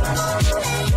I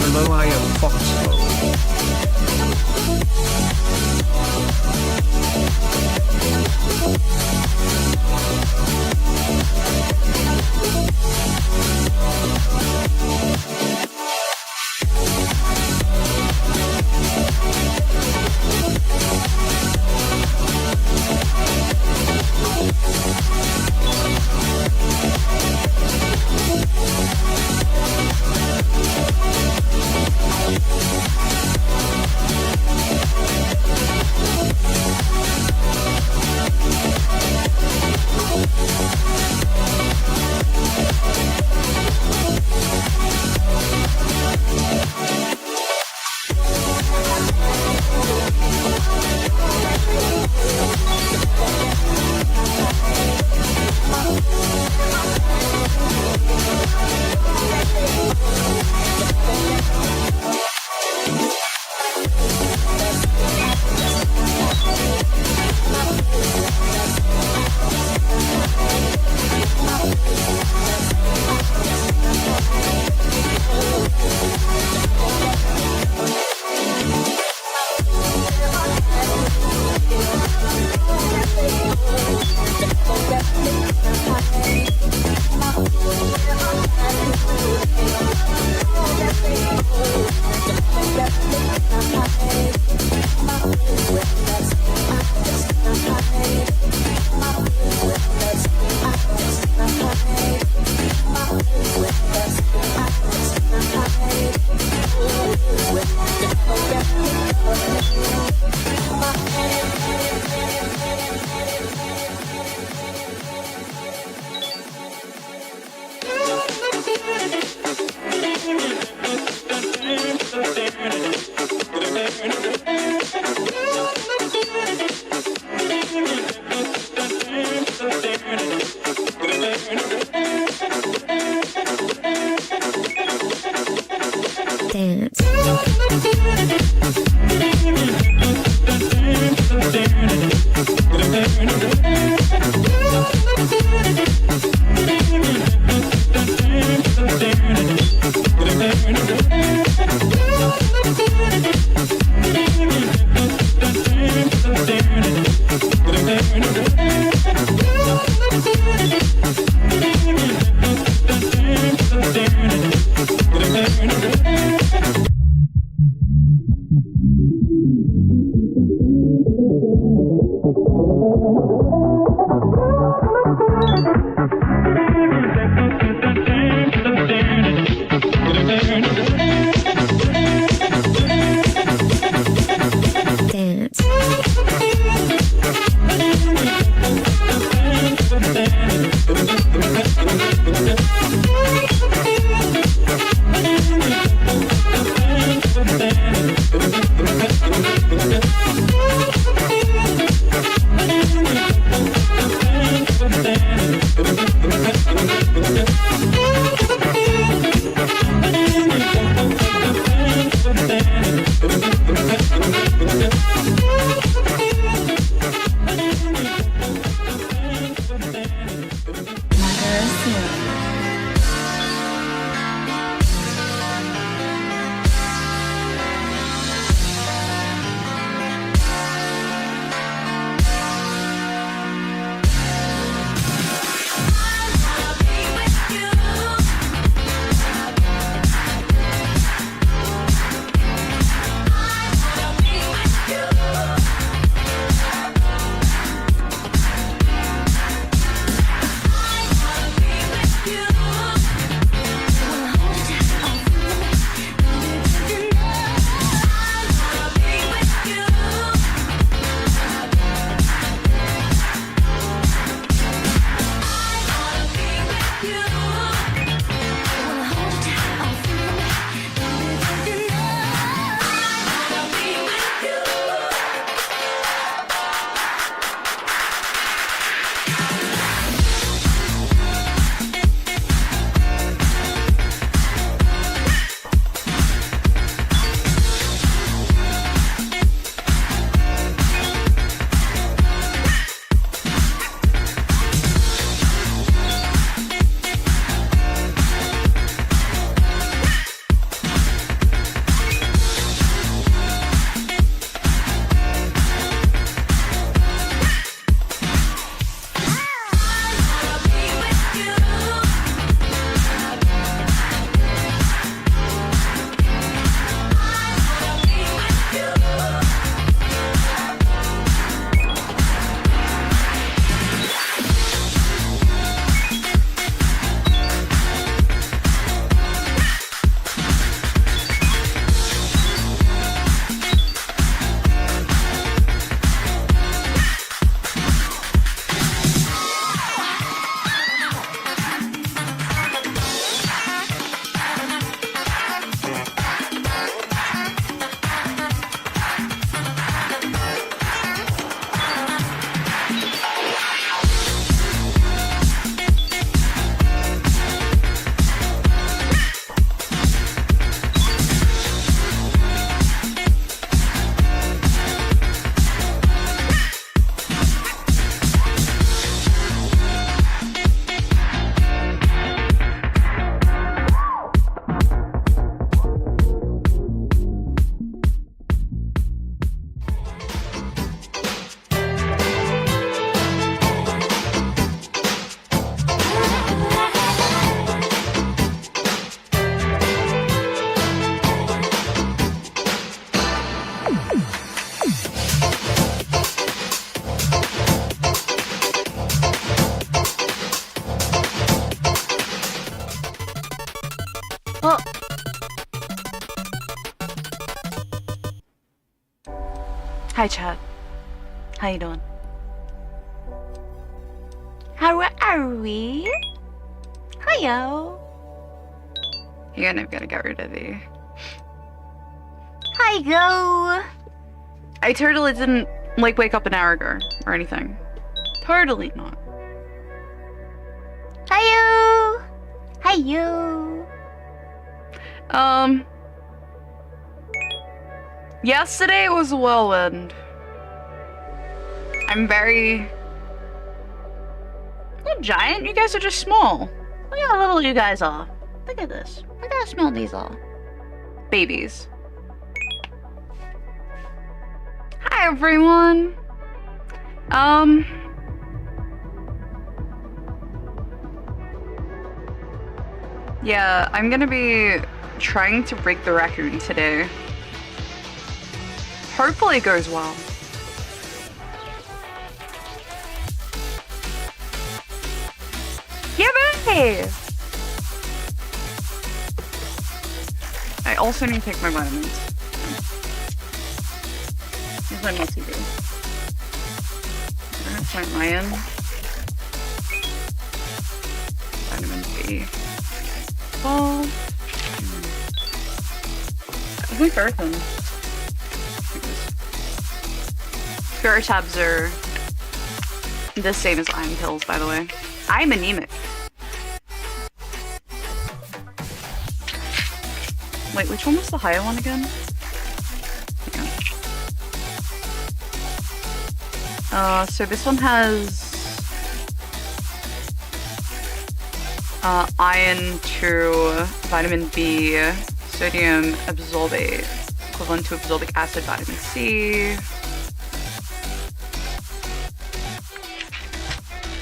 Hello, I am Foxlo. Oh. Hi, chat. How you doing? How are we? Hiyo. You're gonna gotta get rid of the. Hiyo. I totally didn't like wake up an hour ago or anything. Totally not. Hiyo. Hiyo. Yesterday was a whirlwind. I'm very... Not giant, you guys are just small. Look how little you guys are. Look at this. Look how small these are. Babies. Hi everyone. Yeah, I'm gonna be trying to rig the raccoon today. Hopefully it goes well. Yippee! I also need to take my vitamins. Here's my multi-B. That's my iron. Vitamin B. Oh. Where's my ferritin? Ferritabs are the same as iron pills, by the way. I'm anemic. Wait, which one was the higher one again? Yeah. So this one has iron to vitamin B, sodium absorbate, equivalent to absorbic acid, vitamin C.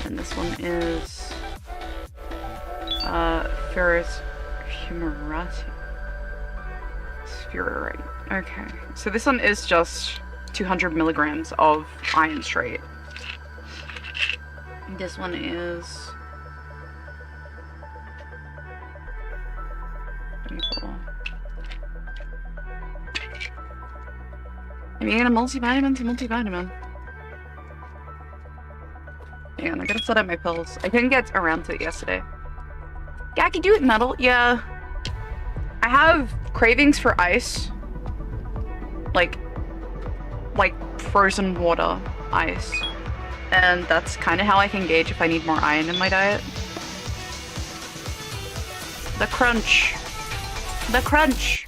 And this one is ferrous fumarate. Spherorite. Okay, so this one is just 200 milligrams of iron straight. This one is 24. I'm eating a multivitamin to multivitamin. Yeah, I gotta set up my pills. I couldn't get around to it yesterday. Yeah, I can do it metal. Yeah. I have cravings for ice. Like frozen water ice. And that's kind of how I can gauge if I need more iron in my diet. The crunch. The crunch.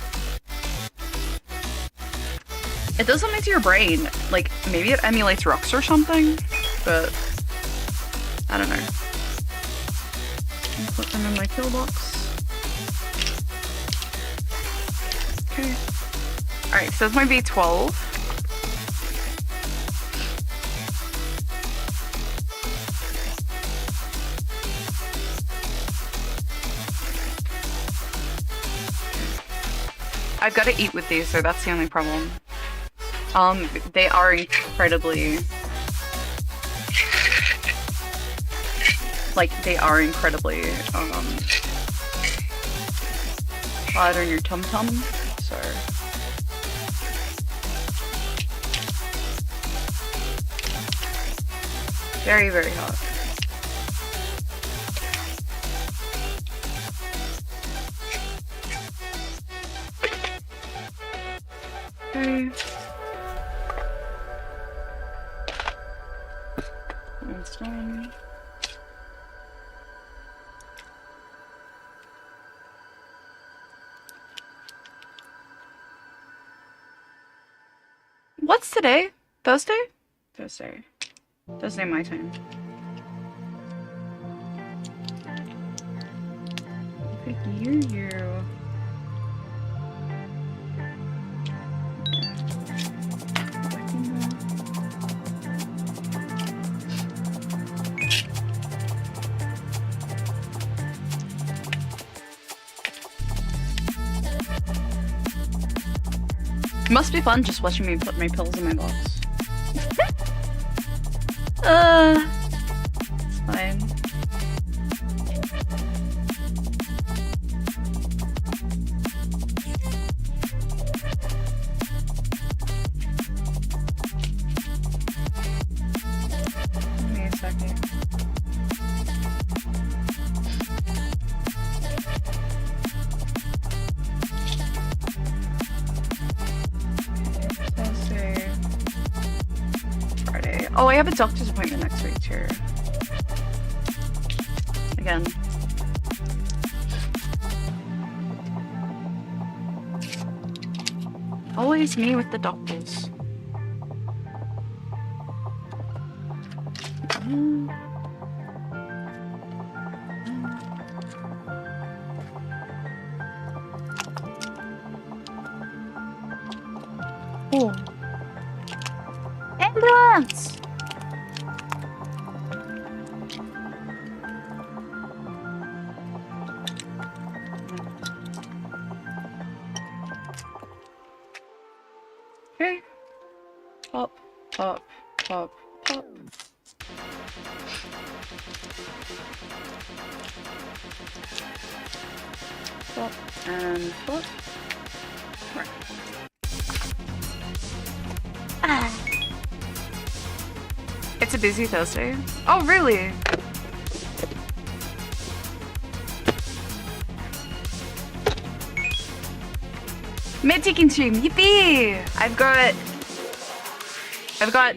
It does something to your brain. Like, maybe it emulates rocks or something, but I don't know. I'll put them in my pill box. Okay. Alright, so that's my B12. I've got to eat with these, so that's the only problem. They are incredibly... hard on your tum-tum, so... Very, very hot. Okay. That's done. What's today? Thursday? Thursday. Thursday my time. I could hear you. It must be fun just watching me put my pills in my box. It's fine. Oh, I have a doctor's appointment next week too. Again. Always me with the doctors. Oh. Ambulance! Okay. Pop, pop, pop, pop. Pop and pop. Right. It's a busy Thursday. Oh, really? Med-taking stream, yippee! I've got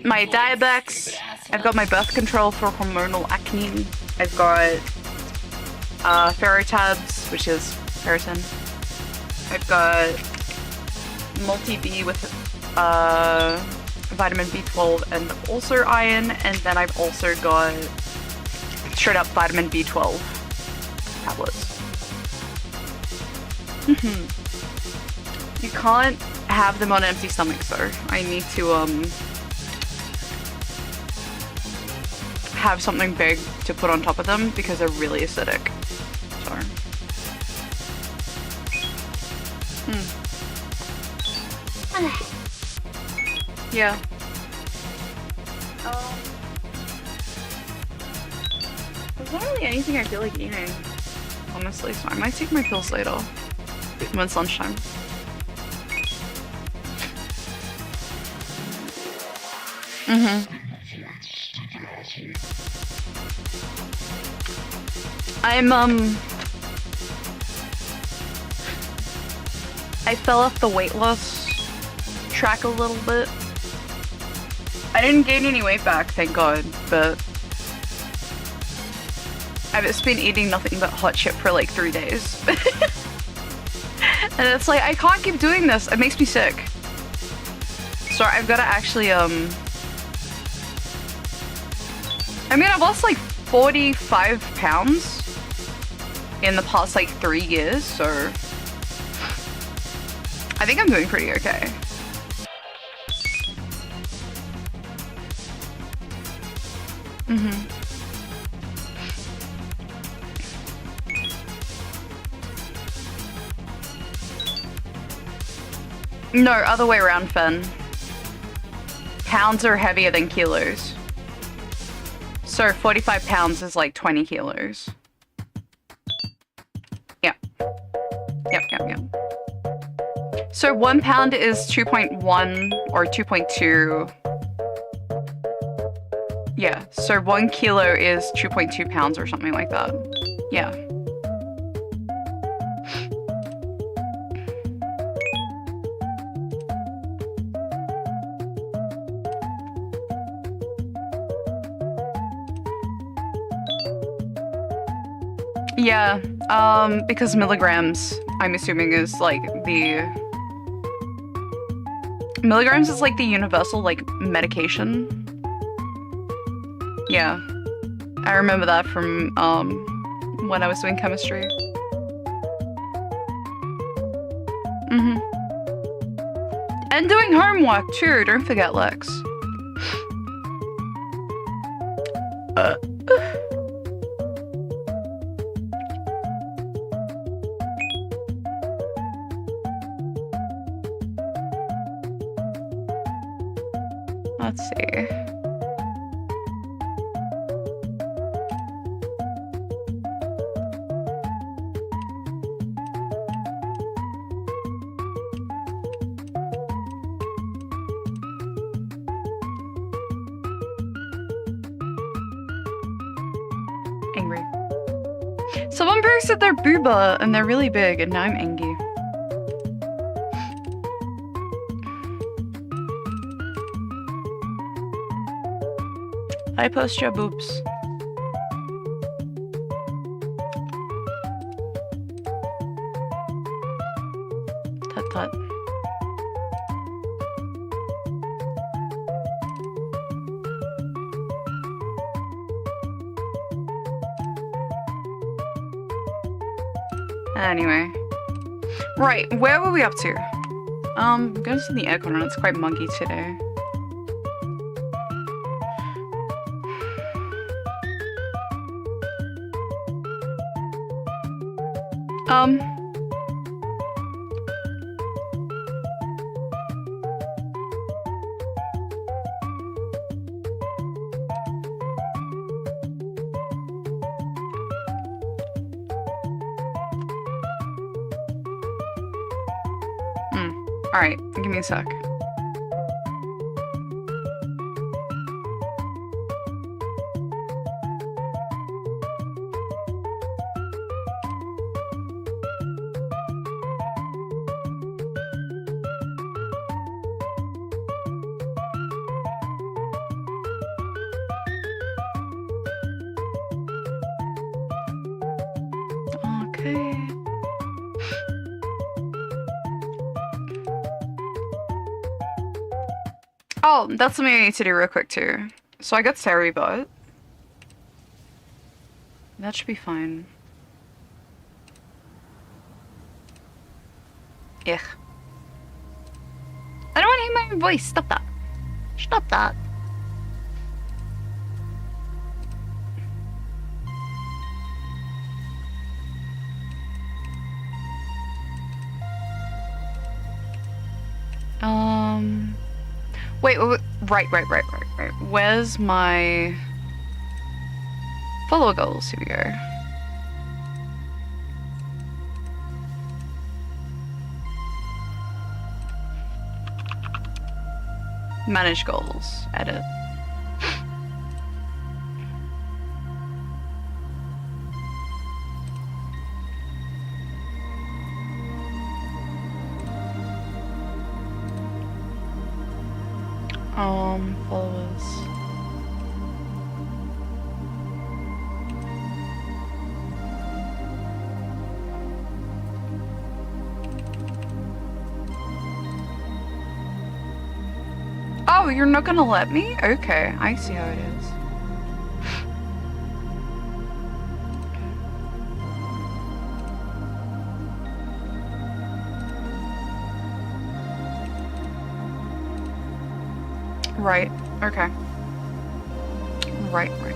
my Diabex. I've got my birth control for hormonal acne. I've got Ferrotabs, which is ferritin. I've got multi-B with vitamin B12 and also iron, and then I've also got straight up vitamin B12 tablets. You can't have them on empty stomachs though. I need to have something big to put on top of them because they're really acidic. So yeah. There's not really anything I feel like eating, honestly, so I might take my pills later when it's lunchtime. I fell off the weight loss track a little bit. I didn't gain any weight back, thank God, but I've just been eating nothing but hot chip for like 3 days. And it's like, I can't keep doing this, it makes me sick. So I've gotta actually, I mean, I've lost like 45 pounds in the past like 3 years, so I think I'm doing pretty okay. No, other way around, Finn. Pounds are heavier than kilos. So 45 pounds is like 20 kilos. Yeah. Yep. So 1 pound is 2.1 or 2.2. Yeah, so 1 kilo is 2.2 pounds or something like that. Yeah. Yeah, because milligrams, I'm assuming, is like the... Milligrams is like the universal, like, medication. Yeah. I remember that from, when I was doing chemistry. And doing homework, too, don't forget, Lex. Let's see. Angry. Someone posted their booba and they're really big and now I'm angry. I post your boobs. Tut tut. Anyway. Right, where were we up to? I'm going to turn the aircon on, it's quite muggy today. Alright, give me a sec. Okay. Oh, that's something I need to do real quick too. So I got Sari bot. That should be fine. Ugh. I don't want to hear my own voice. Stop that. Stop that. Wait, right. Where's my follower goals? Here we go. Manage goals. Edit. Followers. Oh, you're not gonna let me? Okay, I see how it is. Right, okay. Right. Okay.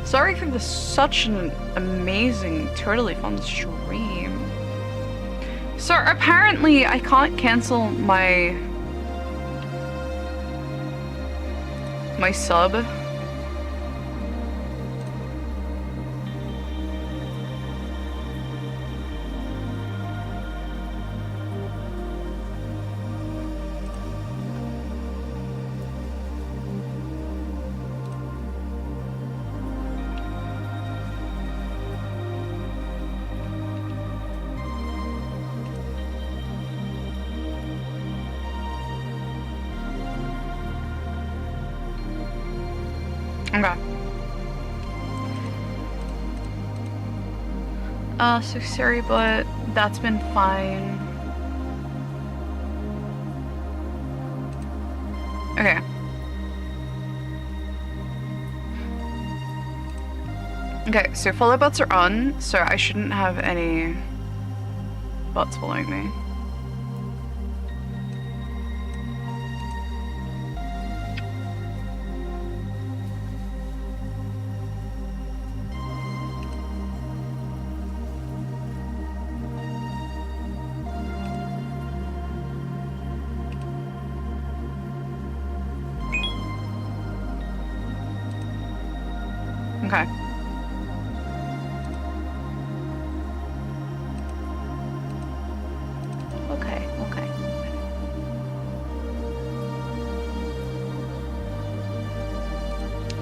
Sorry for such an amazing, totally fun stream. So apparently I can't cancel my sub. Okay. So sorry, but that's been fine. Okay. Okay, so follow bots are on, so I shouldn't have any bots following me. Okay.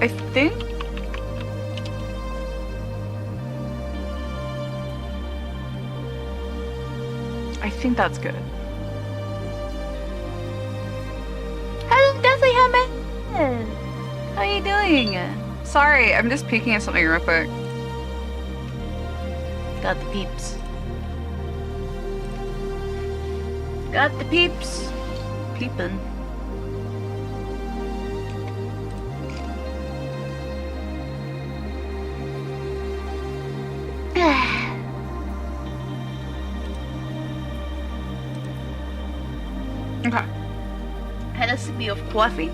I think... I think that's good. Hello, Deathly Helmet! How are you doing? Sorry, I'm just peeking at something real quick. Got the peeps. Got the peeps. Peeping. Okay. Had a sip of coffee.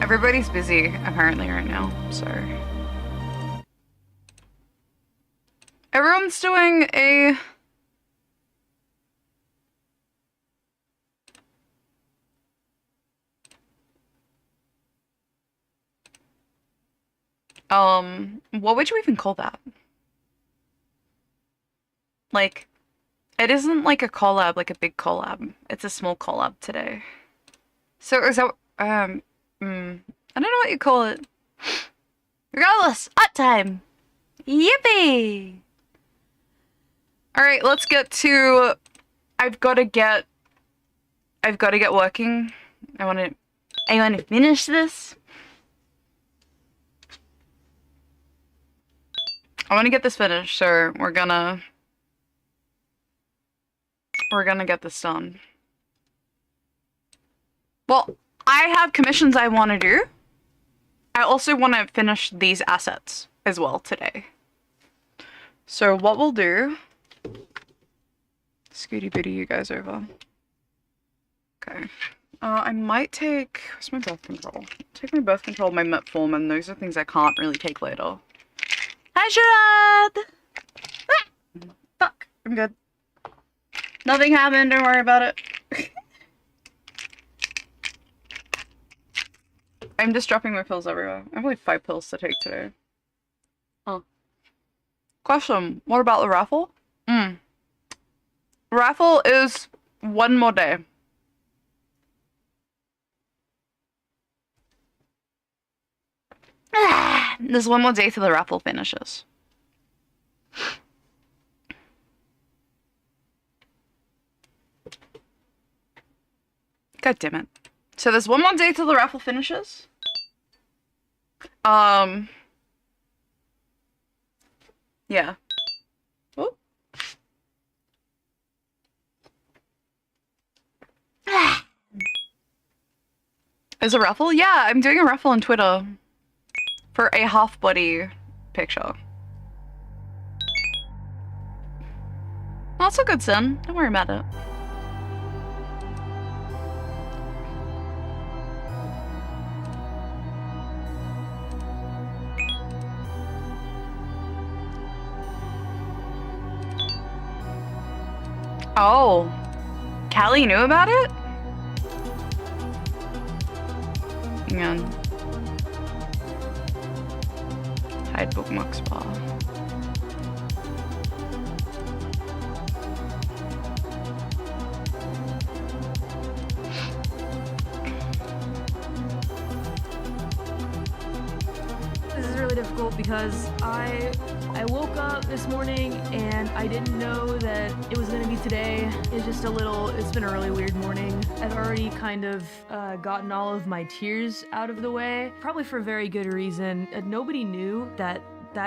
Everybody's busy apparently right now, so everyone's doing a what would you even call that? Like, it isn't like a collab, like a big collab. It's a small collab today. So is that I don't know what you call it. Regardless, art time. Yippee! Alright, let's get to... I've gotta get working. I wanna finish this. I wanna get this finished, so we're gonna get this done. Well, I have commissions I want to do. I also want to finish these assets as well today. So what we'll do... Scooty booty you guys over. Okay. I might take... Where's my birth control? Take my birth control, my metformin. Those are things I can't really take later. Hi, Sharad! Ah! Fuck. I'm good. Nothing happened, don't worry about it. I'm just dropping my pills everywhere. I have like 5 pills to take today. Oh. Question, what about the raffle? Raffle is 1 more day. There's 1 more day till the raffle finishes. God damn it. So there's 1 more day till the raffle finishes. Yeah. Oh. Is a raffle? Yeah, I'm doing a raffle on Twitter for a half body picture. That's a good sin. Don't worry about it. Oh, Callie knew about it? Hang on. Hide bookmark spa. This is really difficult because I woke up this morning and I didn't know that it was gonna be today. It's been a really weird morning. I've already kind of gotten all of my tears out of the way, probably for a very good reason. Nobody knew that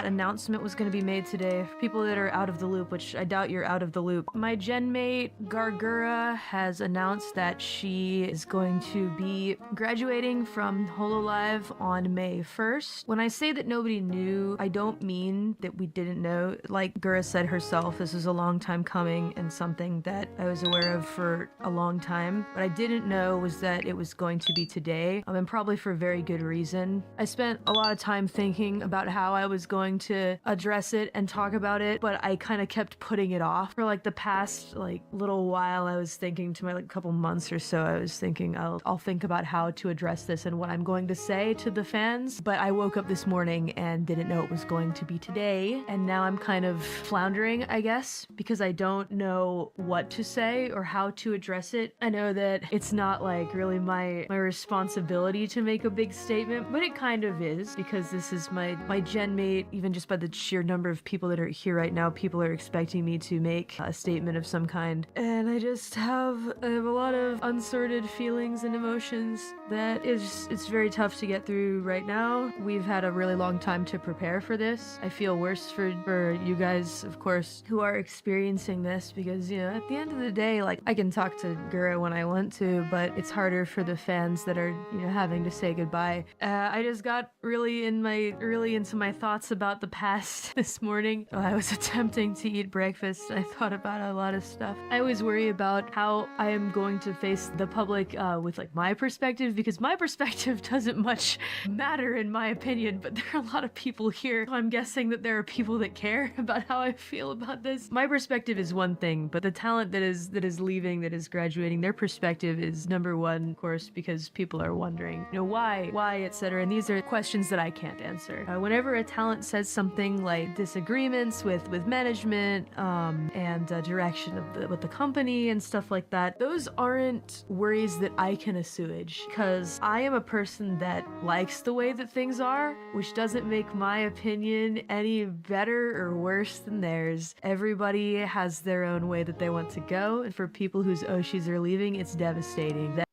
announcement was going to be made today. For people that are out of the loop, which I doubt you're out of the loop. My gen mate, Gargura, has announced that she is going to be graduating from HoloLive on May 1st. When I say that nobody knew, I don't mean that we didn't know. Like Gura said herself, this was a long time coming and something that I was aware of for a long time. What I didn't know was that it was going to be today, and probably for a very good reason. I spent a lot of time thinking about how I was going to address it and talk about it, but I kind of kept putting it off for like the past like little while. I was thinking to my like couple months or so, I was thinking I'll think about how to address this and what I'm going to say to the fans. But I woke up this morning and didn't know it was going to be today, and now I'm kind of floundering, I guess, because I don't know what to say or how to address it. I know that it's not like really my responsibility to make a big statement, but it kind of is, because this is my gen mate. Even just by the sheer number of people that are here right now, people are expecting me to make a statement of some kind, and I have a lot of unsorted feelings and emotions that it's very tough to get through right now. We've had a really long time to prepare for this. I feel worse for you guys, of course, who are experiencing this, because, you know, at the end of the day, like, I can talk to Gura when I want to, but it's harder for the fans that are, you know, having to say goodbye. I just got really into my thoughts about the past this morning. While I was attempting to eat breakfast, I thought about a lot of stuff. I always worry about how I am going to face the public with like my perspective, because my perspective doesn't much matter in my opinion, but there are a lot of people here. I'm guessing that there are people that care about how I feel about this. My perspective is one thing, but the talent that is leaving, that is graduating, their perspective is number one, of course, because people are wondering, you know, why, etc. And these are questions that I can't answer. Whenever a talent says something like disagreements with management and direction with the company and stuff like that, those aren't worries that I can assuage, because I am a person that likes the way that things are, which doesn't make my opinion any better or worse than theirs. Everybody has their own way that they want to go, and for people whose Oshis are leaving, it's devastating.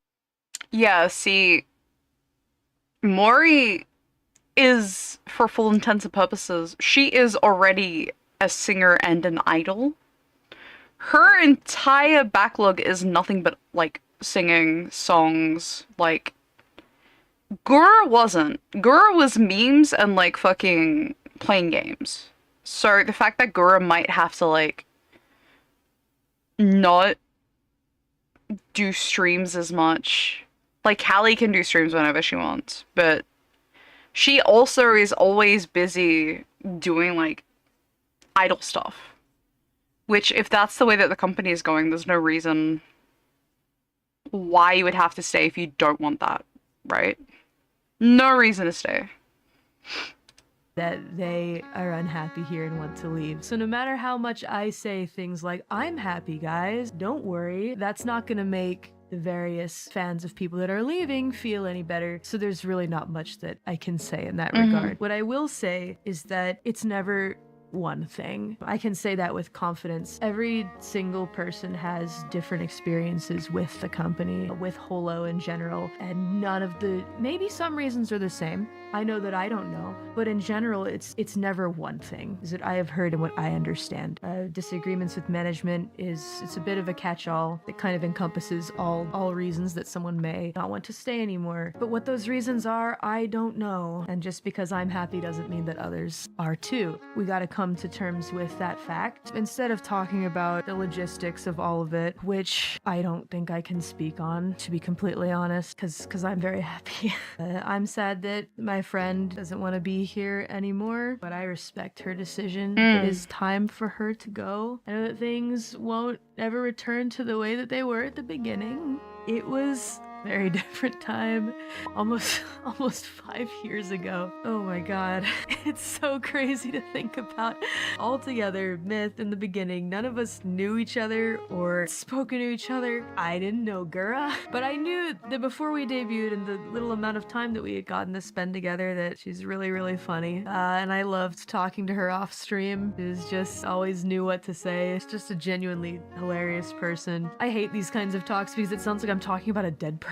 Yeah, see, Mori is, for full intents and purposes, she is already a singer and an idol. Her entire backlog is nothing but, like, singing songs. Like, Gura wasn't. Gura was memes and, like, fucking playing games. So the fact that Gura might have to, like, not do streams as much. Like, Hallie can do streams whenever she wants, but she also is always busy doing, like, idol stuff. Which, if that's the way that the company is going, there's no reason why you would have to stay if you don't want that, right? No reason to stay. That they are unhappy here and want to leave. So no matter how much I say things like, I'm happy, guys, don't worry, that's not gonna make the various fans of people that are leaving feel any better. So there's really not much that I can say in that regard. What I will say is that it's never one thing. I can say that with confidence. Every single person has different experiences with the company, with Holo in general, and none of the, maybe some reasons are the same. I know that I don't know, but in general, it's never one thing, is that I have heard and what I understand. Disagreements with management it's a bit of a catch-all. It kind of encompasses all reasons that someone may not want to stay anymore. But what those reasons are, I don't know. And just because I'm happy doesn't mean that others are too. We gotta come to terms with that fact, instead of talking about the logistics of all of it, which I don't think I can speak on, to be completely honest, because I'm very happy. I'm sad that my friend doesn't want to be here anymore, but I respect her decision. It is time for her to go. I know that things won't ever return to the way that they were at the beginning. It was a very different time, almost 5 years ago. Oh my god, it's so crazy to think about. Altogether, Myth in the beginning, none of us knew each other or spoken to each other. I didn't know Gura, but I knew that before we debuted and the little amount of time that we had gotten to spend together, that she's really, really funny. And I loved talking to her off stream. She was just always knew what to say. It's just a genuinely hilarious person. I hate these kinds of talks because it sounds like I'm talking about a dead person.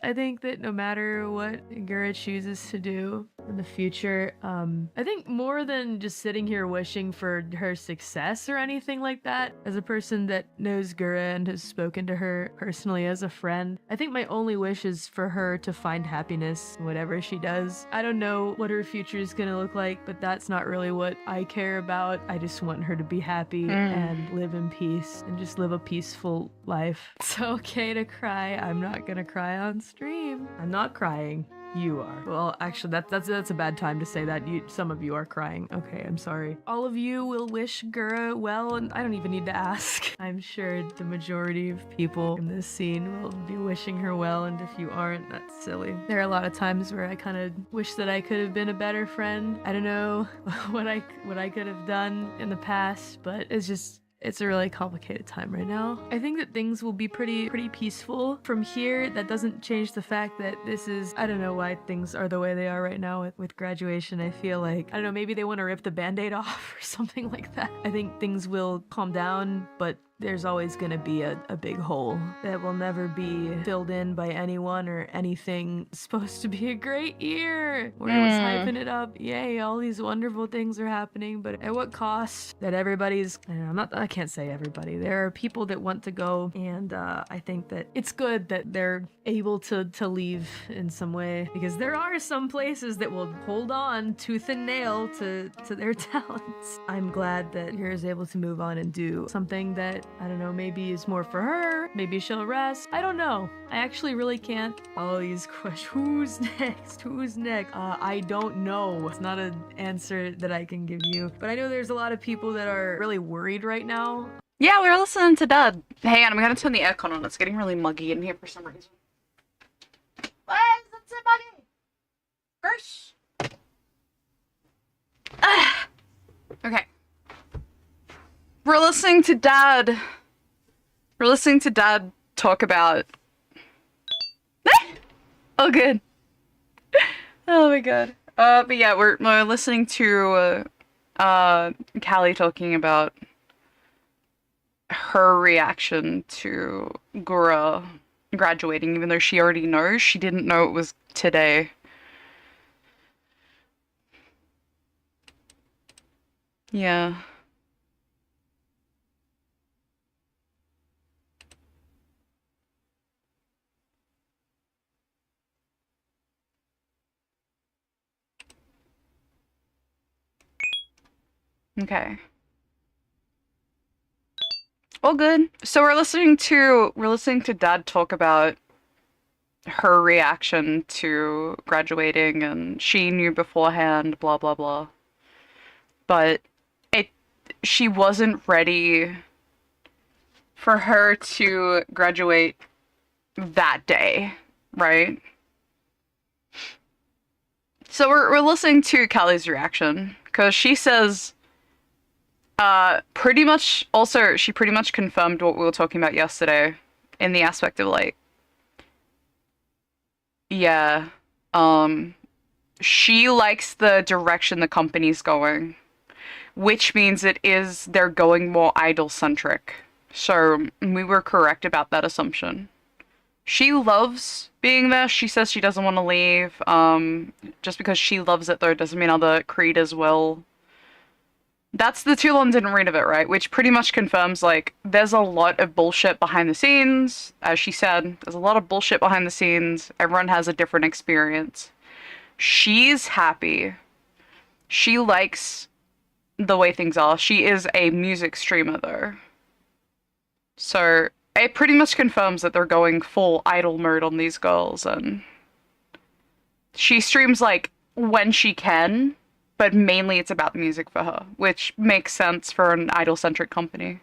I think that no matter what Gura chooses to do in the future, I think more than just sitting here wishing for her success or anything like that, as a person that knows Gura and has spoken to her personally as a friend, I think my only wish is for her to find happiness in whatever she does. I don't know what her future is gonna look like, but that's not really what I care about. I just want her to be happy and live in peace and just live a peaceful life. It's okay to cry. I'm not gonna cry on stream. I'm not crying. You are. Well, actually, that's a bad time to say that. Some of you are crying. Okay, I'm sorry. All of you will wish Gura well, and I don't even need to ask. I'm sure the majority of people in this scene will be wishing her well, and if you aren't, that's silly. There are a lot of times where I kind of wish that I could have been a better friend. I don't know what I could have done in the past, but it's a really complicated time right now. I think that things will be pretty peaceful from here. That doesn't change the fact that I don't know why things are the way they are right now with graduation. I feel like, I don't know, maybe they want to rip the band-aid off or something like that. I think things will calm down, but there's always gonna be a big hole that will never be filled in by anyone or anything. It's supposed to be a great year. We're always hyping it up. Yay, all these wonderful things are happening, but at what cost? That everybody's, I can't say everybody. There are people that want to go, and I think that it's good that they're able to leave in some way, because there are some places that will hold on tooth and nail to their talents. I'm glad that Hira is able to move on and do something that, I don't know, maybe is more for her, maybe she'll rest. I don't know. I actually really can't. All these questions. Who's next? Who's next? I don't know. It's not an answer that I can give you. But I know there's a lot of people that are really worried right now. Yeah, we were listening to Dad. Hang on, I'm gonna turn the aircon on. It's getting really muggy in here for some reason. Why is it so muggy? Gross. Okay. We're listening to Dad talk about... Oh, good. Oh my god. But yeah, we're listening to Callie talking about her reaction to Gura graduating, even though she already knows. She didn't know it was today. Yeah. Okay. All good. So we're listening to Dad talk about her reaction to graduating, and she knew beforehand, blah blah blah. But she wasn't ready for her to graduate that day, right? So we're listening to Callie's reaction, because she says, she pretty much confirmed what we were talking about yesterday, in the aspect of, like, yeah, she likes the direction the company's going, which means they're going more idol-centric. So we were correct about that assumption. She loves being there. She says she doesn't want to leave. Just because she loves it, though, doesn't mean other creators will. That's the Toulon didn't read of it, right? Which pretty much confirms, like, there's a lot of bullshit behind the scenes. As she said, there's a lot of bullshit behind the scenes. Everyone has a different experience. She's happy. She likes the way things are. She is a music streamer, though. So it pretty much confirms that they're going full idol mode on these girls, and she streams, like, when she can, but mainly it's about the music for her, which makes sense for an idol-centric company.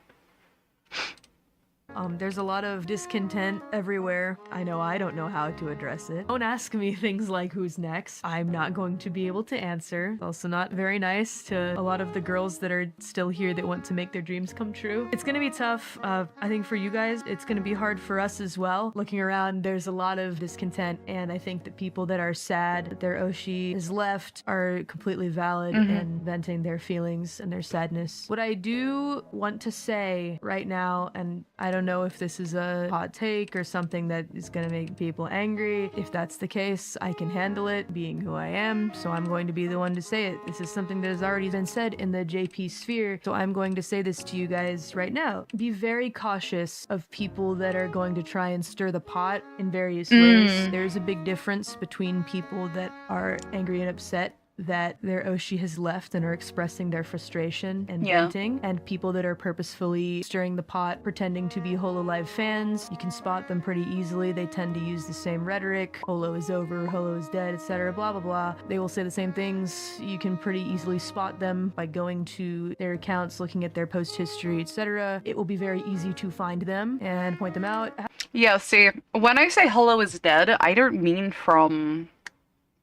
There's a lot of discontent everywhere. I know I don't know how to address it. Don't ask me things like who's next. I'm not going to be able to answer. Also not very nice to a lot of the girls that are still here that want to make their dreams come true. It's gonna be tough. I think for you guys, it's gonna be hard for us as well. Looking around, there's a lot of discontent, and I think that people that are sad that their Oshi is left are completely valid and venting their feelings and their sadness. What I do want to say right now, and I don't know if this is a hot take or something that is going to make people angry. If that's the case, I can handle it, being who I am, so I'm going to be the one to say it. This is something that has already been said in the JP sphere, so I'm going to say this to you guys right now. Be very cautious of people that are going to try and stir the pot in various ways. There's a big difference between people that are angry and upset that their Oshi has left and are expressing their frustration and Yeah. venting, and people that are purposefully stirring the pot, pretending to be Hololive fans. You can spot them pretty easily. They tend to use the same rhetoric. Holo is over, Holo is dead, etc. Blah, blah, blah. They will say the same things. You can pretty easily spot them by going to their accounts, looking at their post history, etc. It will be very easy to find them and point them out. Yeah, see, when I say Holo is dead, I don't mean from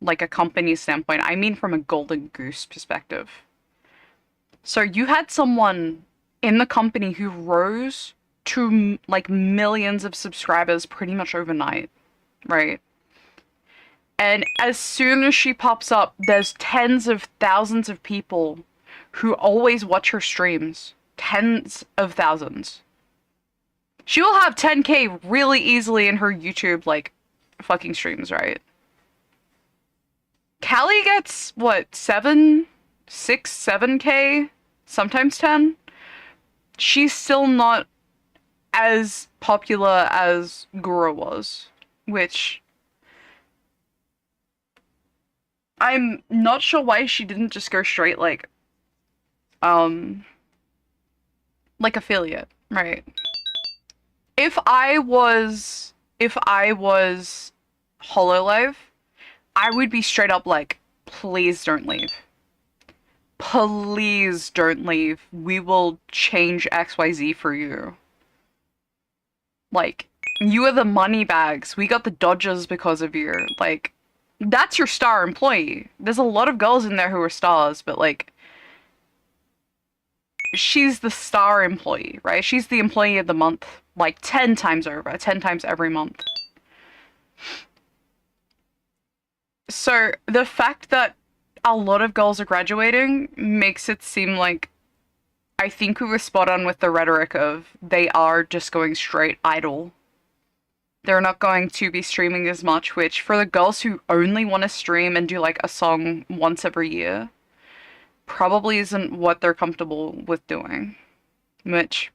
like a company standpoint. I mean from a Golden Goose perspective. So you had someone in the company who rose to like millions of subscribers pretty much overnight, right? And as soon as she pops up, there's tens of thousands of people who always watch her streams. Tens of thousands. She will have 10K really easily in her YouTube, like, fucking streams, right? Callie gets, what, 7, 6, 7K? Sometimes 10? She's still not as popular as Gura was, which I'm not sure why she didn't just go straight, like affiliate, right? If I was Hololive, I would be straight up like, please don't leave. Please don't leave. We will change XYZ for you. Like, you are the money bags. We got the Dodgers because of you. Like, that's your star employee. There's a lot of girls in there who are stars, but like, she's the star employee, right? She's the employee of the month, like 10 times over, 10 times every month. So the fact that a lot of girls are graduating makes it seem like, I think we were spot on with the rhetoric of they are just going straight idol. They're not going to be streaming as much, which for the girls who only want to stream and do like a song once every year, probably isn't what they're comfortable with doing. Which,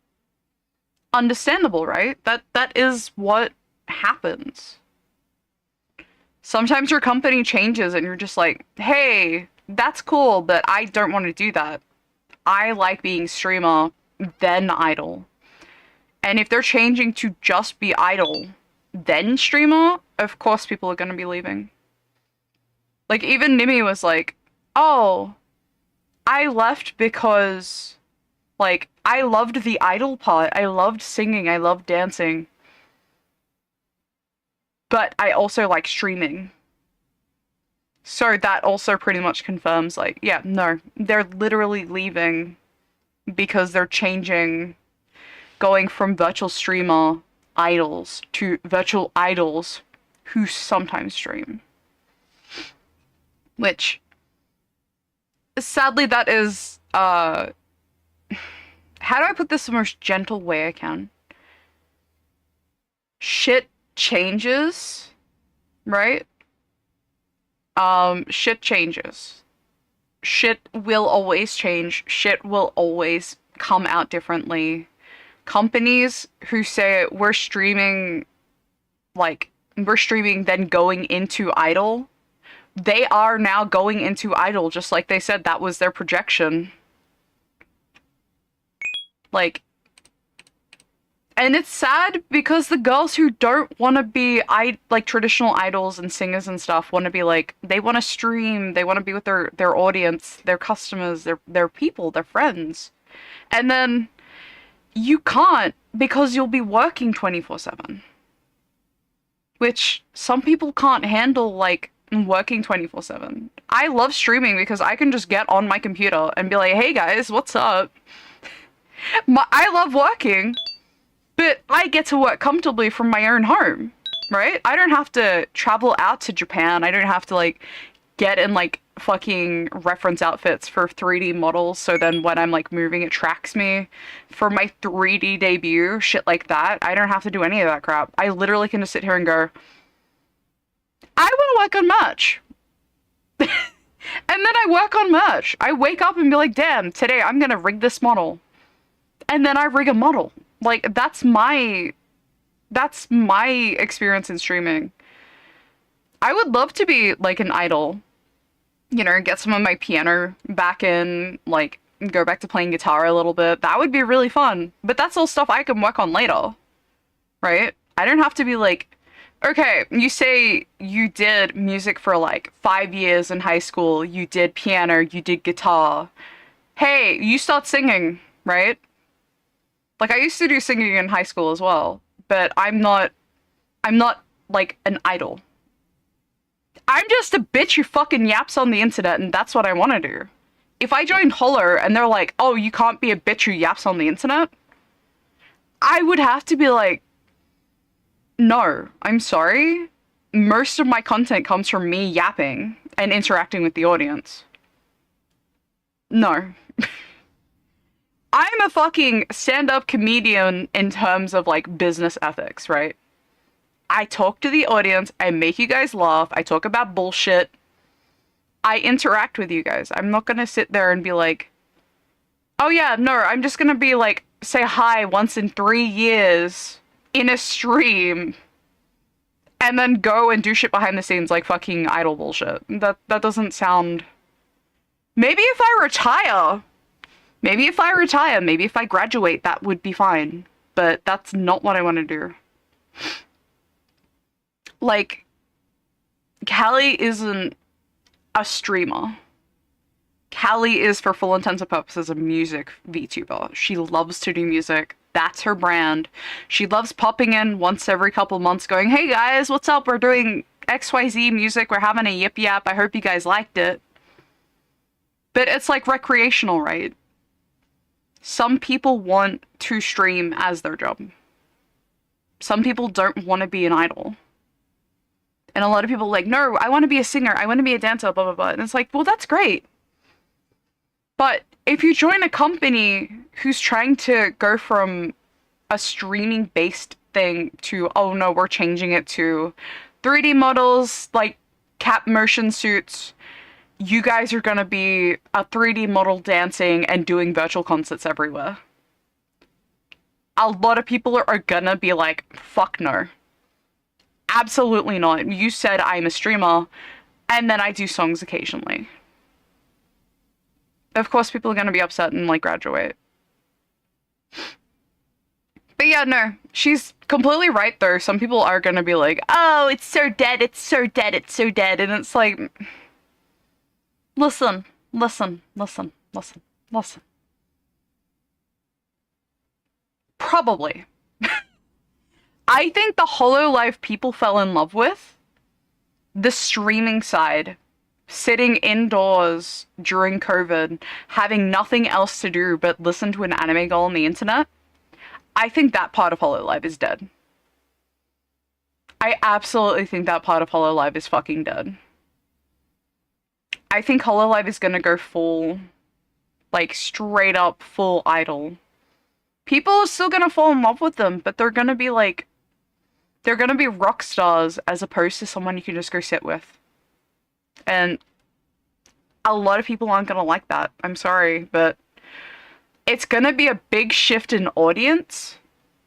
understandable, right? That is what happens. Sometimes your company changes and you're just like, hey, that's cool, but I don't want to do that. I like being streamer, then idol. And if they're changing to just be idol, then streamer, of course people are going to be leaving. Like, even Nimi was like, oh, I left because, like, I loved the idol part. I loved singing. I loved dancing. But I also like streaming. So that also pretty much confirms, like, yeah, no, they're literally leaving because they're changing, going from virtual streamer idols to virtual idols who sometimes stream. Which, sadly, that is, how do I put this the most gentle way I can? Shit changes, right? Shit changes. Shit will always change. Shit will always come out differently. Companies who say we're streaming, like, we're streaming then going into idol, they are now going into idol, just like they said that was their projection. Like, and it's sad because the girls who don't want to be like traditional idols and singers and stuff want to be like, they want to stream, they want to be with their audience, their customers, their people, their friends. And then you can't because you'll be working 24/7. Which some people can't handle, like, working 24/7. I love streaming because I can just get on my computer and be like, hey guys, what's up? I love working, but I get to work comfortably from my own home, right? I don't have to travel out to Japan. I don't have to, like, get in, like, fucking reference outfits for 3D models, so then when I'm, like, moving, it tracks me for my 3D debut, shit like that. I don't have to do any of that crap. I literally can just sit here and go, I want to work on merch. And then I work on merch. I wake up and be like, damn, today I'm gonna rig this model. And then I rig a model. Like, that's my experience in streaming. I would love to be, like, an idol. you know, get some of my piano back in, like, go back to playing guitar a little bit. That would be really fun. But that's all stuff I can work on later, right? I don't have to be like, okay, you say you did music for like 5 years in high school, you did piano, you did guitar. Hey, you start singing, right? Like I used to do singing in high school as well, but I'm not like an idol. I'm just a bitch who fucking yaps on the internet, and that's what I want to do. If I joined Holler and they're like, oh, you can't be a bitch who yaps on the internet, I would have to be like, no, I'm sorry. Most of my content comes from me yapping and interacting with the audience. No. I'm a fucking stand-up comedian in terms of like business ethics, right? I talk to the audience, I make you guys laugh, I talk about bullshit, I interact with you guys. I'm not gonna sit there and be like, oh yeah, no, I'm just gonna be like, say hi once in 3 years in a stream and then go and do shit behind the scenes like fucking idol bullshit. That doesn't sound... Maybe if I retire, maybe if I graduate, that would be fine. But that's not what I want to do. Like, Callie isn't a streamer. Callie is, for full intents and purposes, a music VTuber. She loves to do music. That's her brand. She loves popping in once every couple months going, hey guys, what's up? We're doing XYZ music. We're having a yip yap. I hope you guys liked it. But it's like recreational, right? Some people want to stream as their job. Some people don't want to be an idol. And a lot of people are like, no, I want to be a singer. I want to be a dancer, blah, blah, blah. And it's like, well, that's great. But if you join a company who's trying to go from a streaming-based thing to, oh no, we're changing it to 3D models, like cap motion suits, you guys are gonna be a 3D model dancing and doing virtual concerts everywhere. A lot of people are gonna be like, fuck no. Absolutely not. You said I'm a streamer, and then I do songs occasionally. Of course, people are gonna be upset and, like, graduate. But yeah, no. She's completely right, though. Some people are gonna be like, oh, it's so dead, it's so dead, it's so dead. And it's like... Listen. Probably. I think the HoloLive people fell in love with the streaming side, sitting indoors during COVID, having nothing else to do but listen to an anime girl on the internet. I think that part of HoloLive is dead. I absolutely think that part of HoloLive is fucking dead. I think HoloLive is gonna go full, like, straight up full idol. People are still gonna fall in love with them, but they're gonna be like, they're gonna be rock stars as opposed to someone you can just go sit with. And a lot of people aren't gonna like that. I'm sorry, but it's gonna be a big shift in audience.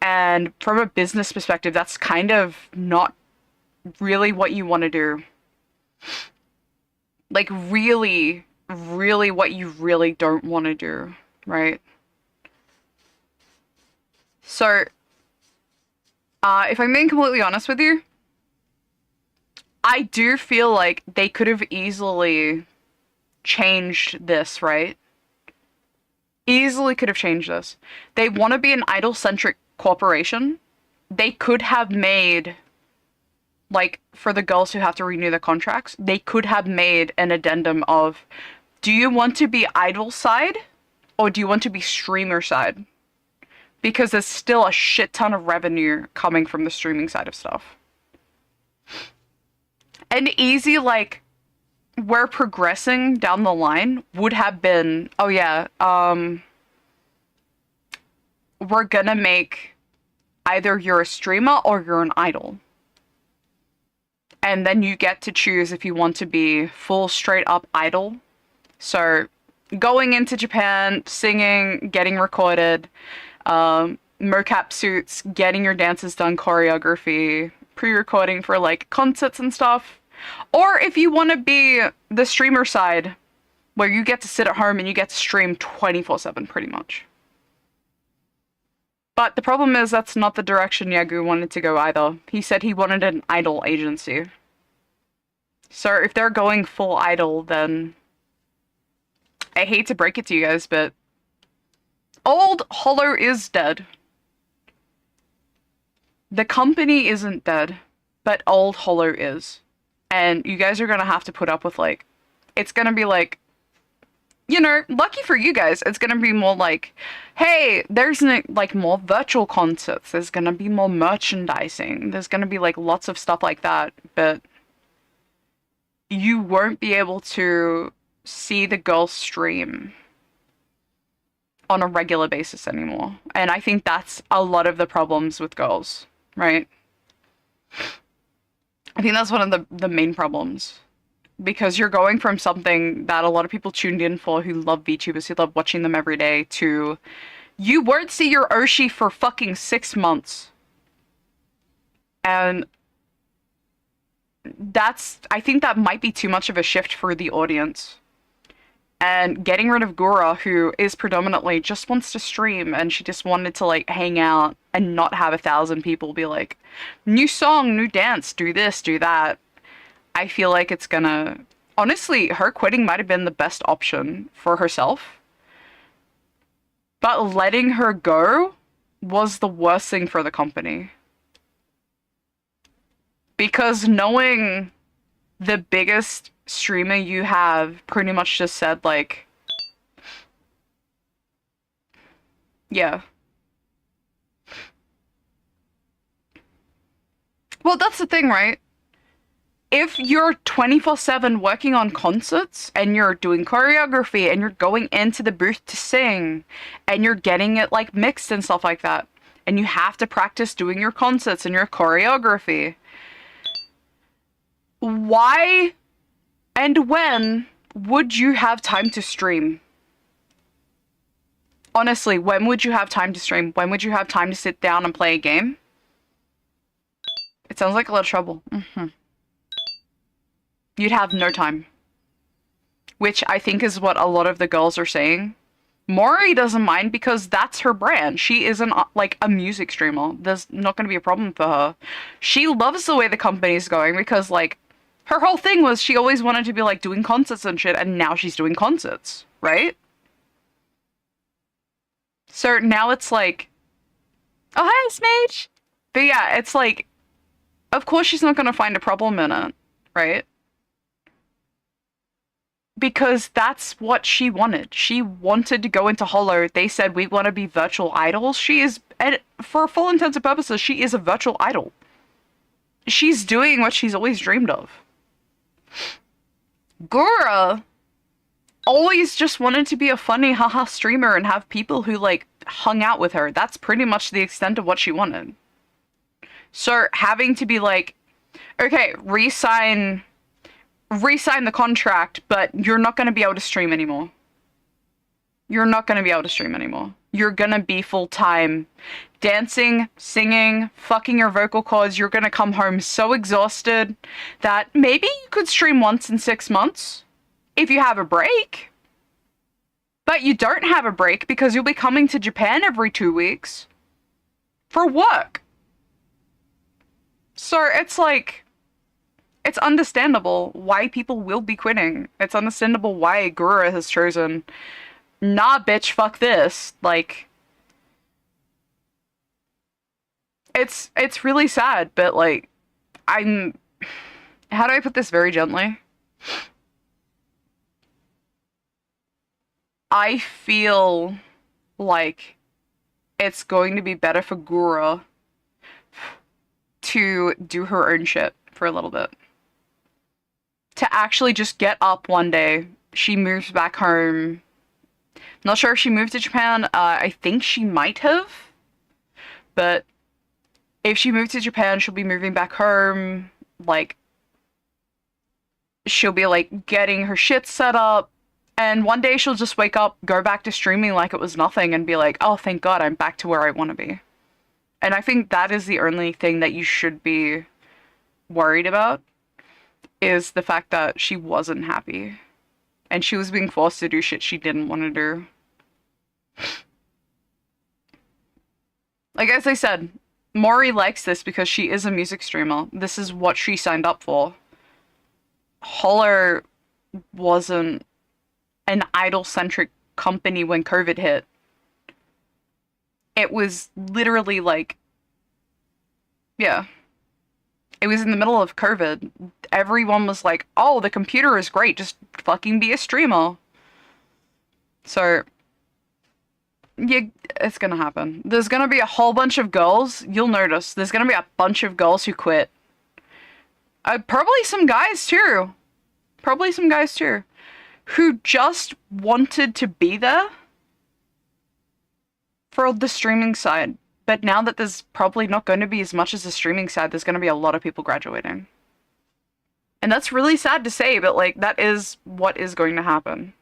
And from a business perspective, that's kind of not really what you want to do. Like, really, really what you really don't want to do, right? So, if I'm being completely honest with you, I do feel like they could have easily changed this, right? Easily could have changed this. They want to be an idol-centric corporation. They could have made, like, for the girls who have to renew their contracts, they could have made an addendum of, do you want to be idol side or do you want to be streamer side? Because there's still a shit ton of revenue coming from the streaming side of stuff. An easy, like, we're progressing down the line would have been, oh yeah, we're gonna make either you're a streamer or you're an idol. And then you get to choose if you want to be full straight up idol. So going into Japan, singing, getting recorded, mocap suits, getting your dances done, choreography, pre-recording for like concerts and stuff. Or if you want to be the streamer side, where you get to sit at home and you get to stream 24/7 pretty much. But the problem is that's not the direction Yagu wanted to go either. He said he wanted an idol agency. So if they're going full idol, then I hate to break it to you guys, but Old Hollow is dead. The company isn't dead, but Old Hollow is. And you guys are gonna have to put up with, like, it's gonna be like, you know, lucky for you guys, it's gonna be more like, hey, there's like more virtual concerts, there's gonna be more merchandising, there's gonna be like lots of stuff like that, but you won't be able to see the girls stream on a regular basis anymore. And I think that's a lot of the problems with girls, right? I think that's one of the main problems. Because you're going from something that a lot of people tuned in for who love VTubers, who love watching them every day, to you won't see your Oshi for fucking 6 months. And I think that might be too much of a shift for the audience. And getting rid of Gura, who is predominantly just wants to stream, and she just wanted to like hang out and not have 1,000 people be like, new song, new dance, do this, do that. I feel like it's gonna... Honestly, her quitting might have been the best option for herself. But letting her go was the worst thing for the company. Because knowing the biggest streamer you have pretty much just said, like... Yeah. Well, that's the thing, right? If you're 24/7 working on concerts and you're doing choreography and you're going into the booth to sing and you're getting it like mixed and stuff like that, and you have to practice doing your concerts and your choreography, why and when would you have time to stream? Honestly, when would you have time to stream? When would you have time to sit down and play a game? It sounds like a lot of trouble. You'd have no time. Which I think is what a lot of the girls are saying. Mori doesn't mind because that's her brand. She isn't like a music streamer. There's not going to be a problem for her. She loves the way the company's going because like her whole thing was she always wanted to be like doing concerts and shit, and now she's doing concerts, right? So now it's like, oh hi Smage! But yeah, it's like, of course she's not going to find a problem in it, right? Because that's what she wanted. She wanted to go into Hollow. They said, we want to be virtual idols. She is, and for full intents and purposes, she is a virtual idol. She's doing what she's always dreamed of. Gura always just wanted to be a funny haha streamer and have people who like hung out with her. That's pretty much the extent of what she wanted. So having to be like, okay, re-sign the contract, but you're not going to be able to stream anymore. You're not going to be able to stream anymore. You're going to be full-time dancing, singing, fucking your vocal cords. You're going to come home so exhausted that maybe you could stream once in 6 months if you have a break. But you don't have a break because you'll be coming to Japan every 2 weeks for work. So it's like, it's understandable why people will be quitting. It's understandable why Gura has chosen, nah, bitch, fuck this. Like, it's really sad, but like, how do I put this very gently? I feel like it's going to be better for Gura to do her own shit for a little bit. To actually just get up one day, she moves back home. Not sure if she moved to Japan. I think she might have. But if she moved to Japan, she'll be moving back home. Like, she'll be like getting her shit set up. And one day she'll just wake up, go back to streaming like it was nothing and be like, oh, thank God, I'm back to where I want to be. And I think that is the only thing that you should be worried about. is the fact that she wasn't happy. And she was being forced to do shit she didn't want to do. Like, as I said, Mori likes this because she is a music streamer. This is what she signed up for. Hollow wasn't an idol-centric company when COVID hit. It was literally like, yeah. It was in the middle of COVID. Everyone was like, oh, the computer is great. Just fucking be a streamer. So, yeah, it's gonna happen. There's gonna be a whole bunch of girls. You'll notice. There's gonna be a bunch of girls who quit. Probably some guys too. Probably some guys too. Who just wanted to be there for the streaming side. But now that there's probably not going to be as much as the streaming side, there's going to be a lot of people graduating. And that's really sad to say, but like, that is what is going to happen.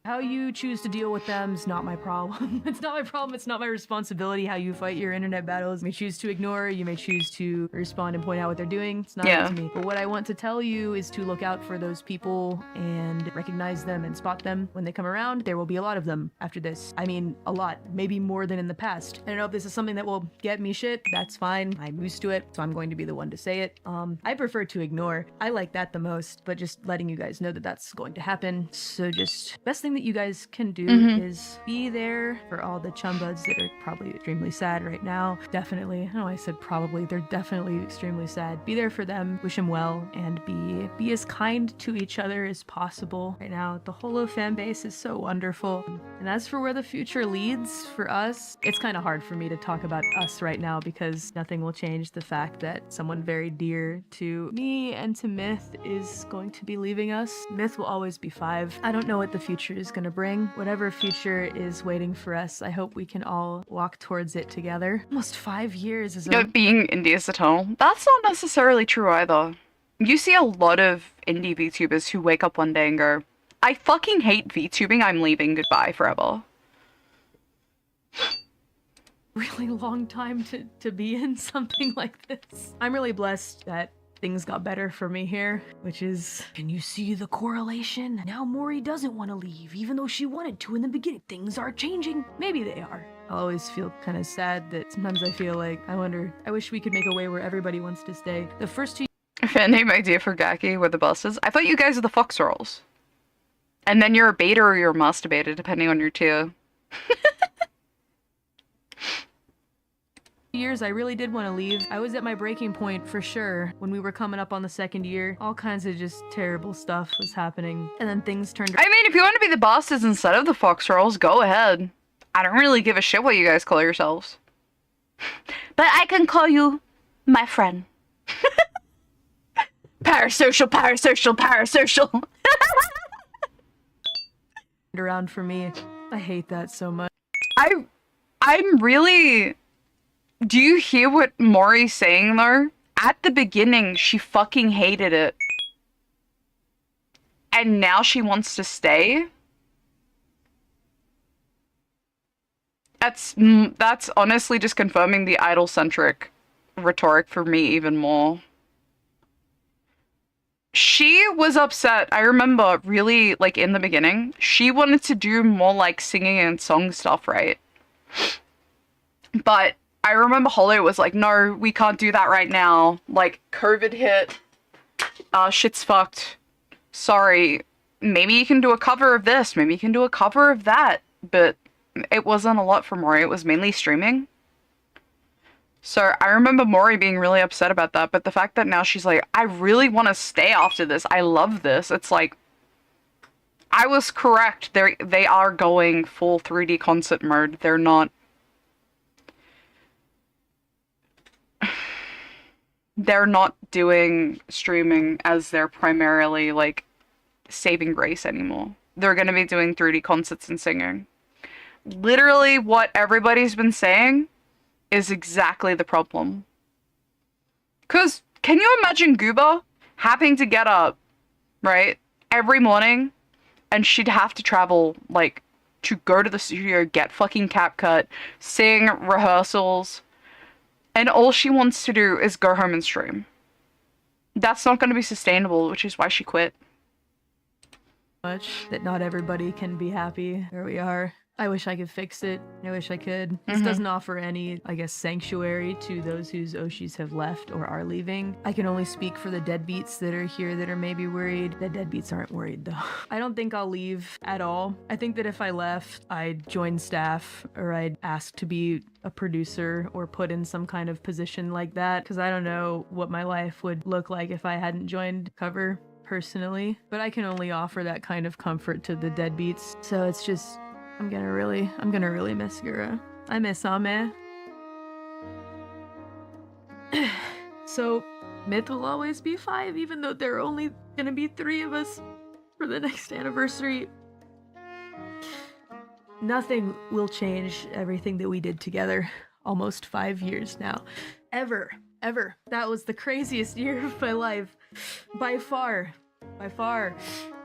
How you choose to deal with them is not my problem. It's not my problem. It's not my responsibility how you fight your internet battles. You may choose to ignore, you may choose to respond and point out what they're doing. It's not up to me. But what I want to tell you is to look out for those people and recognize them and spot them when they come around. There will be a lot of them after this. I mean, a lot. Maybe more than in the past. I don't know if this is something that will get me shit. That's fine. I'm used to it, so I'm going to be the one to say it. I prefer to ignore. I like that the most, but just letting you guys know that that's going to happen. So just, best thing that you guys can do is be there for all the chumbuds that are probably extremely sad right now. Definitely, I know I said probably, they're definitely extremely sad. Be there for them, wish them well, and be as kind to each other as possible. Right now, the Holo fan base is so wonderful. And as for where the future leads for us, it's kind of hard for me to talk about us right now because nothing will change the fact that someone very dear to me and to Myth is going to be leaving us. Myth will always be 5. I don't know what the future is going to bring. Whatever future is waiting for us, I hope we can all walk towards it together. Almost 5 years is being India's eternal. That's not necessarily true either. You see a lot of indie VTubers who wake up one day and go, I fucking hate VTubing, I'm leaving, goodbye forever. Really long time to be in something like this. I'm really blessed that things got better for me here, which is, can you see the correlation? Now Mori doesn't want to leave, even though she wanted to in the beginning. Things are changing. Maybe they are. I always feel kind of sad that sometimes I feel like, I wish we could make a way where everybody wants to stay. The first 2 Fan name idea for Gaki were the buses. I thought you guys are the fox rolls. And then you're a beta or you're a master beta, depending on your tier. years I really did want to leave. I was at my breaking point for sure when we were coming up on the 2nd year. All kinds of just terrible stuff was happening, and then things turned. I mean, if you want to be the bosses instead of the fox rolls, go ahead. I don't really give a shit what you guys call yourselves. But I can call you my friend. Parasocial, parasocial, parasocial. Around for me. I hate that so much. I'm really... Do you hear what Mori's saying, though? At the beginning, she fucking hated it. And now she wants to stay? That's honestly just confirming the idol-centric rhetoric for me even more. She was upset. I remember really, like, in the beginning, she wanted to do more, like, singing and song stuff, right? But I remember Holly was like, no, we can't do that right now. Like, COVID hit. Shit's fucked. Sorry. Maybe you can do a cover of this. Maybe you can do a cover of that. But it wasn't a lot for Mori. It was mainly streaming. So I remember Mori being really upset about that. But the fact that now she's like, I really want to stay after this. I love this. It's like, I was correct. They are going full 3D concert mode. They're not... They're not doing streaming as their primarily, like, saving grace anymore. They're gonna be doing 3D concerts and singing. Literally what everybody's been saying is exactly the problem. Cause, can you imagine Gooba having to get up, right, every morning, and she'd have to travel, like, to go to the studio, get fucking cap cut, sing, rehearsals, and all she wants to do is go home and stream. that's not going to be sustainable, which is why she quit. Much that not everybody can be happy where we are. I wish I could fix it. I wish I could. This doesn't offer any, I guess, sanctuary to those whose Oshis have left or are leaving. I can only speak for the deadbeats that are here that are maybe worried. The deadbeats aren't worried though. I don't think I'll leave at all. I think that if I left, I'd join staff or I'd ask to be a producer or put in some kind of position like that, because I don't know what my life would look like if I hadn't joined Cover personally. But I can only offer that kind of comfort to the deadbeats. So it's just, I'm gonna really miss Gura. I miss Ame. So, Myth will always be 5, even though there are only gonna be 3 of us for the next anniversary. Nothing will change everything that we did together. Almost 5 years now. Ever. That was the craziest year of my life. By far.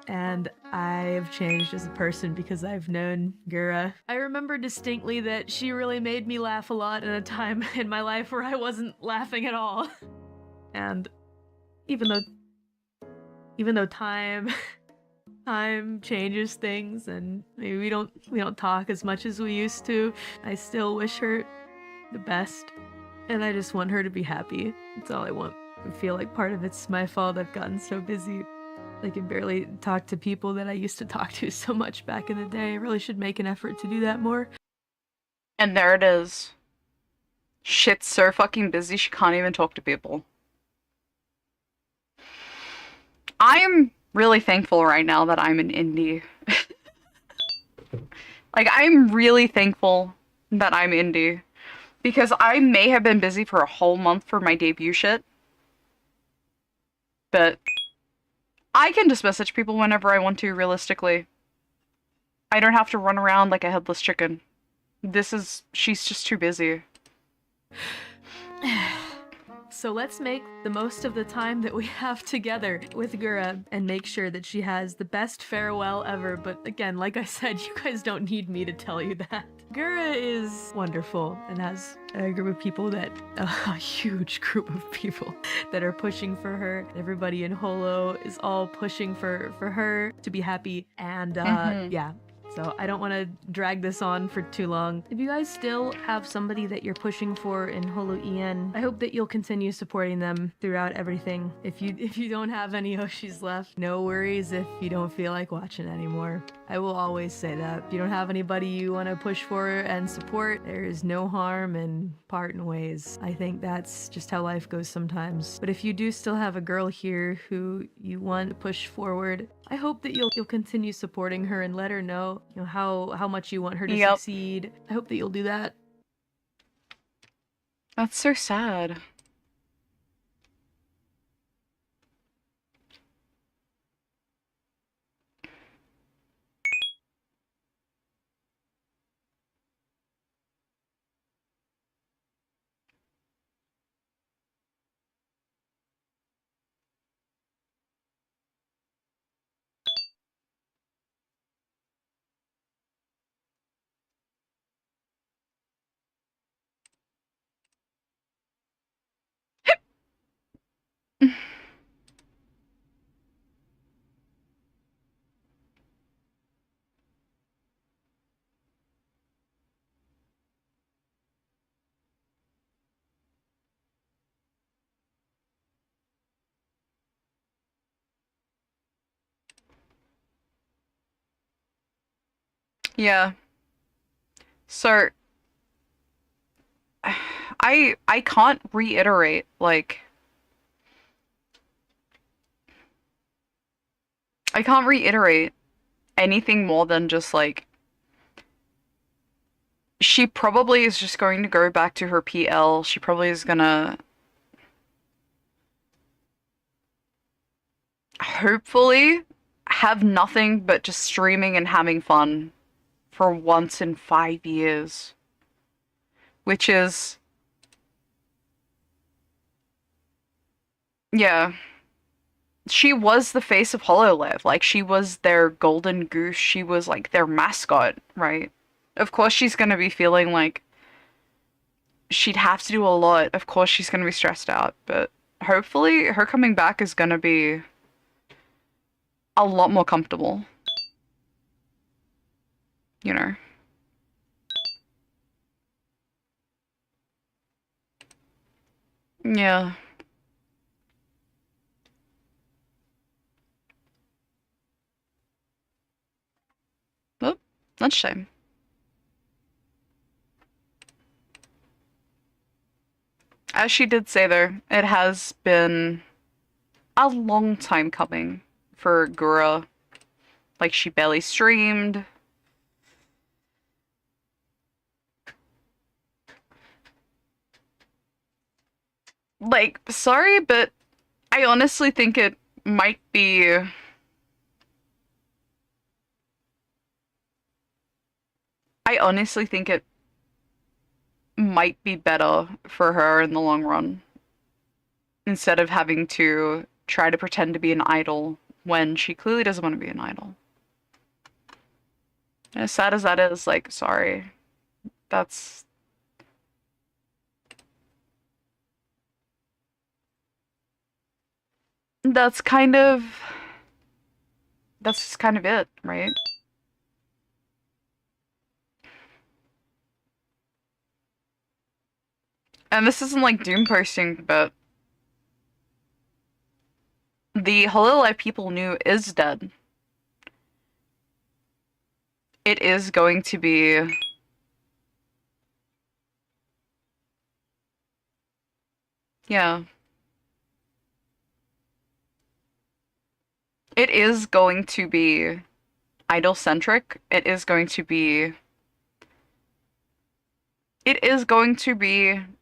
And I've changed as a person because I've known Gura. I remember distinctly that she really made me laugh a lot in a time in my life where I wasn't laughing at all. And even though time changes things and maybe we don't talk as much as we used to, I still wish her the best. And I just want her to be happy. That's all I want. I feel like part of it's my fault. I've gotten so busy. I can barely talk to people that I used to talk to so much back in the day. I really should make an effort to do that more. And there it is. Shit's so fucking busy she can't even talk to people. I'm really thankful right now that I'm an indie. Like, I'm really thankful that I'm indie. Because I may have been busy for a whole month for my debut shit. But I can just message people whenever I want to, realistically. I don't have to run around like a headless chicken. She's just too busy. So let's make the most of the time that we have together with Gura and make sure that she has the best farewell ever. But again, like I said, you guys don't need me to tell you that. Gura is wonderful and has a group of people a huge group of people that are pushing for her. Everybody in Holo is all pushing for her to be happy. And yeah. So I don't want to drag this on for too long. If you guys still have somebody that you're pushing for in Holo EN, I hope that you'll continue supporting them throughout everything. If you don't have any Oshis left, no worries if you don't feel like watching anymore. I will always say that. If you don't have anybody you want to push for and support, there is no harm in parting ways. I think that's just how life goes sometimes. But if you do still have a girl here who you want to push forward, I hope that you'll continue supporting her and let her know, how much you want her to succeed. I hope that you'll do that. That's so sad. Yeah. So I can't reiterate, like, I can't reiterate anything more than just, like, she probably is just going to go back to her PL. She probably is gonna hopefully have nothing but just streaming and having fun for once in 5 years. Which is... yeah. She was the face of HoloLive. Like, she was their golden goose. She was, like, their mascot, right? Of course she's gonna be feeling like she'd have to do a lot. Of course she's gonna be stressed out, but hopefully her coming back is gonna be a lot more comfortable. You know. Yeah. Oh, lunchtime. As she did say there, it has been a long time coming for Gura. Like, she barely streamed. Like, sorry, but I honestly think it might be. I honestly think it might be better for her in the long run instead of having to try to pretend to be an idol when she clearly doesn't want to be an idol. As sad as that is, like, sorry. That's that's kind of that's just kind of it, right? And this isn't like doom posting, but the Hololive people knew is dead. It is going to be yeah. It is going to be idol centric. It is going to be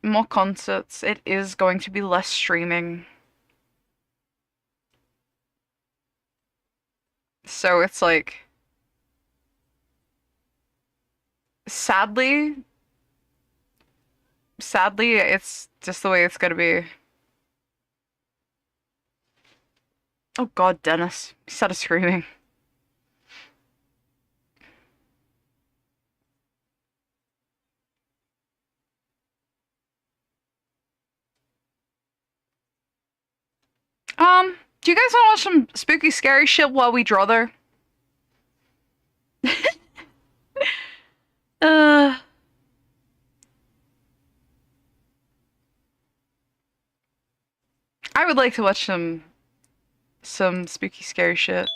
more concerts. It is going to be less streaming. So it's like, sadly, it's just the way it's gonna be. Oh God, Dennis. He started screaming. Do you guys want to watch some spooky, scary shit while we draw there? uh, I would like to watch some spooky, scary shit.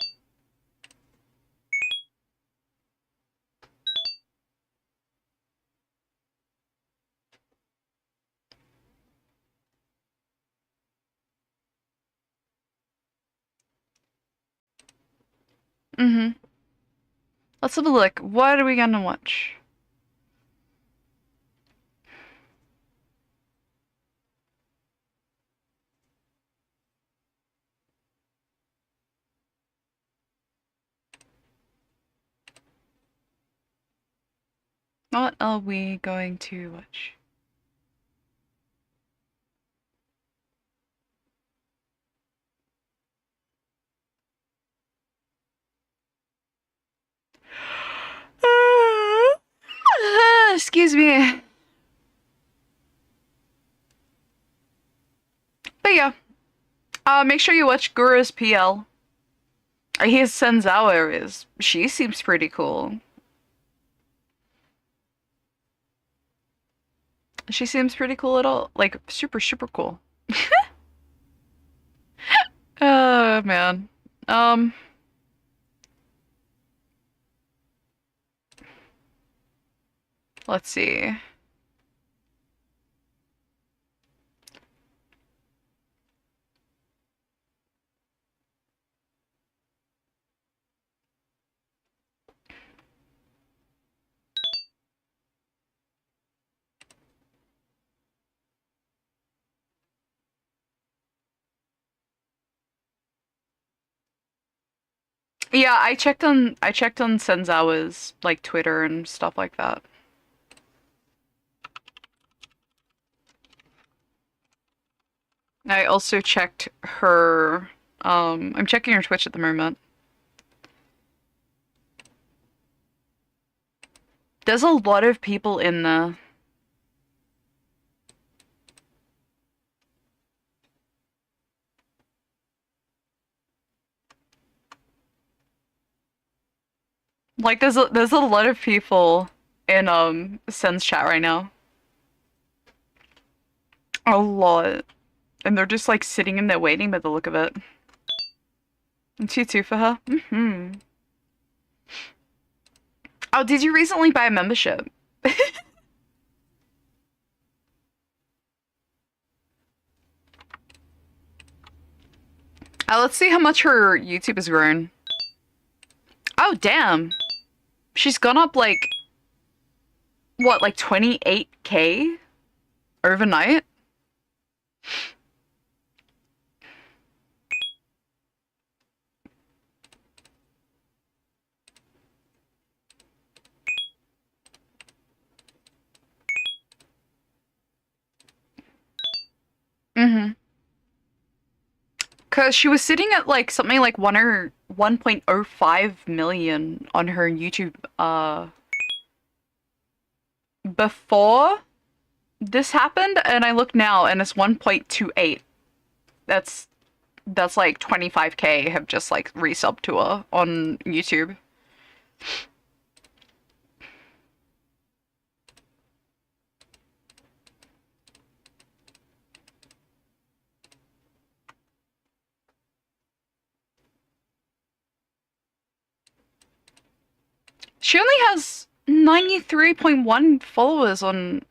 Mm-hmm. Let's have a look. What are we gonna watch? What are we going to watch? Excuse me. But yeah, make sure you watch Guru's PL. His Senzawa is. She seems pretty cool. She seems pretty cool at all. Like, super, super cool. Oh, man. Um, let's see. Yeah, I checked on Senzawa's like Twitter and stuff like that. I also checked her I'm checking her Twitch at the moment. There's a lot of people in there. Like there's a lot of people in Sen's chat right now. A lot. And they're just like sitting in there waiting by the look of it. And you too for her? Mm-hmm. Oh, did you recently buy a membership? Let's see how much her YouTube has grown. Oh, damn. She's gone up like, what, like 28K overnight? Mm-hmm. Cause she was sitting at like something like 1.05 million on her YouTube before this happened, and I look now and it's 1.28. That's like 25K have just like resubbed to her on YouTube. She only has 93.1 followers on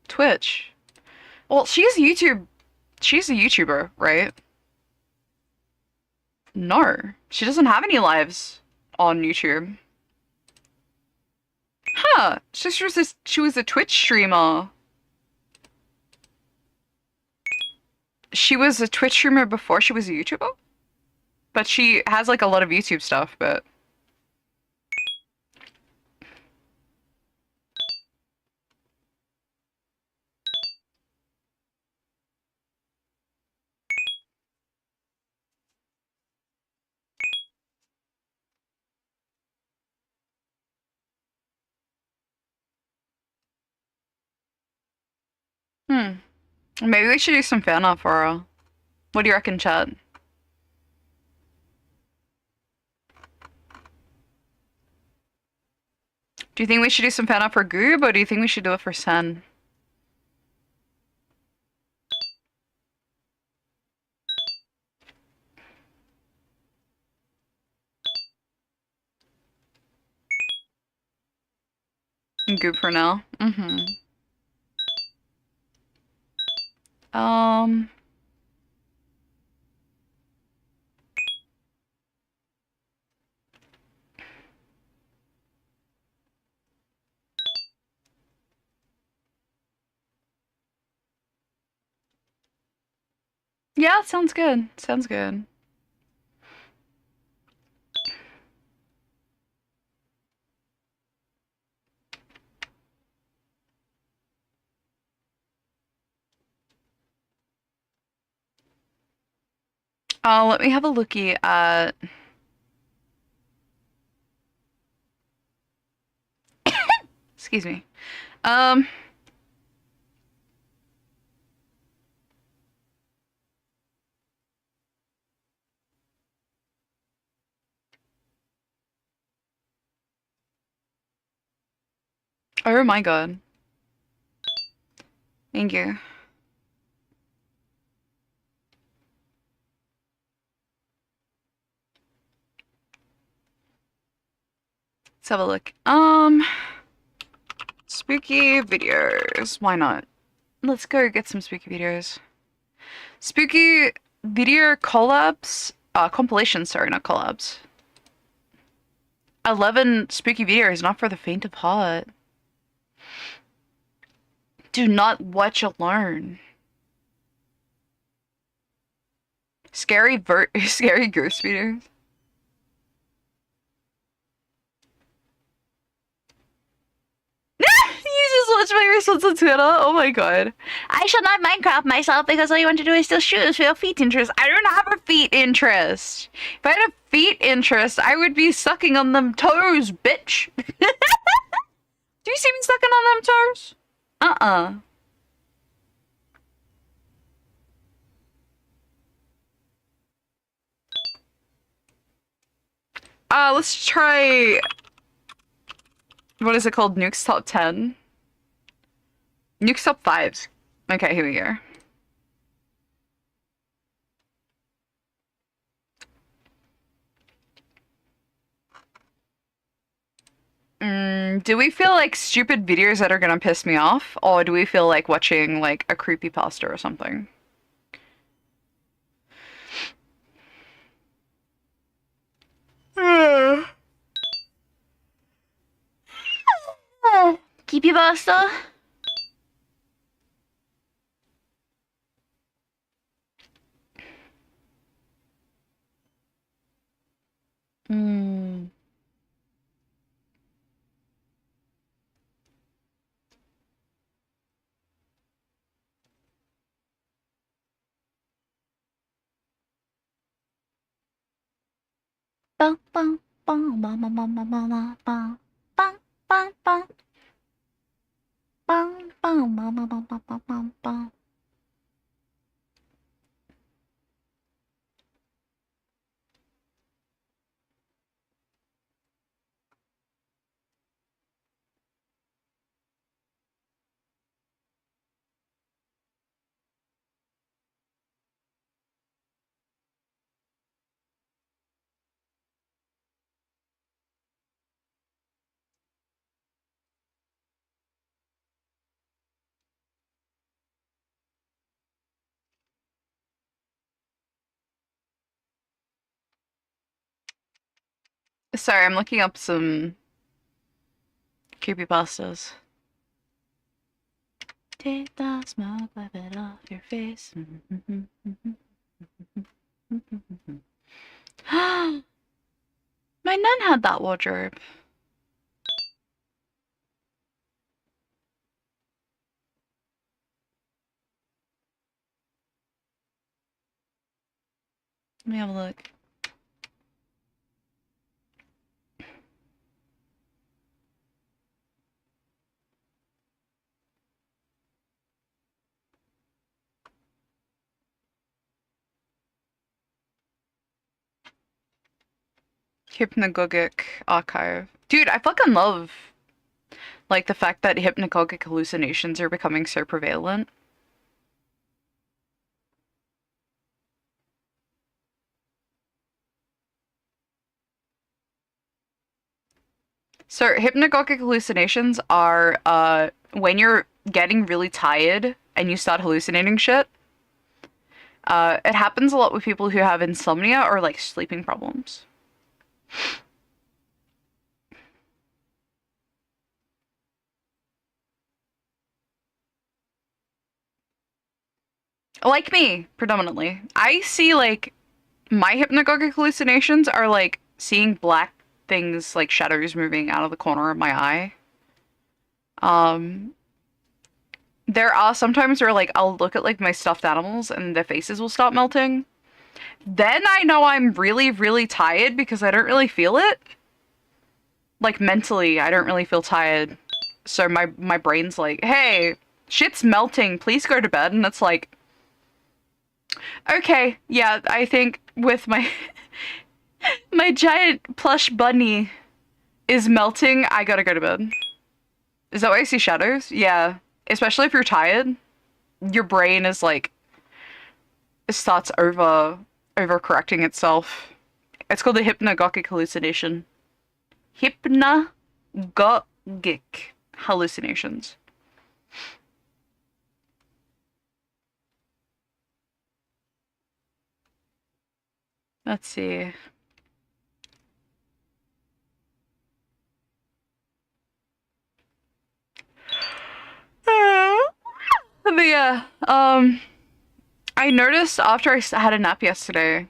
Twitch. Well, she's a YouTuber, right? No, she doesn't have any lives on YouTube. Huh, she was a Twitch streamer. She was a Twitch streamer before she was a YouTuber? But she has like a lot of YouTube stuff, but... Maybe we should do some fan art for her. What do you reckon, chat? Do you think we should do some fan art for Goob, or do you think we should do it for Sen? Goob for now. Um... Yeah, sounds good. Sounds good. Let me have a looky at... Excuse me. Oh my god. Thank you. Let's have a look. Spooky videos. Why not? Let's go get some spooky videos. Spooky video collabs. Compilations, sorry, not collabs. 11 spooky videos, not for the faint of heart. Do not watch alone. Scary ghost videos. You just watch my response on Twitter? Oh my god. I shall not Minecraft myself because all you want to do is steal shoes for your feet interest. I don't have a feet interest. If I had a feet interest, I would be sucking on them toes, bitch. Do you see me sucking on them toes? Let's try What is it called? Nuke's Top 10? Nuke's Top 5. Okay, here we go. Do we feel like stupid videos that are gonna piss me off? Or do we feel like watching like a creepypasta or something? Creepypasta? Hmm. Bum, bum, bum, bum, bum, bum, bum, bum, bum, bum, bum, bum. Bum, bum, bum, bum, bum, bum, bum, bum. Sorry, I'm looking up some creepypastas. Take the smoke, wipe it off your face. My nun had that wardrobe. Let me have a look. Hypnagogic archive. Dude, I fucking love like the fact that hypnagogic hallucinations are becoming so prevalent. So hypnagogic hallucinations are when you're getting really tired and you start hallucinating shit. It happens a lot with people who have insomnia or like sleeping problems. Like me, predominantly. I see like my hypnagogic hallucinations are like seeing black things like shadows moving out of the corner of my eye. Um, there are sometimes where like I'll look at like my stuffed animals and their faces will start melting. Then I know I'm really, really tired because I don't really feel it. Like mentally, I don't really feel tired. So my brain's like, "Hey, shit's melting. Please go to bed." And it's like, "Okay, yeah, I think with my my giant plush bunny is melting, I gotta go to bed." Is that why I see shadows? Yeah. Especially if you're tired, your brain is like it starts overcorrecting itself. It's called the hypnagogic hallucination. Hypnagogic hallucinations. Let's see. But yeah, I noticed after had a nap yesterday,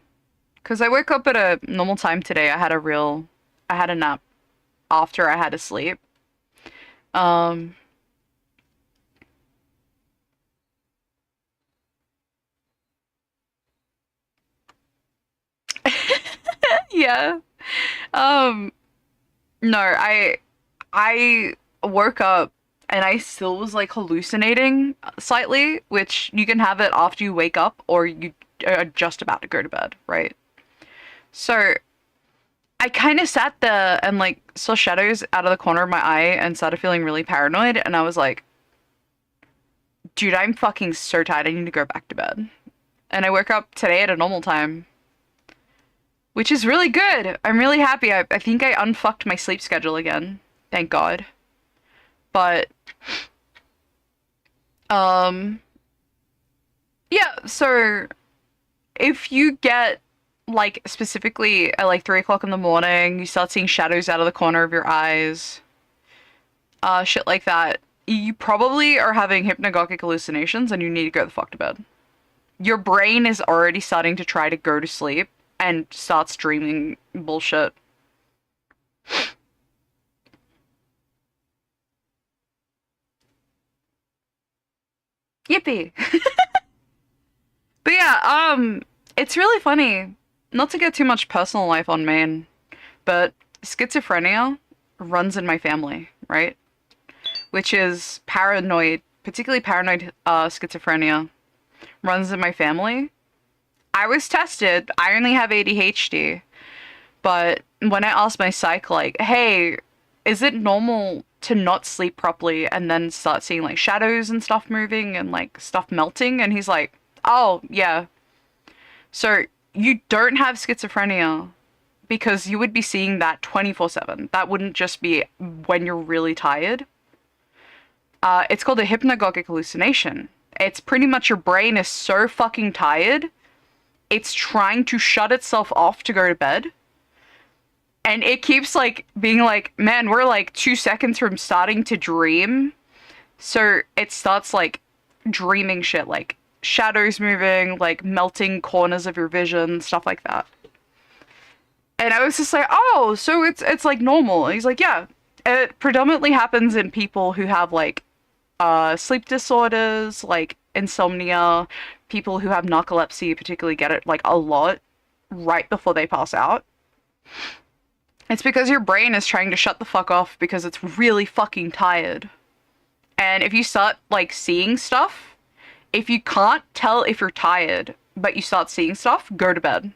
because I woke up at a normal time today. I had a nap after I had to sleep. Um, yeah. Um, no, I woke up and I still was like hallucinating slightly, which you can have it after you wake up or you are just about to go to bed, right? So I kind of sat there and like saw shadows out of the corner of my eye and started feeling really paranoid. And I was like, dude, I'm fucking so tired. I need to go back to bed. And I woke up today at a normal time, which is really good. I'm really happy. I think I unfucked my sleep schedule again. Thank God. But, yeah, so if you get like specifically at like 3 o'clock in the morning, you start seeing shadows out of the corner of your eyes, shit like that, you probably are having hypnagogic hallucinations and you need to go the fuck to bed. Your brain is already starting to try to go to sleep and starts dreaming bullshit. Yippee. But yeah, it's really funny. Not to get too much personal life on Maine, but schizophrenia runs in my family, right? Which is paranoid, particularly paranoid schizophrenia, runs in my family. I was tested. I only have ADHD. But when I asked my psych, like, hey, is it normal to not sleep properly and then start seeing like shadows and stuff moving and like stuff melting? And he's like, oh, yeah. So you don't have schizophrenia because you would be seeing that 24/7. That wouldn't just be when you're really tired. It's called a hypnagogic hallucination. It's pretty much your brain is so fucking tired, it's trying to shut itself off to go to bed. And it keeps like being like, man, we're like 2 seconds from starting to dream. So it starts like dreaming shit, like shadows moving, like melting corners of your vision, stuff like that. And I was just like, oh, so it's like normal. And he's like, yeah, it predominantly happens in people who have like sleep disorders, like insomnia. People who have narcolepsy particularly get it like a lot right before they pass out. It's because your brain is trying to shut the fuck off because it's really fucking tired. And if you start like seeing stuff, if you can't tell if you're tired, but you start seeing stuff, go to bed.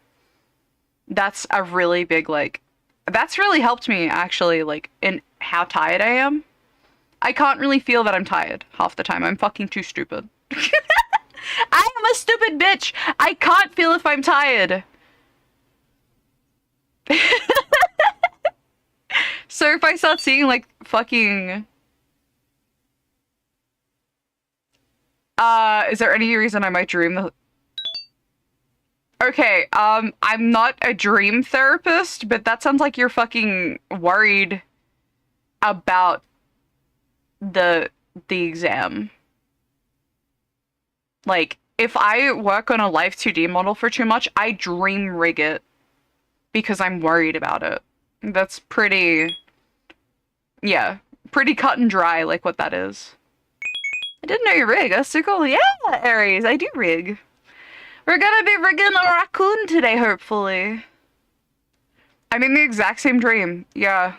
That's a really big, like, that's really helped me, actually, like, in how tired I am. I can't really feel that I'm tired half the time. I'm fucking too stupid. I am a stupid bitch. I can't feel if I'm tired. So if I start seeing, like, fucking... is there any reason I might dream the... Okay, I'm not a dream therapist, but that sounds like you're fucking worried about the exam. Like, if I work on a Life 2D model for too much, I dream rig it because I'm worried about it. That's pretty... Yeah, pretty cut and dry, like what that is. I didn't know you rig. That's so cool. Yeah, Aries, I do rig. We're gonna be rigging a raccoon today, hopefully. I'm in the exact same dream. Yeah.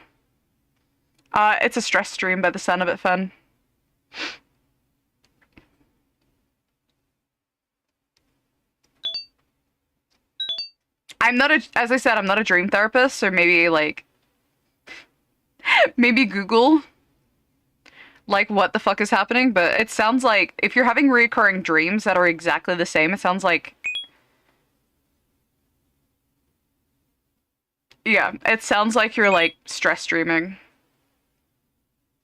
It's a stress dream by the sound of it, Fen. I'm not a, as I said, I'm not a dream therapist, so maybe, like, maybe Google like what the fuck is happening, but it sounds like if you're having recurring dreams that are exactly the same, it sounds like, yeah, it sounds like you're like stress dreaming.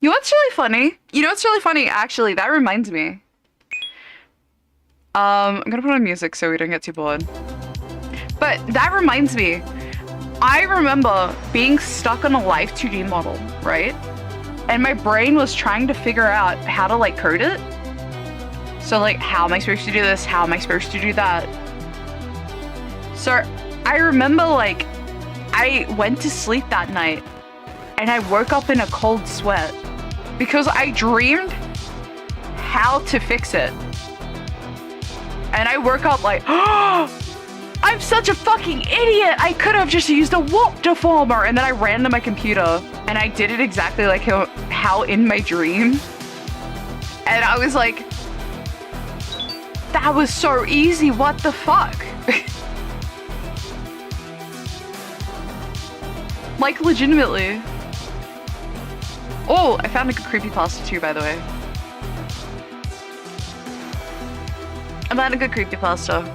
You know what's really funny? You know what's really funny? Actually, that reminds me. I'm gonna put on music so we don't get too bored. But that reminds me. I remember being stuck on a Life 2D model, right? And my brain was trying to figure out how to like code it. So like, how am I supposed to do this? How am I supposed to do that? So I remember like, I went to sleep that night and I woke up in a cold sweat because I dreamed how to fix it. And I woke up like, oh, I'm such a fucking idiot. I could have just used a warp deformer. And then I ran to my computer and I did it exactly like how in my dream. And I was like, that was so easy. What the fuck? Like, legitimately. Oh, I found a creepypasta too, by the way. I found a good creepypasta.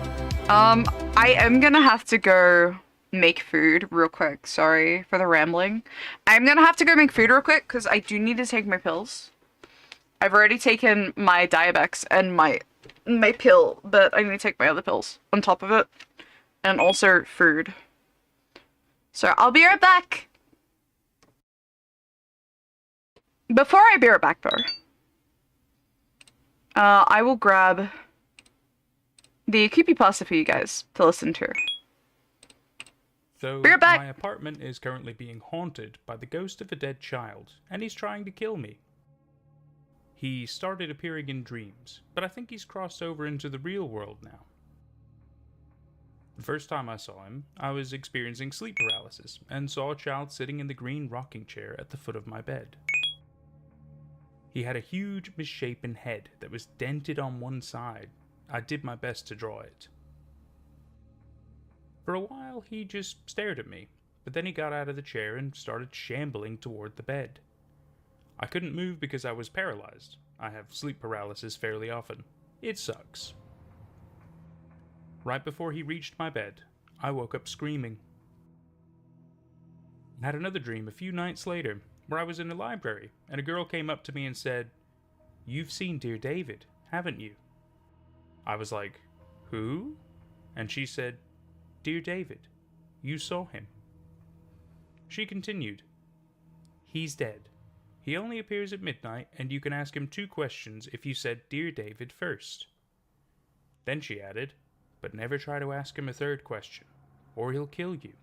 I am gonna have to go make food real quick. Sorry for the rambling. I'm gonna have to go make food real quick because I do need to take my pills. I've already taken my Diabex and my pill, but I need to take my other pills on top of it. And also food. So I'll be right back. Before I be right back though, I will grab the creepypasta for you guys to listen to. So, be right back. My apartment is currently being haunted by the ghost of a dead child, and he's trying to kill me. He started appearing in dreams, but I think he's crossed over into the real world now. The first time I saw him, I was experiencing sleep paralysis, and saw a child sitting in the green rocking chair at the foot of my bed. He had a huge misshapen head that was dented on one side. I did my best to draw it. For a while, he just stared at me, but then he got out of the chair and started shambling toward the bed. I couldn't move because I was paralyzed. I have sleep paralysis fairly often. It sucks. Right before he reached my bed, I woke up screaming. I had another dream a few nights later, where I was in a library, and a girl came up to me and said, "You've seen Dear David, haven't you?" I was like, "Who?" And she said, "Dear David, you saw him." She continued, "He's dead. He only appears at midnight, and you can ask him 2 questions if you said Dear David first." Then she added, "But never try to ask him a 3rd question, or he'll kill you."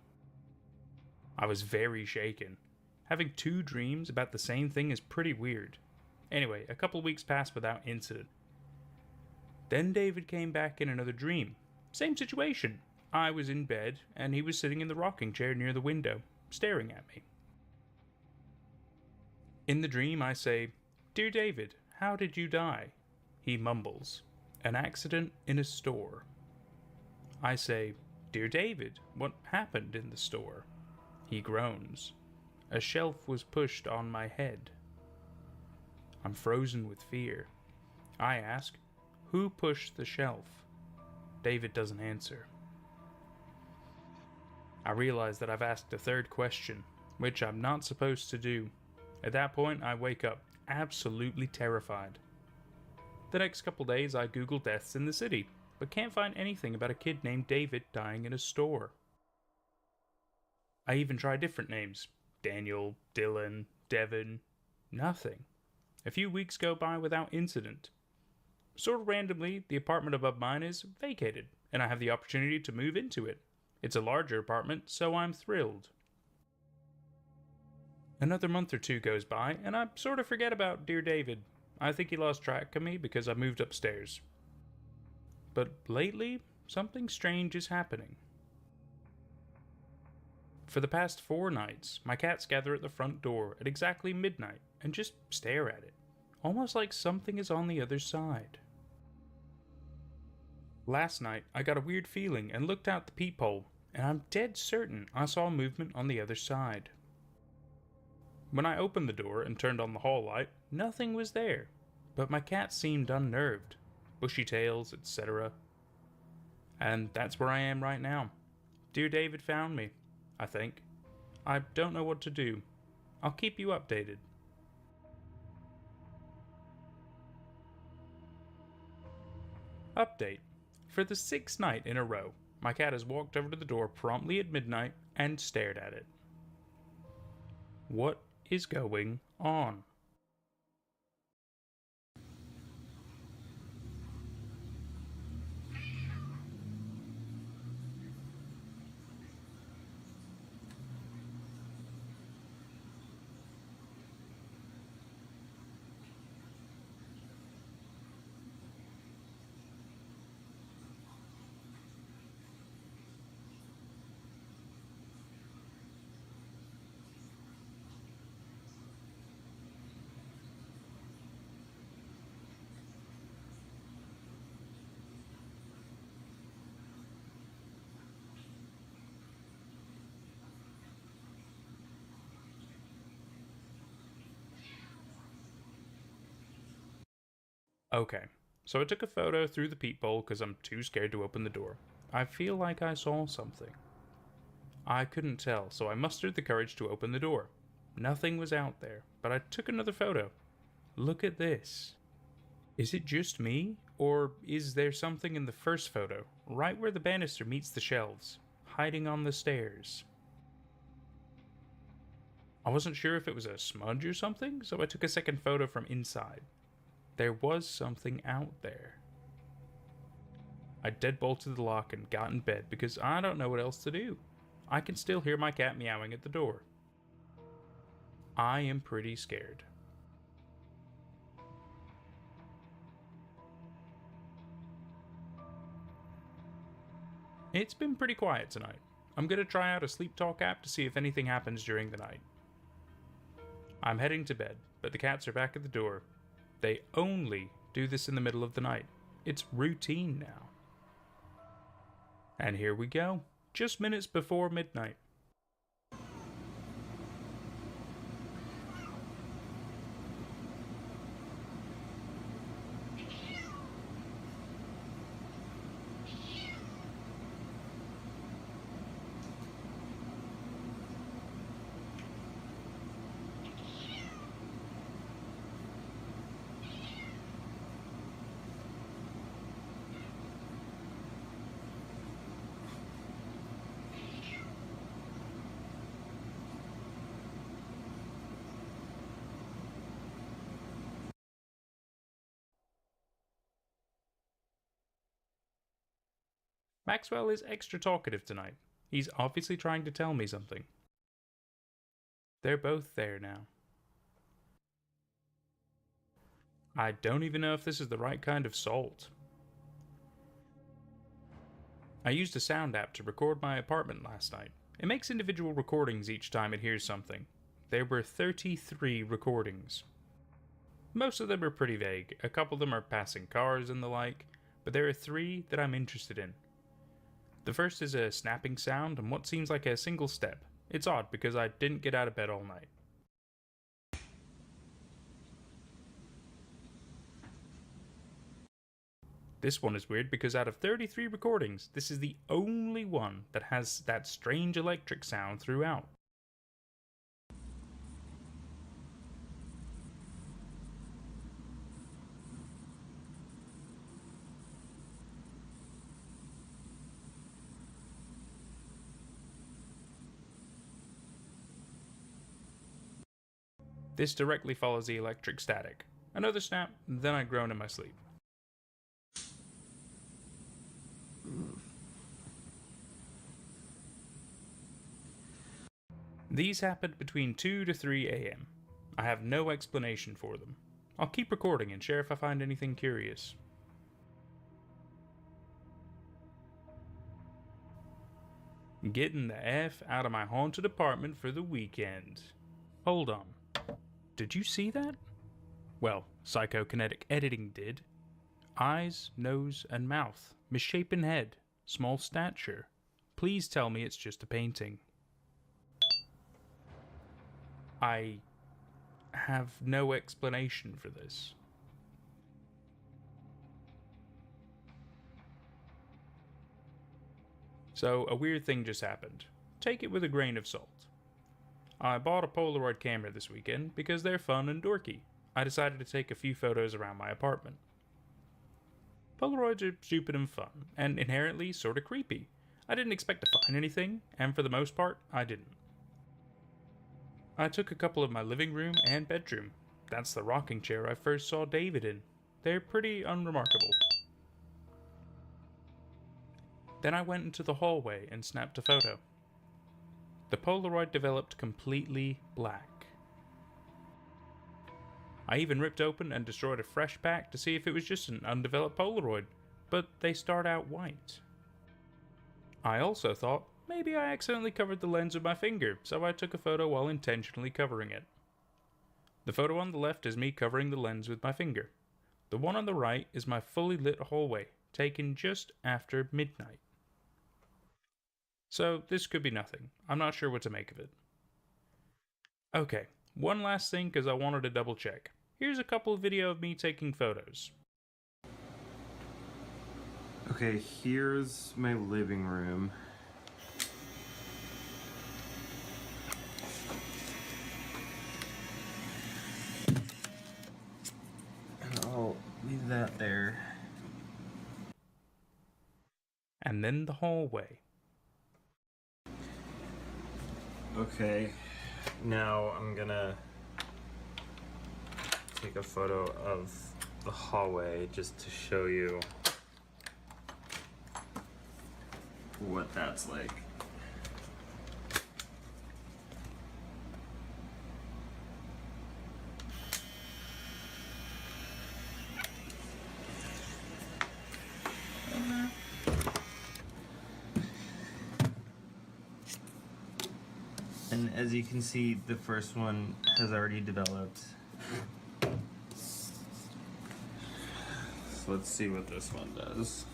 I was very shaken. Having 2 dreams about the same thing is pretty weird. Anyway, a couple weeks passed without incident. Then David came back in another dream. Same situation. I was in bed, and he was sitting in the rocking chair near the window, staring at me. In the dream, I say, "Dear David, how did you die?" He mumbles, "An accident in a store." I say, "Dear David, what happened in the store?" He groans, "A shelf was pushed on my head." I'm frozen with fear. I ask, "Who pushed the shelf?" David doesn't answer. I realize that I've asked a 3rd question, which I'm not supposed to do. At that point, I wake up, absolutely terrified. The next couple days, I Google deaths in the city, but can't find anything about a kid named David dying in a store. I even try different names. Daniel, Dylan, Devin. Nothing. A few weeks go by without incident. Sort of randomly, the apartment above mine is vacated, and I have the opportunity to move into it. It's a larger apartment, so I'm thrilled. Another month or 2 goes by, and I sort of forget about Dear David. I think he lost track of me because I moved upstairs. But lately, something strange is happening. For the past 4 nights, my cats gather at the front door at exactly midnight and just stare at it, almost like something is on the other side. Last night, I got a weird feeling and looked out the peephole, and I'm dead certain I saw movement on the other side. When I opened the door and turned on the hall light, nothing was there, but my cats seemed unnerved, bushy tails, etc. And that's where I am right now. Dear David found me, I think. I don't know what to do. I'll keep you updated. Update. For the 6th night in a row, my cat has walked over to the door promptly at midnight and stared at it. What is going on? Okay, so I took a photo through the peephole because I'm too scared to open the door. I feel like I saw something. I couldn't tell, so I mustered the courage to open the door. Nothing was out there, but I took another photo. Look at this. Is it just me, or is there something in the first photo, right where the banister meets the shelves, hiding on the stairs? I wasn't sure if it was a smudge or something, so I took a second photo from inside. There was something out there. I deadbolted the lock and got in bed because I don't know what else to do. I can still hear my cat meowing at the door. I am pretty scared. It's been pretty quiet tonight. I'm gonna try out a sleep talk app to see if anything happens during the night. I'm heading to bed, but the cats are back at the door. They only do this in the middle of the night. It's routine now. And here we go, just minutes before midnight. Maxwell is extra talkative tonight. He's obviously trying to tell me something. They're both there now. I don't even know if this is the right kind of salt. I used a sound app to record my apartment last night. It makes individual recordings each time it hears something. There were 33 recordings. Most of them are pretty vague. A couple of them are passing cars and the like, but there are 3 that I'm interested in. The first is a snapping sound and what seems like a single step. It's odd because I didn't get out of bed all night. This one is weird because out of 33 recordings, this is the only one that has that strange electric sound throughout. This directly follows the electric static. Another snap, then I groan in my sleep. These happened between 2 to 3 a.m. I have no explanation for them. I'll keep recording and share if I find anything curious. Getting the F out of my haunted apartment for the weekend. Hold on. Did you see that? Well, psychokinetic editing did. Eyes, nose, and mouth. Misshapen head. Small stature. Please tell me it's just a painting. I have no explanation for this. So, a weird thing just happened. Take it with a grain of salt. I bought a Polaroid camera this weekend because they're fun and dorky. I decided to take a few photos around my apartment. Polaroids are stupid and fun, and inherently sorta creepy. I didn't expect to find anything, and for the most part, I didn't. I took a couple of my living room and bedroom. That's the rocking chair I first saw David in. They're pretty unremarkable. Then I went into the hallway and snapped a photo. The Polaroid developed completely black. I even ripped open and destroyed a fresh pack to see if it was just an undeveloped Polaroid, but they start out white. I also thought maybe I accidentally covered the lens with my finger, so I took a photo while intentionally covering it. The photo on the left is me covering the lens with my finger. The one on the right is my fully lit hallway, taken just after midnight. So this could be nothing. I'm not sure what to make of it. Okay, one last thing because I wanted to double check. Here's a couple of video of me taking photos. Okay, here's my living room. And I'll leave that there. And then the hallway. Okay, now I'm gonna take a photo of the hallway just to show you what that's like. And as you can see, the first one has already developed. So let's see what this one does.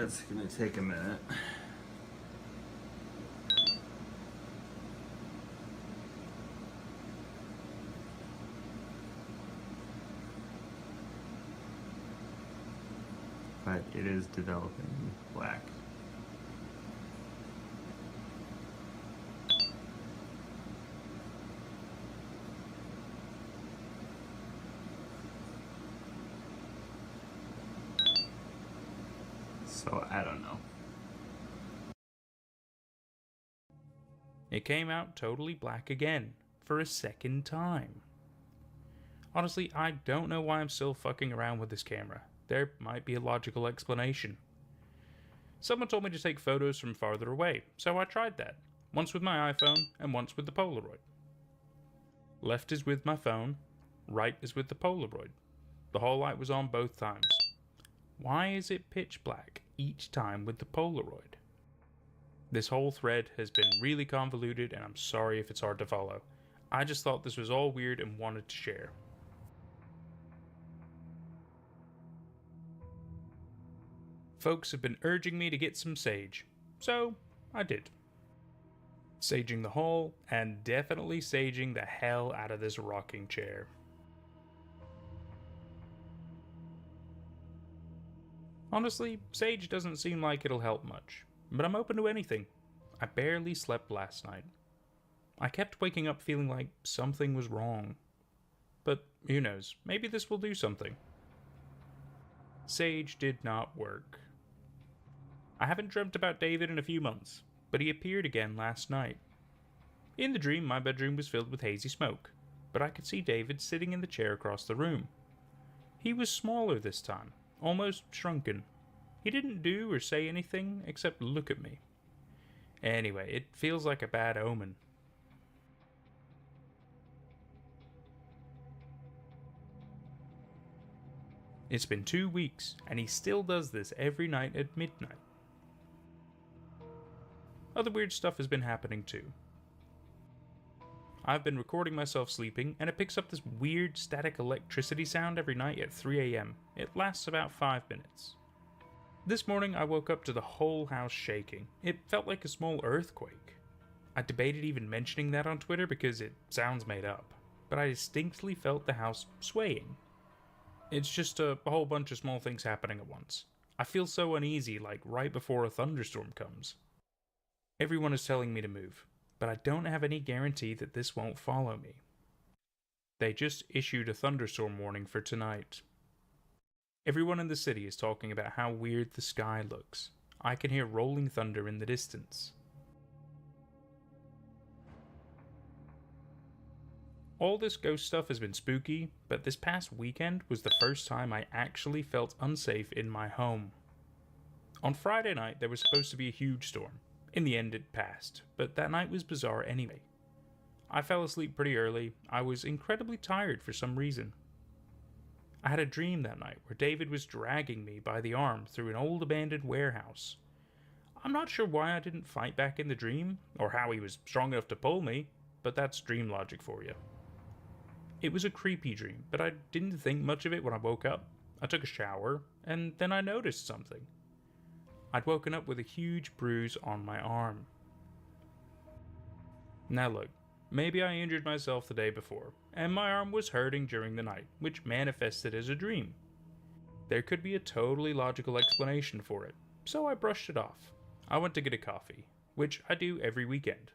It's gonna take a minute. But it is developing black. So I don't know. It came out totally black again, for a second time. Honestly, I don't know why I'm still fucking around with this camera. There might be a logical explanation. Someone told me to take photos from farther away, so I tried that. Once with my iPhone, and once with the Polaroid. Left is with my phone, right is with the Polaroid. The whole light was on both times. Why is it pitch black each time with the Polaroid? This whole thread has been really convoluted, and I'm sorry if it's hard to follow. I just thought this was all weird and wanted to share. Folks have been urging me to get some sage, so I did. Saging the hall, and definitely saging the hell out of this rocking chair. Honestly, sage doesn't seem like it'll help much, but I'm open to anything. I barely slept last night. I kept waking up feeling like something was wrong. But who knows, maybe this will do something. Sage did not work. I haven't dreamt about David in a few months, but he appeared again last night. In the dream, my bedroom was filled with hazy smoke, but I could see David sitting in the chair across the room. He was smaller this time, almost shrunken. He didn't do or say anything except look at me. Anyway, it feels like a bad omen. It's been 2 weeks, and he still does this every night at midnight. Other weird stuff has been happening too. I've been recording myself sleeping, and it picks up this weird static electricity sound every night at 3 a.m. It lasts about 5 minutes. This morning I woke up to the whole house shaking. It felt like a small earthquake. I debated even mentioning that on Twitter because it sounds made up, but I distinctly felt the house swaying. It's just a whole bunch of small things happening at once. I feel so uneasy, like right before a thunderstorm comes. Everyone is telling me to move, but I don't have any guarantee that this won't follow me. They just issued a thunderstorm warning for tonight. Everyone in the city is talking about how weird the sky looks. I can hear rolling thunder in the distance. All this ghost stuff has been spooky, but this past weekend was the first time I actually felt unsafe in my home. On Friday night, there was supposed to be a huge storm. In the end, it passed, but that night was bizarre anyway. I fell asleep pretty early. I was incredibly tired for some reason. I had a dream that night where David was dragging me by the arm through an old abandoned warehouse. I'm not sure why I didn't fight back in the dream, or how he was strong enough to pull me, but that's dream logic for you. It was a creepy dream, but I didn't think much of it when I woke up. I took a shower, and then I noticed something. I'd woken up with a huge bruise on my arm. Now look, maybe I injured myself the day before, and my arm was hurting during the night, which manifested as a dream. There could be a totally logical explanation for it, so I brushed it off. I went to get a coffee, which I do every weekend.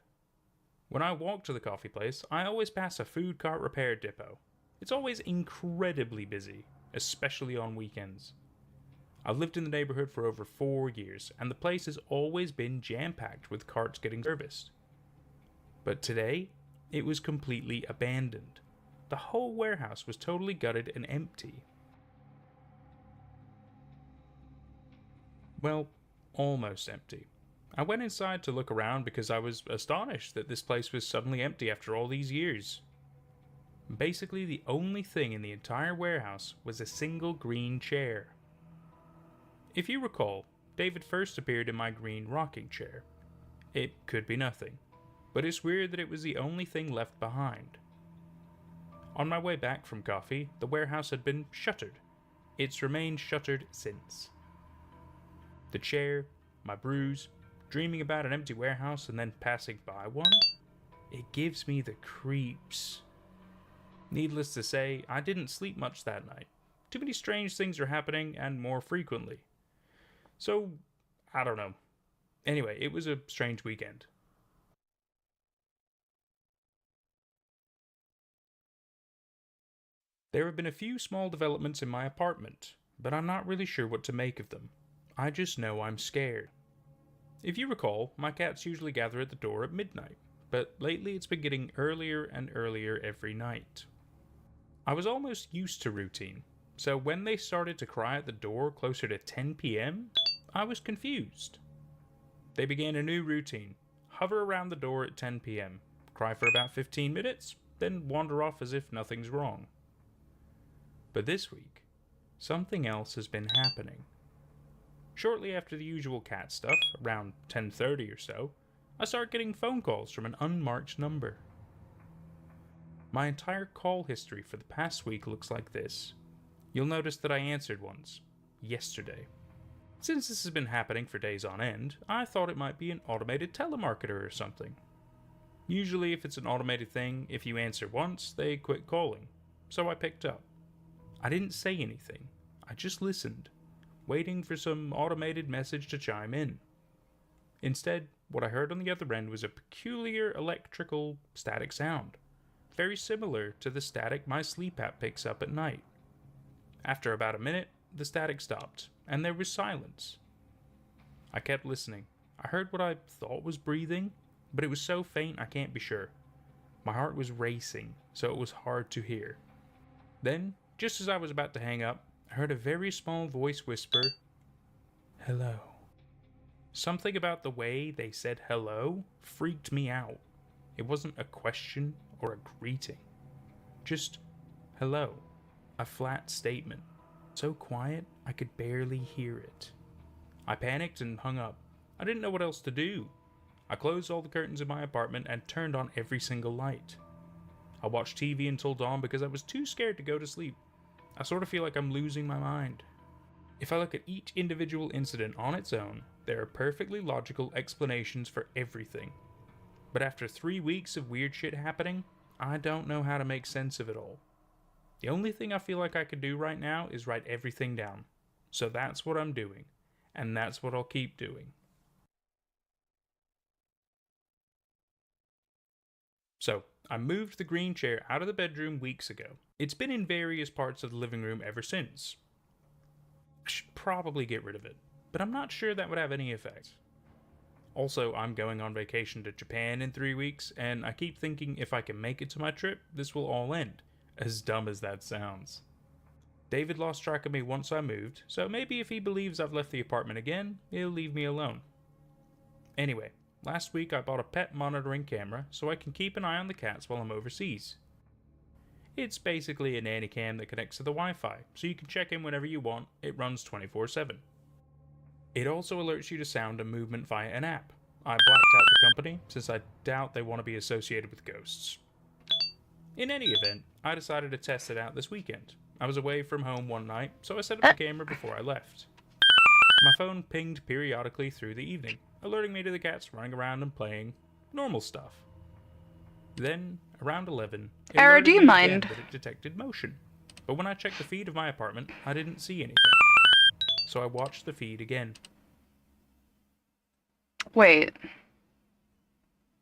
When I walk to the coffee place, I always pass a food cart repair depot. It's always incredibly busy, especially on weekends. I've lived in the neighborhood for over 4 years, and the place has always been jam-packed with carts getting serviced. But today, it was completely abandoned. The whole warehouse was totally gutted and empty. Well, almost empty. I went inside to look around because I was astonished that this place was suddenly empty after all these years. Basically, the only thing in the entire warehouse was a single green chair. If you recall, David first appeared in my green rocking chair. It could be nothing, but it's weird that it was the only thing left behind. On my way back from coffee, the warehouse had been shuttered. It's remained shuttered since. The chair, my bruise, dreaming about an empty warehouse and then passing by one, it gives me the creeps. Needless to say, I didn't sleep much that night. Too many strange things are happening, and more frequently. So, I don't know. Anyway, it was a strange weekend. There have been a few small developments in my apartment, but I'm not really sure what to make of them. I just know I'm scared. If you recall, my cats usually gather at the door at midnight, but lately it's been getting earlier and earlier every night. I was almost used to routine, so when they started to cry at the door closer to 10 p.m., I was confused. They began a new routine: hover around the door at 10 p.m., cry for about 15 minutes, then wander off as if nothing's wrong. But this week, something else has been happening. Shortly after the usual cat stuff, around 10:30 or so, I start getting phone calls from an unmarked number. My entire call history for the past week looks like this. You'll notice that I answered once, yesterday. Since this has been happening for days on end, I thought it might be an automated telemarketer or something. Usually if it's an automated thing, if you answer once, they quit calling. So I picked up. I didn't say anything. I just listened, waiting for some automated message to chime in. Instead, what I heard on the other end was a peculiar electrical static sound, very similar to the static my sleep app picks up at night. After about a minute, the static stopped, and there was silence. I kept listening. I heard what I thought was breathing, but it was so faint I can't be sure. My heart was racing, so it was hard to hear. Then, just as I was about to hang up, I heard a very small voice whisper, "Hello." Something about the way they said hello freaked me out. It wasn't a question or a greeting. Just hello. A flat statement. So quiet I could barely hear it. I panicked and hung up. I didn't know what else to do. I closed all the curtains in my apartment and turned on every single light. I watched TV until dawn because I was too scared to go to sleep. I sort of feel like I'm losing my mind. If I look at each individual incident on its own, there are perfectly logical explanations for everything. But after 3 weeks of weird shit happening, I don't know how to make sense of it all. The only thing I feel like I could do right now is write everything down. So that's what I'm doing, and that's what I'll keep doing. So, I moved the green chair out of the bedroom weeks ago. It's been in various parts of the living room ever since. I should probably get rid of it, but I'm not sure that would have any effect. Also, I'm going on vacation to Japan in 3 weeks, and I keep thinking if I can make it to my trip, this will all end. As dumb as that sounds. David lost track of me once I moved, so maybe if he believes I've left the apartment again, he'll leave me alone. Anyway, last week I bought a pet monitoring camera so I can keep an eye on the cats while I'm overseas. It's basically a nanny cam that connects to the Wi-Fi, so you can check in whenever you want. It runs 24/7. It also alerts you to sound and movement via an app. I blacked out the company, since I doubt they want to be associated with ghosts. In any event, I decided to test it out this weekend. I was away from home one night, so I set up the camera before I left. My phone pinged periodically through the evening, alerting me to the cats running around and playing normal stuff. Then, around 11, it Era, alerted do you me mind? again that it detected motion. But when I checked the feed of my apartment, I didn't see anything. So I watched the feed again. Wait.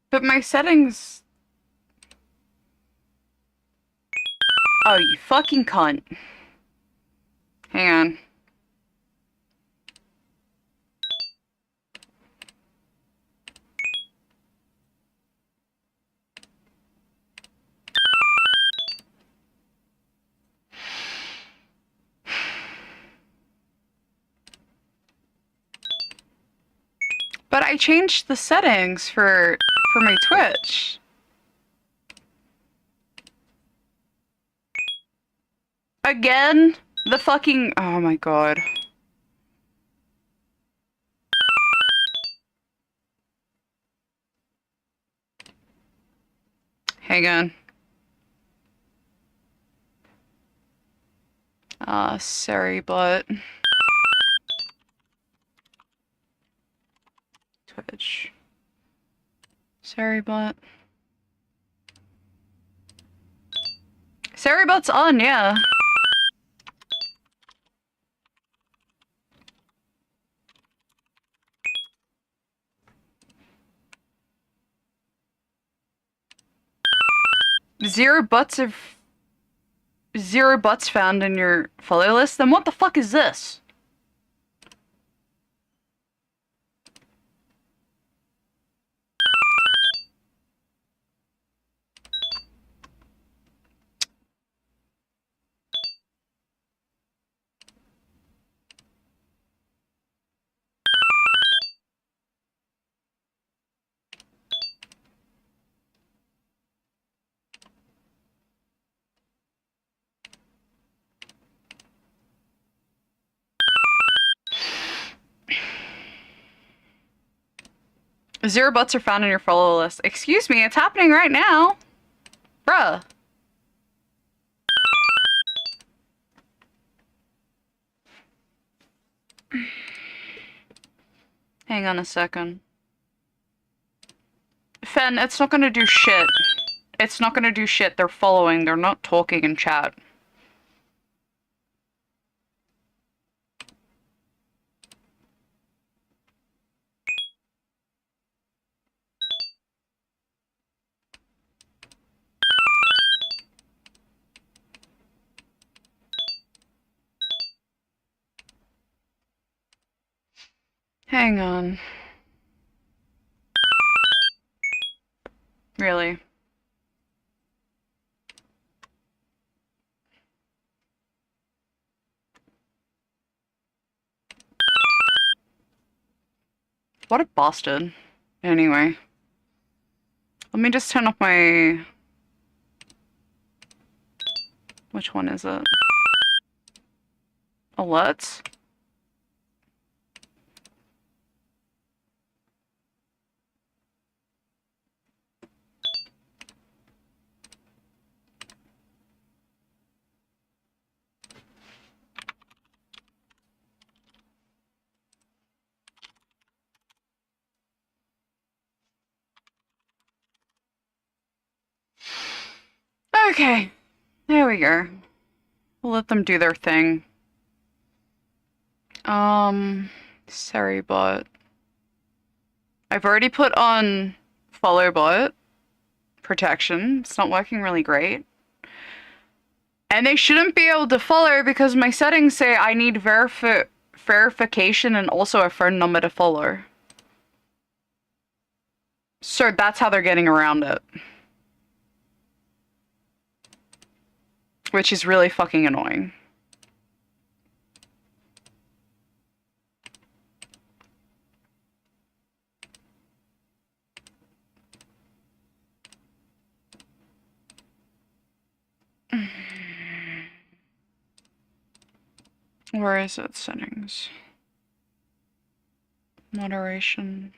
But my settings... Oh, you fucking cunt. Hang on. But I changed the settings for my Twitch. Again? The fucking... Oh my god. Hang on. Sorry, but... Twitch. Sorry, but... Sorry, but's on, yeah. Zero butts found in your follow list? Then what the fuck is this? Zero butts are found in your follow list. Excuse me, it's happening right now. Bruh. Hang on a second. Fen, it's not gonna do shit. It's not gonna do shit. They're following. They're not talking in chat. Hang on. Really? What a bastard. Anyway. Let me just turn off my... Which one is it? Alerts? Okay. There we go. We'll let them do their thing. Sorry, bot. I've already put on follow bot protection. It's not working really great. And they shouldn't be able to follow because my settings say I need verification and also a phone number to follow. So that's how they're getting around it. Which is really fucking annoying. Where is it? Settings. Moderation.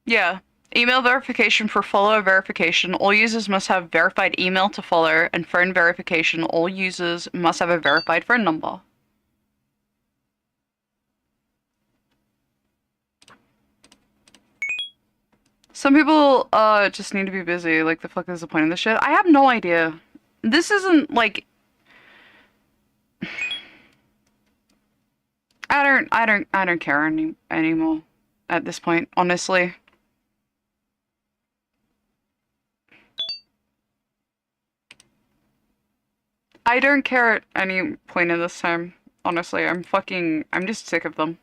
Yeah, Email verification for follower verification. All users must have verified email to follow, and phone verification. All users must have a verified phone number. Some people just need to be busy. Like, the fuck is the point of this shit? I have no idea. This isn't like I don't care anymore at this point, honestly. I don't care at any point in this time. Honestly, I'm just sick of them.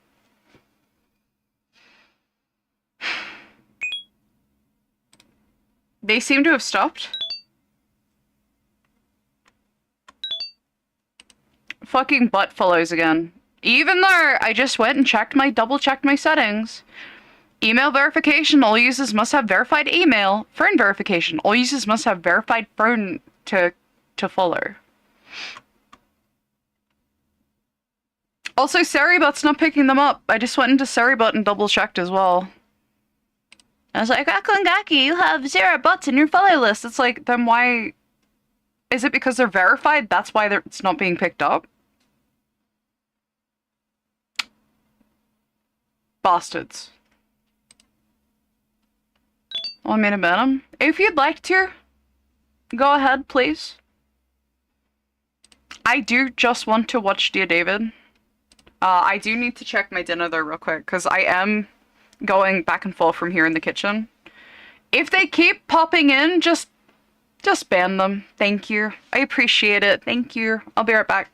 They seem to have stopped. Fucking butt follows again. Even though I just went and double-checked my settings. Email verification, all users must have verified email. Phone verification, all users must have verified phone to follow. Also, Seribot's not picking them up. I just went into Seribot and double-checked as well. I was like, RAKUGAKI, you have 0 bots in your follow list. It's like, then why... Is it because they're verified? That's why it's not being picked up? Bastards. Want me to ban them? If you'd like to, go ahead, please. I do just want to watch Dear David. I do need to check my dinner though real quick, because I am going back and forth from here in the kitchen. If they keep popping in, just ban them. Thank you. I appreciate it. Thank you. I'll be right back.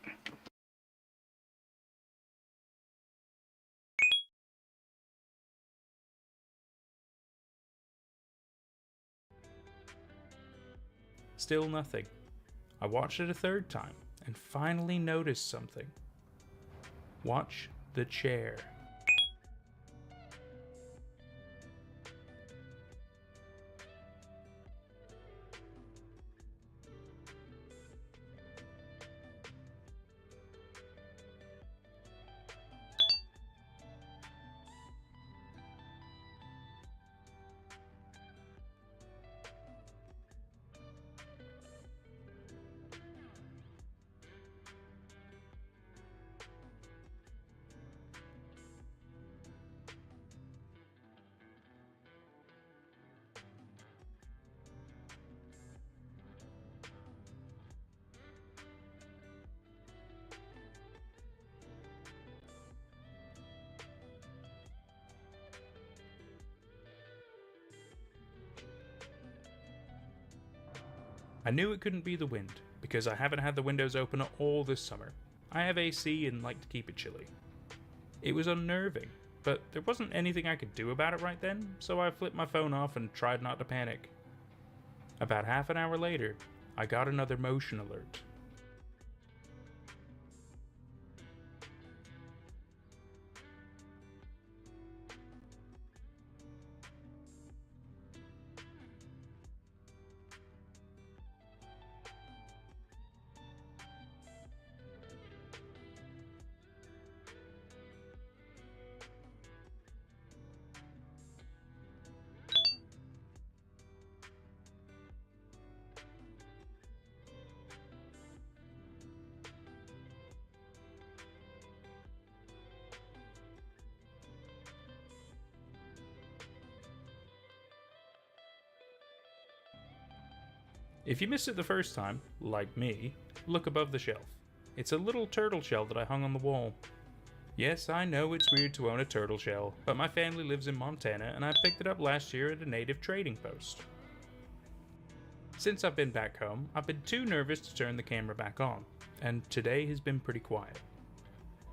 Still nothing. I watched it a third time and finally noticed something. Watch the chair. I knew it couldn't be the wind, because I haven't had the windows open all this summer. I have AC and like to keep it chilly. It was unnerving, but there wasn't anything I could do about it right then, so I flipped my phone off and tried not to panic. About half an hour later, I got another motion alert. If you missed it the first time, like me, look above the shelf. It's a little turtle shell that I hung on the wall. Yes, I know it's weird to own a turtle shell, but my family lives in Montana and I picked it up last year at a native trading post. Since I've been back home, I've been too nervous to turn the camera back on, and today has been pretty quiet.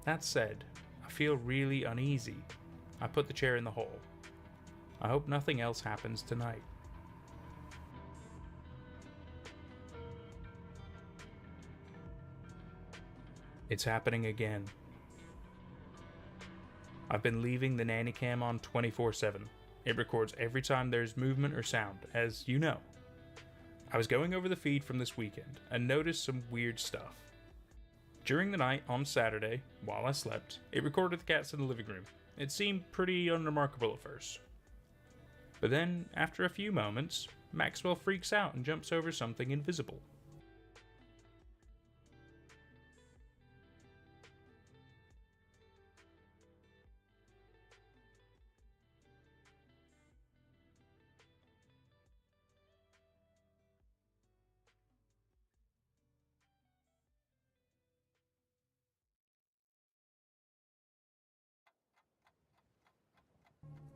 That said, I feel really uneasy. I put the chair in the hole. I hope nothing else happens tonight. It's happening again. I've been leaving the nanny cam on 24/7. It records every time there's movement or sound, as you know. I was going over the feed from this weekend and noticed some weird stuff. During the night on Saturday, while I slept, it recorded the cats in the living room. It seemed pretty unremarkable at first. But then, after a few moments, Maxwell freaks out and jumps over something invisible.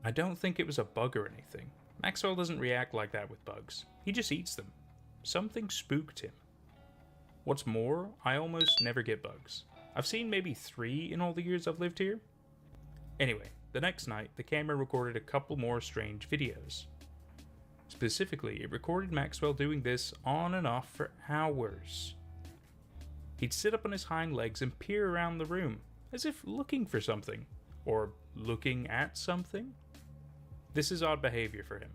I don't think it was a bug or anything. Maxwell doesn't react like that with bugs. He just eats them. Something spooked him. What's more, I almost never get bugs. I've seen maybe 3 in all the years I've lived here. Anyway, the next night, the camera recorded a couple more strange videos. Specifically, it recorded Maxwell doing this on and off for hours. He'd sit up on his hind legs and peer around the room, as if looking for something, or looking at something. This is odd behavior for him,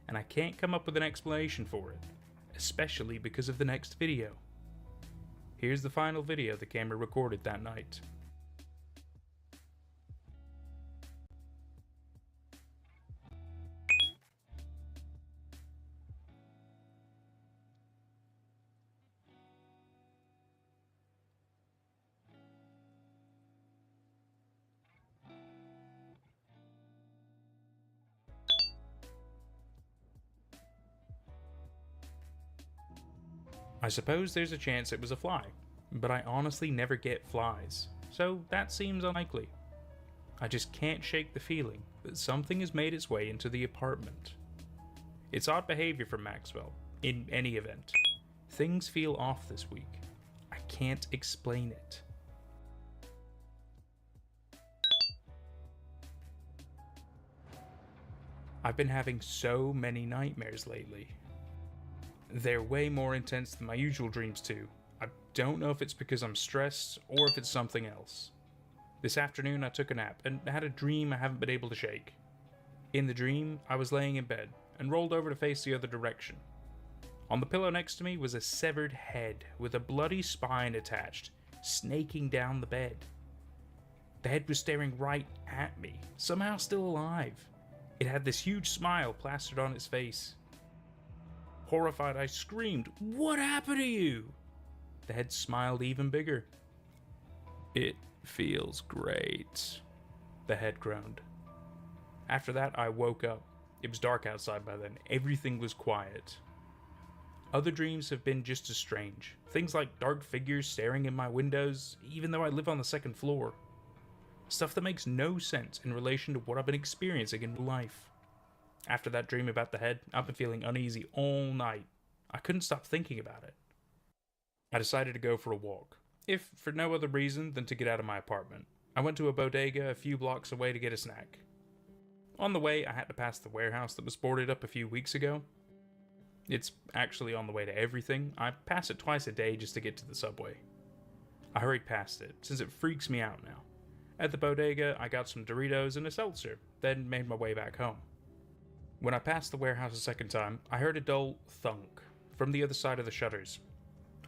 and I can't come up with an explanation for it, especially because of the next video. Here's the final video the camera recorded that night. I suppose there's a chance it was a fly, but I honestly never get flies, so that seems unlikely. I just can't shake the feeling that something has made its way into the apartment. It's odd behavior from Maxwell, in any event. Things feel off this week. I can't explain it. I've been having so many nightmares lately. They're way more intense than my usual dreams too. I don't know if it's because I'm stressed or if it's something else. This afternoon I took a nap and had a dream I haven't been able to shake. In the dream, I was laying in bed and rolled over to face the other direction. On the pillow next to me was a severed head with a bloody spine attached, snaking down the bed. The head was staring right at me, somehow still alive. It had this huge smile plastered on its face. Horrified, I screamed, "What happened to you?" The head smiled even bigger. "It feels great," the head groaned. After that, I woke up. It was dark outside by then. Everything was quiet. Other dreams have been just as strange. Things like dark figures staring in my windows, even though I live on the second floor. Stuff that makes no sense in relation to what I've been experiencing in life. After that dream about the head, I've been feeling uneasy all night. I couldn't stop thinking about it. I decided to go for a walk, if for no other reason than to get out of my apartment. I went to a bodega a few blocks away to get a snack. On the way, I had to pass the warehouse that was boarded up a few weeks ago. It's actually on the way to everything. I pass it twice a day just to get to the subway. I hurried past it, since it freaks me out now. At the bodega, I got some Doritos and a seltzer, then made my way back home. When I passed the warehouse a second time, I heard a dull thunk from the other side of the shutters.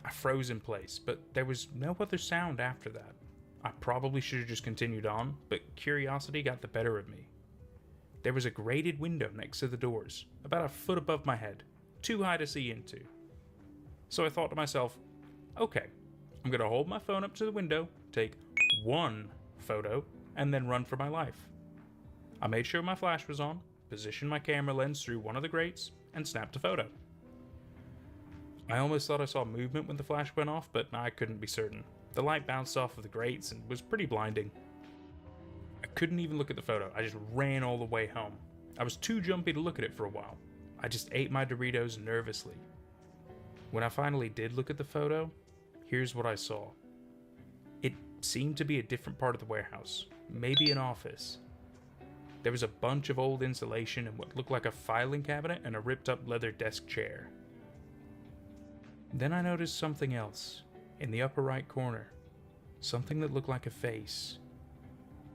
I froze in place, but there was no other sound after that. I probably should have just continued on, but curiosity got the better of me. There was a grated window next to the doors, about a foot above my head, too high to see into. So I thought to myself, okay, I'm gonna hold my phone up to the window, take one photo, and then run for my life. I made sure my flash was on, positioned my camera lens through one of the grates, and snapped a photo. I almost thought I saw movement when the flash went off, but I couldn't be certain. The light bounced off of the grates and was pretty blinding. I couldn't even look at the photo, I just ran all the way home. I was too jumpy to look at it for a while. I just ate my Doritos nervously. When I finally did look at the photo, here's what I saw. It seemed to be a different part of the warehouse, maybe an office. There was a bunch of old insulation and what looked like a filing cabinet and a ripped up leather desk chair. Then I noticed something else, in the upper right corner. Something that looked like a face.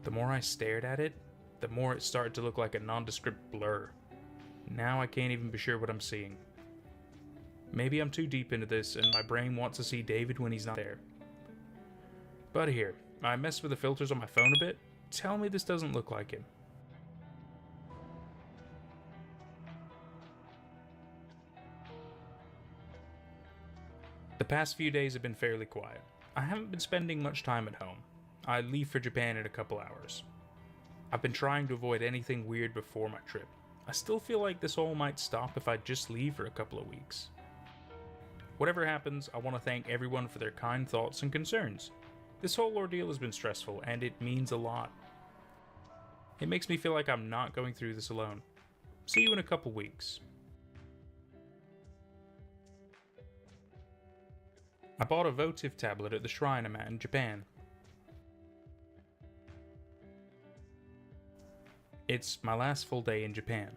The more I stared at it, the more it started to look like a nondescript blur. Now I can't even be sure what I'm seeing. Maybe I'm too deep into this and my brain wants to see David when he's not there. But here, I messed with the filters on my phone a bit. Tell me this doesn't look like him. The past few days have been fairly quiet. I haven't been spending much time at home. I leave for Japan in a couple hours. I've been trying to avoid anything weird before my trip. I still feel like this all might stop if I just leave for a couple of weeks. Whatever happens, I want to thank everyone for their kind thoughts and concerns. This whole ordeal has been stressful, and it means a lot. It makes me feel like I'm not going through this alone. See you in a couple weeks. I bought a votive tablet at the shrine I'm at in Japan. It's my last full day in Japan.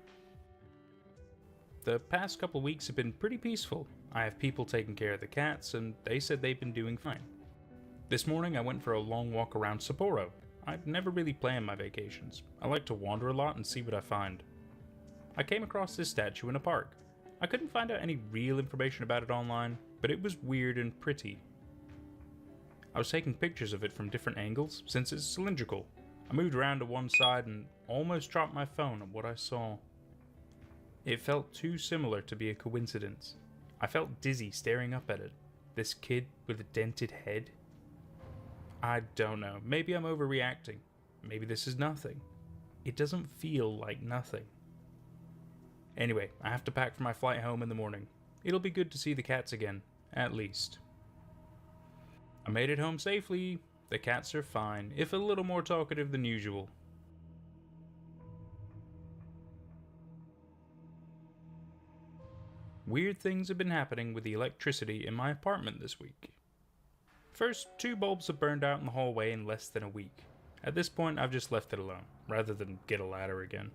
The past couple weeks have been pretty peaceful. I have people taking care of the cats, and they said they've been doing fine. This morning I went for a long walk around Sapporo. I've never really planned my vacations. I like to wander a lot and see what I find. I came across this statue in a park. I couldn't find out any real information about it online, but it was weird and pretty. I was taking pictures of it from different angles since it's cylindrical. I moved around to one side and almost dropped my phone at what I saw. It felt too similar to be a coincidence. I felt dizzy staring up at it. This kid with a dented head? I don't know. Maybe I'm overreacting. Maybe this is nothing. It doesn't feel like nothing. Anyway, I have to pack for my flight home in the morning. It'll be good to see the cats again, at least. I made it home safely. The cats are fine, if a little more talkative than usual. Weird things have been happening with the electricity in my apartment this week. First, 2 bulbs have burned out in the hallway in less than a week. At this point, I've just left it alone, rather than get a ladder again.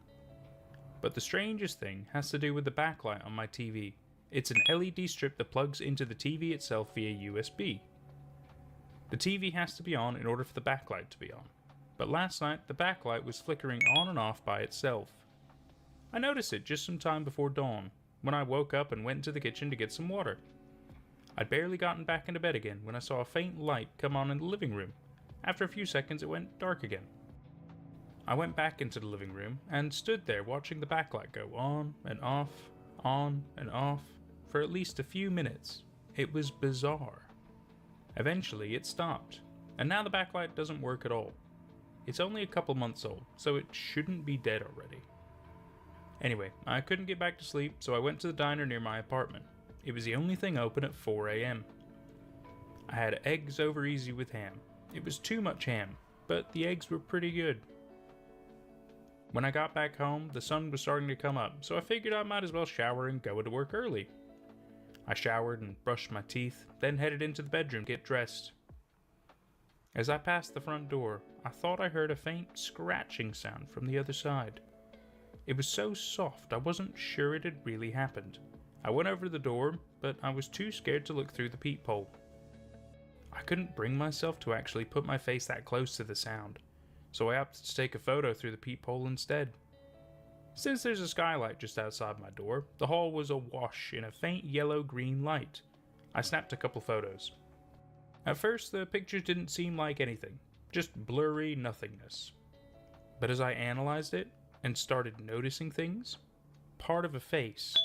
But the strangest thing has to do with the backlight on my TV. It's an LED strip that plugs into the TV itself via USB. The TV has to be on in order for the backlight to be on. But last night, the backlight was flickering on and off by itself. I noticed it just some time before dawn, when I woke up and went into the kitchen to get some water. I'd barely gotten back into bed again when I saw a faint light come on in the living room. After a few seconds, it went dark again. I went back into the living room and stood there watching the backlight go on and off for at least a few minutes. It was bizarre. Eventually, it stopped, and now the backlight doesn't work at all. It's only a couple months old, so it shouldn't be dead already. Anyway, I couldn't get back to sleep, so I went to the diner near my apartment. It was the only thing open at 4 a.m. I had eggs over easy with ham. It was too much ham, but the eggs were pretty good. When I got back home, the sun was starting to come up, so I figured I might as well shower and go to work early. I showered and brushed my teeth, then headed into the bedroom to get dressed. As I passed the front door, I thought I heard a faint scratching sound from the other side. It was so soft I wasn't sure it had really happened. I went over to the door, but I was too scared to look through the peephole. I couldn't bring myself to actually put my face that close to the sound, so I opted to take a photo through the peephole instead. Since there's a skylight just outside my door, the hall was awash in a faint yellow-green light. I snapped a couple photos. At first, the pictures didn't seem like anything, just blurry nothingness. But as I analyzed it and started noticing things, part of a face,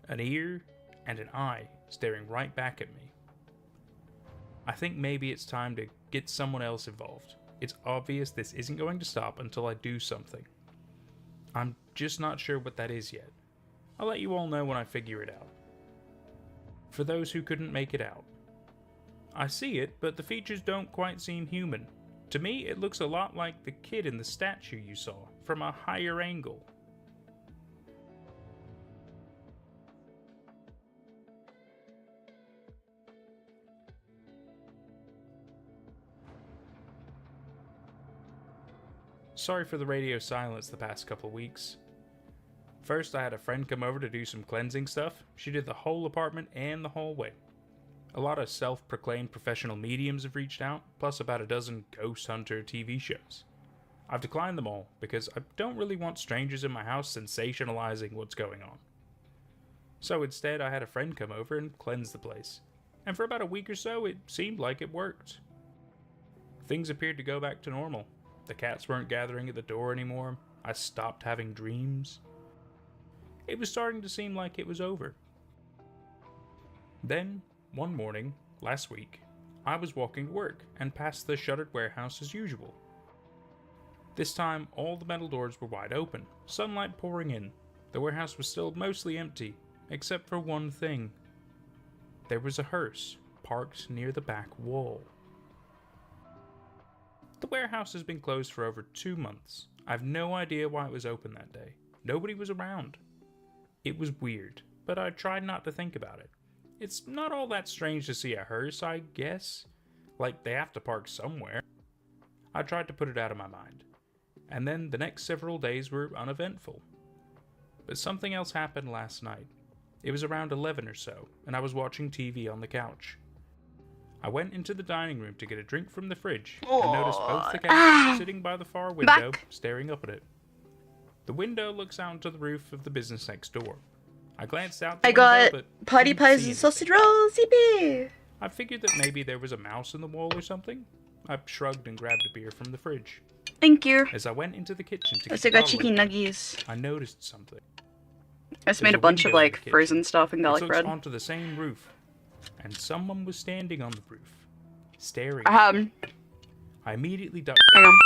an ear, and an eye staring right back at me. I think maybe it's time to get someone else involved. It's obvious this isn't going to stop until I do something. I'm just not sure what that is yet. I'll let you all know when I figure it out. For those who couldn't make it out, I see it, but the features don't quite seem human. To me, it looks a lot like the kid in the statue you saw, from a higher angle. Sorry for the radio silence the past couple weeks. First, I had a friend come over to do some cleansing stuff. She did the whole apartment and the hallway. A lot of self-proclaimed professional mediums have reached out, plus about a dozen ghost hunter TV shows. I've declined them all because I don't really want strangers in my house sensationalizing what's going on. So instead, I had a friend come over and cleanse the place. And for about a week or so, it seemed like it worked. Things appeared to go back to normal. The cats weren't gathering at the door anymore. I stopped having dreams. It was starting to seem like it was over. Then, one morning, Last week, I was walking to work and passed the shuttered warehouse as usual. This time, all the metal doors were wide open, sunlight pouring in. The warehouse was still mostly empty, except for one thing. There was a hearse parked near the back wall. The warehouse has been closed for over 2 months. I have no idea why it was open that day. Nobody was around. It was weird, but I tried not to think about it. It's not all that strange to see a hearse, I guess. Like, they have to park somewhere. I tried to put it out of my mind. And then the next several days were uneventful. But something else happened last night. It was around 11 or so, and I was watching TV on the couch. I went into the dining room to get a drink from the fridge, and noticed both the cats sitting by the far window, staring up at it. The window looks out onto the roof of the business next door. I glanced out the window, got but potty didn't pies see and sausage anything. rolls, yippee! I figured that maybe there was a mouse in the wall or something. I shrugged and grabbed a beer from the fridge. Thank you. As I went into the kitchen to Also get got the chicken bottle opener, nuggies. I noticed something. I just There's made a bunch of window in like the kitchen. frozen stuff and It garlic looks bread. onto the same roof, and someone was standing on the roof, staring. I immediately ducked. hang on.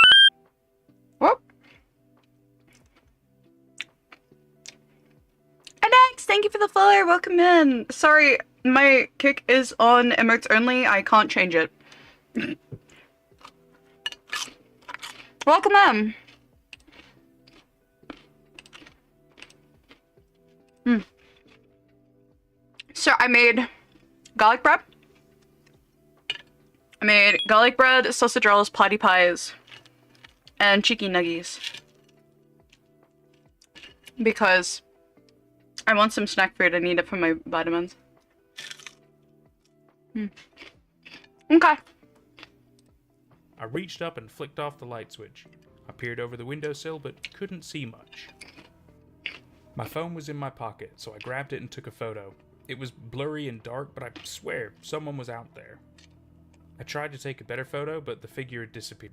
Whoop. Alex, thank you for the follow. Welcome in. Sorry, my kick is on emotes only. I can't change it. Welcome in. So I made garlic bread. I made garlic bread, sausage rolls, potty pies, and chicken nuggies. Because I want some snack food. I need it for my vitamins. Okay. I reached up and flicked off the light switch. I peered over the windowsill but couldn't see much. My phone was in my pocket, so I grabbed it and took a photo. It was blurry and dark, but I swear someone was out there. I tried to take a better photo, but the figure had disappeared.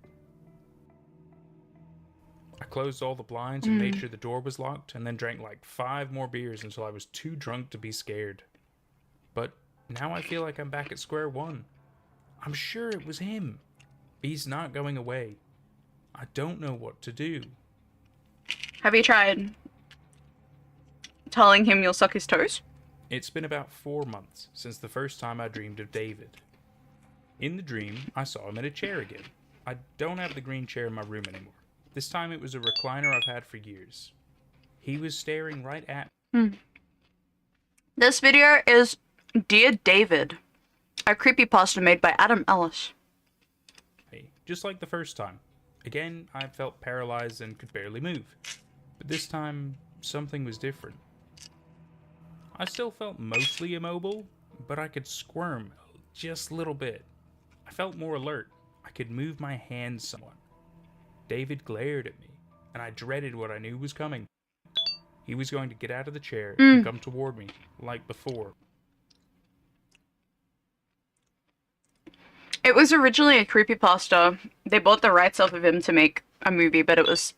I closed all the blinds and made sure the door was locked, and then drank like 5 more beers until I was too drunk to be scared. But now I feel like I'm back at square one. I'm sure it was him. He's not going away. I don't know what to do. Have you tried telling him you'll suck his toes? It's been about 4 months since the first time I dreamed of David. In the dream, I saw him in a chair again. I don't have the green chair in my room anymore. This time it was a recliner I've had for years. He was staring right at me. This video is Dear David, a creepypasta made by Adam Ellis. Just like the first time. Again, I felt paralyzed and could barely move. But this time, something was different. I still felt mostly immobile, but I could squirm just a little bit. I felt more alert. I could move my hands somewhat. David glared at me, and I dreaded what I knew was coming. He was going to get out of the chair and come toward me, like before. It was originally a creepypasta. They bought the rights off of him to make a movie, but it was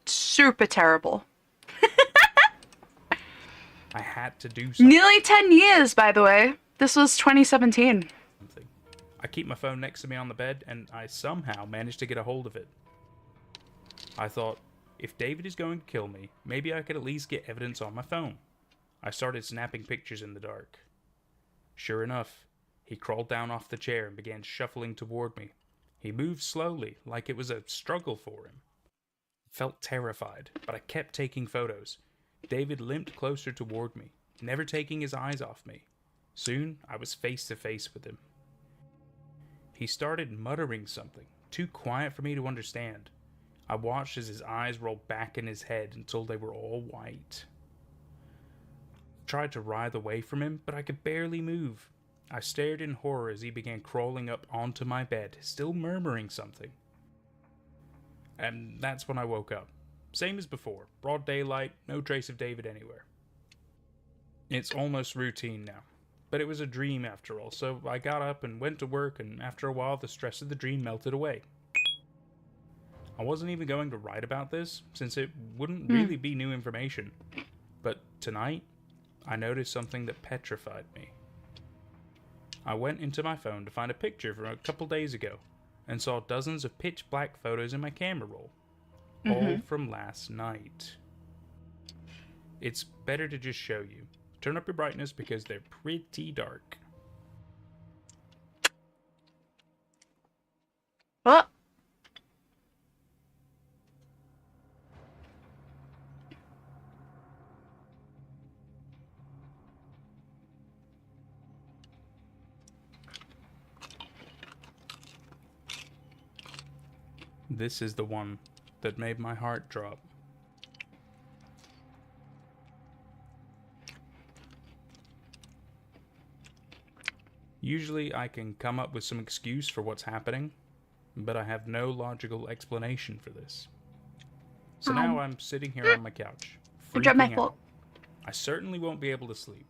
super terrible. I had to do something. Nearly 10 years, by the way. This was 2017. I keep my phone next to me on the bed, and I somehow managed to get a hold of it. I thought, if David is going to kill me, maybe I could at least get evidence on my phone. I started snapping pictures in the dark. Sure enough, he crawled down off the chair and began shuffling toward me. He moved slowly, like it was a struggle for him. I felt terrified, but I kept taking photos. David limped closer toward me, never taking his eyes off me. Soon, I was face to face with him. He started muttering something, too quiet for me to understand. I watched as his eyes rolled back in his head until they were all white. I tried to writhe away from him, but I could barely move. I stared in horror as he began crawling up onto my bed, still murmuring something. And that's when I woke up. Same as before, broad daylight, no trace of David anywhere. It's almost routine now. But it was a dream after all, so I got up and went to work, and after a while the stress of the dream melted away. I wasn't even going to write about this, since it wouldn't really be new information. But tonight, I noticed something that petrified me. I went into my phone to find a picture from a couple days ago and saw dozens of pitch black photos in my camera roll, all from last night. It's better to just show you. Turn up your brightness because they're pretty dark. What? This is the one that made my heart drop. Usually I can come up with some excuse for what's happening, but I have no logical explanation for this. So now I'm sitting here on my couch, freaking out. I certainly won't be able to sleep.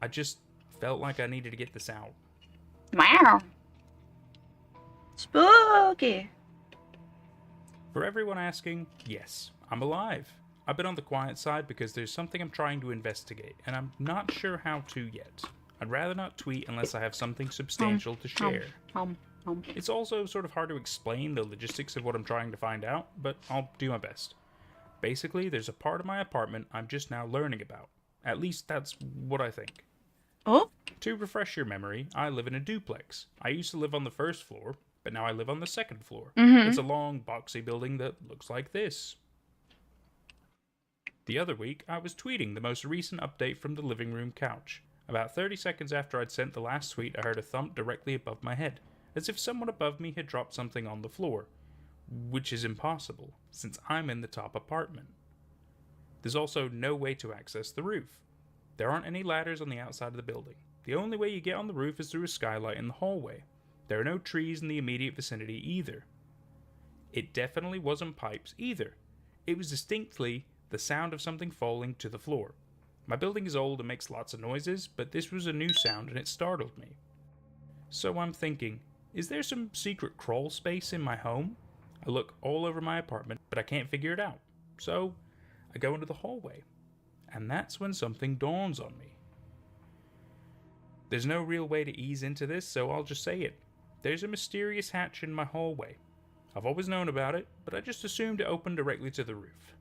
I just felt like I needed to get this out. Wow. Spooky. For everyone asking, yes, I'm alive. I've been on the quiet side because there's something I'm trying to investigate, and I'm not sure how to yet. I'd rather not tweet unless I have something substantial to share. It's also sort of hard to explain the logistics of what I'm trying to find out, but I'll do my best. Basically, there's a part of my apartment I'm just now learning about. At least that's what I think. Oh? To refresh your memory, I live in a duplex. I used to live on the first floor, but now I live on the second floor. It's a long, boxy building that looks like this. The other week, I was tweeting the most recent update from the living room couch. About 30 seconds after I'd sent the last tweet, I heard a thump directly above my head, as if someone above me had dropped something on the floor, which is impossible, since I'm in the top apartment. There's also no way to access the roof. There aren't any ladders on the outside of the building. The only way you get on the roof is through a skylight in the hallway. There are no trees in the immediate vicinity either. It definitely wasn't pipes either. It was distinctly the sound of something falling to the floor. My building is old and makes lots of noises, but this was a new sound and it startled me. So I'm thinking, is there some secret crawl space in my home? I look all over my apartment, but I can't figure it out. So I go into the hallway, and that's when something dawns on me. There's no real way to ease into this, so I'll just say it. There's a mysterious hatch in my hallway. I've always known about it, but I just assumed it opened directly to the roof.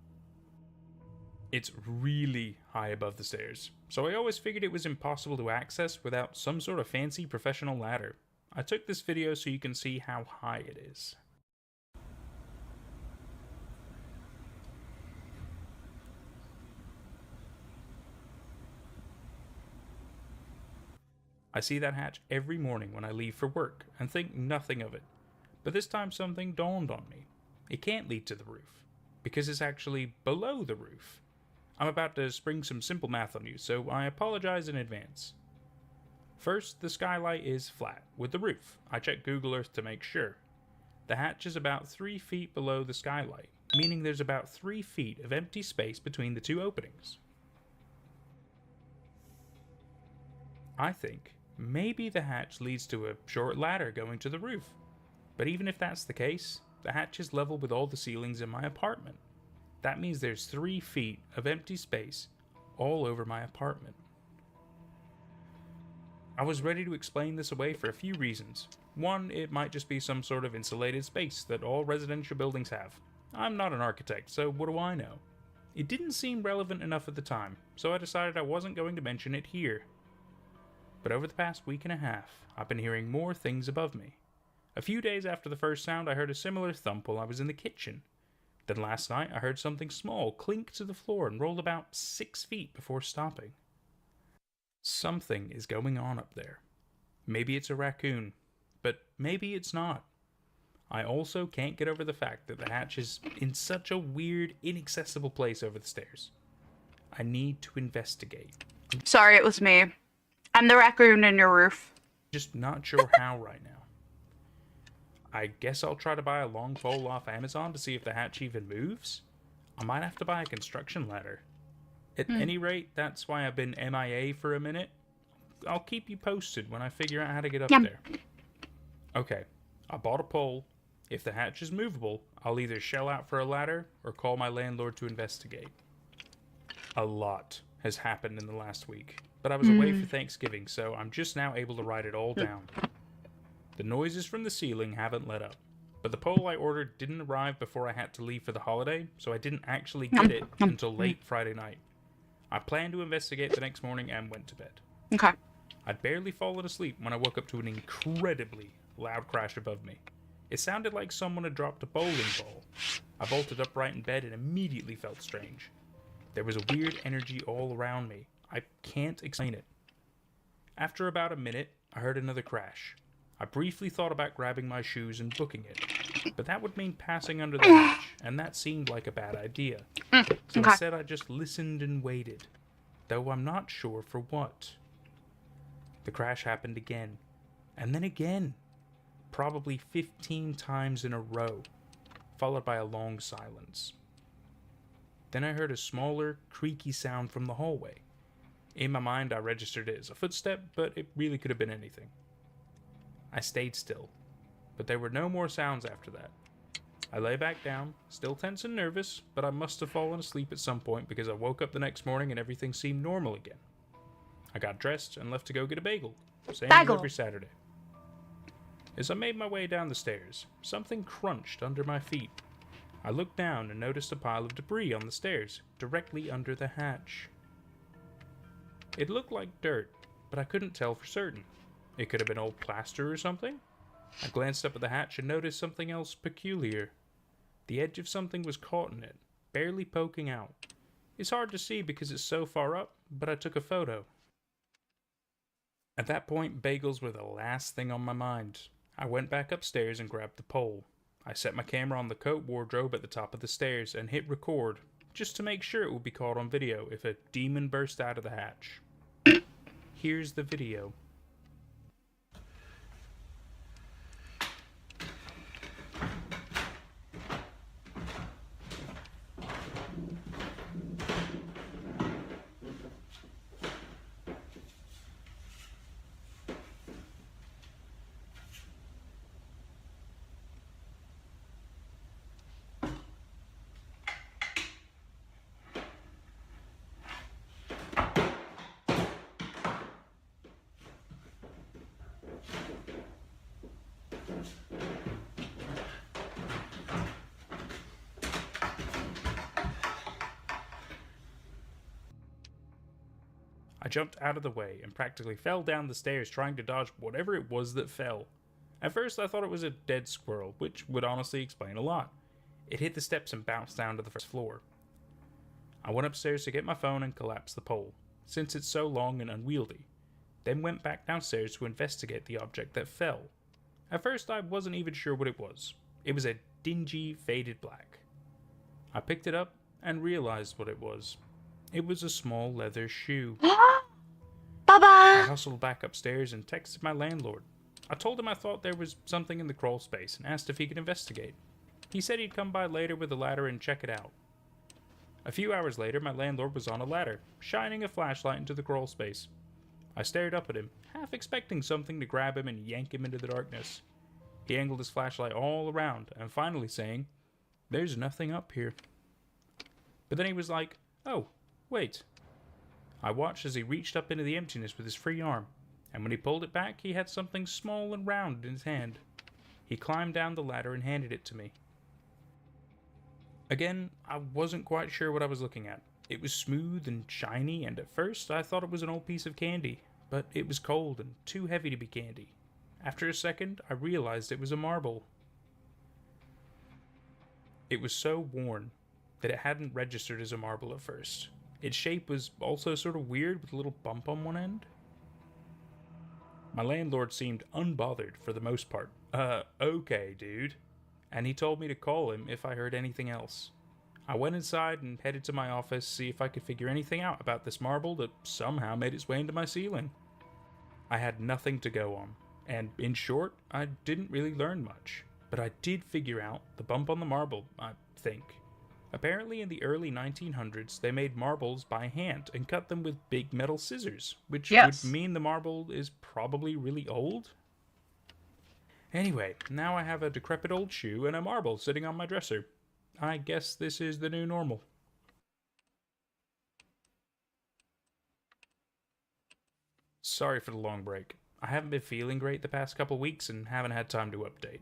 It's really high above the stairs, so I always figured it was impossible to access without some sort of fancy professional ladder. I took this video so you can see how high it is. I see that hatch every morning when I leave for work and think nothing of it. But this time something dawned on me. It can't lead to the roof, because it's actually below the roof. I'm about to spring some simple math on you, so I apologize in advance. First, the skylight is flat, with the roof. I checked Google Earth to make sure. The hatch is about 3 feet below the skylight, meaning there's about 3 feet of empty space between the two openings. I think maybe the hatch leads to a short ladder going to the roof. But even if that's the case, the hatch is level with all the ceilings in my apartment. That means there's 3 feet of empty space all over my apartment. I was ready to explain this away for a few reasons. One, it might just be some sort of insulated space that all residential buildings have. I'm not an architect, so what do I know? It didn't seem relevant enough at the time, so I decided I wasn't going to mention it here. But over the past week and a half, I've been hearing more things above me. A few days after the first sound, I heard a similar thump while I was in the kitchen. Then last night, I heard something small clink to the floor and rolled about 6 feet before stopping. Something is going on up there. Maybe it's a raccoon, but maybe it's not. I also can't get over the fact that the hatch is in such a weird, inaccessible place over the stairs. I need to investigate. Sorry, it was me. I'm the raccoon in your roof. Just not sure how right now. I guess I'll try to buy a long pole off Amazon to see if the hatch even moves. I might have to buy a construction ladder. At any rate, that's why I've been MIA for a minute. I'll keep you posted when I figure out how to get up there. Okay, I bought a pole. If the hatch is movable, I'll either shell out for a ladder or call my landlord to investigate. A lot has happened in the last week. but I was away for Thanksgiving, so I'm just now able to write it all down. The noises from the ceiling haven't let up, but the pole I ordered didn't arrive before I had to leave for the holiday, so I didn't actually get it until late Friday night. I planned to investigate the next morning and went to bed. Okay. I'd barely fallen asleep when I woke up to an incredibly loud crash above me. It sounded like someone had dropped a bowling ball. I bolted upright in bed and immediately felt strange. There was a weird energy all around me. I can't explain it. After about a minute, I heard another crash. I briefly thought about grabbing my shoes and booking it, but that would mean passing under the hatch, and that seemed like a bad idea. So instead I just listened and waited, though I'm not sure for what. The crash happened again, and then again, probably 15 times in a row, followed by a long silence. Then I heard a smaller, creaky sound from the hallway. In my mind, I registered it as a footstep, but it really could have been anything. I stayed still, but there were no more sounds after that. I lay back down, still tense and nervous, but I must have fallen asleep at some point because I woke up the next morning and everything seemed normal again. I got dressed and left to go get a bagel, same as every Saturday. As I made my way down the stairs, something crunched under my feet. I looked down and noticed a pile of debris on the stairs, directly under the hatch. It looked like dirt, but I couldn't tell for certain. It could have been old plaster or something. I glanced up at the hatch and noticed something else peculiar. The edge of something was caught in it, barely poking out. It's hard to see because it's so far up, but I took a photo. At that point, bagels were the last thing on my mind. I went back upstairs and grabbed the pole. I set my camera on the coat wardrobe at the top of the stairs and hit record, just to make sure it would be caught on video if a demon burst out of the hatch. Here's the video. I jumped out of the way and practically fell down the stairs trying to dodge whatever it was that fell. At first I thought it was a dead squirrel, which would honestly explain a lot. It hit the steps and bounced down to the first floor. I went upstairs to get my phone and collapse the pole, since it's so long and unwieldy, then went back downstairs to investigate the object that fell. At first I wasn't even sure what it was. It was a dingy, faded black. I picked it up and realized what it was. It was a small leather shoe. I hustled back upstairs and texted my landlord. I told him I thought there was something in the crawl space and asked if he could investigate. He said he'd come by later with a ladder and check it out. A few hours later, my landlord was on a ladder, shining a flashlight into the crawl space. I stared up at him, half expecting something to grab him and yank him into the darkness. He angled his flashlight all around and finally saying, "There's nothing up here." But then he was like, "Oh, wait." I watched as he reached up into the emptiness with his free arm, and when he pulled it back, he had something small and round in his hand. He climbed down the ladder and handed it to me. Again, I wasn't quite sure what I was looking at. It was smooth and shiny, and at first I thought it was an old piece of candy, but it was cold and too heavy to be candy. After a second, I realized it was a marble. It was so worn that it hadn't registered as a marble at first. Its shape was also sort of weird with a little bump on one end. My landlord seemed unbothered for the most part. Okay, dude. And he told me to call him if I heard anything else. I went inside and headed to my office to see if I could figure anything out about this marble that somehow made its way into my ceiling. I had nothing to go on, and in short, I didn't really learn much. But I did figure out the bump on the marble, I think. Apparently in the early 1900s, they made marbles by hand and cut them with big metal scissors, which would mean the marble is probably really old. Anyway, now I have a decrepit old shoe and a marble sitting on my dresser. I guess this is the new normal. Sorry for the long break. I haven't been feeling great the past couple weeks and haven't had time to update.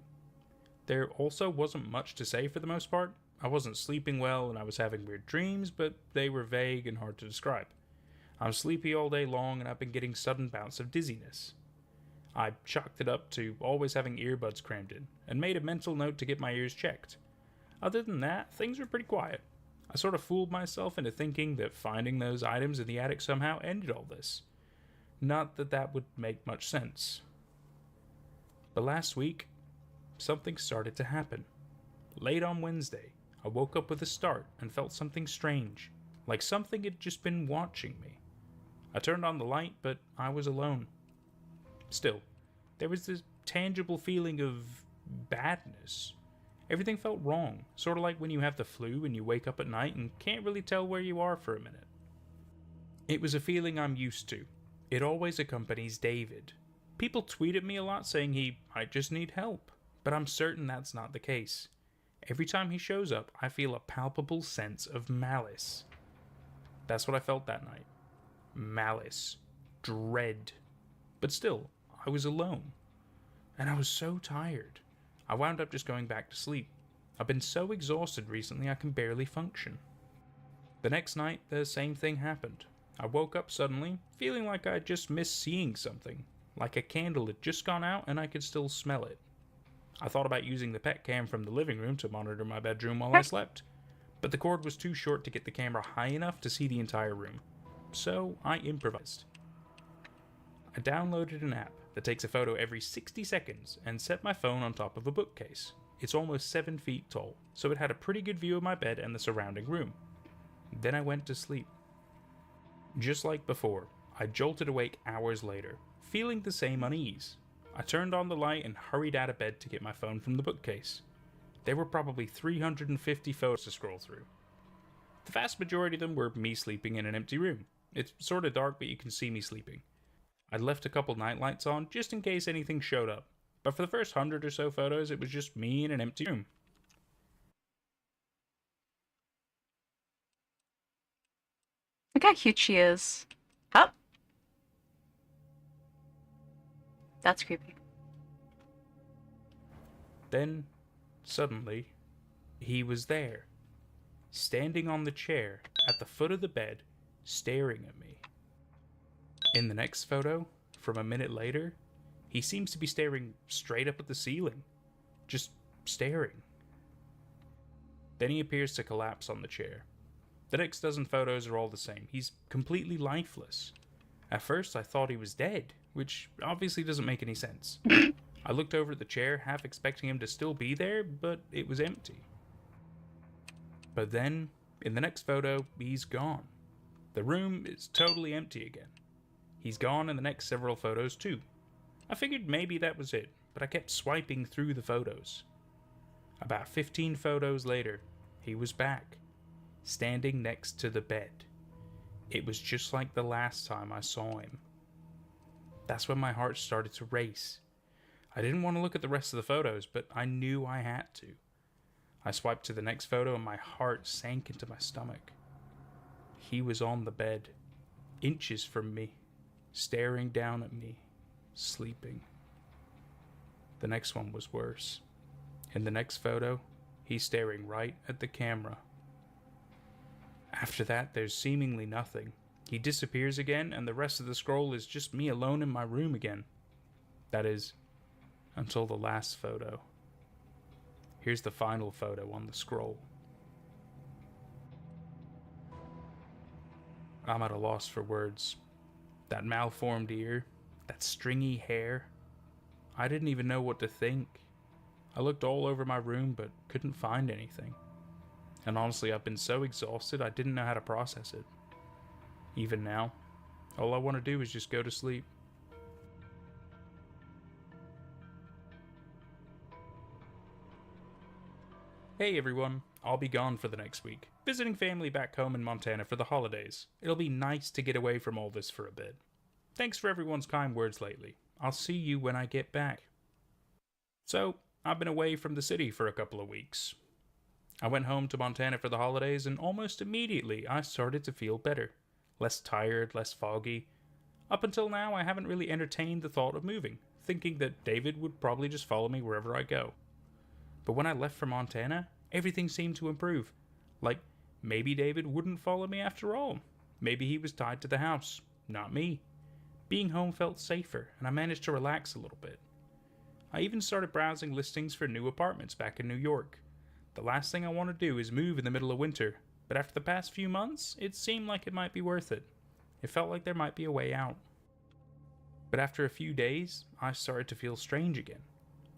There also wasn't much to say for the most part. I wasn't sleeping well and I was having weird dreams, but they were vague and hard to describe. I'm sleepy all day long and I've been getting sudden bouts of dizziness. I chalked it up to always having earbuds crammed in, and made a mental note to get my ears checked. Other than that, things were pretty quiet. I sort of fooled myself into thinking that finding those items in the attic somehow ended all this. Not that that would make much sense. But last week, something started to happen. Late on Wednesday, I woke up with a start and felt something strange, like something had just been watching me. I turned on the light, but I was alone. Still, there was this tangible feeling of badness. Everything felt wrong, sort of like when you have the flu and you wake up at night and can't really tell where you are for a minute. It was a feeling I'm used to. It always accompanies David. People tweet at me a lot saying he might just need help, but I'm certain that's not the case. Every time he shows up, I feel a palpable sense of malice. That's what I felt that night. Malice. Dread. But still, I was alone. And I was so tired. I wound up just going back to sleep. I've been so exhausted recently I can barely function. The next night, the same thing happened. I woke up suddenly, feeling like I just missed seeing something. Like a candle had just gone out and I could still smell it. I thought about using the pet cam from the living room to monitor my bedroom while I slept, but the cord was too short to get the camera high enough to see the entire room. So I improvised. I downloaded an app that takes a photo every 60 seconds and set my phone on top of a bookcase. It's almost 7 feet tall, so it had a pretty good view of my bed and the surrounding room. Then I went to sleep. Just like before, I jolted awake hours later, feeling the same unease. I turned on the light and hurried out of bed to get my phone from the bookcase. There were probably 350 photos to scroll through. The vast majority of them were me sleeping in an empty room. It's sort of dark, but you can see me sleeping. I'd left a couple night lights on just in case anything showed up, but for the first 100 or so photos, it was just me in an empty room. Look how cute she is. Huh? That's creepy. Then, suddenly, he was there, standing on the chair at the foot of the bed, staring at me. In the next photo, from a minute later, he seems to be staring straight up at the ceiling, just staring. Then he appears to collapse on the chair. The next dozen photos are all the same. He's completely lifeless. At first, I thought he was dead, which obviously doesn't make any sense. I looked over at the chair, half expecting him to still be there, but it was empty. But then, in the next photo, he's gone. The room is totally empty again. He's gone in the next several photos too. I figured maybe that was it, but I kept swiping through the photos. About 15 photos later, he was back, standing next to the bed. It was just like the last time I saw him. That's when my heart started to race. I didn't want to look at the rest of the photos, but I knew I had to. I swiped to the next photo and my heart sank into my stomach. He was on the bed, inches from me, staring down at me, sleeping. The next one was worse. In the next photo, he's staring right at the camera. After that, there's seemingly nothing. He disappears again, and the rest of the scroll is just me alone in my room again. That is, until the last photo. Here's the final photo on the scroll. I'm at a loss for words. That malformed ear, that stringy hair. I didn't even know what to think. I looked all over my room, but couldn't find anything. And honestly, I've been so exhausted, I didn't know how to process it. Even now, all I want to do is just go to sleep. Hey everyone, I'll be gone for the next week, visiting family back home in Montana for the holidays. It'll be nice to get away from all this for a bit. Thanks for everyone's kind words lately. I'll see you when I get back. So, I've been away from the city for a couple of weeks. I went home to Montana for the holidays and almost immediately I started to feel better. Less tired, less foggy. Up until now, I haven't really entertained the thought of moving, thinking that David would probably just follow me wherever I go. But when I left for Montana, everything seemed to improve. Like, maybe David wouldn't follow me after all. Maybe he was tied to the house, not me. Being home felt safer, and I managed to relax a little bit. I even started browsing listings for new apartments back in New York. The last thing I want to do is move in the middle of winter, but after the past few months, it seemed like it might be worth it. It felt like there might be a way out. But after a few days, I started to feel strange again.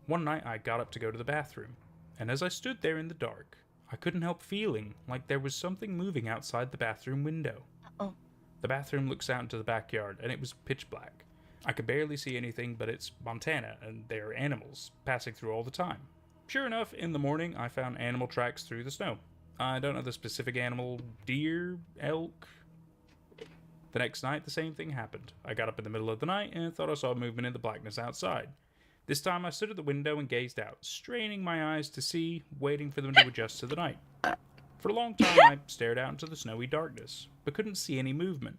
One night I got up to go to the bathroom, and as I stood there in the dark, I couldn't help feeling like there was something moving outside the bathroom window. Oh. The bathroom looks out into the backyard, and it was pitch black. I could barely see anything, but it's Montana, and there are animals passing through all the time. Sure enough, in the morning, I found animal tracks through the snow. I don't know the specific animal, deer, elk. The next night, the same thing happened. I got up in the middle of the night and thought I saw movement in the blackness outside. This time I stood at the window and gazed out, straining my eyes to see, waiting for them to adjust to the night. For a long time I stared out into the snowy darkness, but couldn't see any movement.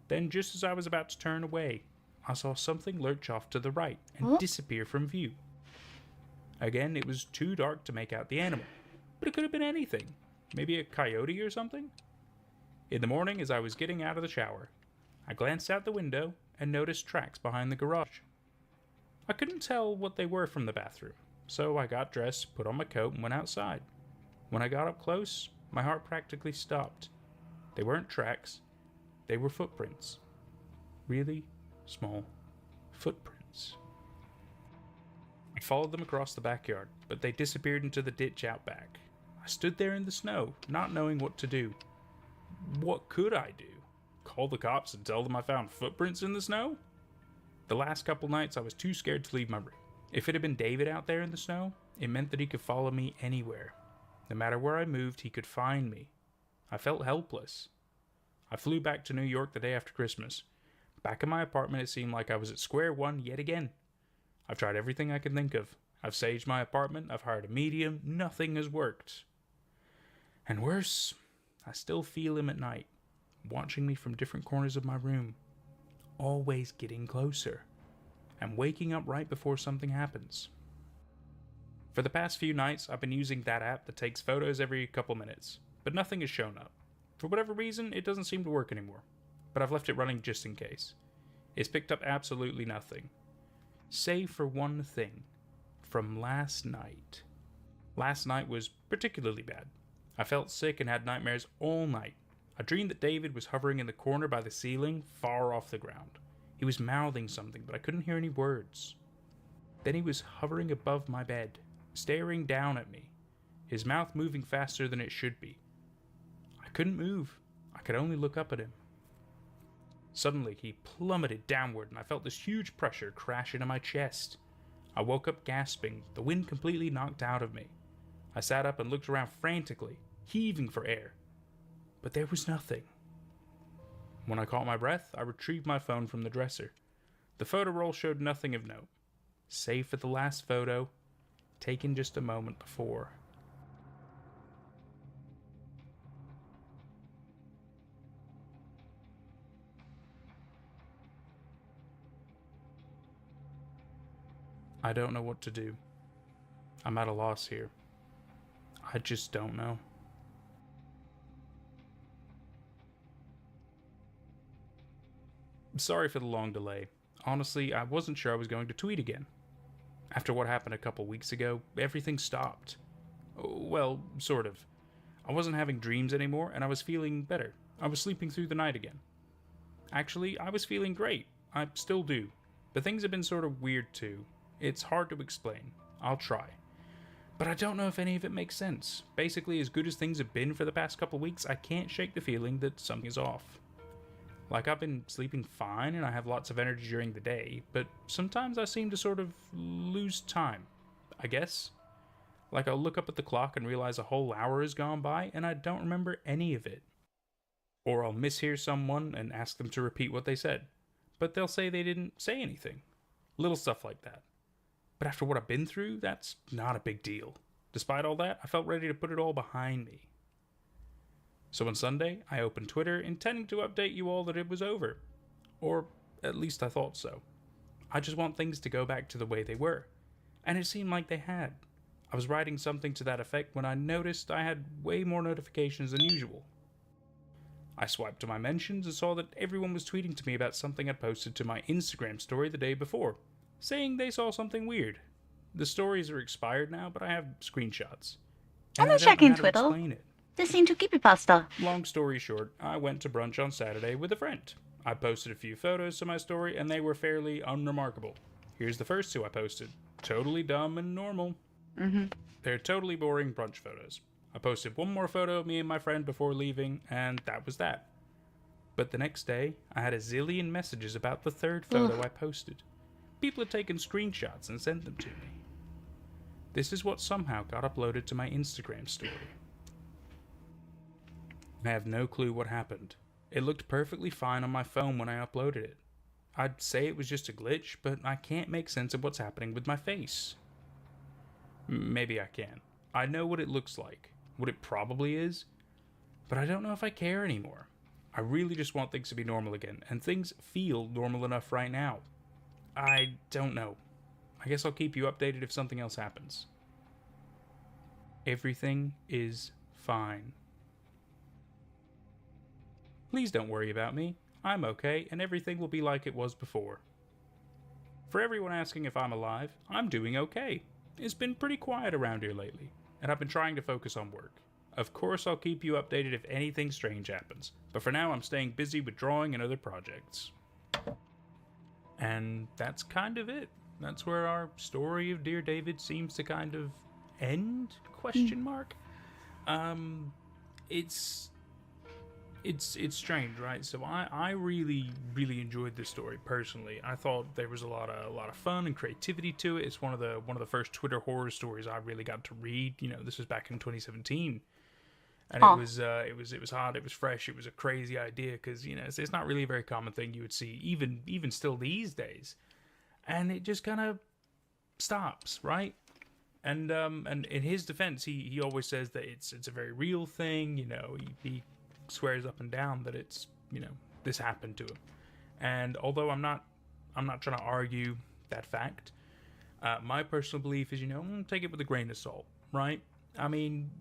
Then, just as I was about to turn away, I saw something lurch off to the right and disappear from view. Again, it was too dark to make out the animal, but it could have been anything. Maybe a coyote or something? In the morning, as I was getting out of the shower, I glanced out the window and noticed tracks behind the garage. I couldn't tell what they were from the bathroom, so I got dressed, put on my coat, and went outside. When I got up close, my heart practically stopped. They weren't tracks, they were footprints. Really small footprints. I followed them across the backyard, but they disappeared into the ditch out back. I stood there in the snow, not knowing what to do. What could I do? Call the cops and tell them I found footprints in the snow? The last couple nights I was too scared to leave my room. If it had been David out there in the snow, it meant that he could follow me anywhere. No matter where I moved, he could find me. I felt helpless. I flew back to New York the day after Christmas. Back in my apartment, it seemed like I was at square one yet again. I've tried everything I can think of. I've saged my apartment, I've hired a medium, nothing has worked. And worse, I still feel him at night, watching me from different corners of my room, always getting closer, and waking up right before something happens. For the past few nights, I've been using that app that takes photos every couple minutes, but nothing has shown up. For whatever reason, it doesn't seem to work anymore, but I've left it running just in case. It's picked up absolutely nothing, save for one thing, from last night. Last night was particularly bad. I felt sick and had nightmares all night. I dreamed that David was hovering in the corner by the ceiling, far off the ground. He was mouthing something, but I couldn't hear any words. Then he was hovering above my bed, staring down at me, his mouth moving faster than it should be. I couldn't move. I could only look up at him. Suddenly, he plummeted downward, and I felt this huge pressure crash into my chest. I woke up gasping, the wind completely knocked out of me. I sat up and looked around frantically, heaving for air. But there was nothing. When I caught my breath, I retrieved my phone from the dresser. The photo roll showed nothing of note, save for the last photo, taken just a moment before. I don't know what to do. I'm at a loss here. I just don't know. Sorry for the long delay. Honestly, I wasn't sure I was going to tweet again. After what happened a couple weeks ago, everything stopped. Well, sort of. I wasn't having dreams anymore, and I was feeling better. I was sleeping through the night again. Actually, I was feeling great. I still do. But things have been sort of weird too. It's hard to explain. I'll try. But I don't know if any of it makes sense. Basically, as good as things have been for the past couple weeks, I can't shake the feeling that something is off. Like, I've been sleeping fine and I have lots of energy during the day, but sometimes I seem to sort of lose time, I guess. Like, I'll look up at the clock and realize a whole hour has gone by and I don't remember any of it. Or I'll mishear someone and ask them to repeat what they said, but they'll say they didn't say anything. Little stuff like that. But after what I've been through, that's not a big deal. Despite all that, I felt ready to put it all behind me. So on Sunday, I opened Twitter, intending to update you all that it was over. Or At least I thought so. I just want things to go back to the way they were. And it seemed like they had. I was writing something to that effect when I noticed I had way more notifications than usual. I swiped to my mentions and saw that everyone was tweeting to me about something I'd posted to my Instagram story the day before, saying they saw something weird. The stories are expired now, but I have screenshots. I'm And I don't know checking how to Twitter. explain it. This into creepypasta. Long story short, I went to brunch on Saturday with a friend. I posted a few photos to my story, and they were fairly unremarkable. Here's the first two I posted. Totally dumb and normal. They're totally boring brunch photos. I posted one more photo of me and my friend before leaving, and that was that. But the next day, I had a zillion messages about the third photo I posted. People had taken screenshots and sent them to me. This is what somehow got uploaded to my Instagram story. I have no clue what happened. It looked perfectly fine on my phone when I uploaded it. I'd say it was just a glitch, but I can't make sense of what's happening with my face. Maybe I can. I know what it looks like, what it probably is, but I don't know if I care anymore. I really just want things to be normal again, and things feel normal enough right now. I don't know. I guess I'll keep you updated if something else happens. Everything is fine. Please don't worry about me. I'm okay, and everything will be like it was before. For everyone asking if I'm alive, I'm doing okay. It's been pretty quiet around here lately, and I've been trying to focus on work. Of course, I'll keep you updated if anything strange happens, but for now I'm staying busy with drawing and other projects. And that's kind of it. That's where our story of Dear David seems to kind of end? Question mark. It's strange, right? So I really enjoyed this story personally. I thought there was a lot of fun and creativity to it. It's one of the first Twitter horror stories I really got to read. You know, this was back in 2017. And it was hot, it was fresh, it was a crazy idea because, you know, it's not really a very common thing you would see even still these days. And it just kind of stops, right? And in his defense, he always says that it's a very real thing, you know, he swears up and down that it's, you know, this happened to him. And although I'm not trying to argue that fact, my personal belief is, you know, take it with a grain of salt, right? I mean,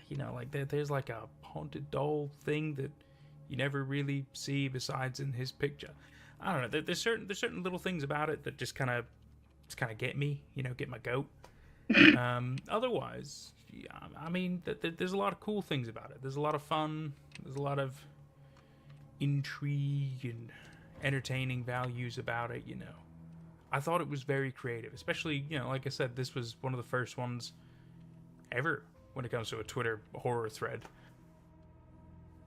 you know, like there's like a haunted doll thing that you never really see besides in his picture. I don't know. There's certain little things about it that just kind of get me, you know, get my goat. Otherwise, yeah, I mean, there's a lot of cool things about it. There's a lot of fun. There's a lot of intrigue and entertaining values about it, you know. I thought it was very creative, especially, you know, like I said, this was one of the first ones ever when it comes to a Twitter horror thread.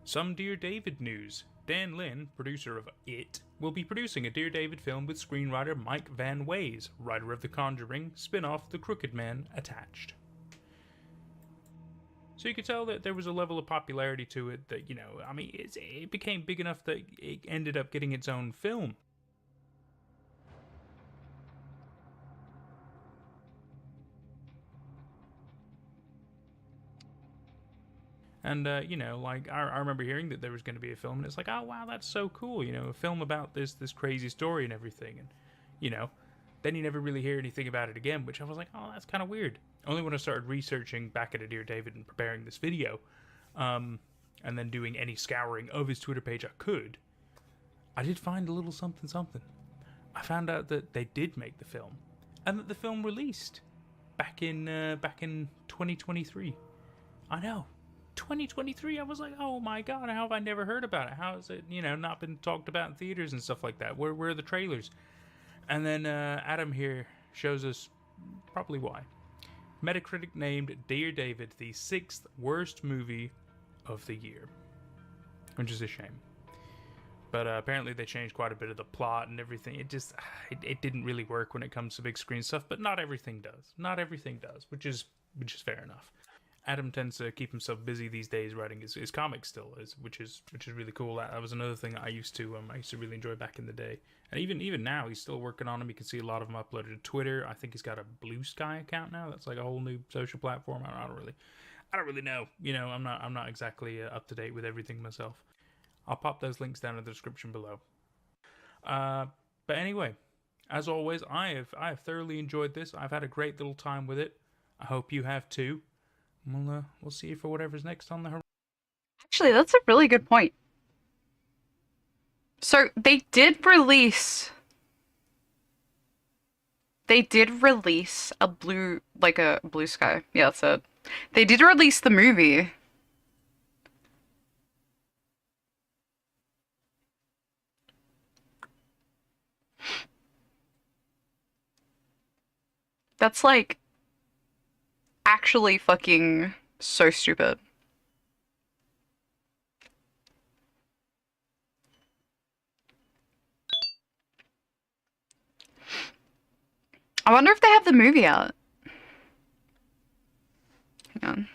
Some Dear David news. Dan Lin, producer of It, will be producing a Dear David film with screenwriter Mike Van Ways, writer of The Conjuring, spin-off The Crooked Man, attached. So you could tell that there was a level of popularity to it that, you know, I mean, it became big enough that it ended up getting its own film. And, you know, like, I remember hearing that there was going to be a film, and it's like, oh, wow, that's so cool, you know, a film about this crazy story and everything, and, you know, then you never really hear anything about it again, which I was like, oh, that's kind of weird. Only when I started researching back at a Dear David and preparing this video, and then doing any scouring of his Twitter page I could, I did find a little something. I found out that they did make the film, and that the film released back in 2023. I know. 2023, I was like, oh my god, how have I never heard about it? How has it, you know, not been talked about in theaters and stuff like that? Where are the trailers? And then Adam here shows us probably why. Metacritic named Dear David the 6th worst movie of the year, which is a shame. But apparently they changed quite a bit of the plot and everything. It didn't really work when it comes to big screen stuff, but not everything does. Not everything does, which is fair enough. Adam tends to keep himself busy these days writing his comics still, which is really cool. That was another thing I used to really enjoy back in the day. And even now, he's still working on them. You can see a lot of them uploaded to Twitter. I think he's got a Blue Sky account now. That's like a whole new social platform. I don't really know. You know, I'm not exactly up to date with everything myself. I'll pop those links down in the description below. But anyway, as always, I have thoroughly enjoyed this. I've had a great little time with it. I hope you have too. We'll see you for whatever's next on the horizon. Actually, that's a really good point. So they did release a blue sky. Yeah, that's it. They did release the movie. That's like actually fucking so stupid. I wonder if they have the movie out. Hang on.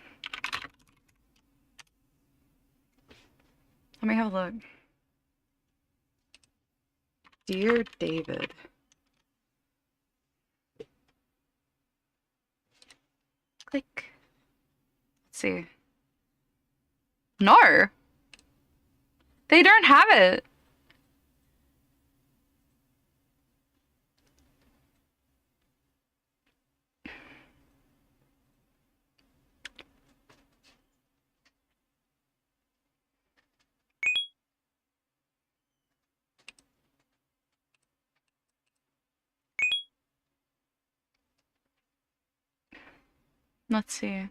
Let me have a look. Dear David. Click. Let's see. No! They don't have it! Let's see.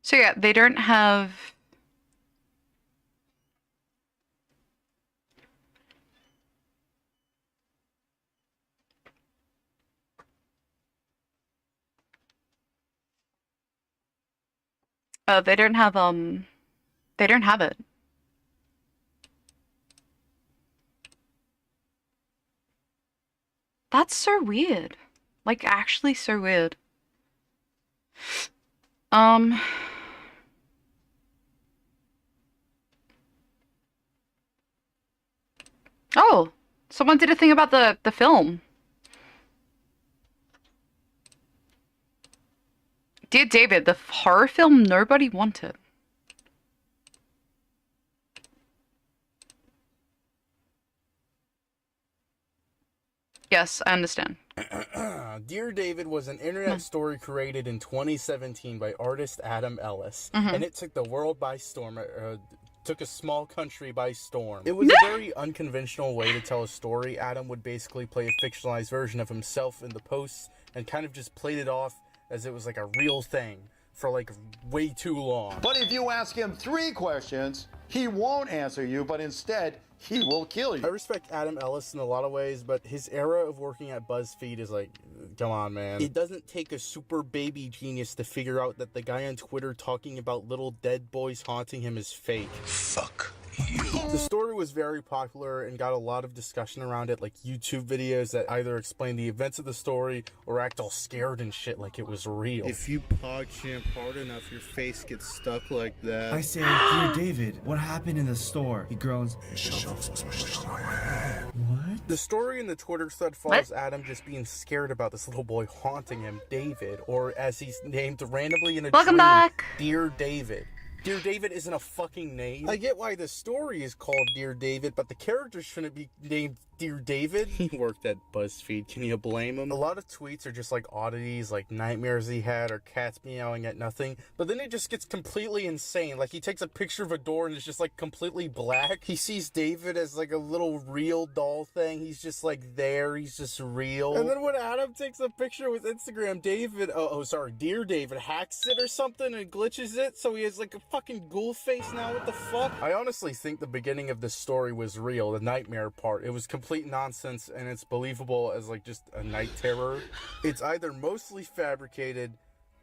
So yeah, they don't have... they don't have it. That's so weird. Like, actually so weird. Oh, someone did a thing about the film. Dear David, the horror film nobody wanted. Yes, I understand. Dear David was an internet story created in 2017 by artist Adam Ellis, and it took the world by storm. Took a small country by storm. It was a very unconventional way to tell a story. Adam would basically play a fictionalized version of himself in the posts and kind of just played it off as it was like a real thing for like way too long. But if you ask him 3 questions, he won't answer you, but instead, he will kill you. I respect Adam Ellis in a lot of ways, but his era of working at BuzzFeed is like, come on, man. It doesn't take a super baby genius to figure out that the guy on Twitter talking about little dead boys haunting him is fake. Fuck you. The story was very popular and got a lot of discussion around it, like YouTube videos that either explain the events of the story or act all scared and shit like it was real. If you PogChamp hard enough, your face gets stuck like that. I say, dear David, what happened in the store? He groans. What? The story in the Twitter thread follows Adam just being scared about this little boy haunting him, David, or as he's named randomly in a Welcome dream, back. Dear David. Dear David isn't a fucking name. I get why the story is called Dear David, but the character shouldn't be named Dear David. He worked at BuzzFeed. Can you blame him? A lot of tweets are just like oddities, like nightmares he had or cats meowing at nothing. But then it just gets completely insane. Like he takes a picture of a door and it's just like completely black. He sees David as like a little real doll thing. He's just like there. He's just real. And then when Adam takes a picture with Instagram, David, Dear David hacks it or something and glitches it. So he has like a fucking ghoul face now. What the fuck? I honestly think the beginning of this story was real. The nightmare part. It was complete nonsense and it's believable as like just a night terror. It's either mostly fabricated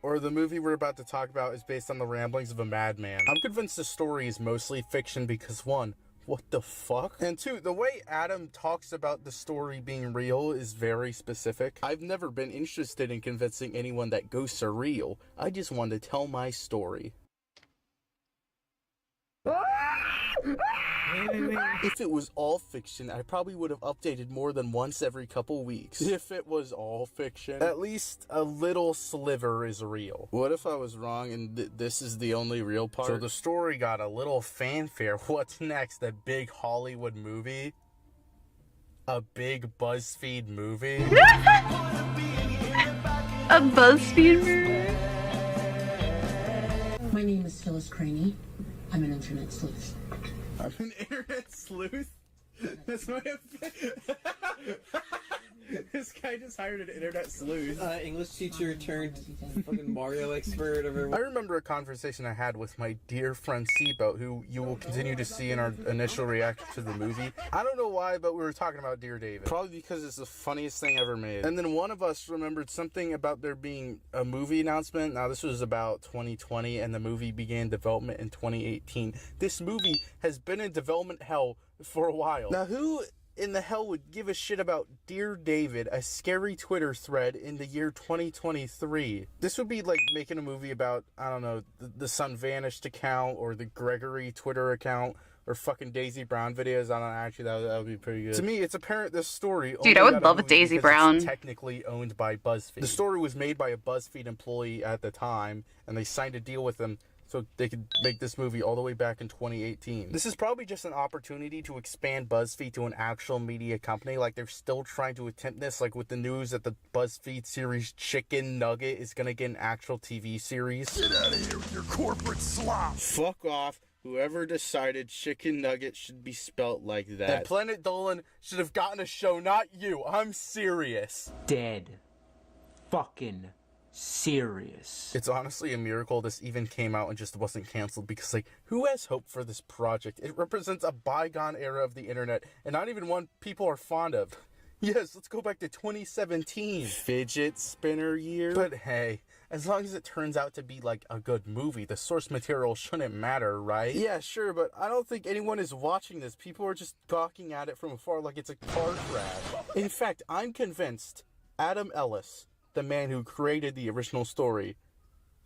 or the movie we're about to talk about is based on the ramblings of a madman. I'm convinced the story is mostly fiction because 1, what the fuck? And 2, the way Adam talks about the story being real is very specific. I've never been interested in convincing anyone that ghosts are real. I just want to tell my story. If it was all fiction, I probably would have updated more than once every couple weeks. If it was all fiction, at least a little sliver is real. What if I was wrong and this is the only real part? So the story got a little fanfare. What's next? That big Hollywood movie? a big BuzzFeed movie. A BuzzFeed movie? My name is Phyllis Craney. I'm an internet sleuth. I'm an internet sleuth? That's my This guy just hired an internet sleuth. English teacher turned fucking Mario expert. I remember a conversation I had with my dear friend Seatbelt, who you will continue to see in our initial reaction to the movie. I don't know why, but we were talking about Dear David. Probably because it's the funniest thing ever made. And then one of us remembered something about there being a movie announcement. Now, this was about 2020, and the movie began development in 2018. This movie has been in development hell for a while. Now, who in the hell would give a shit about Dear David, a scary Twitter thread in the year 2023? This would be like making a movie about, I don't know, the Sun Vanished account or the Gregory Twitter account or fucking Daisy Brown videos. I don't know, actually, that would be pretty good. To me, it's apparent this story... Dude, I would love a Daisy Brown. It's technically owned by BuzzFeed. The story was made by a BuzzFeed employee at the time, and they signed a deal with them so they could make this movie all the way back in 2018. This is probably just an opportunity to expand BuzzFeed to an actual media company. Like, they're still trying to attempt this, like with the news that the BuzzFeed series Chicken Nugget is gonna get an actual TV series. Get out of here with your corporate slop. Fuck off. Whoever decided Chicken Nugget should be spelt like that. And Planet Dolan should have gotten a show, not you. I'm serious. Dead. Fucking serious. It's honestly a miracle this even came out and just wasn't canceled, because, like, who has hope for this project? It represents a bygone era of the internet, and not even one people are fond of. Yes, let's go back to 2017. Fidget spinner year. But hey, as long as it turns out to be, like, a good movie, the source material shouldn't matter, right? Yeah, sure, but I don't think anyone is watching this. People are just gawking at it from afar like it's a car crash. In fact, I'm convinced Adam Ellis, the man who created the original story,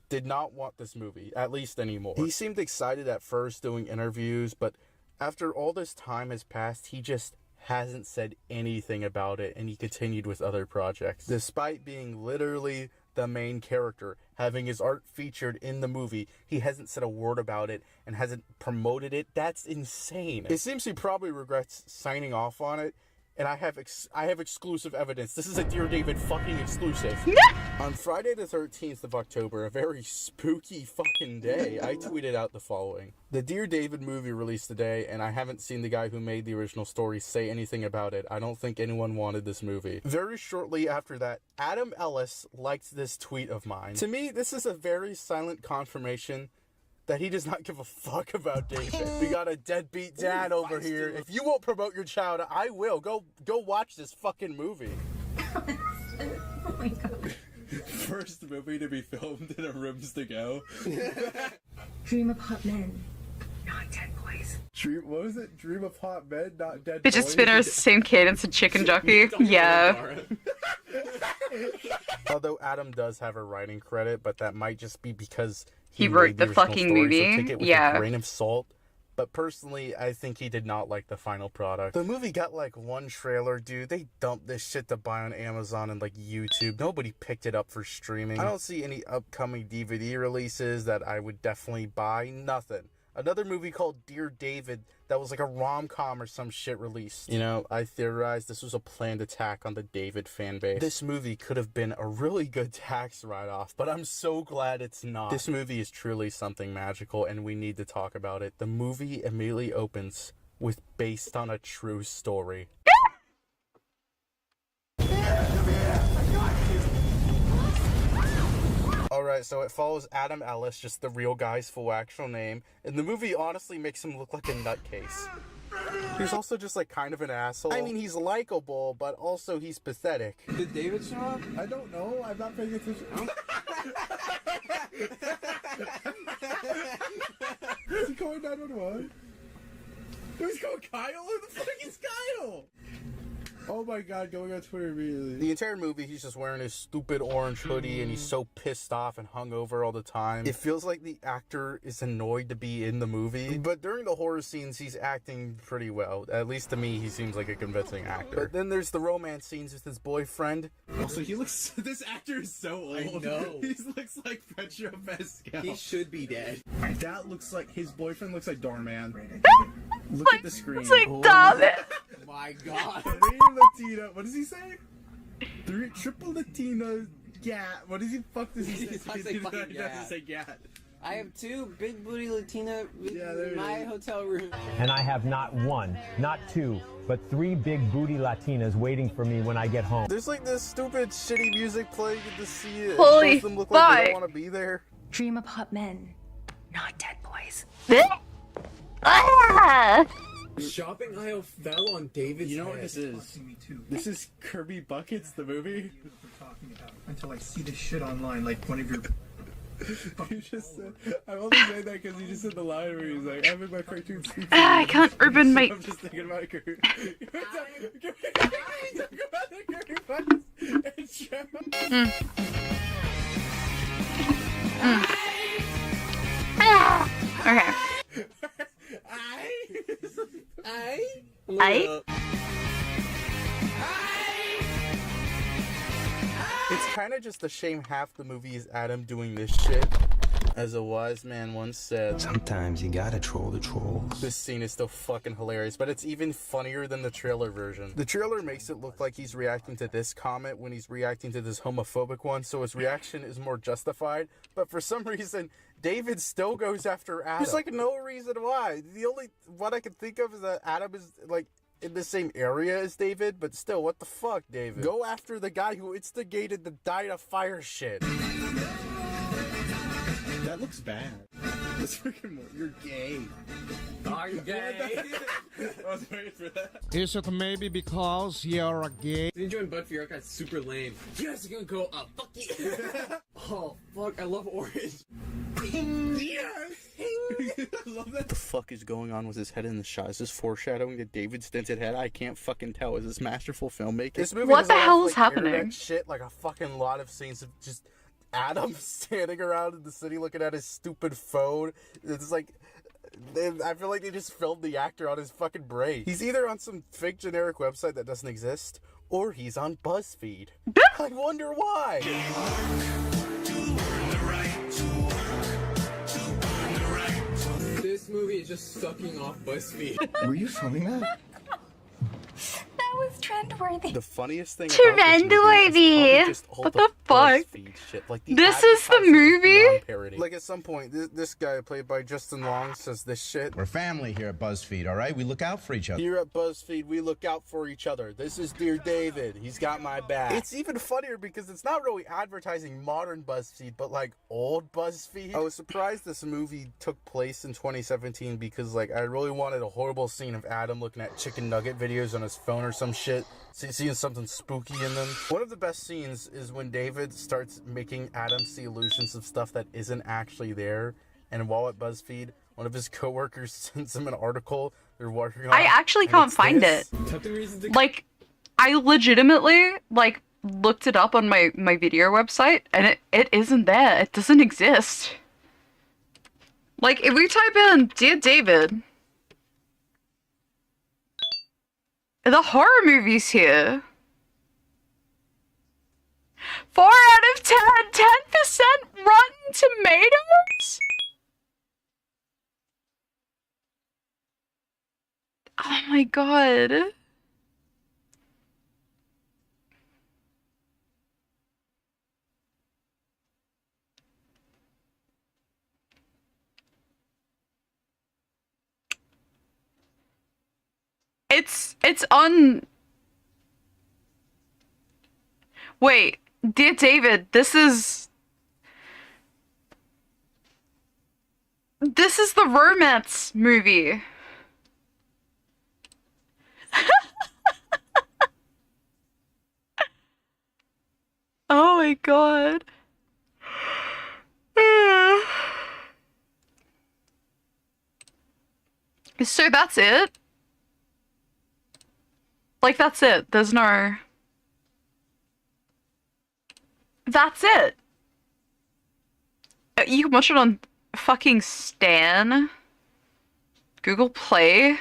did not want this movie, at least anymore. He seemed excited at first doing interviews, but after all this time has passed, he just hasn't said anything about it, and he continued with other projects. Despite being literally the main character, having his art featured in the movie, he hasn't said a word about it and hasn't promoted it. That's insane. It seems he probably regrets signing off on it, and I have exclusive evidence. This is a Dear David fucking exclusive. On Friday the 13th of October, a very spooky fucking day, I tweeted out the following. The Dear David movie released today, and I haven't seen the guy who made the original story say anything about it. I don't think anyone wanted this movie. Very shortly after that, Adam Ellis liked this tweet of mine. To me, this is a very silent confirmation that he does not give a fuck about David. We got a deadbeat dad over here. If you won't promote your child, I will. Go watch this fucking movie. Oh my god. First movie to be filmed in a rooms to go. Dream of hot men, not dead boys. What was it? Dream of hot men, not dead Fidget boys? spinners, same cadence and chicken jockey. Yeah. Although Adam does have a writing credit, but that might just be because He wrote the original fucking story, movie. So take it with Yeah. a grain of salt. But personally, I think he did not like the final product. The movie got like one trailer, dude. They dumped this shit to buy on Amazon and like YouTube. Nobody picked it up for streaming. I don't see any upcoming DVD releases that I would definitely buy. Nothing. Another movie called Dear David that was like a rom-com or some shit released. You know, I theorized this was a planned attack on the David fan base. This movie could have been a really good tax write-off, but I'm so glad it's not. This movie is truly something magical, and we need to talk about it. The movie immediately opens with based on a true story. Alright, so it follows Adam Ellis, just the real guy's full actual name, and the movie honestly makes him look like a nutcase. He's also just like kind of an asshole. I mean, he's likable, but also he's pathetic. Did David show up? I don't know, I'm not paying attention. Is he calling 911? Who's calling Kyle? Who the fuck is Kyle? Oh my god, going on Twitter immediately. The entire movie, he's just wearing his stupid orange hoodie and he's so pissed off and hungover all the time. It feels like the actor is annoyed to be in the movie. But during the horror scenes, he's acting pretty well. At least to me, he seems like a convincing actor. But then there's the romance scenes with his boyfriend. Also, he looks... This actor is so old. I know. He looks like Petro Pascal. He should be dead. That looks like... His boyfriend looks like Darman. Look at the screen. It's like, damn it. my god. 3 Latino. What does he say? 3 triple Latino gat. What does he fuck does he say? He talks like fucking He doesn't say gat. I have 2 big booty Latina in my hotel room. And I have not 1, not 2, but 3 big booty Latinas waiting for me when I get home. There's like this stupid shitty music playing at the sea. It Holy makes them look like they fuck. don't want to be there. Dream of hot men, not dead boys. Ah! Shopping aisle fell on David's You know what head. this is? This is Kirby Buckets, the movie. Until I see this shit online, like one of your. You just said, I only say that because you just said the line where he's like, I'm in my cartoon season. I can't open my. I'm just thinking about Kirby. Okay. I? It's kind of just a shame half the movie is Adam doing this shit. As a wise man once said, Sometimes you gotta troll the trolls. this scene is still fucking hilarious, but it's even funnier than the trailer version. The trailer makes it look like he's reacting to this comment when he's reacting to this homophobic one, so his reaction is more justified, but for some reason, David still goes after Adam. There's like no reason why. The only what I can think of is that Adam is like in the same area as David, but still, what the fuck, David? Go after the guy who instigated the dyed of fire shit. That looks bad. That's freaking more. You're gay. Are you gay? I was waiting for that. Is it maybe because you're a gay? Did you join Bud for Your Got super lame? You guys are gonna go, fuck you. Oh, fuck, I love orange. Yes! I love that. What the fuck is going on with his head in the shot? Is this foreshadowing the David Stinted head? I can't fucking tell. Is this masterful filmmaking? This movie What has the a lot of, hell is like, happening? internet shit, like a fucking lot of scenes of just Adam standing around in the city looking at his stupid phone. It's like, I feel like they just filmed the actor on his fucking brain. He's either on some fake generic website that doesn't exist, or he's on BuzzFeed. I wonder why. This movie is just sucking off BuzzFeed. Were you filming that? That was trend-worthy. The funniest thing about this movie Trend-worthy. is probably just all What the fuck? BuzzFeed shit. Like the This is the advertising is movie? beyond parody. Like at some point, this guy played by Justin Long says this shit. We're family here at BuzzFeed, all right? We look out for each other. Here at BuzzFeed, we look out for each other. This is Dear David. He's got my back. It's even funnier because it's not really advertising modern BuzzFeed, but like old BuzzFeed. I was surprised this movie took place in 2017 because like I really wanted a horrible scene of Adam looking at chicken nugget videos on his phone or some shit, seeing something spooky in them. One of the best scenes is when David starts making Adam see illusions of stuff that isn't actually there. And while at BuzzFeed, one of his coworkers sends him an article they're working on. I actually and can't it's find this. it. Like, I legitimately, like, looked it up on my video website, and it isn't there. It doesn't exist. Like, if we type in Dear David, the horror movies here. 4 out of 10, 10% Rotten Tomatoes? Oh my god. It's on... Wait, Dear David, this is the romance movie. Oh my god. So that's it? Like, that's it. There's no... That's it. You can watch it on fucking Stan. Google Play.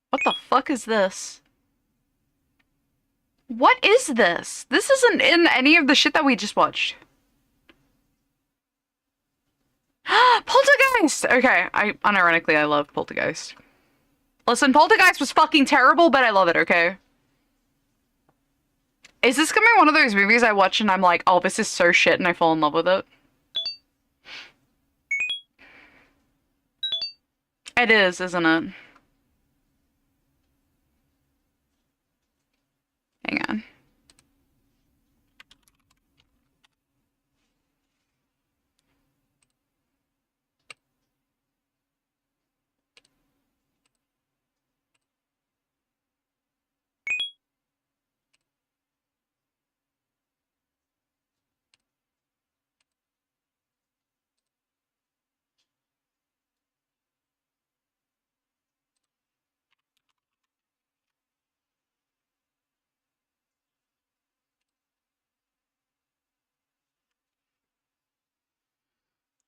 What the fuck is this? What is this? This isn't in any of the shit that we just watched. Poltergeist! Okay, unironically, I love Poltergeist. Listen, Poltergeist was fucking terrible, but I love it, okay? Is this gonna be one of those movies I watch and I'm like, oh, this is so shit, and I fall in love with it? It is, isn't it? Hang on.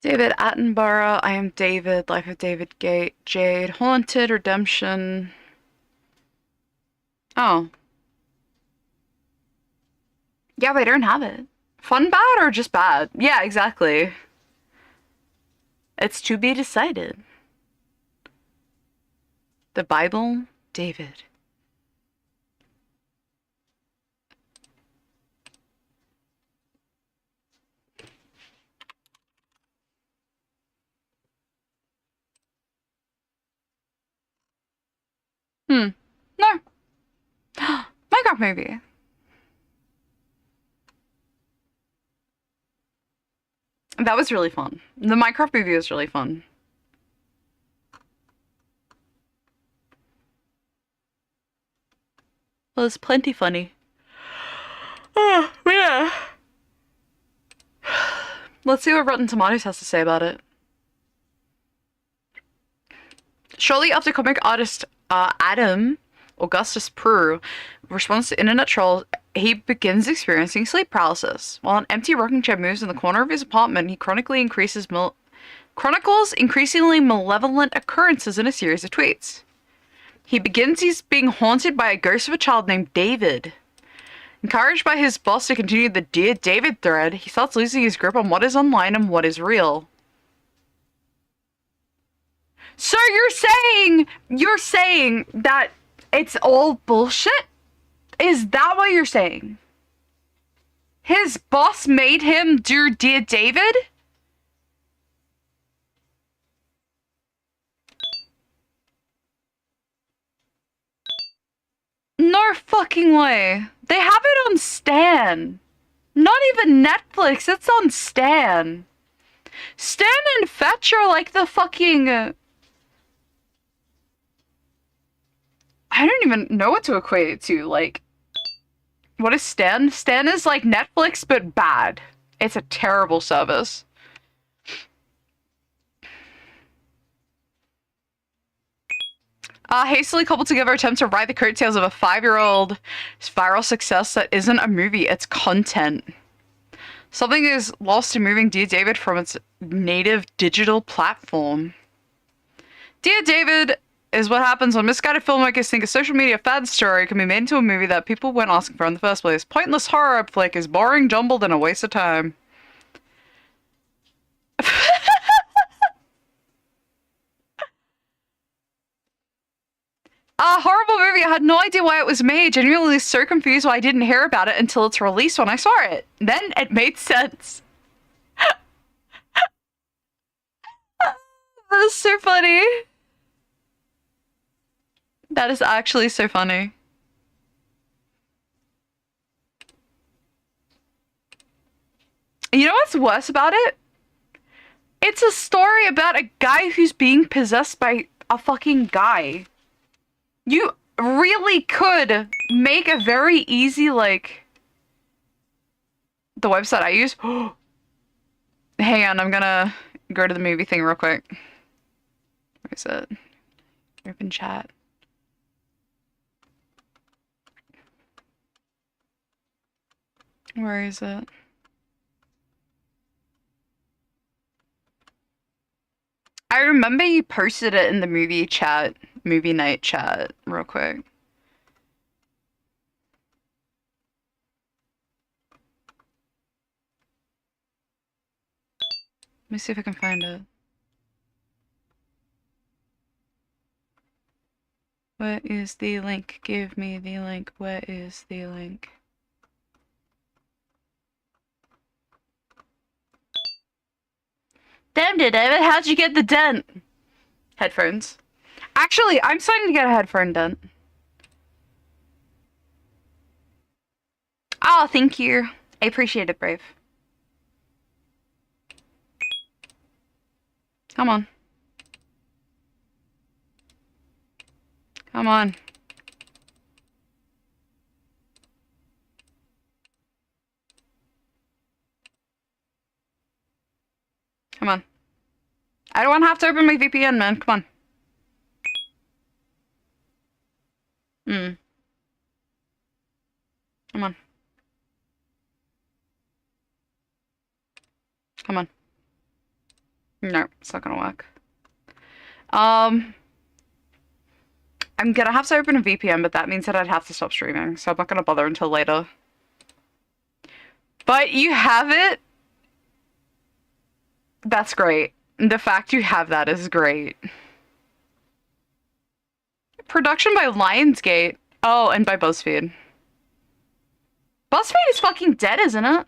David Attenborough, I Am David, Life of David Jade, Haunted, Redemption. Oh. Yeah, they don't have it. Fun bad or just bad? Yeah, exactly. It's to be decided. The Bible, David. No. Minecraft movie. That was really fun. The Minecraft movie was really fun. Well, it's plenty funny. Oh, yeah. Let's see what Rotten Tomatoes has to say about it. Shortly after comic artist Adam Augustus Prue responds to internet trolls, he begins experiencing sleep paralysis. While an empty rocking chair moves in the corner of his apartment, he chronicles increasingly malevolent occurrences in a series of tweets. He begins being haunted by a ghost of a child named David. Encouraged by his boss to continue the Dear David thread, he starts losing his grip on what is online and what is real. So you're saying that it's all bullshit? Is that what you're saying? His boss made him do Dear David? No fucking way. They have it on Stan. Not even Netflix, it's on Stan. Stan and Fetch are like the fucking... I don't even know what to equate it to. Like, what is Stan? Stan is like Netflix, but bad. It's a terrible service. Hastily coupled together attempt to ride the coattails of a 5-year-old viral success that isn't a movie, it's content. Something is lost in moving Dear David from its native digital platform. Dear David is what happens when misguided filmmakers think a social media fad story can be made into a movie that people weren't asking for in the first place. Pointless horror flick is boring, jumbled, and a waste of time. A horrible movie. I had no idea why it was made. Genuinely so confused why I didn't hear about it until its release when I saw it. Then it made sense. That is so funny. That is actually so funny. You know what's worse about it? It's a story about a guy who's being possessed by a fucking guy. You really could make a very easy, like... The website I use... Hang on, I'm gonna go to the movie thing real quick. Where is it? Open chat. Where is it? I remember you posted it in the movie night chat, real quick. Let me see if I can find it. Where is the link? Give me the link. Where is the link? Damn, dear David, how'd you get the dent? Headphones. Actually, I'm starting to get a headphone dent. Oh, thank you. I appreciate it, Brave. Come on. Come on. Come on. I don't want to have to open my VPN, man. Come on. Come on. Come on. No, it's not gonna work. I'm gonna have to open a VPN, but that means that I'd have to stop streaming, so I'm not gonna bother until later. But you have it? That's great. The fact you have that is great. Production by Lionsgate. Oh, and by BuzzFeed. BuzzFeed is fucking dead, isn't it?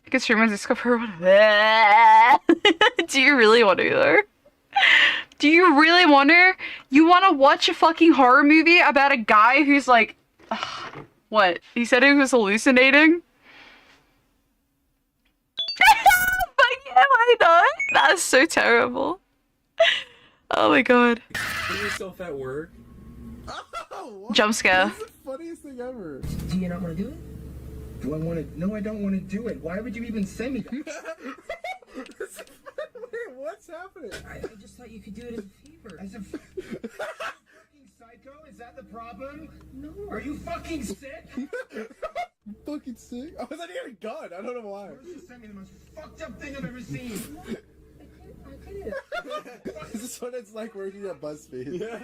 I can stream and discover what. Do you really want to, though? Do you really want to? You want to watch a fucking horror movie about a guy who's like... What? He said he was hallucinating? But yeah, why not? That's so terrible. Oh my god. Put yourself at work. Oh, jump scare. That's the funniest thing ever. Do you not want to do it? Do I want to? No, I don't want to do it. Why would you even send me? Wait, what's happening? I just thought you could do it as a favor. As a fucking psycho? Is that the problem? No. Are you fucking sick? I'm fucking sick. I was under a gun. I don't know why. You just sent me the most fucked up thing I've ever seen. I couldn't. Is this what it's like working at BuzzFeed? Yeah.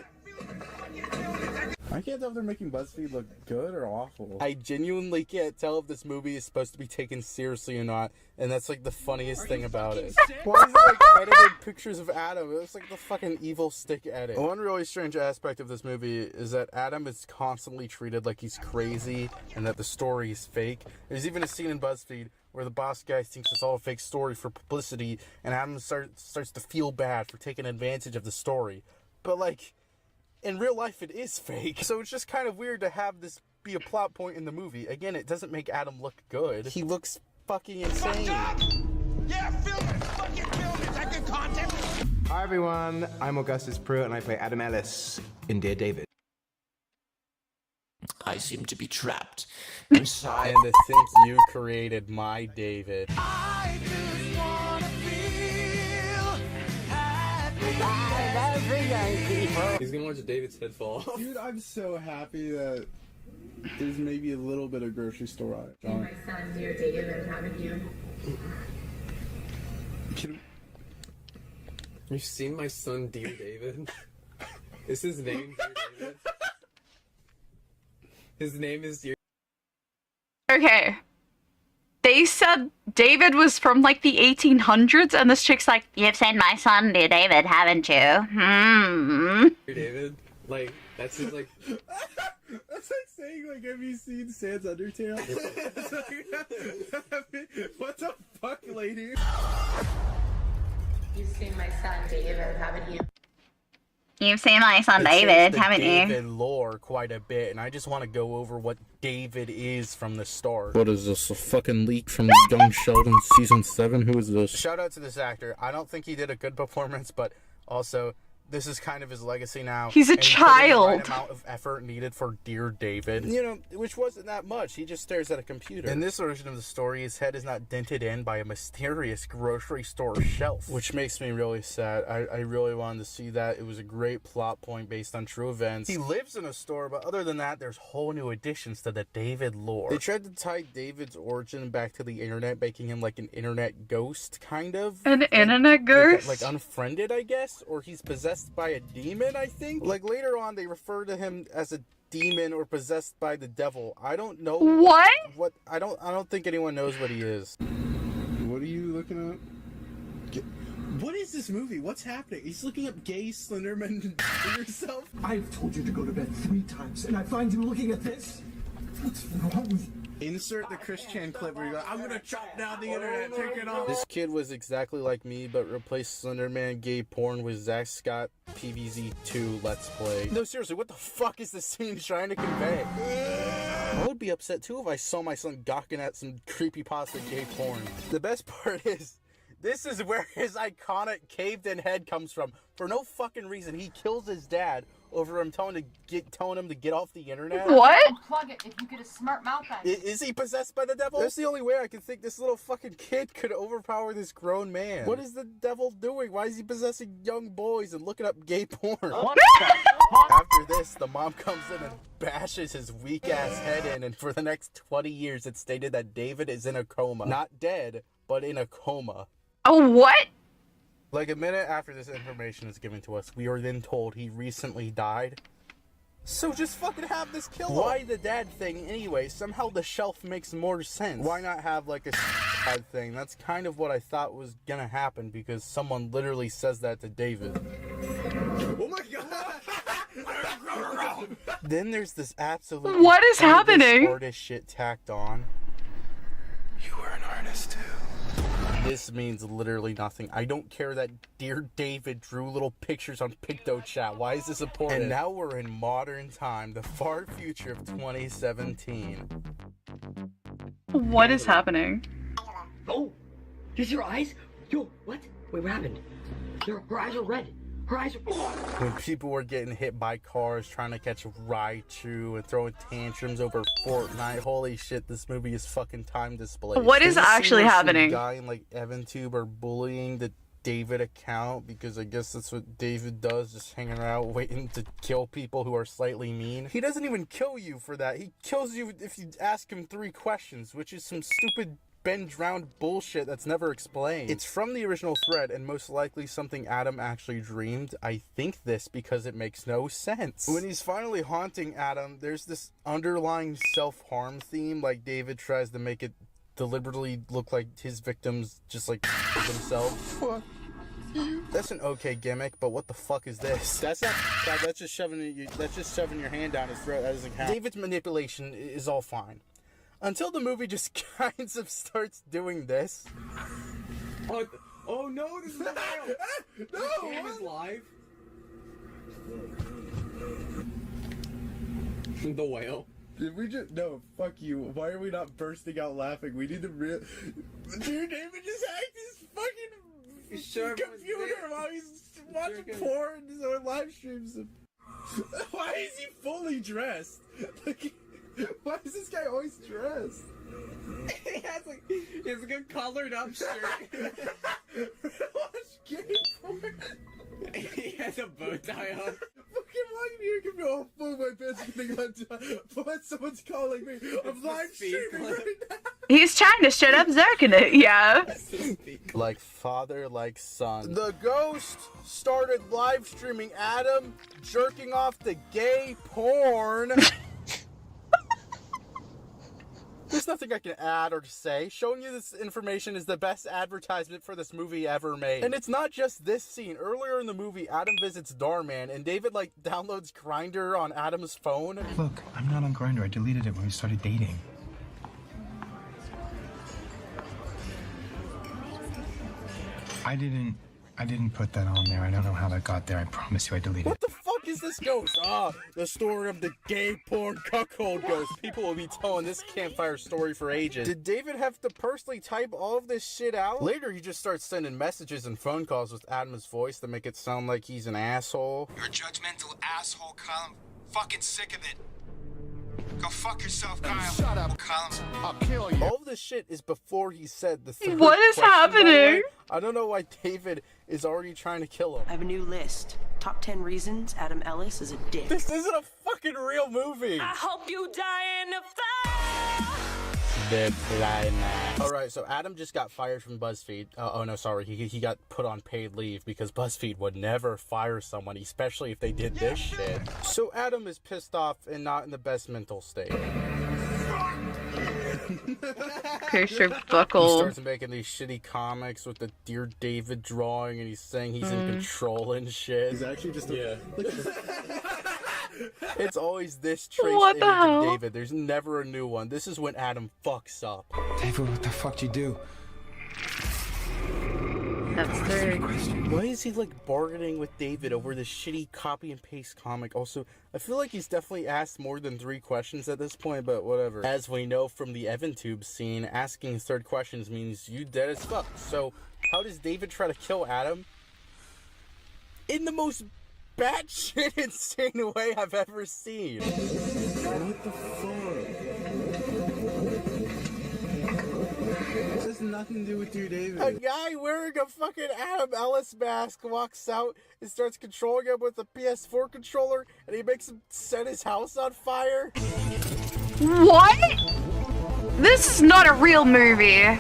I can't tell if they're making BuzzFeed look good or awful. I genuinely can't tell if this movie is supposed to be taken seriously or not, and that's like the funniest thing about it. Why is it like edited pictures of Adam? It looks like the fucking evil stick edit. One really strange aspect of this movie is that Adam is constantly treated like he's crazy and that the story is fake. There's even a scene in BuzzFeed where the boss guy thinks it's all a fake story for publicity, and Adam starts to feel bad for taking advantage of the story. But like, in real life it is fake, so it's just kind of weird to have this be a plot point in the movie. Again, it doesn't make Adam look good. He looks fucking insane. Yeah, film it! Fucking film it! Is that good content? Hi everyone, I'm Augustus Pruitt and I play Adam Ellis in Dear David. I seem to be trapped inside. And to think you created my David. I just wanna feel happy. He's gonna watch David's head fall off. Dude, I'm so happy that there's maybe a little bit of grocery store on it. My son, dear David, haven't you? You've seen my son, Dear David? Is his name Dear David? His name is Dear. Okay. They said David was from like the 1800s, and this chick's like, "You've seen my son, dear David, haven't you?" Dear David? Like, that's his like. That's like saying, like, have you seen Sans Undertale? What the fuck, lady? You've seen my son, David, haven't you? You've seen my son David, haven't you? David lore quite a bit, and I just want to go over what David is from the start. What is this, a fucking leak from Young Sheldon season 7? Who is this? Shout out to this actor. I don't think he did a good performance, but also, this is kind of his legacy now. He's a child. The right amount of effort needed for Dear David. You know, which wasn't that much. He just stares at a computer. In this version of the story, his head is not dented in by a mysterious grocery store shelf, which makes me really sad. I really wanted to see that. It was a great plot point based on true events. He lives in a store, but other than that, there's whole new additions to the David lore. They tried to tie David's origin back to the internet, making him like an internet ghost, kind of. An internet ghost? Like unfriended, I guess? Or he's possessed by a demon, I think. Like later on they refer to him as a demon or possessed by the devil. I don't know what I don't think anyone knows what he is. What are you looking at? What is this movie? What's happening? He's looking up gay Slenderman for yourself? I've told you to go to bed 3 times, and I find you looking at this? What's wrong with you? Insert the Chris Chan clip where you go, I'm gonna chop down the internet, take it off. This kid was exactly like me, but replaced Slenderman gay porn with Zack Scott PVZ2 Let's Play. No, seriously, what the fuck is this scene trying to convey? I would be upset too if I saw my son gawking at some creepypasta gay porn. The best part is, this is where his iconic caved-in head comes from. For no fucking reason, he kills his dad over him telling him to get off the internet. What? Plug it if you get a smart mouth on. Is he possessed by the devil? That's the only way I can think this little fucking kid could overpower this grown man. What is the devil doing? Why is he possessing young boys and looking up gay porn? After this, the mom comes in and bashes his weak-ass head in, and for the next 20 years it's stated that David is in a coma. Not dead, but in a coma. Oh, what? Like a minute after this information is given to us, we are then told he recently died. So just fucking have this kill him. Why the dad thing anyway? Somehow the shelf makes more sense. Why not have like a dad thing? That's kind of what I thought was gonna happen because someone literally says that to David. Oh my god! Then there's this absolute What is happening? artist shit tacked on. You were an artist too. This means literally nothing. I don't care that Dear David drew little pictures on PictoChat. Why is this important? And now we're in modern time, the far future of 2017. What is happening? Oh, you see her eyes? Yo, what? Wait, what happened? Her eyes are red. Her eyes are... When people were getting hit by cars trying to catch Raichu and throwing tantrums over Fortnite, holy shit, this movie is fucking time display. What is actually happening? Some guy in like EvanTube are bullying the David account because I guess that's what David does, just hanging around waiting to kill people who are slightly mean. He doesn't even kill you for that. He kills you if you ask him 3 questions, which is some stupid bend round bullshit that's never explained. It's from the original thread and most likely something Adam actually dreamed. I think this because it makes no sense. When he's finally haunting Adam, there's this underlying self-harm theme, like David tries to make it deliberately look like his victims just like themselves. What? That's an okay gimmick, but what the fuck is this? That's not bad, that's just shoving your hand down his throat. That doesn't count. David's manipulation is all fine. Until the movie just kind of starts doing this. Oh no, this is the whale! No! This game is live. The whale. Did we just... No, fuck you. Why are we not bursting out laughing? We need the real... Dude, David just hacked his fucking computer while he's watching porn or live streams. Why is he fully dressed? Like... Why is this guy always dressed? He has like a colored up shirt. Watch gay porn. He has a bow tie on. Fucking walking here can be all full of my pants getting undone. But someone's calling me. I'm live streaming right now. He's trying to shut up Zerkin it, yeah. Like father, like son. The ghost started live streaming Adam jerking off to gay porn. There's nothing I can add or say. Showing you this information is the best advertisement for this movie ever made. And it's not just this scene. Earlier in the movie, Adam visits Darman, and David, like, downloads Grindr on Adam's phone. Look, I'm not on Grindr. I deleted it when we started dating. I didn't put that on there. I don't know how that got there. I promise you I deleted it. What the fuck is this ghost? The story of the gay porn cuckold ghost. People will be telling this campfire story for ages. Did David have to personally type all of this shit out? Later, he just starts sending messages and phone calls with Adam's voice to make it sound like he's an asshole. You're a judgmental asshole, Kyle. I'm fucking sick of it. Go fuck yourself, Kyle. Shut up, Kyle. I'll kill you. All of this shit is before he said the third What is question, by the way. happening? I don't know why David is already trying to kill him. I have a new list. Top 10 reasons Adam Ellis is a dick. This isn't a fucking real movie. I hope you die in the fire. The climax. Alright, so Adam just got fired from BuzzFeed. Oh no, sorry. He got put on paid leave because BuzzFeed would never fire someone, especially if they did this shit. So Adam is pissed off and not in the best mental state. Pierce He buckle. starts making these shitty comics with the Dear David drawing, and he's saying he's in control and shit. He's actually just a... It's always this traced What the image hell? of David. There's never a new one. This is when Adam fucks up. David, what the fuck you do? That's three. Why is he like bargaining with David over this shitty copy and paste comic? Also, I feel like he's definitely asked more than 3 questions at this point, but whatever. As we know from the EvanTube scene, asking third questions means you dead as fuck. So, how does David try to kill Adam? In the most batshit insane way I've ever seen. What the fuck? This has nothing to do with Dear David. A guy wearing a fucking Adam Ellis mask walks out and starts controlling him with a PS4 controller, and he makes him set his house on fire. What? This is not a real movie.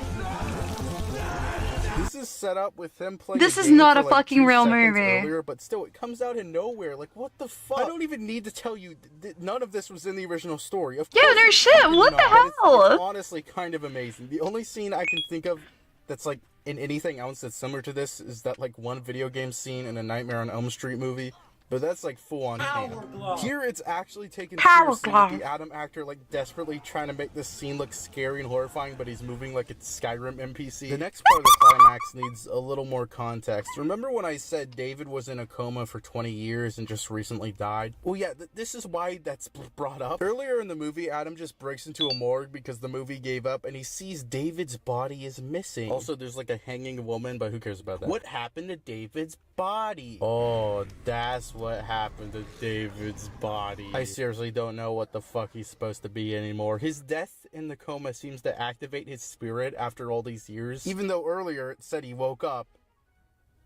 This is set up with him playing. This is game not for, a like, fucking 2 real seconds movie. Earlier, but still, it comes out of nowhere. Like, what the fuck? I don't even need to tell you. None of this was in the original story. Of Yeah, course no it's shit, fucking what the not, but hell? It's honestly kind of amazing. The only scene I can think of that's like in anything else that's similar to this is that like one video game scene in a Nightmare on Elm Street movie. But that's like full on canon. Here it's actually taken seriously with the Adam actor like desperately trying to make this scene look scary and horrifying, but he's moving like it's Skyrim NPC. The next part of the climax needs a little more context. Remember when I said David was in a coma for 20 years and just recently died? Well, yeah, this is why that's brought up. Earlier in the movie, Adam just breaks into a morgue because the movie gave up and he sees David's body is missing. Also, there's like a hanging woman, but who cares about that? What happened to David's body? Oh, that's what happened to David's body. I seriously don't know what the fuck he's supposed to be anymore. His death in the coma seems to activate his spirit after all these years. Even though earlier it said he woke up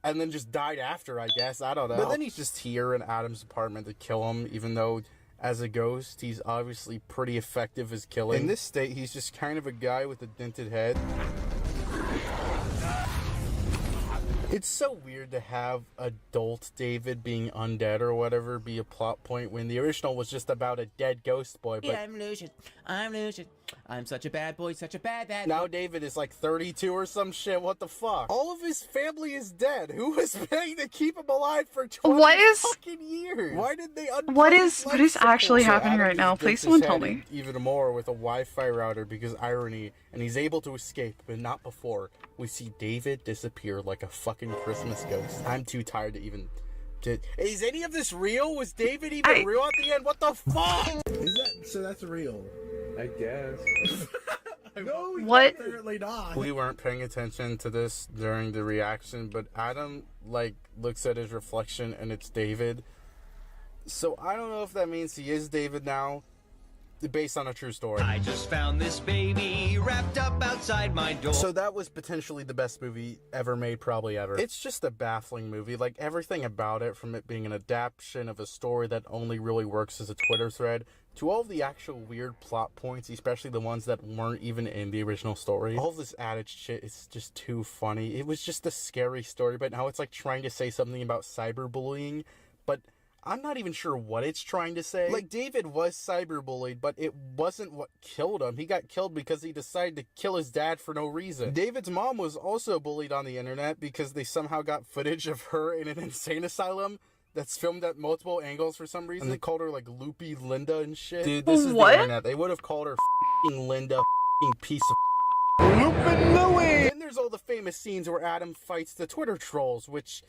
and then just died after, I guess. I don't know. But then he's just here in Adam's apartment to kill him, even though as a ghost, he's obviously pretty effective as killing. In this state, he's just kind of a guy with a dented head. It's so weird to have adult David being undead or whatever be a plot point when the original was just about a dead ghost boy. But Yeah, I'm Lucian. I'm Lucian. I'm such a bad boy, such a bad now boy. David is like 32 or some shit. What the fuck? All of his family is dead. Who was paying to keep him alive for 20 fucking years? Why did they What is actually happening right now? Please someone tell me. Even more with a Wi-Fi router because irony, and he's able to escape, but not before we see David disappear like a fucking Christmas ghost. I'm too tired to even... Is any of this real? Was David even real at the end? What the fuck? Is that so? That's real. I guess. No, What? apparently not. We weren't paying attention to this during the reaction, but Adam, like, looks at his reflection and it's David. So I don't know if that means he is David now, based on a true story. I just found this baby wrapped up outside my door. So that was potentially the best movie ever made, probably ever. It's just a baffling movie. Like, everything about it, from it being an adaptation of a story that only really works as a Twitter thread, to all of the actual weird plot points, especially the ones that weren't even in the original story. All this added shit is just too funny. It was just a scary story, but now it's like trying to say something about cyberbullying, but I'm not even sure what it's trying to say. Like, David was cyberbullied, but it wasn't what killed him. He got killed because he decided to kill his dad for no reason. David's mom was also bullied on the internet because they somehow got footage of her in an insane asylum that's filmed at multiple angles for some reason. And they called her, like, Loopy Linda and shit. Dude, this is the internet. They would have called her f***ing Linda, f***ing piece of Loopin' Louie! And there's all the famous scenes where Adam fights the Twitter trolls, which,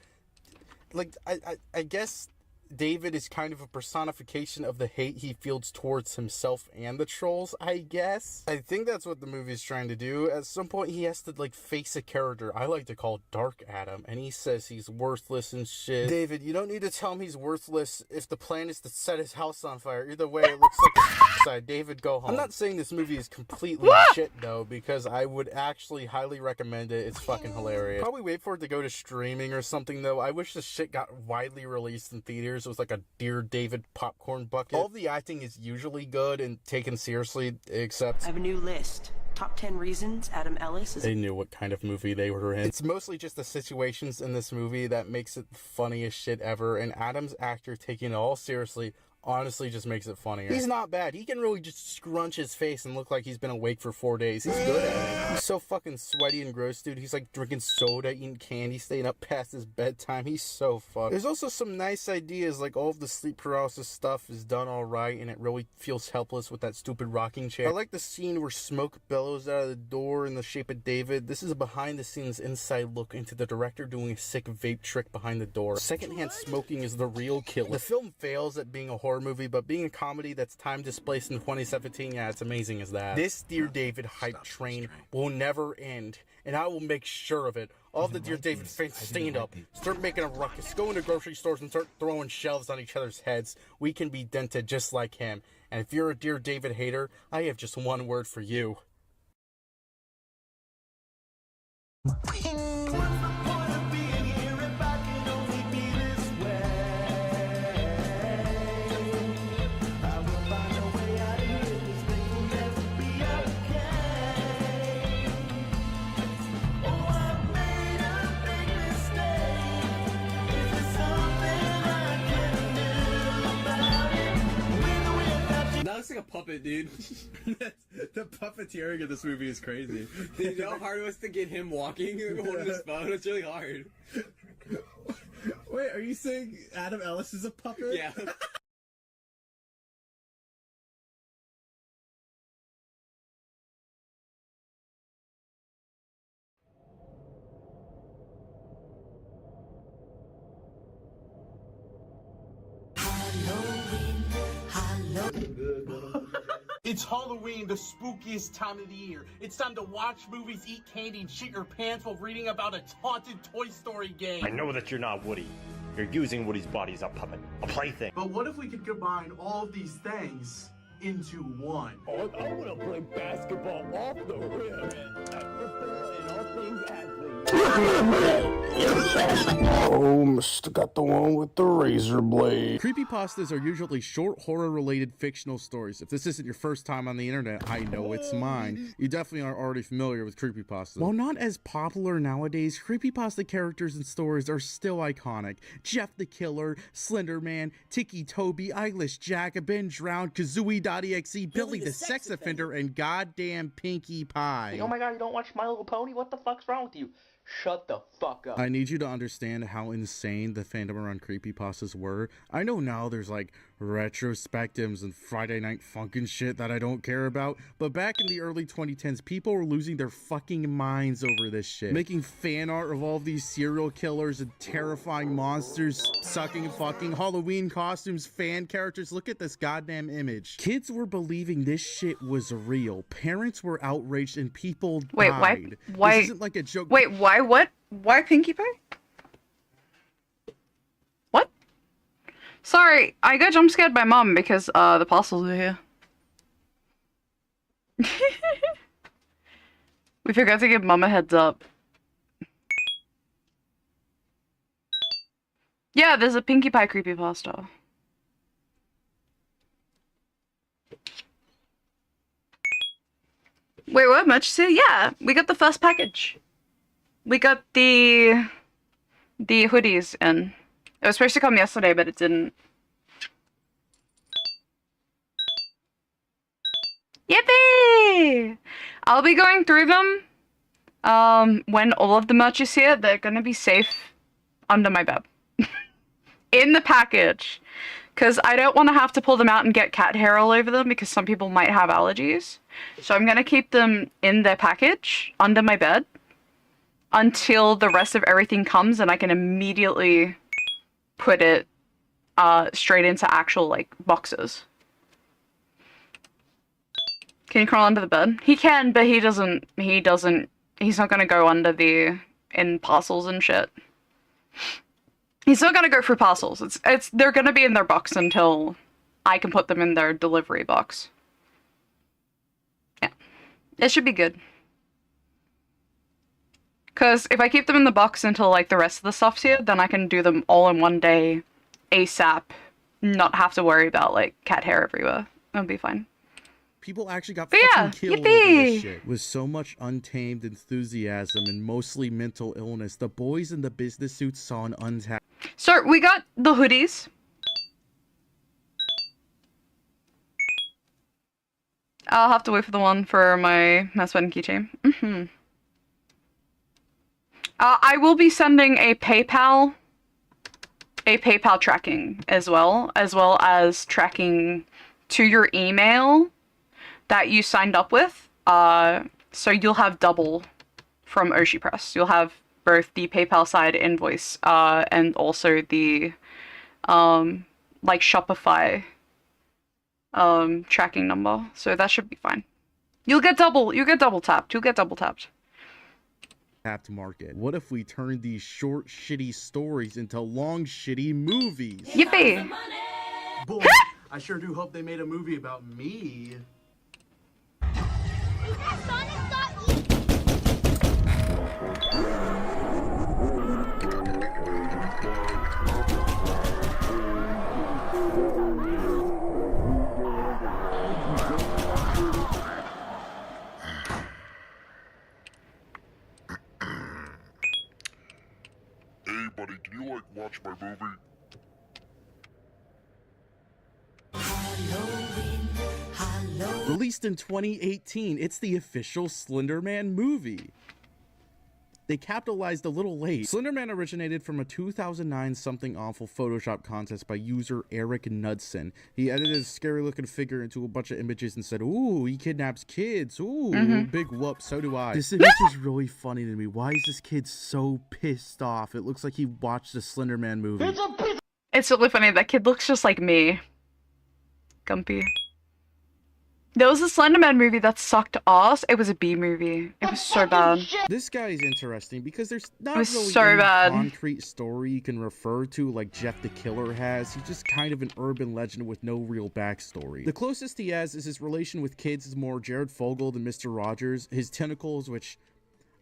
like, I guess David is kind of a personification of the hate he feels towards himself and the trolls, I guess. I think that's what the movie's trying to do. At some point, he has to, like, face a character I like to call Dark Adam, and he says he's worthless and shit. David, you don't need to tell him he's worthless if the plan is to set his house on fire. Either way, it looks like a side. David, go home. I'm not saying this movie is completely shit, though, because I would actually highly recommend it. It's fucking hilarious. Probably wait for it to go to streaming or something, though. I wish this shit got widely released in theaters. It was like a Dear David popcorn bucket. All of the acting is usually good and taken seriously, except... I have a new list. Top 10 reasons Adam Ellis is... They knew what kind of movie they were in. It's mostly just the situations in this movie that makes it the funniest shit ever, and Adam's actor taking it all seriously honestly just makes it funnier. He's not bad. He can really just scrunch his face and look like he's been awake for 4 days. He's good at it. He's so fucking sweaty and gross, dude. He's like drinking soda, eating candy, staying up past his bedtime. He's so fucked. There's also some nice ideas, like all of the sleep paralysis stuff is done all right, and it really feels helpless with that stupid rocking chair. I like the scene where smoke bellows out of the door in the shape of David. This is a behind-the-scenes inside look into the director doing a sick vape trick behind the door. Secondhand smoking is the real killer. The film fails at being a horror movie, but being a comedy that's time displaced in 2017, yeah, it's amazing as that. This Dear David hype train will never end, and I will make sure of it. All the Dear David fans stand up, start making a ruckus, go into grocery stores and start throwing shelves on each other's heads. We can be dented just like him. And if you're a Dear David hater, I have just one word for you. That looks like a puppet, dude. The puppeteering of this movie is crazy. Dude, you know how hard it was to get him walking holding his phone? It's really hard. Wait, are you saying Adam Ellis is a puppet? Yeah. It's Halloween, the spookiest time of the year. It's time to watch movies, eat candy, and shit your pants while reading about a haunted Toy Story game. I know that you're not Woody. You're using Woody's body as a puppet, a plaything. But what if we could combine all of these things into one? I want to play basketball off the rim and football and all things athletes. Oh, Mr. Got the one with the razor blade. Creepypastas are usually short horror-related fictional stories. If this isn't your first time on the internet, I know it's mine. You definitely are already familiar with creepypastas. While not as popular nowadays, creepypasta characters and stories are still iconic. Jeff the Killer, Slender Man, Tiki Toby, Eilish Jack, Ben Drowned, Kazooie.exe, Billy the Sex Offender, and goddamn Pinkie Pie. Oh my god, you don't watch My Little Pony? What the fuck's wrong with you? Shut the fuck up. I need you to understand how insane the fandom around creepypastas were. I know now there's like retrospectives and Friday Night Funk and shit that I don't care about, but back in the early 2010s, people were losing their fucking minds over this shit. Making fan art of all of these serial killers and terrifying monsters, sucking and fucking, Halloween costumes, fan characters. Look at this goddamn image. Kids were believing this shit was real. Parents were outraged and people died. Why? This isn't like a joke. Wait, why? What? Why Pinkie Pie? What? Sorry, I got jump scared by Mom because the parcels are here. We forgot to give Mom a heads up. Yeah, there's a Pinkie Pie creepypasta. Wait, what? Much say? Yeah, we got the first package. We got the hoodies in. It was supposed to come yesterday, but it didn't. Yippee! I'll be going through them when all of the merch is here. They're gonna be safe under my bed. In the package. Because I don't want to have to pull them out and get cat hair all over them because some people might have allergies. So I'm gonna keep them in their package under my bed until the rest of everything comes and I can immediately put it straight into actual like boxes. Can you crawl under the bed? He can, but he's not gonna go under in parcels and shit. He's not gonna go through parcels. They're gonna be in their box until I can put them in their delivery box. Yeah. It should be good. Because if I keep them in the box until, like, the rest of the stuff's here, then I can do them all in one day, ASAP, not have to worry about, like, cat hair everywhere. That'll be fine. People actually got But fucking yeah, killed over yippee! this shit. With so much untamed enthusiasm and mostly mental illness, the boys in the business suits saw an untapped... So we got the hoodies. I'll have to wait for the one for my mouse button keychain. I will be sending a PayPal tracking as well as tracking to your email that you signed up with. So you'll have double from Oshi Press. You'll have both the PayPal side invoice and also the like Shopify tracking number. So that should be fine. You'll get double tapped. tapped market. What if we turned these short, shitty stories into long, shitty movies? Yippee! Boy, I sure do hope they made a movie about me. Hey, buddy, can you, watch my movie? Released in 2018, it's the official Slender Man movie. They capitalized a little late. Slender Man originated from a 2009 Something Awful Photoshop contest by user Eric Knudsen. He edited a scary looking figure into a bunch of images and said, ooh, he kidnaps kids. Ooh, big whoop, so do I. This image is really funny to me. Why is this kid so pissed off? It looks like he watched the Slender Man movie. It's really funny. That kid looks just like me. Gumpy. There was a Slenderman movie that sucked ass. It was a B movie. It was so bad. This guy is interesting because there's not It was really so any bad. concrete story you can refer to like Jeff the Killer has. He's just kind of an urban legend with no real backstory. The closest he has is his relation with kids is more Jared Fogle than Mr. Rogers. His tentacles, which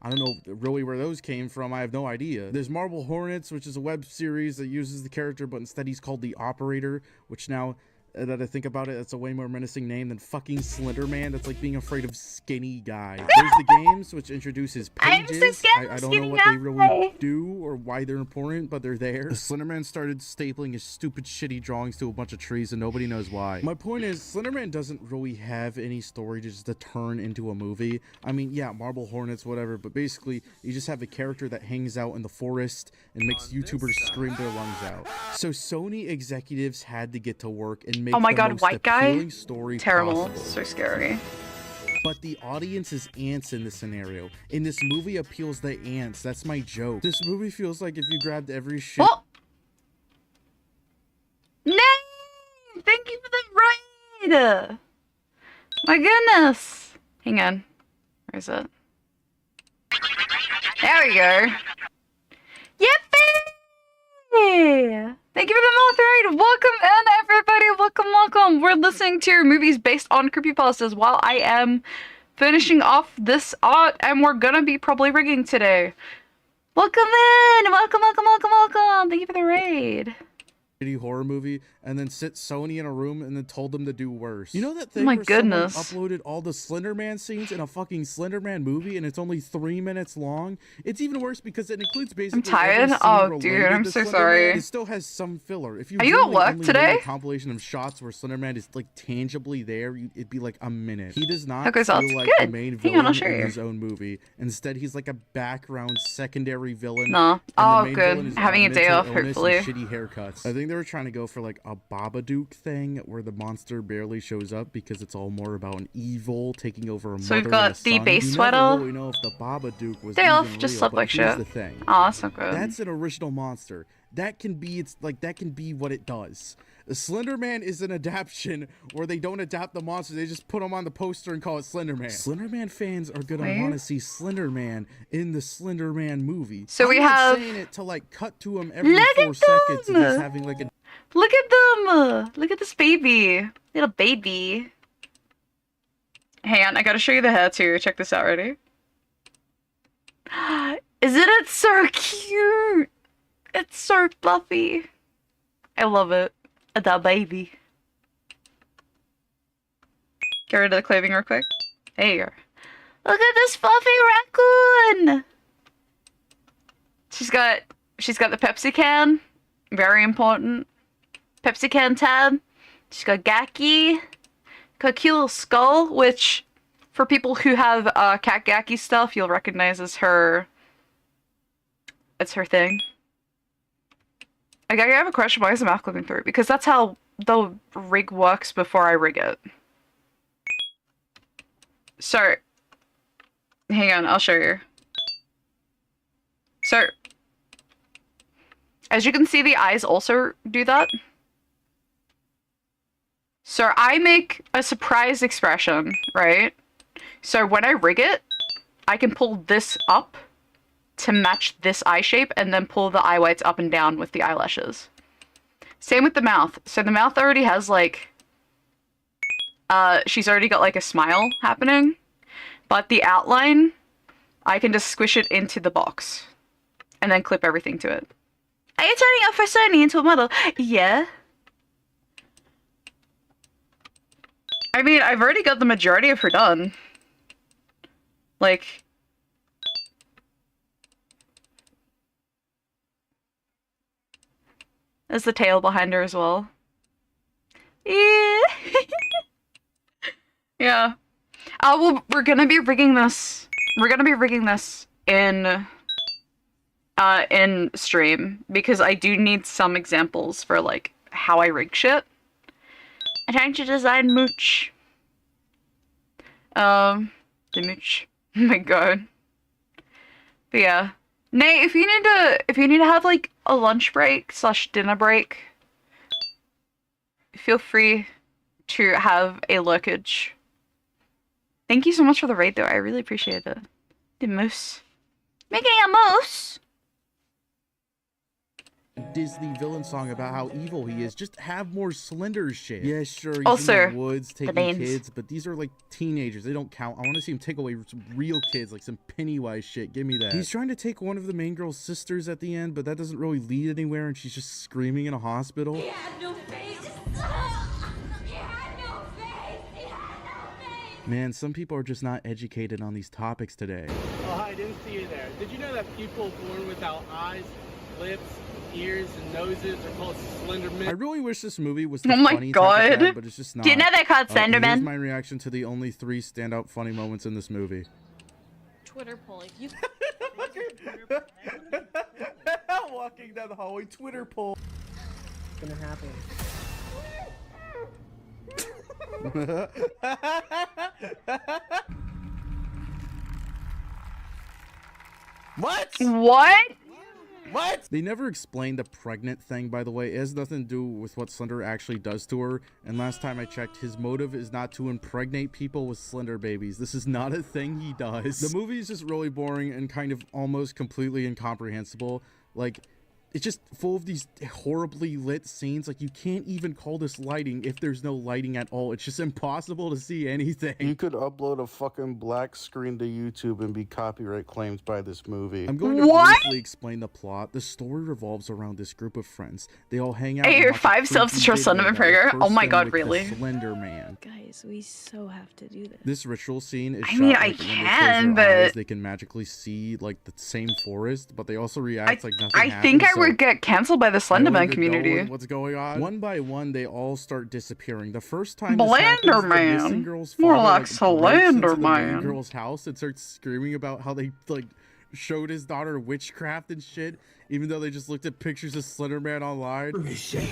I don't know really where those came from. I have no idea. There's Marble Hornets, which is a web series that uses the character, but instead he's called the Operator, which now that I think about it, that's a way more menacing name than fucking Slender Man. That's like being afraid of skinny guy. There's the games, which introduces pages. I don't know what they really do or why they're important, but they're there. The Slender Man started stapling his stupid shitty drawings to a bunch of trees and nobody knows why. My point is, Slender Man doesn't really have any story just to turn into a movie. I mean, yeah, Marble Hornets, whatever, but basically, you just have a character that hangs out in the forest and makes YouTubers scream their lungs out. So Sony executives had to get to work and make Oh my the god, most white guy? appealing story Terrible. possible. So scary. But the audience is ants in this scenario. And this movie appeals to ants. That's my joke. This movie feels like if you grabbed every shit. Oh! No! Thank you for the raid! My goodness! Hang on. Where is it? There we go. Yippee! Thank you for the month raid! Welcome in, everybody! Welcome! We're listening to movies based on creepypastas while I am finishing off this art, and we're gonna be probably rigging today. Welcome in! Welcome! Thank you for the raid. Shitty horror movie and then sit Sony in a room and then told them to do worse. You know that thing My where goodness. someone uploaded all the Slender Man scenes in a fucking Slender Man movie and it's only 3 minutes long? It's even worse because it includes basically tired? every scene Oh, dude, related I'm to so Slender sorry. Man. It still has some filler. If you Are you at really work only made today? a compilation of shots where Slender Man is like tangibly there, it'd be like a minute. He does not Okay, so feel that's like good. the main Hang on, I'll villain show in you. his own movie. Instead, he's like a background secondary villain. No. and the Oh, main good. villain is Having a day mental off, illness and hopefully. shitty haircuts. I think they were trying to go for like a Babadook thing where the monster barely shows up because it's all more about an evil taking over a So mother we've got and a the son. base You sweater. never really know if the Babadook was Day even off, just real, slept but like here's shit. the thing. Oh, that's not good. That's an original monster. That can be what it does. The Slender Man is an adaptation where they don't adapt the monster, they just put him on the poster and call it Slender Man. Slender Man fans are gonna Wait. want to see Slender Man in the Slender Man movie. So I'm we not have- saying it to like cut to him every Look 4 at seconds and them! just having like a Look at them! Look at this baby. Little baby. Hang on, I gotta show you the hair too. Check this out, ready? Isn't it so cute? It's so fluffy. I love it. The baby. Get rid of the clothing real quick. There you go. Look at this fluffy raccoon! She's got the Pepsi can. Very important. Pepsi can tab. She's got Gaki. Got a cute little skull, which, for people who have cat Gaki stuff, you'll recognize as her... It's her thing. I have a question, why is the mouth clipping through? Because that's how the rig works before I rig it. So, hang on, I'll show you. So, as you can see, the eyes also do that. So I make a surprise expression, right? So when I rig it, I can pull this up to match this eye shape and then pull the eye whites up and down with the eyelashes. Same with the mouth. So the mouth already has like, she's already got like a smile happening, but the outline, I can just squish it into the box and then clip everything to it. Are you turning your first Sony into a model? Yeah. I mean, I've already got the majority of her done. Like... There's the tail behind her as well. Yeah. Yeah. Well, we're gonna be rigging this. We're gonna be rigging this in stream, because I do need some examples for, like, how I rig shit. I'm trying to design mooch. The mooch. Oh my god. But yeah. Nate, if you need to have like a lunch break / dinner break, feel free to have a lurkage. Thank you so much for the raid though, I really appreciate it. The moose. Making a moose! Disney villain song about how evil he is. Just have more Slender shit. Yeah, sure, he's Also, in the woods taking kids, but these are like teenagers. They don't count. I want to see him take away some real kids, like some Pennywise shit. Give me that. He's trying to take one of the main girl's sisters at the end, but that doesn't really lead anywhere, and she's just screaming in a hospital. He had no face. He had no face. He had no face. Man, some people are just not educated on these topics today. Oh, hi, didn't see you there. Did you know that people born without eyes, lips, ears, and noses are called Slendermen? I really wish this movie was the Oh my funny god. type of bad, but it's just not. Do you know they're called Slendermen? Here's my reaction to the only 3 standout funny moments in this movie. Twitter poll. If you Walking down the hallway, Twitter poll. It's gonna happen. What? What? What? They never explained the pregnant thing, by the way. It has nothing to do with what Slender actually does to her. And last time I checked, his motive is not to impregnate people with Slender babies. This is not a thing he does. The movie is just really boring and kind of almost completely incomprehensible. Like, it's just full of these horribly lit scenes. Like, you can't even call this lighting if there's no lighting at all. It's just impossible to see anything. You could upload a fucking black screen to YouTube and be copyright claimed by this movie. I'm going to briefly explain the plot. The story revolves around this group of friends. They all hang out. Hey, your 5 self-destruct Slenderman prayer? Oh my god, really? Slender Man. Guys, we so have to do this. This ritual scene is I mean, I can, but... They can magically see, like, the same forest, but they also react like nothing I think I would get cancelled by the Slenderman community. What's going on? One by one, they all start disappearing. The first time Blenderman. More like Slenderman. Girl's house and starts screaming about how they like showed his daughter witchcraft and shit, even though they just looked at pictures of Slenderman online.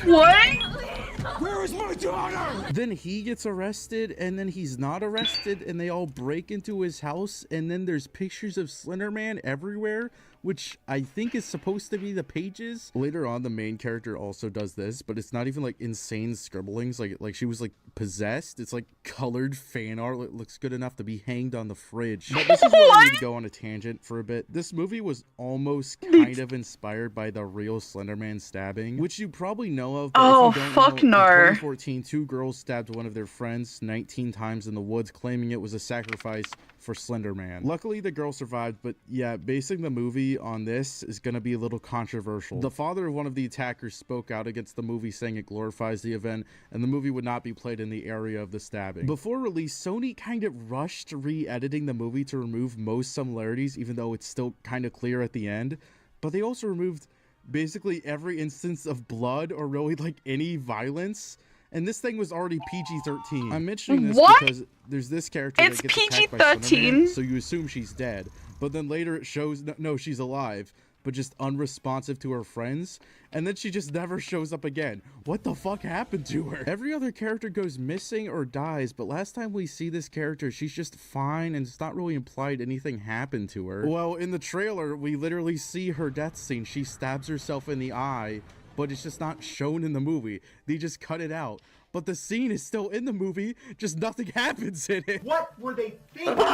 What? Where is my daughter? Then he gets arrested, and then he's not arrested, and they all break into his house, and then there's pictures of Slenderman everywhere, which I think is supposed to be the pages. Later on, the main character also does this, but it's not even like insane scribblings, like she was like possessed. It's like colored fan art that looks good enough to be hanged on the fridge. But this is where I need to go on a tangent for a bit. This movie was almost kind of inspired by the real Slenderman stabbing, which you probably know of. But oh, if you don't fuck know, no. In 2014, 2 girls stabbed one of their friends 19 times in the woods, claiming it was a sacrifice for Slenderman. Luckily, the girl survived, but yeah, basing the movie movie on this is going to be a little controversial. The father of one of the attackers spoke out against the movie, saying it glorifies the event and the movie would not be played in the area of the stabbing. Before release, Sony kind of rushed re-editing the movie to remove most similarities, even though it's still kind of clear at the end, but they also removed basically every instance of blood or really like any violence. And this thing was already PG-13. I'm mentioning this because there's this character that gets attacked by Slenderman, so you assume she's dead. But then later it shows, no, she's alive, but just unresponsive to her friends. And then she just never shows up again. What the fuck happened to her? Every other character goes missing or dies, but last time we see this character, she's just fine and it's not really implied anything happened to her. Well, in the trailer, we literally see her death scene. She stabs herself in the eye, but it's just not shown in the movie. They just cut it out. But the scene is still in the movie, just nothing happens in it. What were they thinking?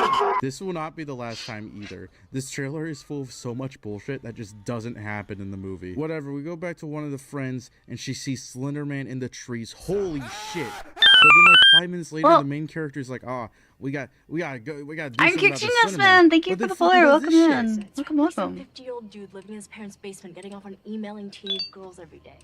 This will not be the last time either. This trailer is full of so much bullshit that just doesn't happen in the movie. Whatever, we go back to one of the friends and she sees Slenderman in the trees. Holy shit. But then like 5 minutes later, the main character is like, we gotta do something about this Slenderman. Thank you for the follow. Welcome in. Welcome. 50-year-old dude living in his parents' basement, getting off on emailing teenage girls every day.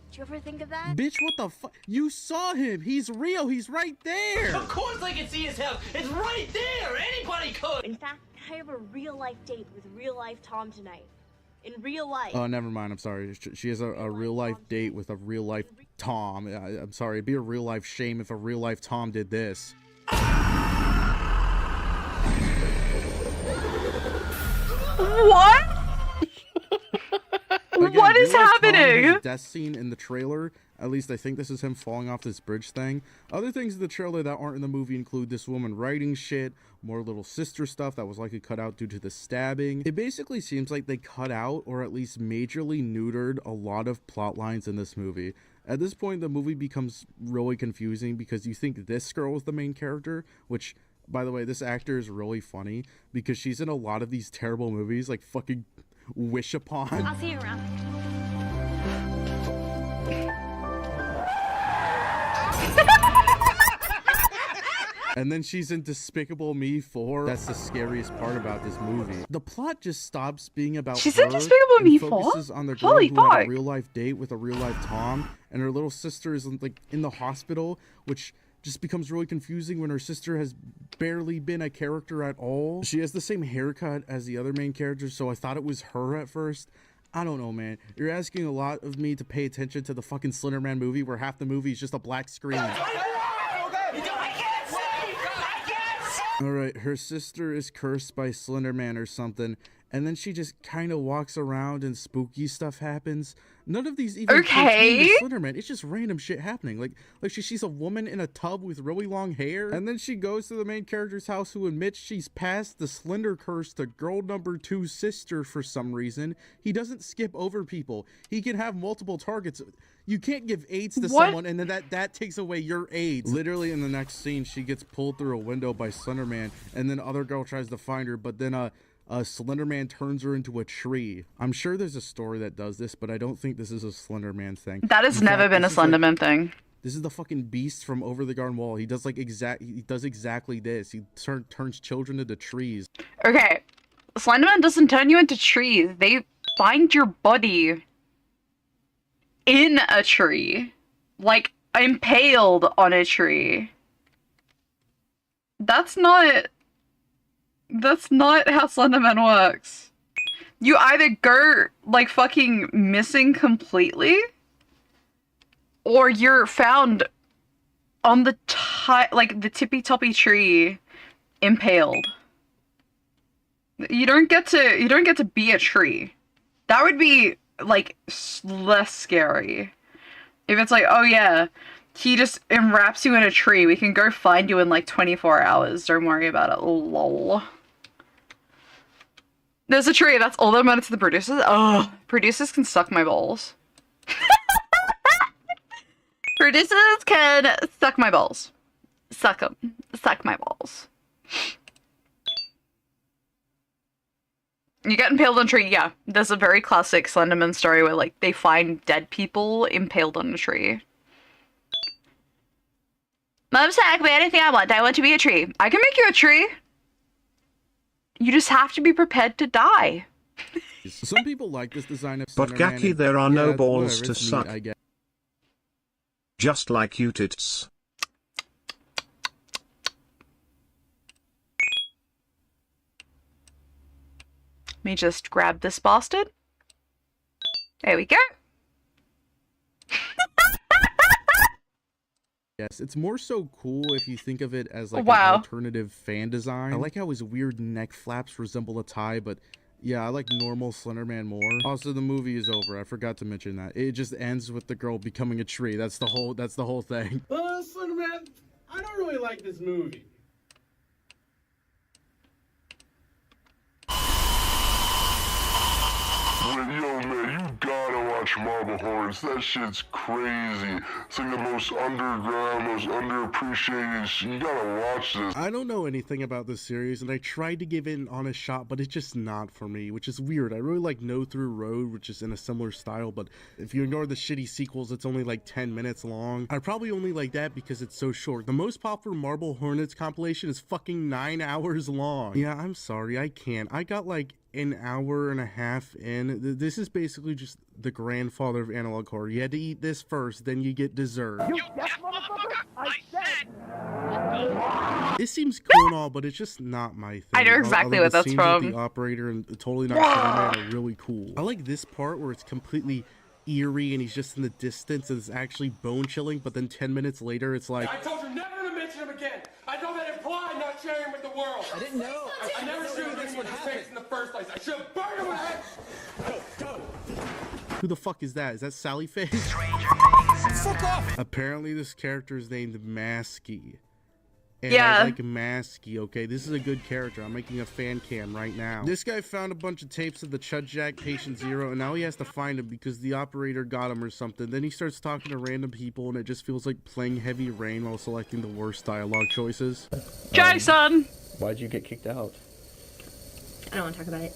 Did you ever think of that? Bitch, what the fuck? You saw him. He's real. He's right there. Of course I can see his house. It's right there. Anybody could. In fact, I have a real-life date with real-life Tom tonight. In real life. Oh, never mind. I'm sorry. She has a real-life date with a real-life Tom. I'm sorry. It'd be a real-life shame if a real-life Tom did this. What? Again, what is happening? happening? Death scene in the trailer. At least I think this is him falling off this bridge thing. Other things in the trailer that aren't in the movie include this woman writing shit, more little sister stuff that was likely cut out due to the stabbing. It basically seems like they cut out or at least majorly neutered a lot of plot lines in this movie. At this point, the movie becomes really confusing because you think this girl is the main character, which, by the way, this actor is really funny because she's in a lot of these terrible movies like fucking Wish Upon. I'll see you around. And then she's in Despicable Me 4. That's the scariest part about this movie. The plot just stops being about She's her in Despicable Me 4? focuses on the girl who had a real life date with a real life Tom, and her little sister is like in the hospital, which just becomes really confusing when her sister has barely been a character at all. She has the same haircut as the other main characters, so I thought it was her at first. I don't know, man. You're asking a lot of me to pay attention to the fucking Slenderman movie where half the movie is just a black screen. Alright, her sister is cursed by Slenderman or something, and then she just kind of walks around and spooky stuff happens. None of these even pertain to Slenderman. It's just random shit happening. Like she sees a woman in a tub with really long hair, and then she goes to the main character's house who admits she's passed the Slender curse to girl number 2's sister for some reason. He doesn't skip over people. He can have multiple targets. You can't give AIDS to someone and then that takes away your AIDS. Literally in the next scene, she gets pulled through a window by Slenderman, and then other girl tries to find her, but then Slenderman turns her into a tree. I'm sure there's a story that does this, but I don't think this is a Slenderman thing. That has never been a Slenderman thing. This is the fucking Beast from Over the Garden Wall. He does like he does exactly this. He turns children into trees. Okay, Slenderman doesn't turn you into trees. They find your body in a tree, like impaled on a tree. That's not how Slenderman works. You either go like fucking missing completely, or you're found on the the tippy toppy tree, impaled. You don't get to be a tree. That would be like less scary. If it's like, oh yeah, he just enwraps you in a tree. We can go find you in like 24 hours. Don't worry about it. Lol. There's a tree. That's all that matters to the producers. Oh, producers can suck my balls. Producers can suck my balls. Suck them. Suck my balls. You get impaled on a tree, yeah. There's a very classic Slenderman story where, like, they find dead people impaled on a tree. Mom said I can be anything I want. I want to be a tree. I can make you a tree. You just have to be prepared to die. Some people like this design of But Slender Man, Gaki, and there are no yeah, balls whatever, to it's neat, suck. I guess. Just like you tits. Let me just grab this bastard. There we go. Yes, it's more so cool if you think of it as like Wow. an alternative fan design. I like how his weird neck flaps resemble a tie, but yeah, I like normal Slender Man more. Also, the movie is over. I forgot to mention that. It just ends with the girl becoming a tree. That's the whole thing. Slender Man, I don't really like this movie. Yo, man, you gotta watch Marble Hornets. That shit's crazy. It's like the most underground, most underappreciated shit. You gotta watch this. I don't know anything about this series, and I tried to give it an honest shot, but it's just not for me, which is weird. I really like No Through Road, which is in a similar style, but if you ignore the shitty sequels, it's only like 10 minutes long. I probably only like that because it's so short. The most popular Marble Hornets compilation is fucking 9 hours long. Yeah, I'm sorry, I can't. I got like an hour and a half in. This is basically just the grandfather of analog horror. You had to eat this first, then you get dessert. You deaf motherfucker! I said! This seems cool and all, but it's just not my thing. I know exactly Although what the that's scenes from. with the operator and Totally Not Slender Man are really cool. I like this part where it's completely eerie and he's just in the distance and it's actually bone chilling, but then 10 minutes later it's like, I told you never to mention him again! I know that implied not sharing him with the world! I didn't know! I never should have given you the space in the first place! I should have burned him alive! Go! who the fuck is that? Is that Sally Face? Fuck off! Apparently this character is named Masky. And Yeah. I like Masky, okay? This is a good character. I'm making a fan cam right now. This guy found a bunch of tapes of the Chud Jack Patient Zero, and now he has to find him because the operator got him or something. Then he starts talking to random people, and it just feels like playing Heavy Rain while selecting the worst dialogue choices. Jason! Why'd you get kicked out? I don't want to talk about it.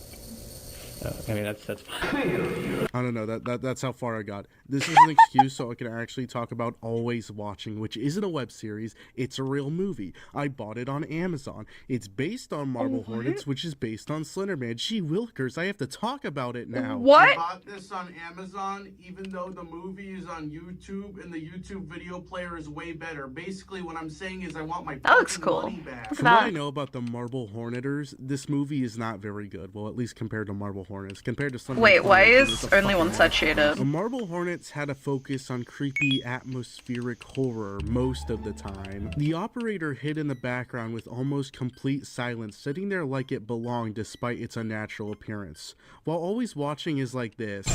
I mean, that's fine. I don't know, that's how far I got. This is an excuse so I can actually talk about Always Watching, which isn't a web series, it's a real movie. I bought it on Amazon. It's based on Marble Hornets, which is based on Slender Man. Gee willikers, I have to talk about it now. What? I bought this on Amazon, even though the movie is on YouTube, and the YouTube video player is way better. Basically, what I'm saying is I want my That looks cool. money back. Look at From what I that. know about the Marble Horneters, this movie is not very good. Well, at least compared to Marble Hornets. Compared to Slender Wait, Man, why it's is a only fucking one side shaded? the Marble Hornets had a focus on creepy atmospheric horror most of the time. The operator hid in the background with almost complete silence, sitting there like it belonged despite its unnatural appearance. While Always Watching is like this.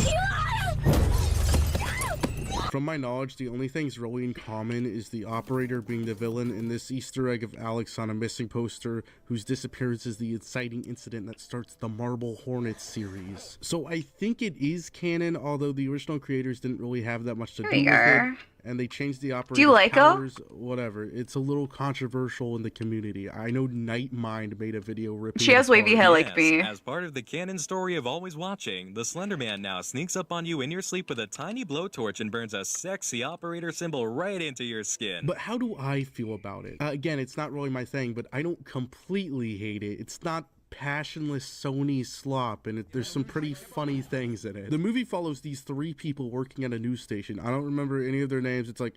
From my knowledge, the only things really in common is the operator being the villain and this Easter egg of Alex on a missing poster whose disappearance is the inciting incident that starts the Marble Hornets series. So I think it is canon, although the original creators didn't really have that much to do with it. And they changed the operator's like her? powers, whatever. It's a little controversial in the community. I know Nightmind made a video ripping She has it wavy apart. hair like me. As part of the canon story of Always Watching, the Slender Man now sneaks up on you in your sleep with a tiny blowtorch and burns a sexy operator symbol right into your skin. But how do I feel about it? Again, it's not really my thing, but I don't completely hate it. It's not passionless Sony slop, and there's some pretty funny things in it. The movie follows these three people working at a news station. I don't remember any of their names. It's like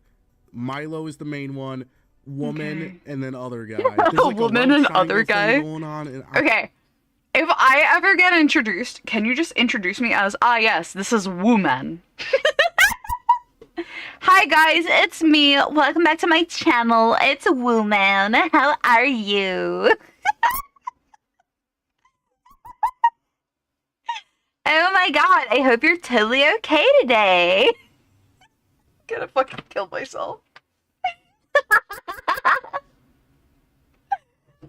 Milo is the main one, woman, and then other guy. There's like Woman a love and other triangle thing guy? going on, and Okay. If I ever get introduced, can you just introduce me as, yes, this is woman. Hi guys, it's me. Welcome back to my channel. It's Woman. How are you? Oh my god, I hope you're totally okay today. Gonna fucking kill myself.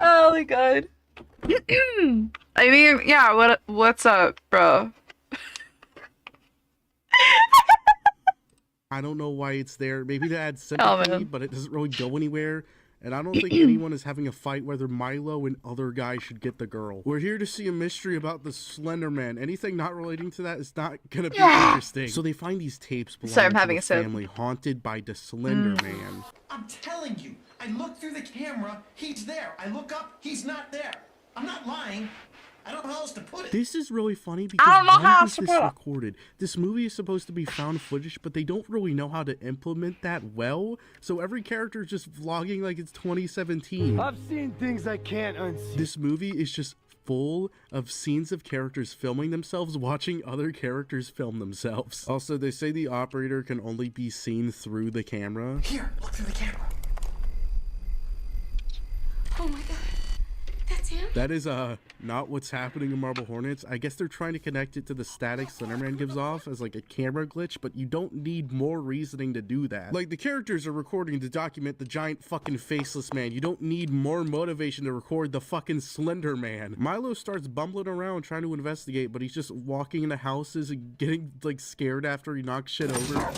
Oh my god. I mean, yeah, what's up, bro? I don't know why it's there. Maybe to add sympathy, man. but it doesn't really go anywhere. And I don't think anyone is having a fight whether Milo and other guys should get the girl. We're here to see a mystery about the Slender Man. Anything not relating to that is not gonna be interesting. So they find these tapes Sorry, I'm belonging having to a a sip. family haunted by the Slender Man. I'm telling you, I look through the camera, he's there. I look up, he's not there. I'm not lying. I don't know how else to put it. This is really funny because I don't know why how was to this put it. recorded? This movie is supposed to be found footage, but they don't really know how to implement that well. So every character is just vlogging like it's 2017. I've seen things I can't unsee. This movie is just full of scenes of characters filming themselves watching other characters film themselves. Also, they say the operator can only be seen through the camera. Here, look through the camera. Oh my god. That's him? That is not what's happening in Marble Hornets. I guess they're trying to connect it to the static Slenderman gives off as like a camera glitch, but you don't need more reasoning to do that. Like, the characters are recording to document the giant fucking faceless man. You don't need more motivation to record the fucking Slender Man. Milo starts bumbling around trying to investigate, but he's just walking into houses and getting like scared after he knocks shit over.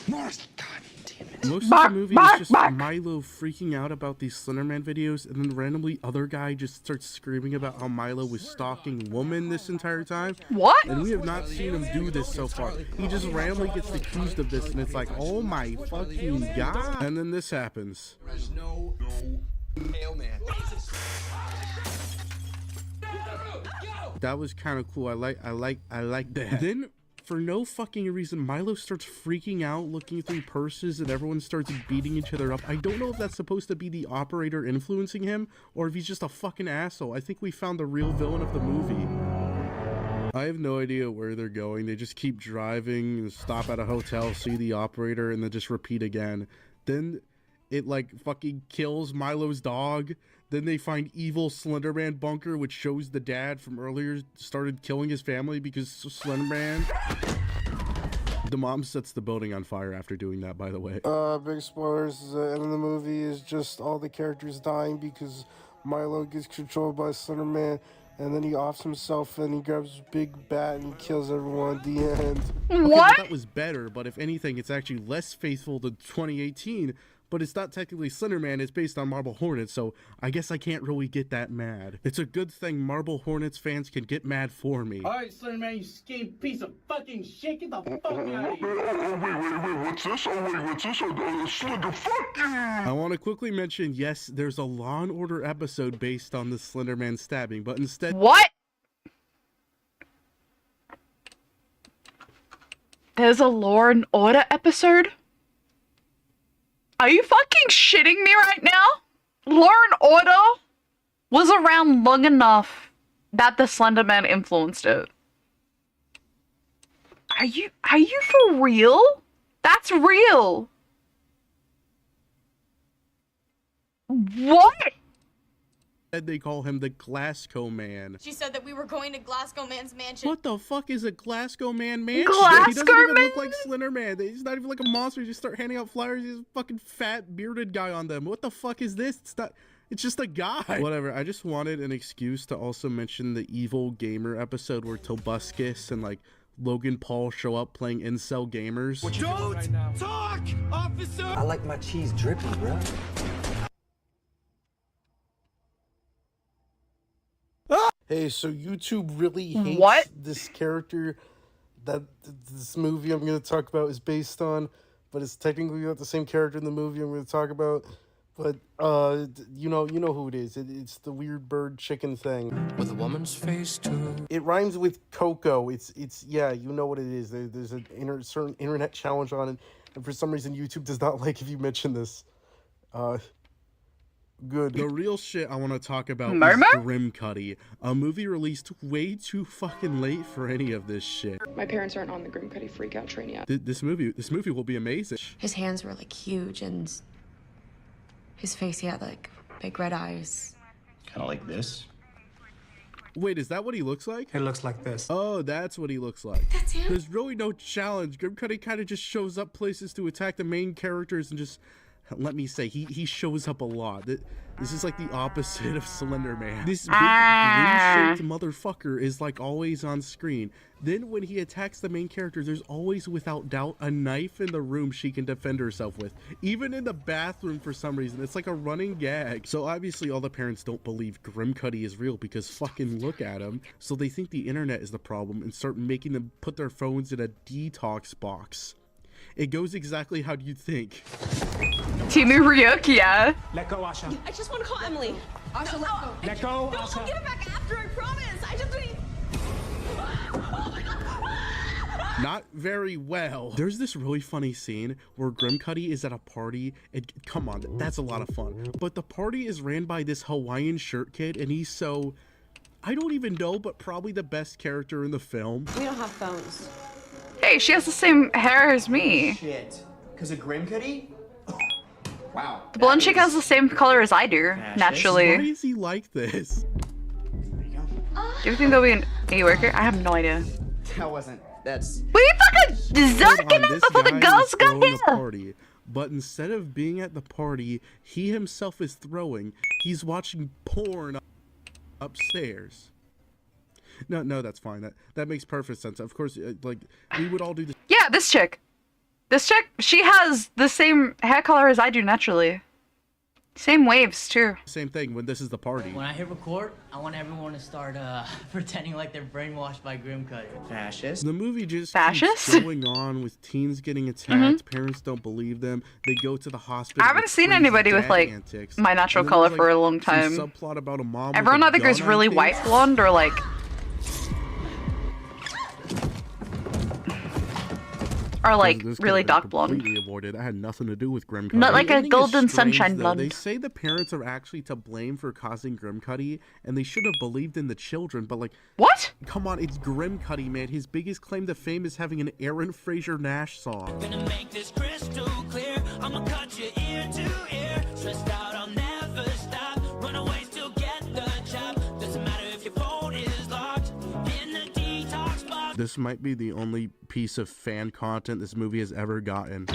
Most of the movie is just Milo freaking out about these Slenderman videos, and then randomly other guy just starts screaming about how Milo was stalking woman this entire time. What? And we have not seen him do this so far. He just randomly gets accused of this, and it's like, oh my fucking god. And then this happens. That was kind of cool. I like that. Then, for no fucking reason, Milo starts freaking out, looking through purses, and everyone starts beating each other up. I don't know if that's supposed to be the operator influencing him, or if he's just a fucking asshole. I think we found the real villain of the movie. I have no idea where they're going. They just keep driving, and stop at a hotel, see the operator, and then just repeat again. Then it like fucking kills Milo's dog. Then they find evil Slenderman bunker, which shows the dad from earlier started killing his family because Slenderman. The mom sets the building on fire after doing that, by the way. Big spoilers. The end of the movie is just all the characters dying because Milo gets controlled by Slenderman, and then he offs himself and he grabs a big bat and kills everyone at the end. Okay, well, that was better, but if anything, it's actually less faithful to 2018. But it's not technically Slenderman, it's based on Marble Hornets, so I guess I can't really get that mad. It's a good thing Marble Hornets fans can get mad for me. Alright, Slenderman, you skinny piece of fucking shit, get the fuck out of here. Wait, what's this? Oh, wait, what's this? Slender, fuck you! I want to quickly mention, yes, there's a Law & Order episode based on the Slenderman stabbing, but instead— What? There's a Law & Order episode? Are you fucking shitting me right now? Law & Order was around long enough that the Slenderman influenced it. Are you for real? That's real. What? They call him the Glasgow Man. She said that we were going to Glasgow Man's mansion. What the fuck is a Glasgow Man mansion? Glasgow He doesn't even Man? look like Slender Man. He's not even like a monster. You just start handing out flyers. He's a fucking fat bearded guy on them. What the fuck is this? It's just a guy. Whatever. I just wanted an excuse to also mention the Evil Gamer episode where Tobuscus and like Logan Paul show up playing incel gamers. Don't talk, officer! I like my cheese drippy, bro. Hey, so YouTube really hates What? this character that this movie I'm going to talk about is based on, but it's technically not the same character in the movie I'm going to talk about. But you know who it is. It's the weird bird chicken thing. With a woman's face too. It rhymes with Coco. It's yeah, you know what it is. There's a certain internet challenge on it, and for some reason YouTube does not like if you mention this. Good. The real shit I want to talk about Murmur? is Grimcutty, a movie released way too fucking late for any of this shit. My parents aren't on the Grimcutty freakout train yet. This movie will be amazing. His hands were like huge, and his face, he had like big red eyes. Kind of like this. Wait, is that what he looks like? It looks like this. Oh, that's what he looks like. That's him? There's really no challenge. Grimcutty kind of just shows up places to attack the main characters and just, let me say, he shows up a lot. This is like the opposite of Slender Man. This big green-shaped motherfucker is like always on screen. Then when he attacks the main character, there's always without doubt a knife in the room she can defend herself with. Even in the bathroom for some reason. It's like a running gag. So obviously all the parents don't believe Grimcutty is real because fucking look at him. So they think the internet is the problem and start making them put their phones in a detox box. It goes exactly how you'd think. Team Ryuk, yeah. Let go, Asha. I just want to call Emily. Asha, let go. Let go, No, Asha. I'll get it back after, I promise. I just need... Not very well. There's this really funny scene where Grimcuddy is at a party, and come on, that's a lot of fun. But the party is ran by this Hawaiian shirt kid, and he's so, I don't even know, but probably the best character in the film. We don't have phones. Hey, she has the same hair as me. Shit. Because of Grimcuddy? Wow. The blonde chick has the same color as I do, naturally. Why is he like this? Do you think there'll be an e-worker? I have no idea. That wasn't. That's. We fucking zucking This up before the guy girls is got throwing here. a party, but instead of being at the party, he himself is throwing. He's watching porn upstairs. No, that's fine. That makes perfect sense. Of course, like we would all do this. Yeah, this chick. This chick, she has the same hair color as I do naturally. Same waves, too. Same thing when this is the party. When I hit record, I want everyone to start pretending like they're brainwashed by Grimcuddy. Fascist? The movie just Fascist? keeps going on with teens getting attacked. Parents don't believe them. They go to the hospital. I haven't with seen crazy anybody with, dad like, antics. my natural And then color there's, for a like, long time. some subplot about a mom. Everyone with a either goes gun, really I think. white blonde or, like... Or, like, This really character dark blonde. Completely avoided. That had nothing to do with Grimcuddy. Not like The a ending is golden strange, sunshine though. blonde. They say the parents are actually to blame for causing Grimcuddy, and they should have believed in the children. But like, what? Come on, it's Grimcuddy, man. His biggest claim to fame is having an Aaron Fraser Nash song. Gonna make this crystal clear. I'ma cut you ear to ear. Stressed out, I'll never stop. Runaways still get the job. Doesn't matter if your phone is locked in the detox box. This might be the only piece of fan content this movie has ever gotten.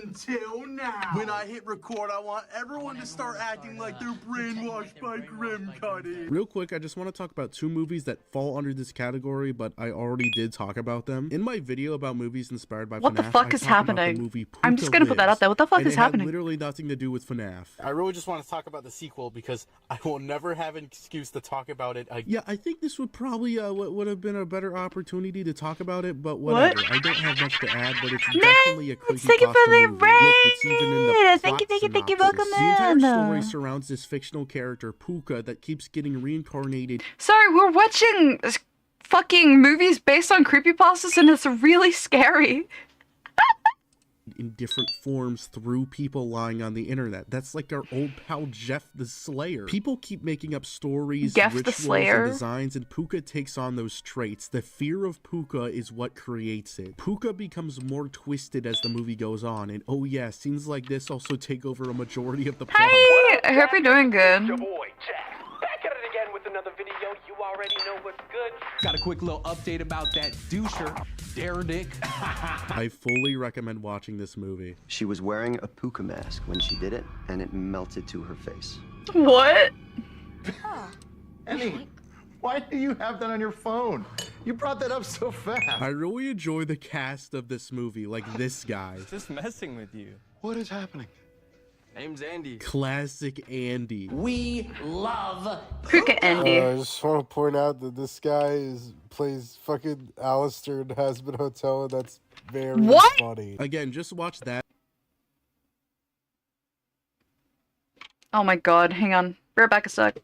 Until now. When I hit record, I want everyone to start acting like they're brainwashed by Grimcuddy. Real quick, I just want to talk about two movies that fall under this category, but I already did talk about them. In my video about movies inspired by What the FNAF, fuck I is talk about the happening? movie I'm just Puka gonna put that Lives, out there. What the fuck and is it had happening? literally nothing to do with FNAF. I really just want to talk about the sequel because I will never have an excuse to talk about it again. Yeah, I think this would probably would have been a better opportunity to talk about it, but whatever. I don't have much to add, but it's definitely a creepypasta thank you for the movie. Look, it's even in the plot Thank you, synopsis. welcome The entire in. story surrounds this fictional character, Puka, that keeps getting reincarnated Sorry, we're watching fucking movies based on creepypastas and it's really scary. in different forms through people lying on the internet. That's like our old pal Jeff the Slayer. People keep making up stories, Jeff the rituals, Slayer? and designs, and Puka takes on those traits. The fear of Puka is what creates it. Puka becomes more twisted as the movie goes on, and oh yeah, scenes like this also take over a majority of the plot. Hey, I hope you're doing good. Your boy, Jack. Back at it again with another video. You already know what's good. Got a quick little update about that doucher, Derek. I fully recommend watching this movie. She was wearing a puka mask when she did it, and it melted to her face. What? Emmy, why do you have that on your phone? You brought that up so fast. I really enjoy the cast of this movie, like this guy. Just messing with you. What is happening? Name's Andy. Classic Andy. We love Puka Andy. I just want to point out that this guy plays fucking Alistair in Hazbin Hotel, and that's very funny. Again, just watch that. Oh my god, hang on. Be right back a sec.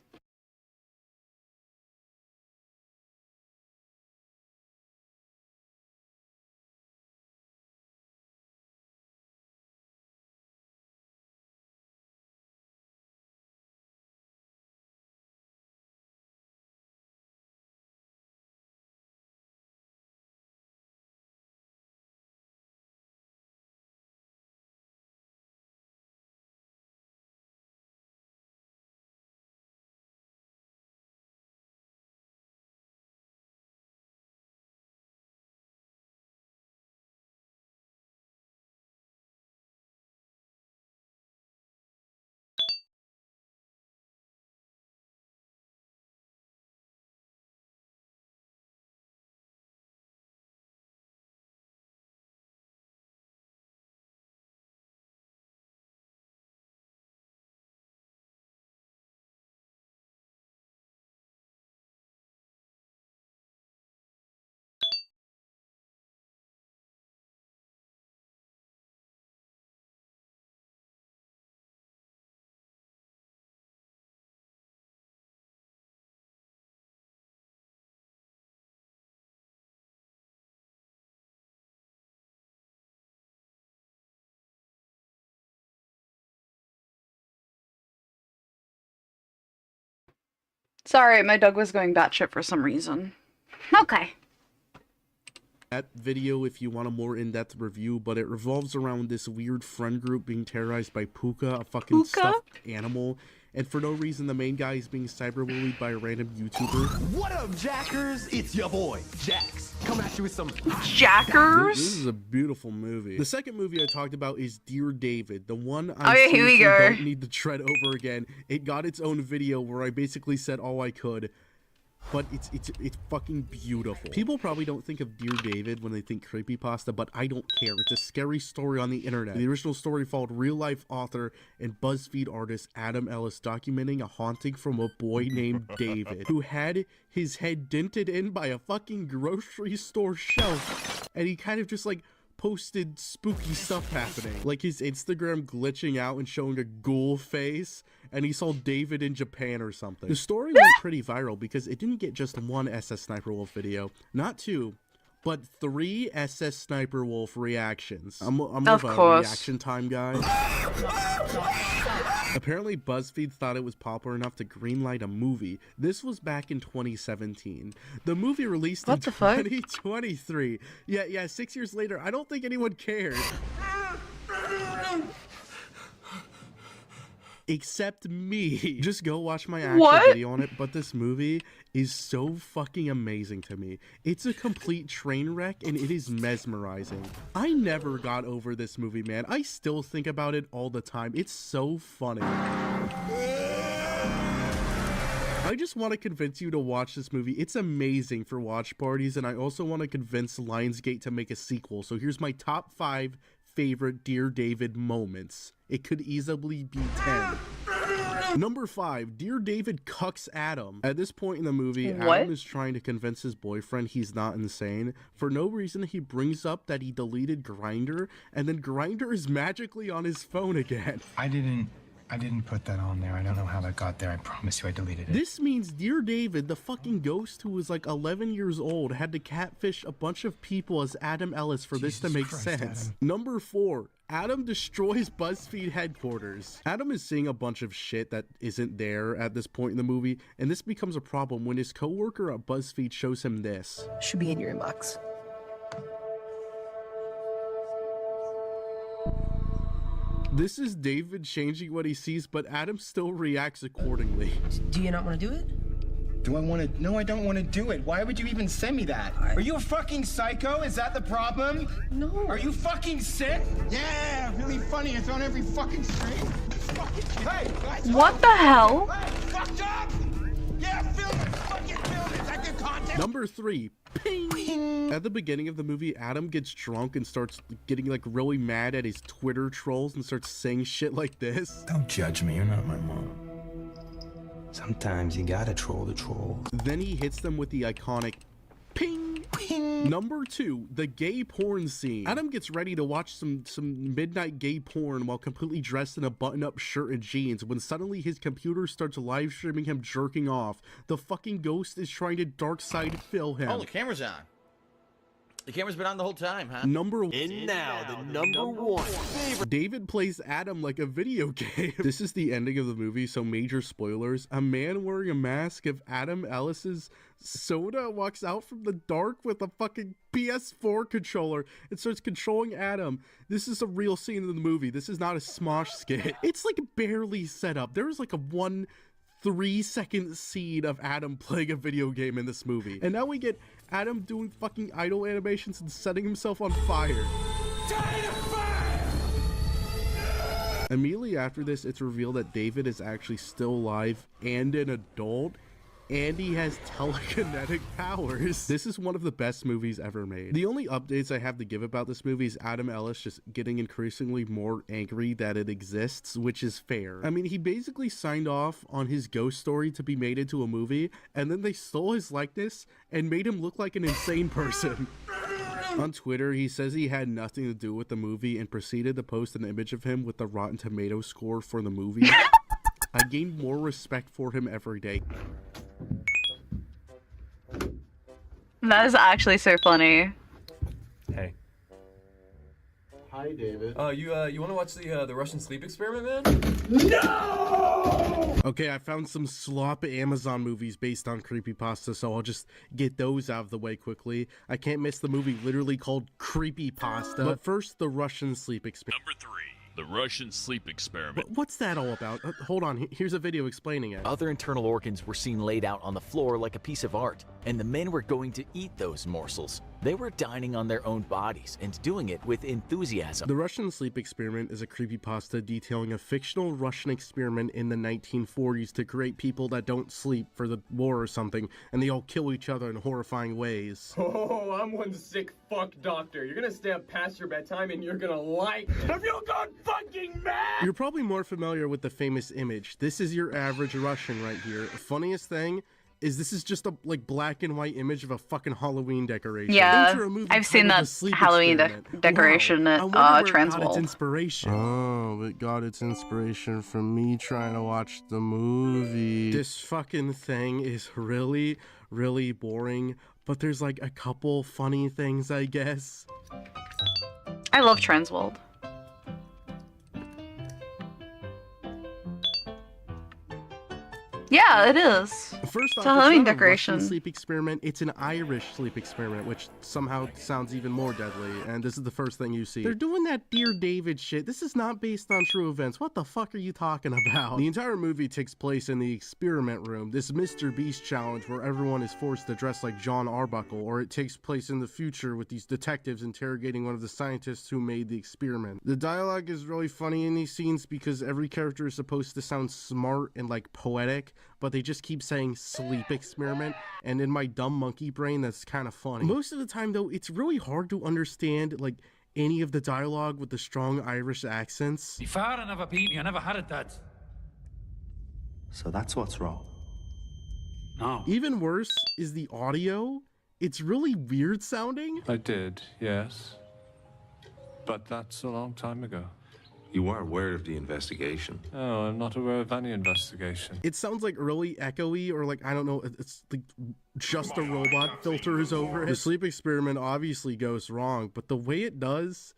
Sorry, my dog was going batshit for some reason. Okay. That video if you want a more in-depth review, but it revolves around this weird friend group being terrorized by Puka, a fucking stuffed animal, and for no reason the main guy is being cyberbullied by a random YouTuber. What up, Jackers? It's your boy, Jax. Come at you with some Jackers? This is a beautiful movie. The second movie I talked about is Dear David, the one Oh, I yeah, here we go. don't need to tread over again. It got its own video where I basically said all I could. But it's fucking beautiful. People probably don't think of Dear David when they think creepypasta, but I don't care. It's a scary story on the internet. The original story followed real-life author and BuzzFeed artist Adam Ellis documenting a haunting from a boy named David, who had his head dented in by a fucking grocery store shelf, and he kind of just like posted spooky stuff happening, like his Instagram glitching out and showing a ghoul face, and he saw David in Japan or something. The story went pretty viral because it didn't get just one SS Sniper Wolf video, not two, but 3 SS Sniper Wolf reactions. I'm more of a reaction time guy. Apparently BuzzFeed thought it was popular enough to greenlight a movie. This was back in 2017. The movie released in 2023. Yeah, 6 years later. I don't think anyone cared. Except me. Just go watch my actual video on it, but this movie is so fucking amazing to me. It's a complete train wreck and it is mesmerizing. I never got over this movie, man. I still think about it all the time. It's so funny. I just want to convince you to watch this movie. It's amazing for watch parties, and I also want to convince Lionsgate to make a sequel. So here's my top 5 favorite Dear David moments. It could easily be 10. Number 5, Dear David cucks Adam. At this point in the movie, Adam is trying to convince his boyfriend he's not insane. For no reason, he brings up that he deleted Grindr, and then Grindr is magically on his phone again. I didn't put that on there. I don't know how that got there. I promise you I deleted it. This means Dear David, the fucking ghost who was like 11 years old, had to catfish a bunch of people as Adam Ellis for this to make sense. Adam. Number 4, Adam destroys BuzzFeed headquarters. Adam is seeing a bunch of shit that isn't there at this point in the movie, and this becomes a problem when his coworker at BuzzFeed shows him this. Should be in your inbox. This is David changing what he sees, but Adam still reacts accordingly. Do you not want to do it? Do I want to? No, I don't want to do it. Why would you even send me that? Are you a fucking psycho? Is that the problem? No. Are you fucking sick? Yeah, really funny. It's on every fucking stream. Hey, guys, what the hell? Hey, fucked up. Yeah, film it. Fucking film it. Is that good content? Number 3. Ping. At the beginning of the movie, Adam gets drunk and starts getting like really mad at his Twitter trolls and starts saying shit like this. Don't judge me. You're not my mom. Sometimes you gotta troll the trolls. Then he hits them with the iconic ping. Ping. Number 2, the gay porn scene. Adam gets ready to watch some midnight gay porn while completely dressed in a button-up shirt and jeans when suddenly his computer starts live streaming him jerking off. The fucking ghost is trying to dark side fill him. Oh, the camera's on. The camera's been on the whole time, huh? Number 1. And now, the number 1 favorite. David plays Adam like a video game. This is the ending of the movie, so major spoilers. A man wearing a mask of Adam Ellis's soda walks out from the dark with a fucking PS4 controller and starts controlling Adam. This is a real scene in the movie. This is not a Smosh skit. It's like barely set up. There was like a 3-second scene of Adam playing a video game in this movie. And now we get Adam doing fucking idle animations and setting himself on fire. Immediately after this, it's revealed that David is actually still alive and an adult, and he has telekinetic powers. This is one of the best movies ever made. The only updates I have to give about this movie is Adam Ellis just getting increasingly more angry that it exists, which is fair. I mean, he basically signed off on his ghost story to be made into a movie, and then they stole his likeness and made him look like an insane person. On Twitter, he says he had nothing to do with the movie and proceeded to post an image of him with the Rotten Tomatoes score for the movie. I gain more respect for him every day. That is actually so funny. Hey. Hi, David. You want to watch the Russian sleep experiment, man? No! Okay, I found some slop Amazon movies based on creepypasta, so I'll just get those out of the way quickly. I can't miss the movie literally called Creepypasta. But first, the Russian sleep experiment. Number 3. The Russian sleep experiment. What's that all about? Hold on, here's a video explaining it. Other internal organs were seen laid out on the floor like a piece of art, and the men were going to eat those morsels. They were dining on their own bodies and doing it with enthusiasm. The Russian sleep experiment is a creepypasta detailing a fictional Russian experiment in the 1940s to create people that don't sleep for the war or something, and they all kill each other in horrifying ways. Oh, I'm one sick fuck doctor. You're gonna stay up past your bedtime and you're gonna like it. Have you gone fucking mad? You're probably more familiar with the famous image. This is your average Russian right here. Funniest thing is this is just a black and white image of a fucking Halloween decoration. Yeah, I've seen that Halloween decoration at Transworld. Its inspiration. Oh, it got its inspiration from me trying to watch the movie. This fucking thing is really, really boring, but there's like a couple funny things, I guess. I love Transworld. Yeah, it is. First off, it's a Halloween it's not decoration. A Russian sleep experiment. It's an Irish sleep experiment, which somehow sounds even more deadly. And this is the first thing you see. They're doing that Dear David shit. This is not based on true events. What the fuck are you talking about? The entire movie takes place in the experiment room, this Mr. Beast challenge where everyone is forced to dress like John Arbuckle, or it takes place in the future with these detectives interrogating one of the scientists who made the experiment. The dialogue is really funny in these scenes because every character is supposed to sound smart and like poetic, but they just keep saying sleep experiment, and in my dumb monkey brain that's kind of funny. Most of the time though, it's really hard to understand like any of the dialogue with the strong Irish accents. My father never beat me, I never had it, Dad. So that's what's wrong. No. Even worse is the audio. It's really weird sounding. I did, yes. But that's a long time ago. You weren't aware of the investigation. Oh, I'm not aware of any investigation. It sounds like really echoey, or like, I don't know, it's like just a robot filter is over it. The sleep experiment obviously goes wrong, but the way it does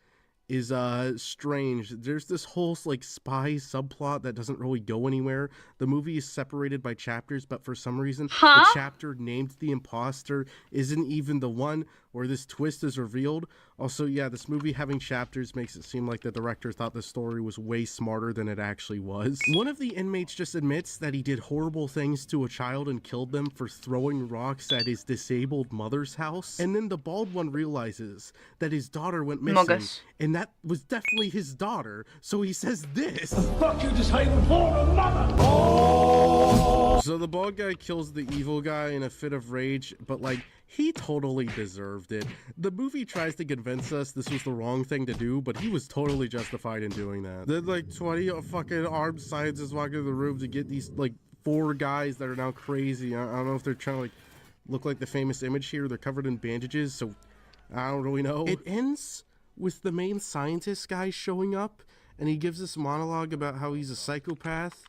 is strange. There's this whole like spy subplot that doesn't really go anywhere. The movie is separated by chapters, but for some reason the chapter named the imposter isn't even the one where this twist is revealed. Also, yeah, this movie having chapters makes it seem like the director thought the story was way smarter than it actually was. One of the inmates just admits that he did horrible things to a child and killed them for throwing rocks at his disabled mother's house. And then the bald one realizes that his daughter went missing, and that was definitely his daughter. So he says this. The fuck you just hiding for a mother? Oh! So the bald guy kills the evil guy in a fit of rage, but like, he totally deserved it. The movie tries to convince us this was the wrong thing to do, but he was totally justified in doing that. Then like 20 fucking armed scientists walk into the room to get these like 4 guys that are now crazy. I don't know if they're trying to like look like the famous image here. They're covered in bandages, so I don't really know. It ends with the main scientist guy showing up, and he gives this monologue about how he's a psychopath,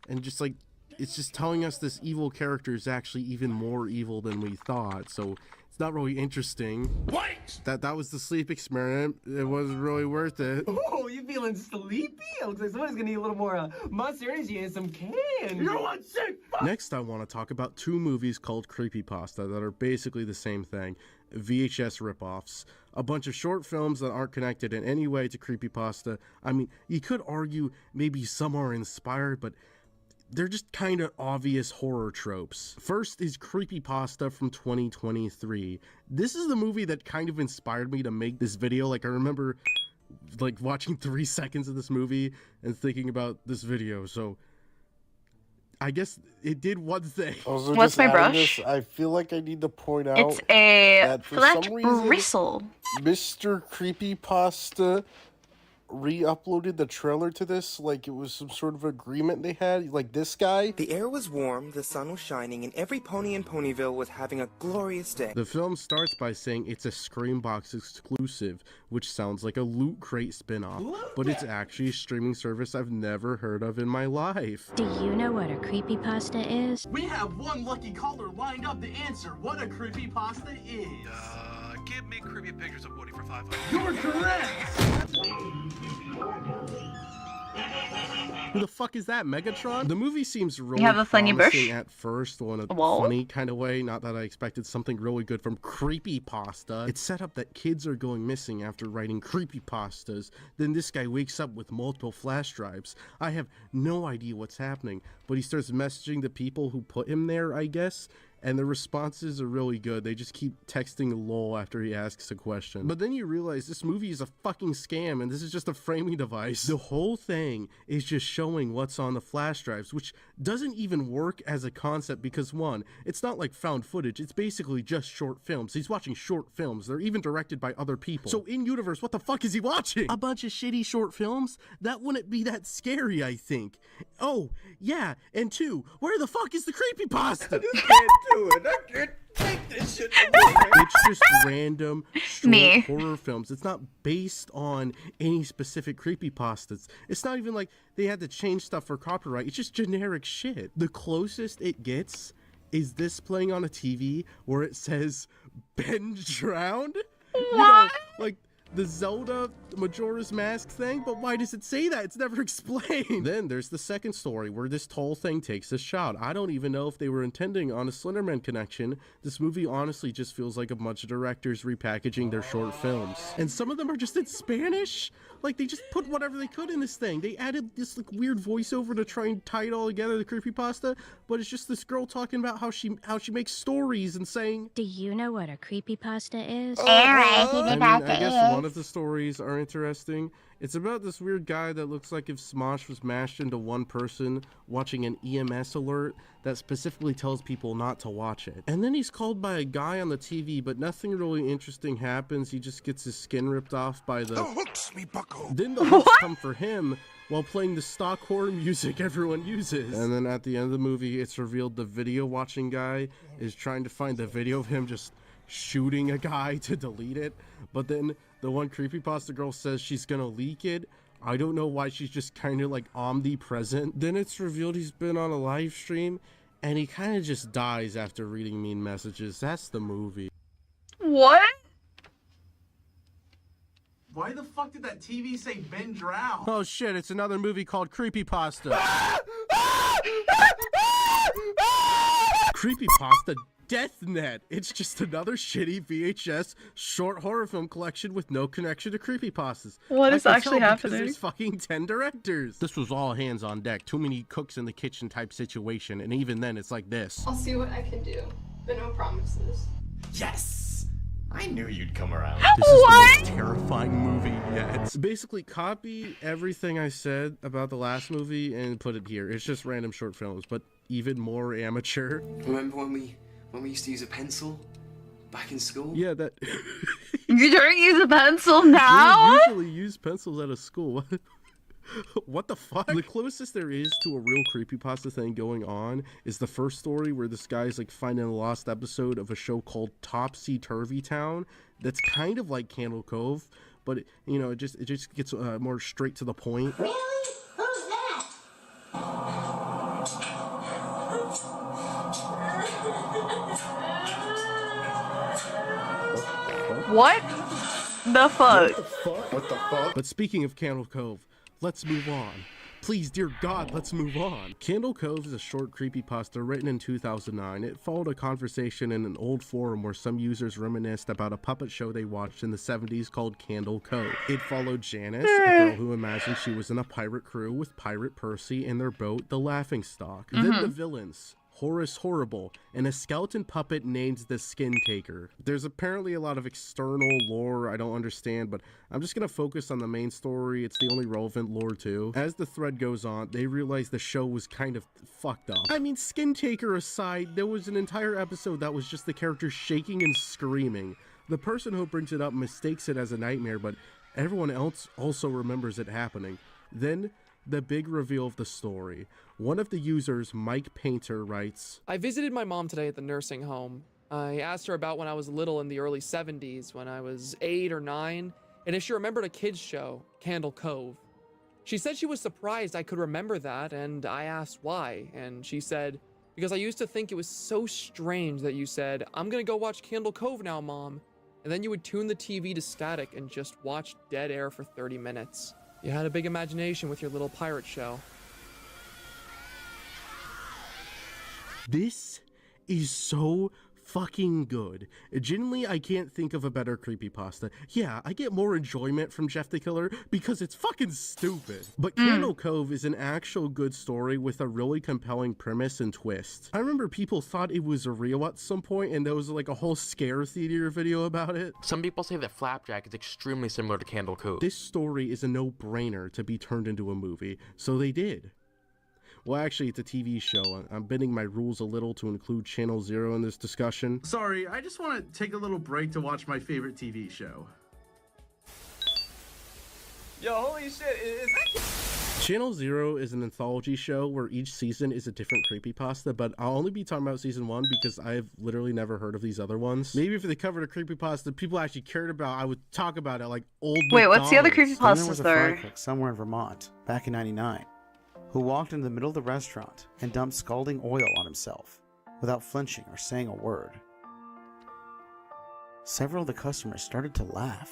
and just like, it's just telling us this evil character is actually even more evil than we thought, so it's not really interesting. Wait! That was the sleep experiment. It wasn't really worth it. Oh, you feeling sleepy? It looks like somebody's gonna need a little more Monster Energy and some candy. You're one sick fuck! Next, I want to talk about 2 movies called Creepypasta that are basically the same thing. VHS ripoffs. A bunch of short films that aren't connected in any way to Creepypasta. I mean, you could argue maybe some are inspired, but they're just kind of obvious horror tropes. First is Creepypasta from 2023. This is the movie that kind of inspired me to make this video. Like, I remember like watching 3 seconds of this movie and thinking about this video, so I guess it did one thing. Also, what's just my adding brush? This, I feel like I need to point out It's a that for flat some reason, bristle. Mr. Creepypasta re-uploaded the trailer to this like it was some sort of agreement they had, like this guy. The air was warm, the sun was shining, and every pony in Ponyville was having a glorious day. The film starts by saying it's a Screambox exclusive, which sounds like a Loot Crate spin-off, but it's actually a streaming service I've never heard of in my life. Do you know what a creepypasta is? We have one lucky caller lined up to answer what a creepypasta is. can't make creepy pictures of Woody for $500. You're correct! Who the fuck is that, Megatron? The movie seems really have a funny promising bush? at first, well, in a Whoa. funny kind of way. Not that I expected something really good from creepypasta. It's set up that kids are going missing after writing creepypastas. Then this guy wakes up with multiple flash drives. I have no idea what's happening, but he starts messaging the people who put him there, I guess. And the responses are really good. They just keep texting lol after he asks a question. But then you realize this movie is a fucking scam and this is just a framing device. The whole thing is just showing what's on the flash drives, which doesn't even work as a concept because one, it's not like found footage. It's basically just short films. He's watching short films. They're even directed by other people. So in universe, what the fuck is he watching? A bunch of shitty short films? That wouldn't be that scary, I think. Oh, yeah. And two, where the fuck is the creepypasta? I can't take this shit. It's just random short horror films. It's not based on any specific creepypastas. It's not even like they had to change stuff for copyright. It's just generic shit. The closest it gets is this playing on a TV where it says Ben drowned. What? You know, like the Zelda Majora's Mask thing, but why does it say that? It's never explained. Then there's the second story where this tall thing takes a shot. I don't even know if they were intending on a Slenderman connection. This movie honestly just feels like a bunch of directors repackaging their short films. And some of them are just in Spanish. Like they just put whatever they could in this thing. They added this like weird voiceover to try and tie it all together, the creepypasta, but it's just this girl talking about how she makes stories and saying, "Do you know what a creepypasta is?" I guess one of the stories are interesting. It's about this weird guy that looks like if Smosh was mashed into one person watching an EMS alert that specifically tells people not to watch it. And then he's called by a guy on the TV, but nothing really interesting happens. He just gets his skin ripped off by the hooks, me bucko. Then the hooks come for him while playing the stock horror music everyone uses. And then at the end of the movie, it's revealed the video watching guy is trying to find the video of him just shooting a guy to delete it, but then the one creepypasta girl says she's gonna leak it. I don't know why she's just kind of like omnipresent. Then it's revealed he's been on a live stream and he kind of just dies after reading mean messages. That's the movie. What? Why the fuck did that TV say Ben drowned? Oh shit, it's another movie called Creepypasta. Creepypasta Deathnet. It's just another shitty VHS short horror film collection with no connection to creepypastas. What is actually happening? Because there's fucking 10 directors. This was all hands on deck. Too many cooks in the kitchen type situation, and even then it's like this. I'll see what I can do, but no promises. Yes! I knew you'd come around. This is the most terrifying movie yet. Basically, copy everything I said about the last movie and put it here. It's just random short films, but even more amateur. Remember when we used to use a pencil back in school? Yeah, that. You don't use a pencil now? We usually use pencils at a school. What the fuck? The closest there is to a real creepypasta thing going on is the first story where this guy's like finding a lost episode of a show called Topsy Turvy Town that's kind of like Candle Cove, but it just gets more straight to the point. Really? Who's that? What the fuck? What the fuck? But speaking of Candle Cove, let's move on. Please, dear God, let's move on. Candle Cove is a short creepypasta written in 2009. It followed a conversation in an old forum where some users reminisced about a puppet show they watched in the 70s called Candle Cove. It followed Janice, a girl who imagined she was in a pirate crew with Pirate Percy and their boat, the Laughingstock. Then the villains, Horace Horrible, and a skeleton puppet named the Skin Taker. There's apparently a lot of external lore I don't understand, but I'm just gonna focus on the main story. It's the only relevant lore too. As the thread goes on, they realize the show was kind of fucked up. I mean, Skin Taker aside, there was an entire episode that was just the character shaking and screaming. The person who brings it up mistakes it as a nightmare, but everyone else also remembers it happening. Then the big reveal of the story. One of the users, Mike Painter, writes, I visited my mom today at the nursing home. I asked her about when I was little in the early 70s, when I was 8 or 9, and if she remembered a kid's show, Candle Cove. She said she was surprised I could remember that, and I asked why, and she said, because I used to think it was so strange that you said, I'm gonna go watch Candle Cove now, Mom, and then you would tune the TV to static and just watch dead air for 30 minutes. You had a big imagination with your little pirate show. This is so fucking good. Genuinely, I can't think of a better creepypasta. Yeah, I get more enjoyment from Jeff the Killer because it's fucking stupid. But Candle Cove is an actual good story with a really compelling premise and twist. I remember people thought it was real at some point, and there was like a whole scare theater video about it. Some people say that Flapjack is extremely similar to Candle Cove. This story is a no-brainer to be turned into a movie, so they did. Well, actually, it's a TV show. I'm bending my rules a little to include Channel Zero in this discussion. Sorry, I just want to take a little break to watch my favorite TV show. Yo, holy shit, is that... Channel Zero is an anthology show where each season is a different creepypasta, but I'll only be talking about season 1 because I've literally never heard of these other ones. Maybe if they covered a creepypasta people actually cared about, I would talk about it like old Wait, what's the other There creepypastas was a fry there? cook somewhere in Vermont back in '99 who walked into the middle of the restaurant and dumped scalding oil on himself without flinching or saying a word. Several of the customers started to laugh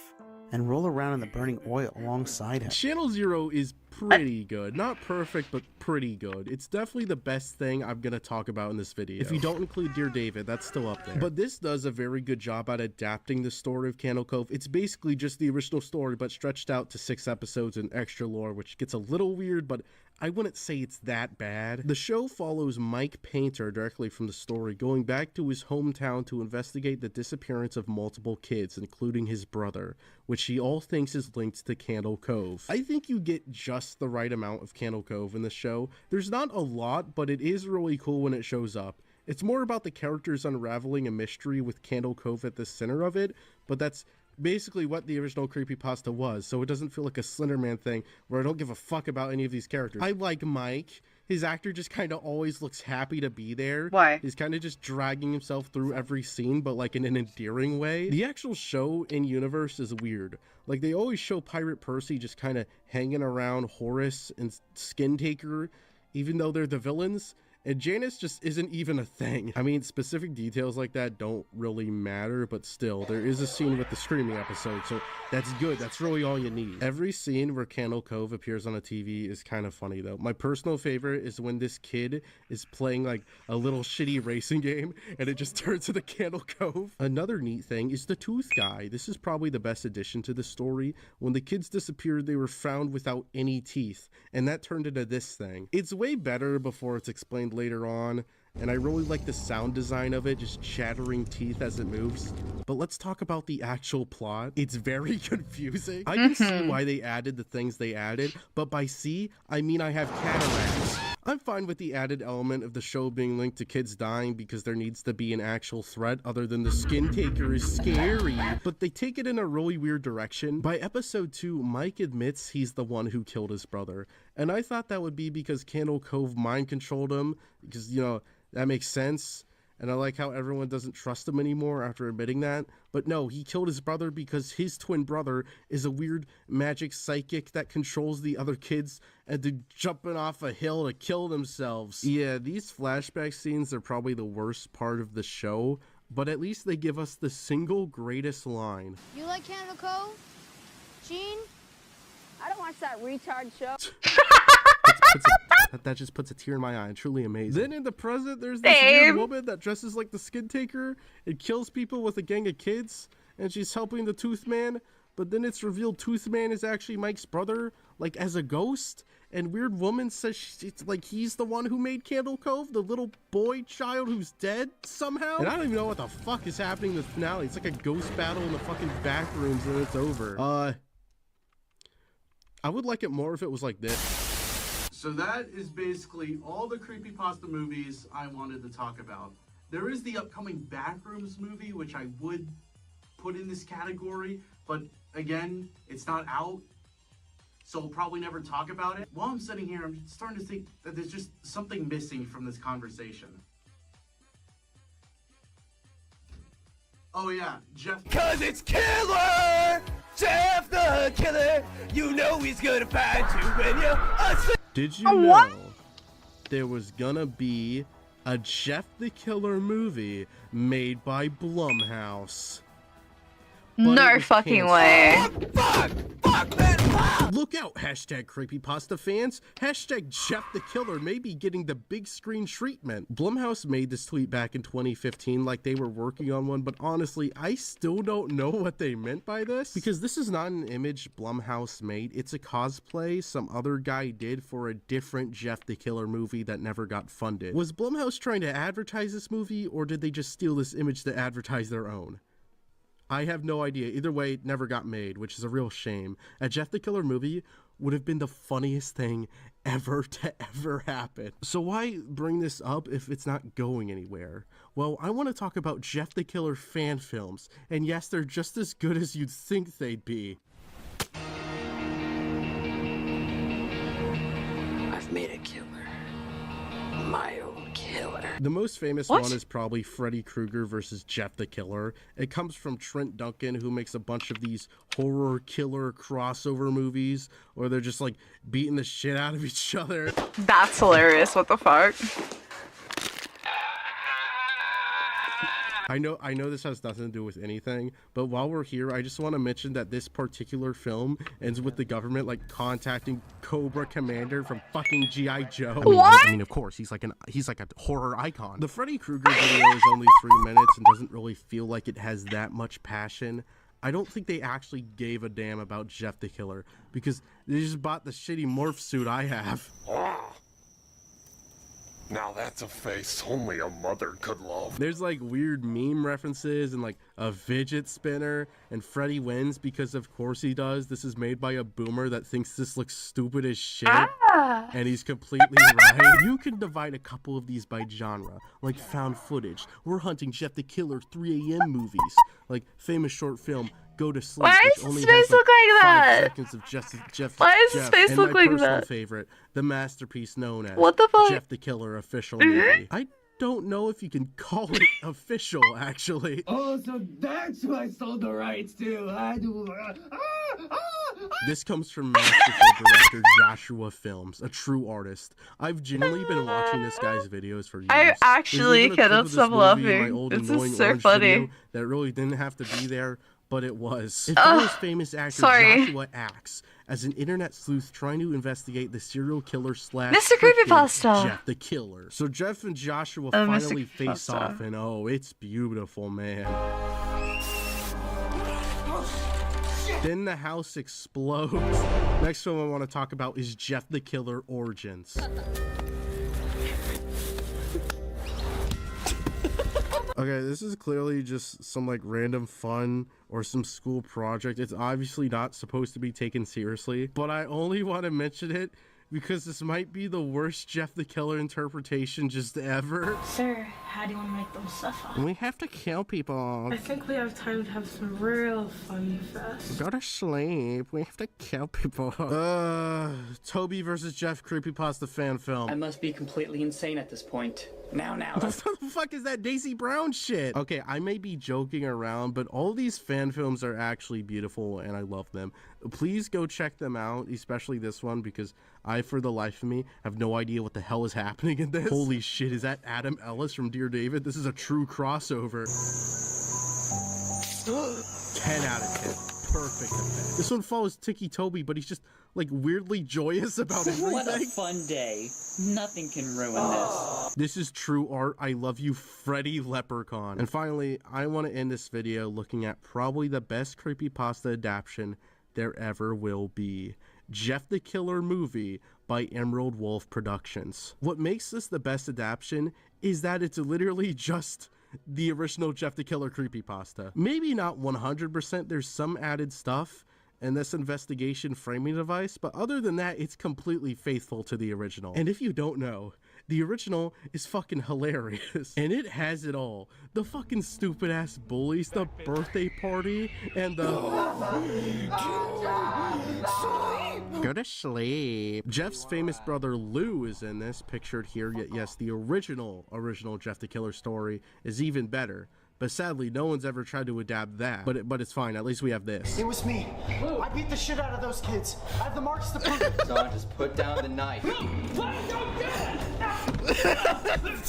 and roll around in the burning oil alongside him. Channel Zero is pretty good. Not perfect, but pretty good. It's definitely the best thing I'm gonna talk about in this video. If you don't include Dear David, that's still up there. But this does a very good job at adapting the story of Candle Cove. It's basically just the original story, but stretched out to 6 episodes and extra lore, which gets a little weird, but I wouldn't say it's that bad. The show follows Mike Painter directly from the story, going back to his hometown to investigate the disappearance of multiple kids, including his brother, which he all thinks is linked to Candle Cove. I think you get just the right amount of Candle Cove in the show. There's not a lot, but it is really cool when it shows up. It's more about the characters unraveling a mystery with Candle Cove at the center of it, but that's basically what the original creepypasta was, so it doesn't feel like a Slenderman thing where I don't give a fuck about any of these characters. I like Mike. His actor just kind of always looks happy to be there. Why? He's kind of just dragging himself through every scene, but like in an endearing way. The actual show in universe is weird. Like they always show Pirate Percy just kind of hanging around Horace and Skin Taker, even though they're the villains. And Janice just isn't even a thing. I mean, specific details like that don't really matter, but still, there is a scene with the screaming episode, so that's good. That's really all you need. Every scene where Candle Cove appears on a TV is kind of funny, though. My personal favorite is when this kid is playing, like, a little shitty racing game, and it just turns into Candle Cove. Another neat thing is the Tooth Guy. This is probably the best addition to the story. When the kids disappeared, they were found without any teeth, and that turned into this thing. It's way better before it's explained later on, and I really like the sound design of it, just chattering teeth as it moves. But let's talk about the actual plot. It's very confusing. I can see why they added the things they added, but by see, I mean I have cataracts. I'm fine with the added element of the show being linked to kids dying because there needs to be an actual threat other than the Skin Taker is scary, but they take it in a really weird direction. By episode 2, Mike admits he's the one who killed his brother, and I thought that would be because Candle Cove mind controlled him, because, you know, that makes sense. And I like how everyone doesn't trust him anymore after admitting that. But no, he killed his brother because his twin brother is a weird magic psychic that controls the other kids and they're jumping off a hill to kill themselves. Yeah, these flashback scenes are probably the worst part of the show, but at least they give us the single greatest line. You like Candle Cove? Gene? I don't watch that retard show. That just puts a tear in my eye. Truly amazing. Then in the present, there's this weird woman that dresses like the Skin Taker and kills people with a gang of kids, and she's helping the Tooth Man. But then it's revealed Tooth Man is actually Mike's brother, like as a ghost. And Weird Woman says it's like he's the one who made Candle Cove, the little boy child who's dead somehow. And I don't even know what the fuck is happening in the finale. It's like a ghost battle in the fucking back rooms and it's over. I would like it more if it was like this. So that is basically all the creepypasta movies I wanted to talk about. There is the upcoming Backrooms movie, which I would put in this category, but again, it's not out, so we'll probably never talk about it. While I'm sitting here, I'm starting to think that there's just something missing from this conversation. Oh yeah, Jeff. 'Cause it's Killer! Jeff the Killer! You know he's gonna find you when you're asleep! Did you know there was gonna be a Jeff the Killer movie made by Blumhouse? No fucking way. Look out, hashtag creepypasta fans. Hashtag Jeff the Killer may be getting the big screen treatment. Blumhouse made this tweet back in 2015 like they were working on one, but honestly, I still don't know what they meant by this, because this is not an image Blumhouse made. It's a cosplay some other guy did for a different Jeff the Killer movie that never got funded. Was Blumhouse trying to advertise this movie, or did they just steal this image to advertise their own? I have no idea. Either way, it never got made, which is a real shame. A Jeff the Killer movie would have been the funniest thing ever to ever happen. So why bring this up if it's not going anywhere? Well, I want to talk about Jeff the Killer fan films, and yes, they're just as good as you'd think they'd be. I've made a killer. My own killer. The most famous one is probably Freddy Krueger versus Jeff the Killer. It comes from Trent Duncan, who makes a bunch of these horror killer crossover movies, where they're just like beating the shit out of each other. That's hilarious. What the fuck? I know this has nothing to do with anything, but while we're here, I just want to mention that this particular film ends with the government like contacting Cobra Commander from fucking G.I. Joe. I mean, of course, he's like a horror icon. The Freddy Krueger video is only 3 minutes and doesn't really feel like it has that much passion. I don't think they actually gave a damn about Jeff the Killer, because they just bought the shitty morph suit I have. Now that's a face only a mother could love. There's like weird meme references and like a fidget spinner, and Freddy wins because of course he does. This is made by a boomer that thinks this looks stupid as shit. And he's completely right. You can divide a couple of these by genre, like found footage. We're hunting Jeff the Killer 3 a.m. movies, like famous short film Go to Sleep. Why does his face look like that? 5 seconds of Jeff. Why does his face look like that? And my personal favorite, the masterpiece known as What the fuck? Jeff the Killer official movie. I don't know if you can call it official, actually. Oh, so that's who I sold the rights to. This comes from masterful director Joshua Films, a true artist. I've genuinely been watching this guy's videos for years. I actually cannot stop laughing. This is so funny. That really didn't have to be there, but it was. It follows famous actor Joshua Axe as an internet sleuth trying to investigate the serial killer slash Mr. Creepypasta. Jeff the Killer. So Jeff and Joshua finally face off, and oh, it's beautiful, man. Then the house explodes. Next film I want to talk about is Jeff the Killer Origins. Okay, this is clearly just some like random fun or some school project. It's obviously not supposed to be taken seriously, but I only want to mention it because this might be the worst Jeff the Killer interpretation just ever. Sir, how do you want to make them suffer? We have to kill people. I think we have time to have some real fun first. Go to sleep. We have to kill people. Toby versus Jeff creepypasta fan film. I must be completely insane at this point. Now. What the fuck is that Daisy Brown shit? Okay, I may be joking around, but all these fan films are actually beautiful and I love them. Please go check them out, especially this one, because I, for the life of me, have no idea what the hell is happening in this. Holy shit, is that Adam Ellis from Dear David? This is a true crossover. 10 out of 10. Perfect effect. This one follows Tiki Toby, but he's just like weirdly joyous about everything. What a fun day. Nothing can ruin this. This is true art. I love you, Freddy Leprechaun. And finally, I want to end this video looking at probably the best creepypasta adaptation there ever will be. Jeff the Killer movie by Emerald Wolf Productions. What makes this the best adaptation is that it's literally just the original Jeff the Killer creepypasta. Maybe not 100%, there's some added stuff in this investigation framing device, but other than that, it's completely faithful to the original. And if you don't know, the original is fucking hilarious. And it has it all. The fucking stupid ass bullies, the birthday party, and the go to sleep. Jeff's famous brother Lou is in this, pictured here, yet yes, the original Jeff the Killer story is even better. But sadly, no one's ever tried to adapt that. But it's fine, at least we have this. It was me. I beat the shit out of those kids. I have the marks to prove it. Don, just put down the knife.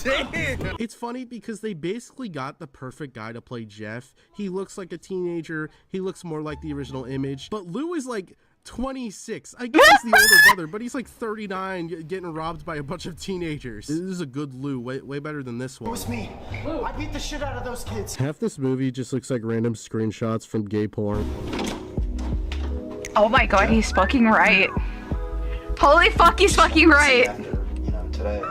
Damn. It's funny because they basically got the perfect guy to play Jeff. He looks like a teenager. He looks more like the original Image. But Lou is like 26. I guess he's the older brother, but he's like 39 getting robbed by a bunch of teenagers. This is a good Lou, way better than this one. It was me. I beat the shit out of those kids. Half this movie just looks like random screenshots from gay porn. Oh my god, he's fucking right. Holy fuck, he's fucking right. Today.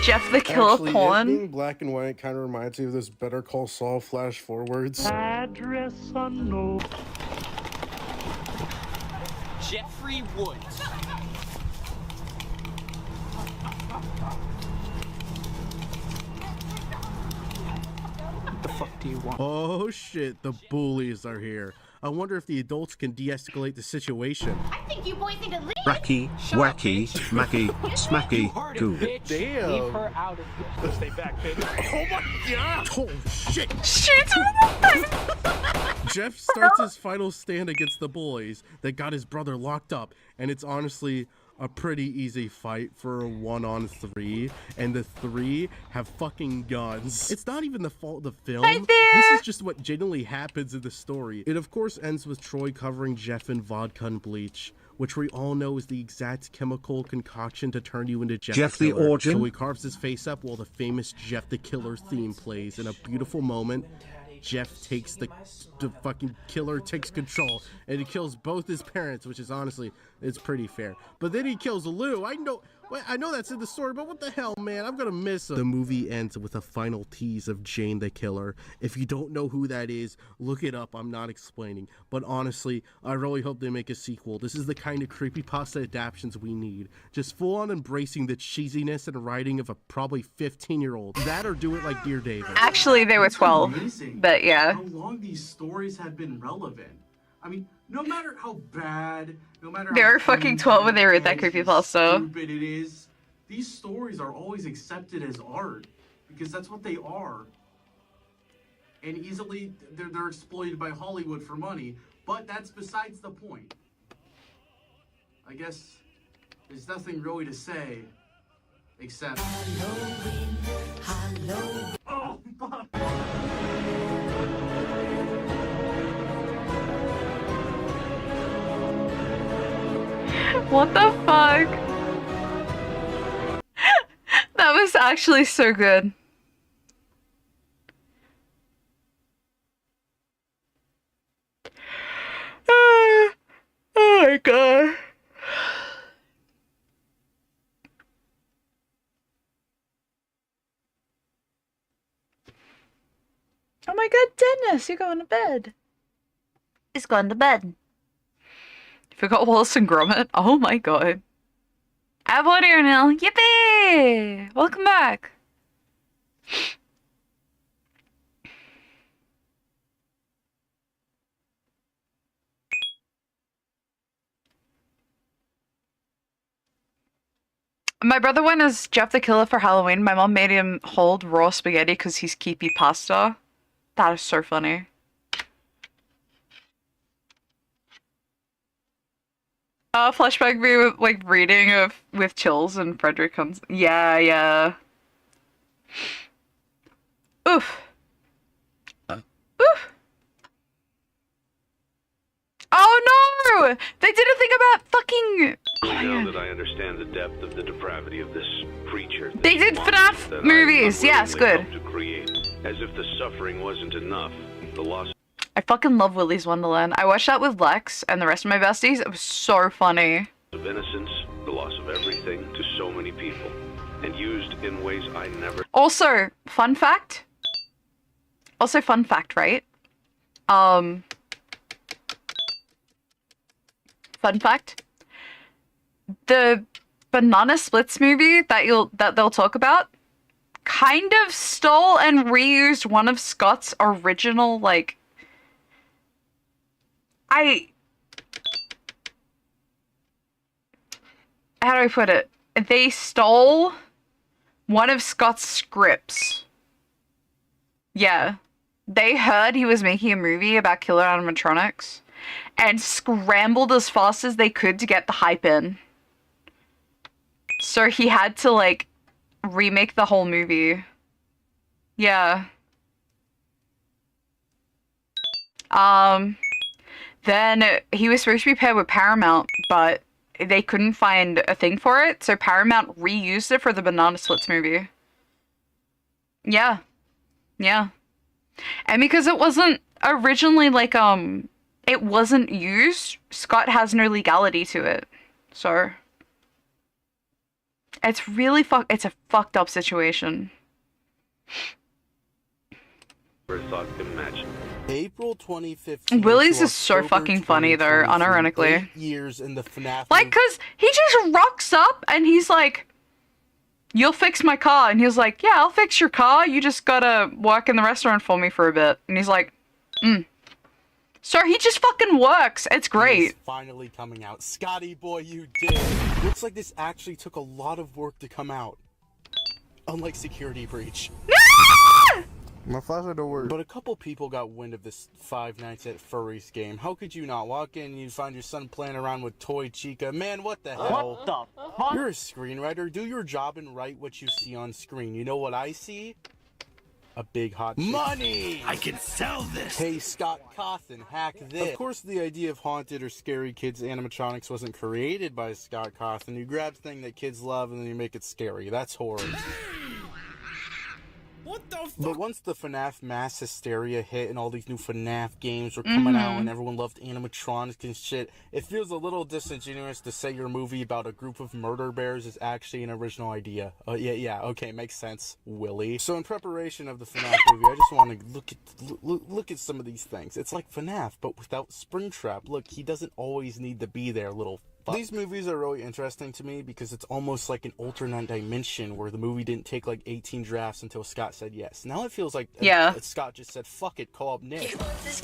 Jeff the Killer Actually, porn. Being black and white kind of reminds me of this Better Call Saul flash forwards. Address unknown. Jeffrey Woods. What the fuck do you want? Oh shit, the bullies are here. I wonder if the adults can de-escalate the situation. I think you boys need to leave. Racky, wacky, smacky, smacky, goo. Damn. Leave her out of this. Stay back, bitch. Oh my god! Oh shit! Shoots Jeff starts his final stand against the bullies that got his brother locked up, and it's honestly a pretty easy fight for a 1-on-3, and the 3 have fucking guns. It's not even the fault of the film. This is just what genuinely happens in the story. It of course ends with Troy covering Jeff in vodka and bleach, which we all know is the exact chemical concoction to turn you into Jeff the Killer. Origin. So he carves his face up while the famous Jeff the Killer theme plays. In a beautiful moment, Jeff takes the fucking killer takes control, and he kills both his parents, which is honestly, it's pretty fair. But then he kills Lou. I know that's in the story, but what the hell, man? I'm gonna miss him. The movie ends with a final tease of Jane the Killer. If you don't know who that is, look it up. I'm not explaining. But honestly, I really hope they make a sequel. This is the kind of creepypasta adaptions we need. Just full on embracing the cheesiness and writing of a probably 15-year-old. That or do it like Dear David. Actually, they were 12. Amazing But yeah. how long these stories have been relevant. I mean, no matter how bad, no matter They how were fucking 12 when they wrote that creepypasta. stupid it is, these stories are always accepted as art because that's what they are. And easily they're exploited by Hollywood for money, but that's besides the point. I guess there's nothing really to say except Halloween. Oh, fuck. What the fuck? That was actually so good. Oh my god. Oh my god, Dennis, you're going to bed. He's going to bed. You forgot Wallace and Gromit? Oh my god. I've one here now. Yippee! Welcome back. My brother went as Jeff the Killer for Halloween. My mom made him hold raw spaghetti because he's keepy pasta. That is so funny. Flashback me with like reading of with chills and Frederick comes. Yeah, yeah. Oof. Oof. Oh no! They did a thing about fucking. Now that I understand the depth of the depravity of this creature. They did FNAF movies. Yes, good. To create, as if the suffering wasn't enough, the loss. I fucking love Willy's Wonderland. I watched that with Lex and the rest of my besties. It was so funny. Of innocence, the loss of everything to so many people, and used in ways I never. Also, fun fact, right? Fun fact. The Banana Splits movie that they'll talk about kind of stole and reused one of Scott's original, like, how do I put it? They stole one of Scott's scripts. Yeah. They heard he was making a movie about killer animatronics and scrambled as fast as they could to get the hype in. So he had to, like, remake the whole movie. Yeah. Then he was supposed to be paired with Paramount, but they couldn't find a thing for it, so Paramount reused it for the Banana Splits movie. Yeah. Yeah. And because it wasn't originally, like, it wasn't used, Scott has no legality to it. So, it's really it's a fucked up situation. Never thought imaginable. April 2015. Willie's to is so October fucking funny, though, 2023, unironically. 8 years in the FNAF Like, cause he just rocks up and he's like, "You'll fix my car," and he's like, "Yeah, I'll fix your car. You just gotta work in the restaurant for me for a bit." And he's like, So he just fucking works. It's great. It's finally coming out. Scotty boy, you did. Looks like this actually took a lot of work to come out. Unlike Security Breach. My flashlight don't work. But a couple people got wind of this Five Nights at Furry's game. How could you not walk in and you find your son playing around with Toy Chica? Man, what the hell? What the fuck? You're a screenwriter. Do your job and write what you see on screen. You know what I see? A big hot chick. Money! I can sell this! Hey, Scott Cawthon, hack this. Of course, the idea of haunted or scary kids animatronics wasn't created by Scott Cawthon. You grab thing that kids love and then you make it scary. That's horror. What the fuck? But once the FNAF mass hysteria hit and all these new FNAF games were coming out and everyone loved animatronics and shit, it feels a little disingenuous to say your movie about a group of murder bears is actually an original idea. Yeah, okay, makes sense, Willie. So in preparation of the FNAF movie, I just want to look at some of these things. It's like FNAF, but without Springtrap. Look, he doesn't always need to be there, little fuck. These movies are really interesting to me because it's almost like an alternate dimension where the movie didn't take like 18 drafts until Scott said yes. Now it feels like Scott just said, fuck it, call up Nick. As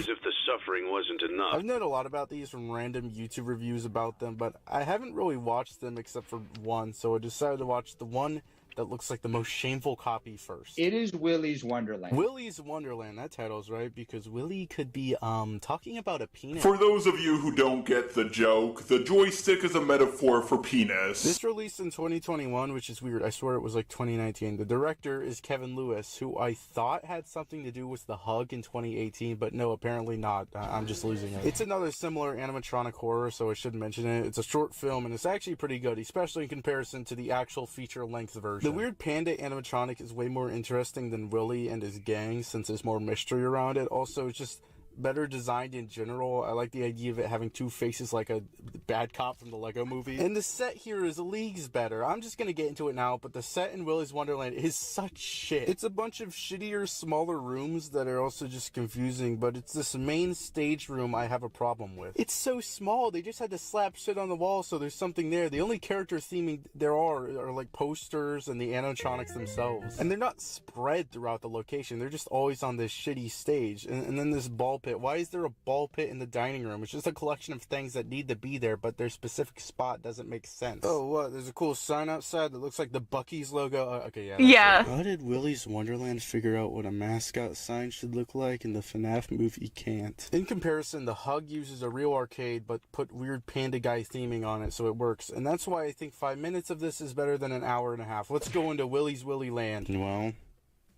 if the suffering wasn't enough. I've known a lot about these from random YouTube reviews about them, but I haven't really watched them except for one, so I decided to watch the one that looks like the most shameful copy first. It is Willy's Wonderland. Willy's Wonderland, that title's right, because Willy could be, talking about a penis. For those of you who don't get the joke, the joystick is a metaphor for penis. This released in 2021, which is weird. I swear it was like 2019. The director is Kevin Lewis, who I thought had something to do with The Hug in 2018, but no, apparently not. I'm just losing it. It's another similar animatronic horror, so I should mention it. It's a short film, and it's actually pretty good, especially in comparison to the actual feature-length version. The weird panda animatronic is way more interesting than Willy and his gang, since there's more mystery around it. Also, it's just better designed in general. I like the idea of it having two faces like a bad cop from the Lego movie. And the set here is leagues better. I'm just gonna get into it now, but the set in Willy's Wonderland is such shit. It's a bunch of shittier, smaller rooms that are also just confusing, but it's this main stage room I have a problem with. It's so small, they just had to slap shit on the wall so there's something there. The only character theming there are like posters and the animatronics themselves. And they're not spread throughout the location, they're just always on this shitty stage. And then this ball pit. Why is there a ball pit in the dining room? It's just a collection of things that need to be there, but their specific spot doesn't make sense. Oh, what? There's a cool sign outside that looks like the Buc-ee's logo. Okay, yeah. Yeah. How did Willy's Wonderland figure out what a mascot sign should look like and the FNAF movie can't? In comparison, The Hug uses a real arcade, but put weird panda guy theming on it, so it works. And that's why I think 5 minutes of this is better than an hour and a half. Let's go into Willy's Willy Land. Well,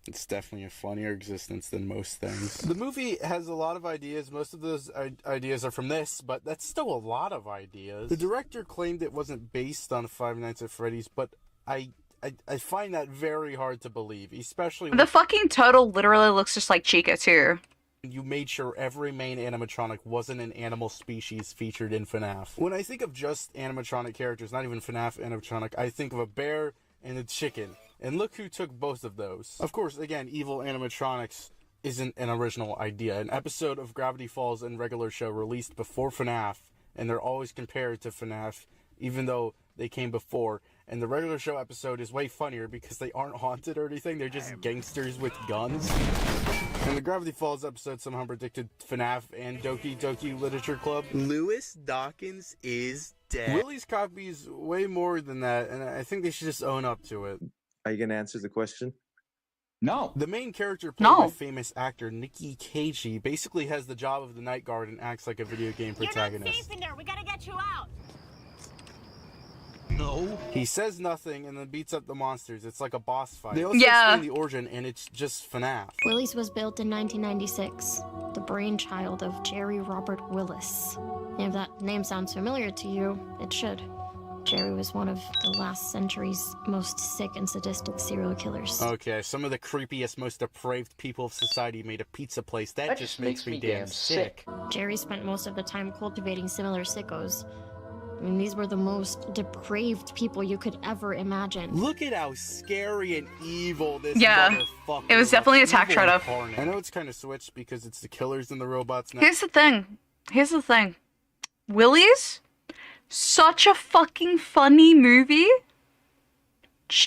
it's definitely a funnier existence than most things. The movie has a lot of ideas. Most of those ideas are from this, but that's still a lot of ideas. The director claimed it wasn't based on Five Nights at Freddy's, but I find that very hard to believe, especially The fucking turtle literally looks just like Chica, too. You made sure every main animatronic wasn't an animal species featured in FNAF. When I think of just animatronic characters, not even FNAF animatronic, I think of a bear and a chicken. And look who took both of those. Of course, again, evil animatronics isn't an original idea. An episode of Gravity Falls and Regular Show released before FNAF, and they're always compared to FNAF, even though they came before. And the Regular Show episode is way funnier because they aren't haunted or anything, they're just gangsters with guns. And the Gravity Falls episode somehow predicted FNAF and Doki Doki Literature Club. Lewis Dawkins is dead. Willy's copy is way more than that, and I think they should just own up to it. Are you gonna answer the question? No. The main character, played by famous actor Nikki Cage, basically has the job of the night guard and acts like a video game protagonist. You're not safe in there. We gotta get you out. No. No. He says nothing and then beats up the monsters. It's like a boss fight. They also Yeah. explain the origin, and it's just FNAF. Willy's was built in 1996, the brainchild of Jerry Robert Willis. If that name sounds familiar to you, it should. Jerry was one of the last century's most sick and sadistic serial killers. Okay, some of the creepiest, most depraved people of society made a pizza place. That just makes me damn sick. Jerry spent most of the time cultivating similar sickos. I mean, these were the most depraved people you could ever imagine. Look at how scary and evil this motherfucker it was definitely a tax write-off. I know it's kind of switched because it's the killers and the robots now. Here's the thing. Willy's? Such a fucking funny movie.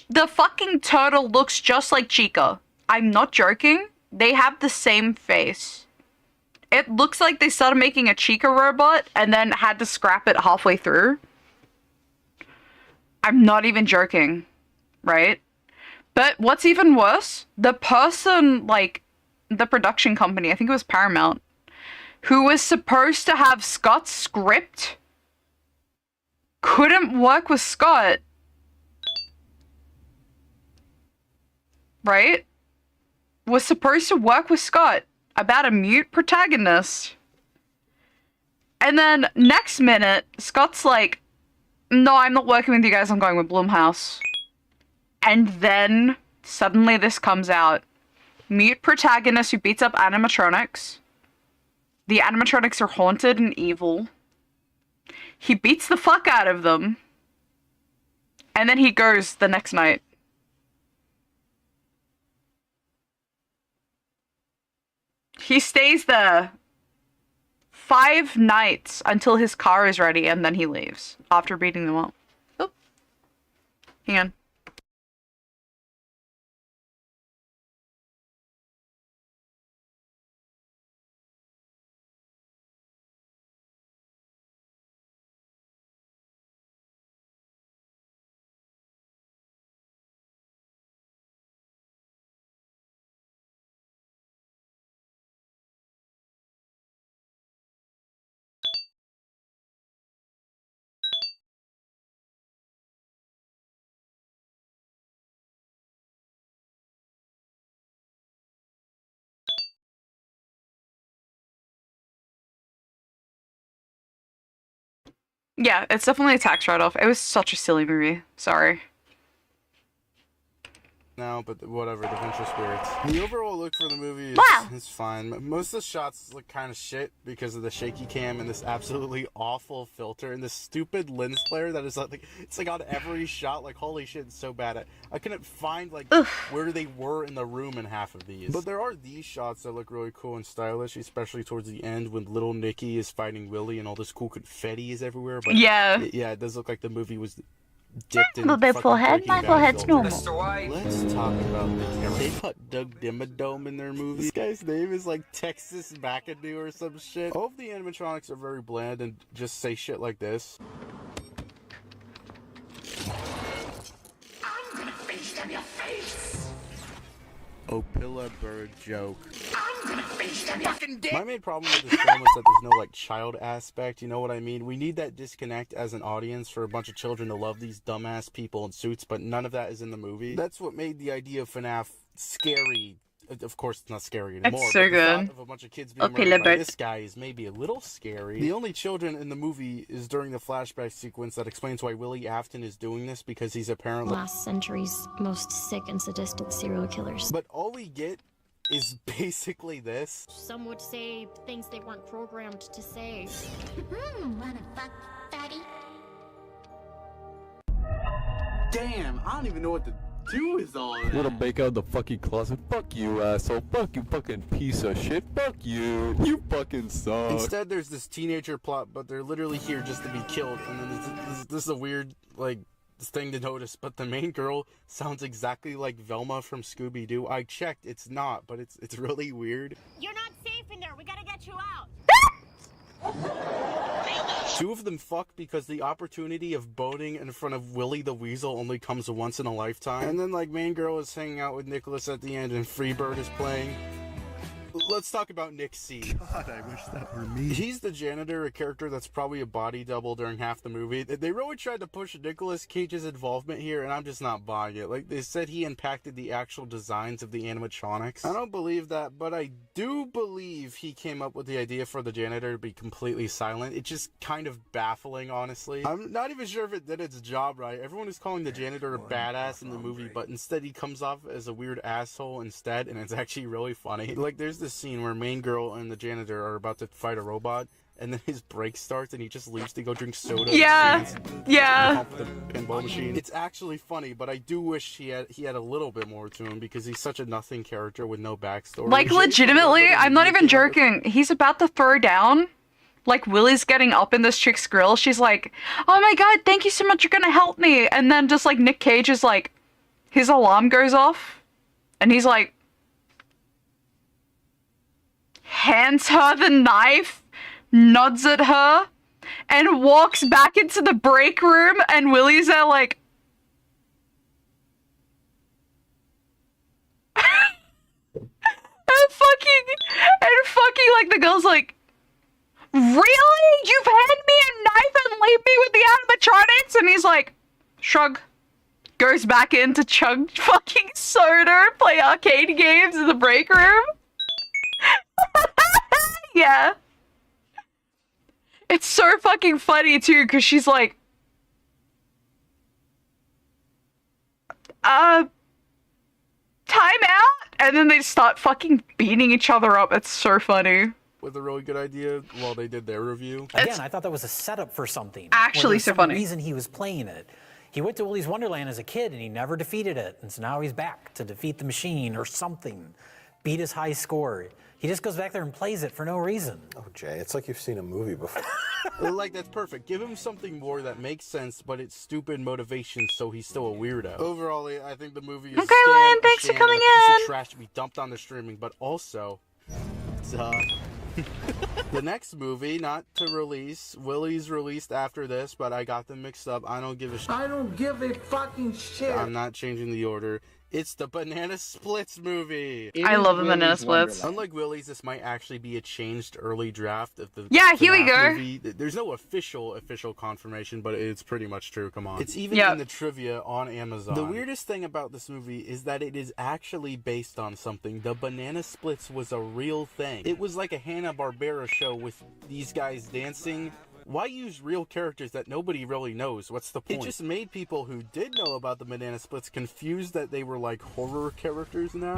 The fucking turtle looks just like Chica. I'm not joking. They have the same face. It looks like they started making a Chica robot and then had to scrap it halfway through. I'm not even joking, right? But what's even worse, the person, like, the production company, I think it was Paramount, who was supposed to have Scott's script, couldn't work with Scott. Right? Was supposed to work with Scott about a mute protagonist. And then next minute, Scott's like, no, I'm not working with you guys, I'm going with Blumhouse. And then suddenly this comes out. Mute protagonist who beats up animatronics. The animatronics are haunted and evil. He beats the fuck out of them. And then he goes the next night. He stays there 5 nights until his car is ready, and then he leaves after beating them up. Oh. Hang on. Yeah, it's definitely a tax write-off. It was such a silly movie. Sorry. Now, but whatever, the Venture Spirits. The overall look for the movie is fine. Most of the shots look kind of shit because of the shaky cam and this absolutely awful filter and this stupid lens flare that is like, it's like on every shot, like holy shit, it's so bad. I couldn't find like where they were in the room in half of these. But there are these shots that look really cool and stylish, especially towards the end when little Nicky is fighting Willy and all this cool confetti is everywhere. But yeah, it does look like the movie was dipped in my forehead's normal. Let's talk about this. They put Doug Dimmadome in their movie. This guy's name is like Texas McAdoo or some shit. All of the animatronics are very bland and just say shit like this. I'm gonna face them your face. Opila bird joke. I'm gonna face them your fucking dick. My main problem with this film is that there's no like child aspect, you know what I mean? We need that disconnect as an audience for a bunch of children to love these dumbass people in suits, but none of that is in the movie. That's what made the idea of FNAF scary. Of course, it's not scary anymore. It's so but the good. thought of a bunch of kids being murdered by this guy is maybe a little scary. The only children in the movie is during the flashback sequence that explains why Willie Afton is doing this, because he's apparently Last century's most sick and sadistic serial killers. But all we get is basically this. Some would say things they weren't programmed to say. Wanna fuck, daddy? Damn, I don't even know what to do with all that. Wanna make out the fucking closet? Fuck you, asshole. Fuck you, fucking piece of shit. Fuck you. You fucking suck. Instead, there's this teenager plot, but they're literally here just to be killed. And then this is a weird, like, thing to notice, but the main girl sounds exactly like Velma from Scooby-Doo. I checked, it's not, but it's really weird. You're not safe in there. We gotta get you out. Two of them fuck because the opportunity of boning in front of Willy the Weasel only comes once in a lifetime. And then, like, main girl is hanging out with Nicholas at the end and Freebird is playing. Let's talk about Nick C. God, I wish that were me. He's the janitor, a character that's probably a body double during half the movie. They really tried to push Nicolas Cage's involvement here, and I'm just not buying it. Like, they said he impacted the actual designs of the animatronics. I don't believe that, but I do believe he came up with the idea for the janitor to be completely silent. It's just kind of baffling, honestly. I'm not even sure if it did its job right. Everyone is calling the janitor a badass in the movie, but instead he comes off as a weird asshole instead, and it's actually really funny. Like, there's this scene where main girl and the janitor are about to fight a robot, and then his brake starts and he just leaves to go drink soda. Yeah, yeah. The pinball machine. It's actually funny, but I do wish he had a little bit more to him because he's such a nothing character with no backstory. Like, legitimately, I'm not even joking. He's about to throw down. Like, Willie's getting up in this chick's grill. She's like, oh my god, thank you so much, you're gonna help me. And then just like Nick Cage is like, his alarm goes off. And he's like, hands her the knife, nods at her, and walks back into the break room, and Willie's there like... and fucking, like, the girl's like, really? You've handed me a knife and leave me with the animatronics? And he's like, shrug. Goes back in to chug fucking soda, play arcade games in the break room. Yeah. It's so fucking funny too, because she's like, time out? And then they start fucking beating each other up. It's so funny. With a really good idea while they did their review. Again, I thought that was a setup for something. Actually, so funny. Reason he was playing it. He went to Willy's Wonderland as a kid and he never defeated it, and so now he's back to defeat the machine or something, beat his high score. He just goes back there and plays it for no reason. Oh, Jay, it's like you've seen a movie before. Like, that's perfect. Give him something more that makes sense, but it's stupid motivation, so he's still a weirdo. Overall, I think the movie is okay, Lynn, thanks for coming piece in. of trash to be dumped on the streaming, but also, the next movie, not to release, Willy's released after this, but I got them mixed up. I don't give a shit. I don't give a fucking shit. I'm not changing the order. It's the Banana Splits movie. I love the Banana Splits. Unlike Willy's, this might actually be a changed early draft of the Yeah, here we go. movie. There's no official confirmation, but it's pretty much true. Come on. It's even in the trivia on Amazon. The weirdest thing about this movie is that it is actually based on something. The Banana Splits was a real thing. It was like a Hanna-Barbera show with these guys dancing. Why use real characters that nobody really knows? What's the point? It just made people who did know about the Banana Splits confused that they were like horror characters now.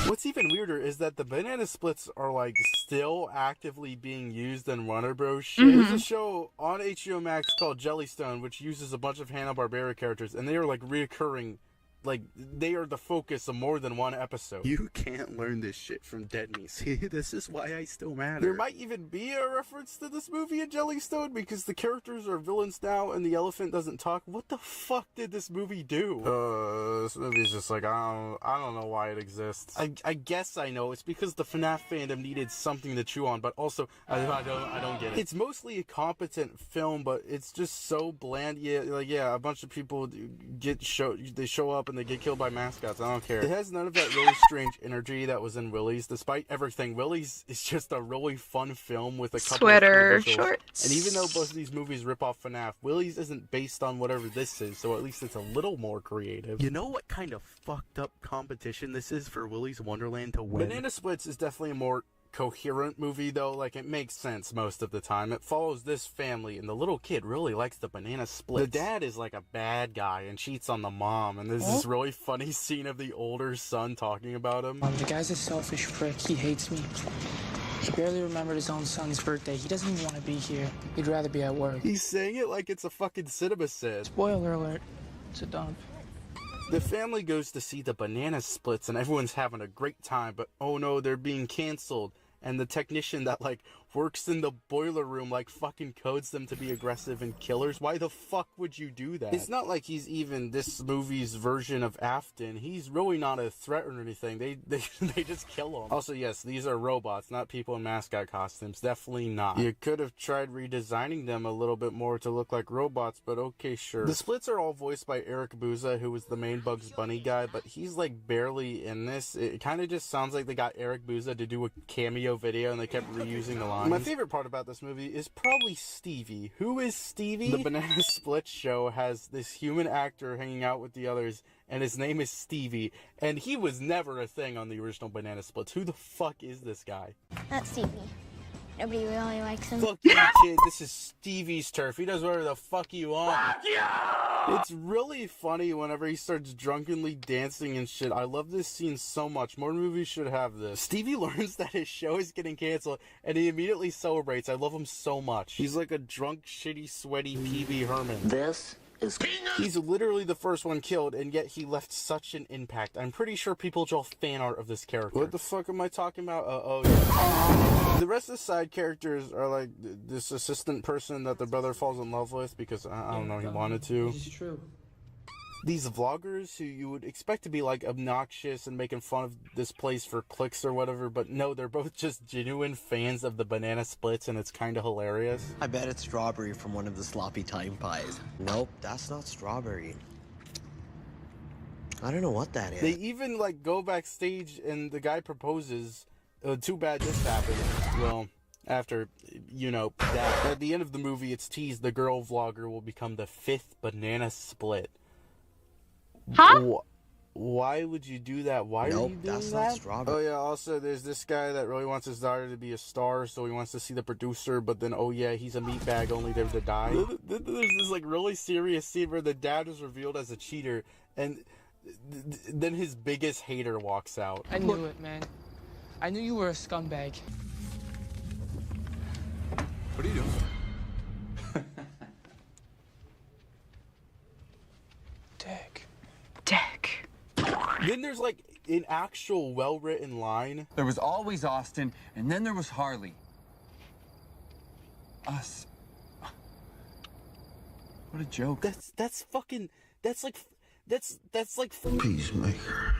What's even weirder is that the Banana Splits are like still actively being used in Warner Bros. Shit. There's a show on HBO Max called Jellystone, which uses a bunch of Hanna-Barbera characters, and they are like reoccurring. Like, they are the focus of more than one episode. You can't learn this shit from Dead Me. See, this is why I still matter. There might even be a reference to this movie in Jellystone because the characters are villains now and the elephant doesn't talk. What the fuck did this movie do? This movie's just like, I don't know why it exists. I guess I know. It's because the FNAF fandom needed something to chew on, but also, I don't get it. It's mostly a competent film, but it's just so bland. Yeah, a bunch of people show up and they get killed by mascots. I don't care. It has none of that really strange energy that was in Willy's. Despite everything, Willy's is just a really fun film with a couple sweater of shorts. And even though both of these movies rip off FNAF, Willy's isn't based on whatever this is, so at least it's a little more creative. You know what kind of fucked up competition this is for Willy's Wonderland to win? Banana Splits is definitely a more coherent movie though. Like, it makes sense most of the time. It follows this family and the little kid really likes the Banana Splits. The dad is like a bad guy and cheats on the mom, and there's this really funny scene of the older son talking about him. The guy's a selfish prick. He hates me. He barely remembered his own son's birthday. He doesn't even want to be here. He'd rather be at work. He's saying it like it's a fucking cinema set. Spoiler alert. It's a dump. The family goes to see the Banana Splits and everyone's having a great time, but oh no, they're being canceled. And the technician that like works in the boiler room, like fucking codes them to be aggressive and killers. Why the fuck would you do that? It's not like he's even this movie's version of Afton. He's really not a threat or anything. They just kill him. Also, yes, these are robots, not people in mascot costumes. Definitely not. You could have tried redesigning them a little bit more to look like robots, but okay, sure. The Splits are all voiced by Eric Bauza, who was the main Bugs Bunny guy, but he's like barely in this. It kind of just sounds like they got Eric Bauza to do a cameo video and they kept reusing the lines. My favorite part about this movie is probably Stevie. Who is Stevie? The Banana Split show has this human actor hanging out with the others, and his name is Stevie, and he was never a thing on the original Banana Splits. Who the fuck is this guy? That's Stevie. Nobody really likes him. Fuck you, kid. This is Stevie's turf. He does whatever the fuck he wants. Fuck you! It's really funny whenever he starts drunkenly dancing and shit. I love this scene so much. More movies should have this. Stevie learns that his show is getting canceled, and he immediately celebrates. I love him so much. He's like a drunk, shitty, sweaty Pee-wee Herman. He's literally the first one killed, and yet he left such an impact. I'm pretty sure people draw fan art of this character. What the fuck am I talking about? Oh, yeah. The rest of the side characters are like this assistant person that the brother falls in love with because, I don't know, he wanted to. This is true. These vloggers who you would expect to be like obnoxious and making fun of this place for clicks or whatever, but no, they're both just genuine fans of the Banana Splits, and it's kind of hilarious. I bet it's strawberry from one of the sloppy time pies. Nope, that's not strawberry. I don't know what that is. They even like go backstage and the guy proposes. Too bad this happened. Well, after, you know, that. At the end of the movie, it's teased the girl vlogger will become the 5th Banana Split. Huh? Why would you do that? Why are you doing that's that? not strawberry. Oh yeah, also there's this guy that really wants his daughter to be a star, so he wants to see the producer, but then, oh yeah, he's a meatbag only there to die. There's this like really serious scene where the dad is revealed as a cheater, and then his biggest hater walks out. I knew it, man. I knew you were a scumbag. What are you doing? Dick. Then there's like an actual well-written line. There was always Austin, and then there was Harley. Us. What a joke. That's like Peacemaker.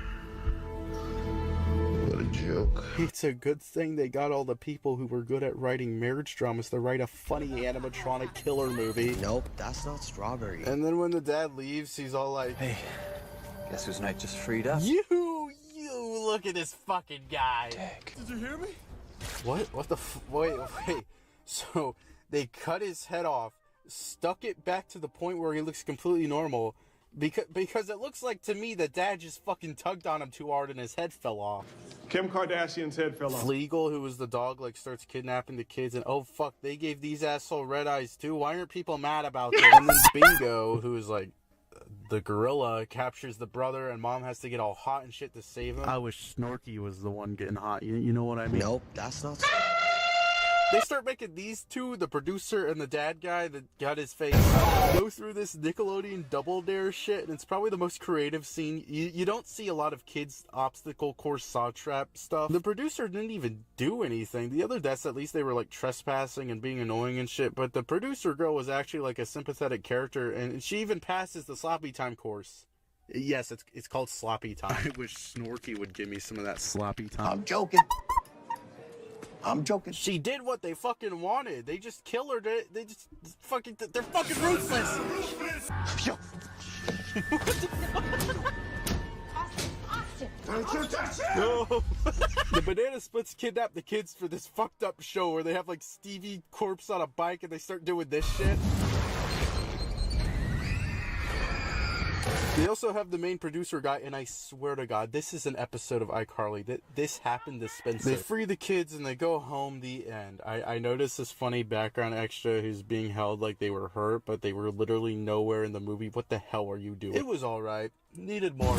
What a joke. It's a good thing they got all the people who were good at writing marriage dramas to write a funny animatronic killer movie. Nope, that's not strawberry. And then when the dad leaves, he's all like, Hey, guess whose night just freed up? You look at this fucking guy. Dick. Did you hear me? What the wait. So they cut his head off, stuck it back to the point where he looks completely normal, because it looks like to me that dad just fucking tugged on him too hard and his head fell off. Kim Kardashian's head fell off. Fleagle, who was the dog, like starts kidnapping the kids, and oh fuck, they gave these asshole red eyes too. Why aren't people mad about this? And then Bingo, who is like the gorilla, captures the brother, and mom has to get all hot and shit to save him. I wish Snorky was the one getting hot. You know what I mean? Nope, that's not. They start making these two, the producer and the dad guy that got his face, go through this Nickelodeon Double Dare shit, and it's probably the most creative scene. You don't see a lot of kids' obstacle course saw trap stuff. The producer didn't even do anything. The other deaths, at least they were like trespassing and being annoying and shit, but the producer girl was actually like a sympathetic character, and she even passes the sloppy time course. Yes, it's called sloppy time. I wish Snorky would give me some of that sloppy time. I'm joking. She did what they fucking wanted. They just kill her. They just fucking. They're fucking ruthless. Yo. No. The Banana Splits kidnap the kids for this fucked up show where they have like Stevie corpse on a bike and they start doing this shit. They also have the main producer guy, and I swear to God, this is an episode of iCarly. This happened to Spencer. They free the kids and they go home. The end. I noticed this funny background extra who's being held like they were hurt, but they were literally nowhere in the movie. What the hell are you doing? It was alright. Needed more.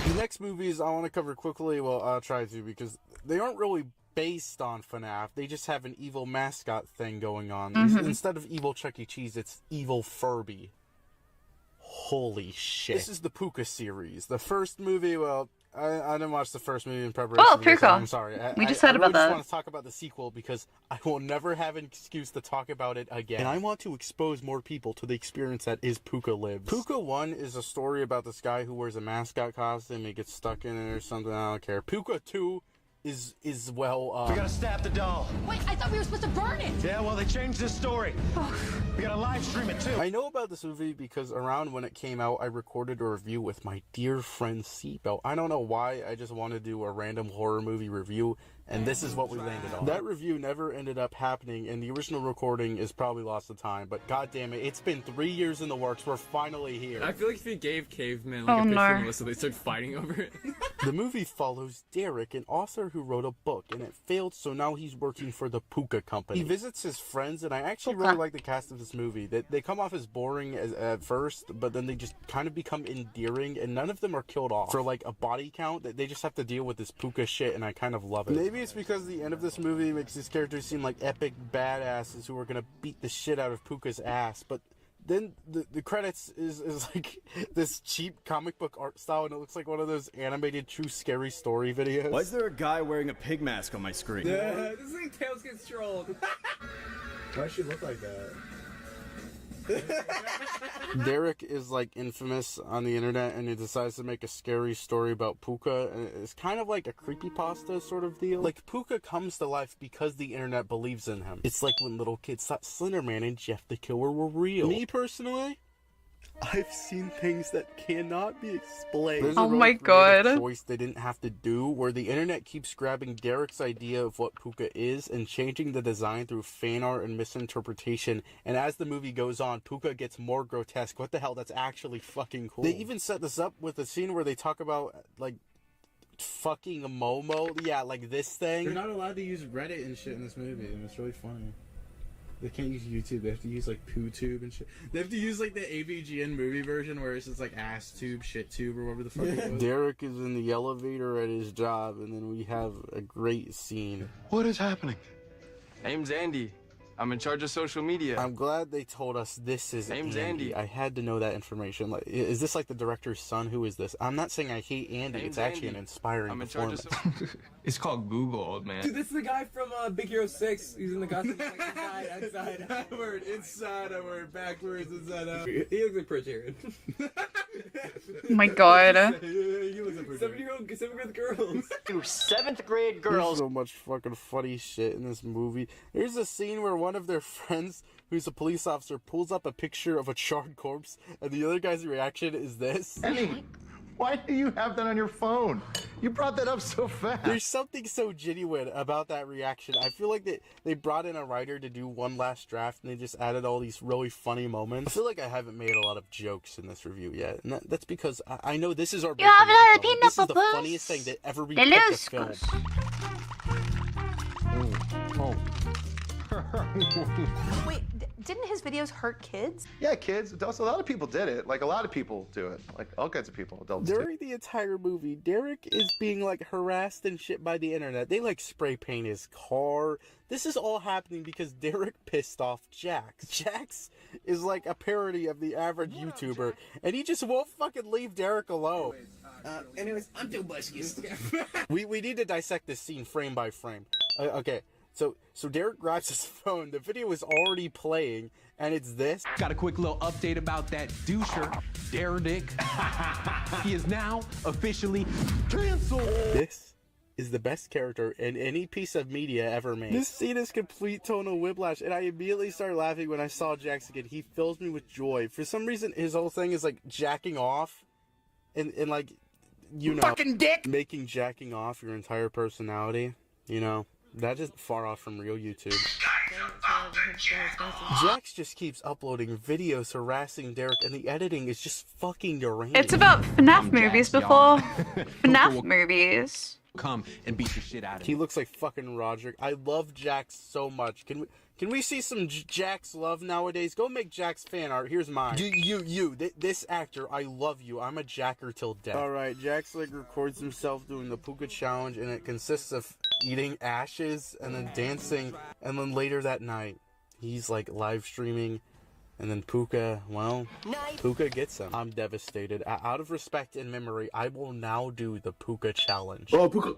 The next movies I want to cover quickly, well, I'll try to, because they aren't really based on FNAF. They just have an evil mascot thing going on. Instead of evil Chuck E. Cheese, it's evil Furby. Holy shit. This is the Puka series. The first movie, well, I didn't watch the first movie in preparation. Oh, for this, Puka. I'm sorry. We just said I about really just that. want to talk about the sequel because I will never have an excuse to talk about it again. And I want to expose more people to the experience that is Puka Lives. Puka 1 is a story about this guy who wears a mascot costume. He gets stuck in it or something. I don't care. Puka 2 is well. We gotta stab the doll. Wait, I thought we were supposed to burn it. Yeah, well, they changed this story. We gotta live stream it too. I know about this movie because around when it came out, I recorded a review with my dear friend Seatbelt. I don't know why, I just wanted to do a random horror movie review, and this is what we landed on. That review never ended up happening, and the original recording is probably lost to time, but god damn it, it's been 3 years in the works, we're finally here. I feel like if you gave Caveman like a picture of Melissa, they start fighting over it. The movie follows Derek, an author who wrote a book, and it failed, so now he's working for the Puka Company. He visits his friends, and I actually really like the cast of this movie. They come off as boring at first, but then they just kind of become endearing, and none of them are killed off. For like a body count, they just have to deal with this Puka shit, and I kind of love it. Maybe it's because the end of this movie makes these characters seem like epic badasses who are gonna beat the shit out of Puka's ass, but then the credits is like this cheap comic book art style, and it looks like one of those animated true scary story videos. Why is there a guy wearing a pig mask on my screen? Yeah, this is like Tails gets trolled. Why does she look like that? Derek is like infamous on the internet, and he decides to make a scary story about Puka, and it's kind of like a creepypasta sort of deal. Like, Puka comes to life because the internet believes in him. It's like when little kids thought Slenderman and Jeff the Killer were real. Me personally, I've seen things that cannot be explained. There's a really creative choice they didn't have to do, where the internet keeps grabbing Derek's idea of what Puka is and changing the design through fan art and misinterpretation, and as the movie goes on, Puka gets more grotesque. What the hell, that's actually fucking cool. They even set this up with a scene where they talk about, like, fucking a Momo. Yeah, like this thing. They're not allowed to use Reddit and shit in this movie, and it's really funny. They can't use YouTube, they have to use like PooTube and shit. They have to use like the AVGN movie version where it's just like ass tube, shit tube, or whatever the fuck it was. Derek is in the elevator at his job, and then we have a great scene. What is happening? Name's Andy. I'm in charge of social media. I'm glad they told us this is Name's Andy. I had to know that information. Like, is this like the director's son? Who is this? I'm not saying I hate Andy. Name's it's actually Andy. an inspiring I'm in charge performance. of It's called Google, old man. Dude, this is the guy from Big Hero 6. He's in the costume like inside, outward, inside, outward, backwards, inside, out. He looks like Criterion. Oh my god. He looks like seven-year-old girls. Two 7th grade There's girls. so much fucking funny shit in this movie. There's a scene where one of their friends, who's a police officer, pulls up a picture of a charred corpse, and the other guy's reaction is this. Annie, why do you have that on your phone? You brought that up so fast. There's something so genuine about that reaction. I feel like they brought in a writer to do one last draft, and they just added all these really funny moments. I feel like I haven't made a lot of jokes in this review yet, and that's because I know this is our big haven't had a film. peanut This is the bubbles. funniest thing that ever be picked a film. Wait, didn't his videos hurt kids? Yeah, kids, adults, a lot of people did it. Like, a lot of people do it. Like, all kinds of people, adults During the entire movie, Derek is being, like, harassed and shit by the internet. They, like, spray paint his car. This is all happening because Derek pissed off Jax. Jax is, like, a parody of the average YouTuber, and he just won't fucking leave Derek alone. Anyways, I'm too busky. We need to dissect this scene frame by frame. Okay. So Derek grabs his phone, the video is already playing, and it's this. Got a quick little update about that doucher, Derek. He is now officially canceled. This is the best character in any piece of media ever made. This scene is complete tonal whiplash, and I immediately started laughing when I saw Jax again. He fills me with joy. For some reason, his whole thing is like jacking off, and like, you know, Fucking dick! Making jacking off your entire personality, you know. That is far off from real YouTube. Jax just keeps uploading videos harassing Derek, and the editing is just fucking deranged. It's about FNAF movies before. FNAF movies. Come and beat the shit out of him. He looks like fucking Roderick. I love Jax so much. Can we see some Jax love nowadays? Go make Jax fan art. Here's mine. This actor, I love you. I'm a Jacker till death. Alright, Jax like records himself doing the Puka challenge, and it consists of eating ashes and then dancing, and then later that night, he's like live streaming And then Puka, well, Puka gets him. I'm devastated. Out of respect and memory, I will now do the Puka challenge. Oh, Puka!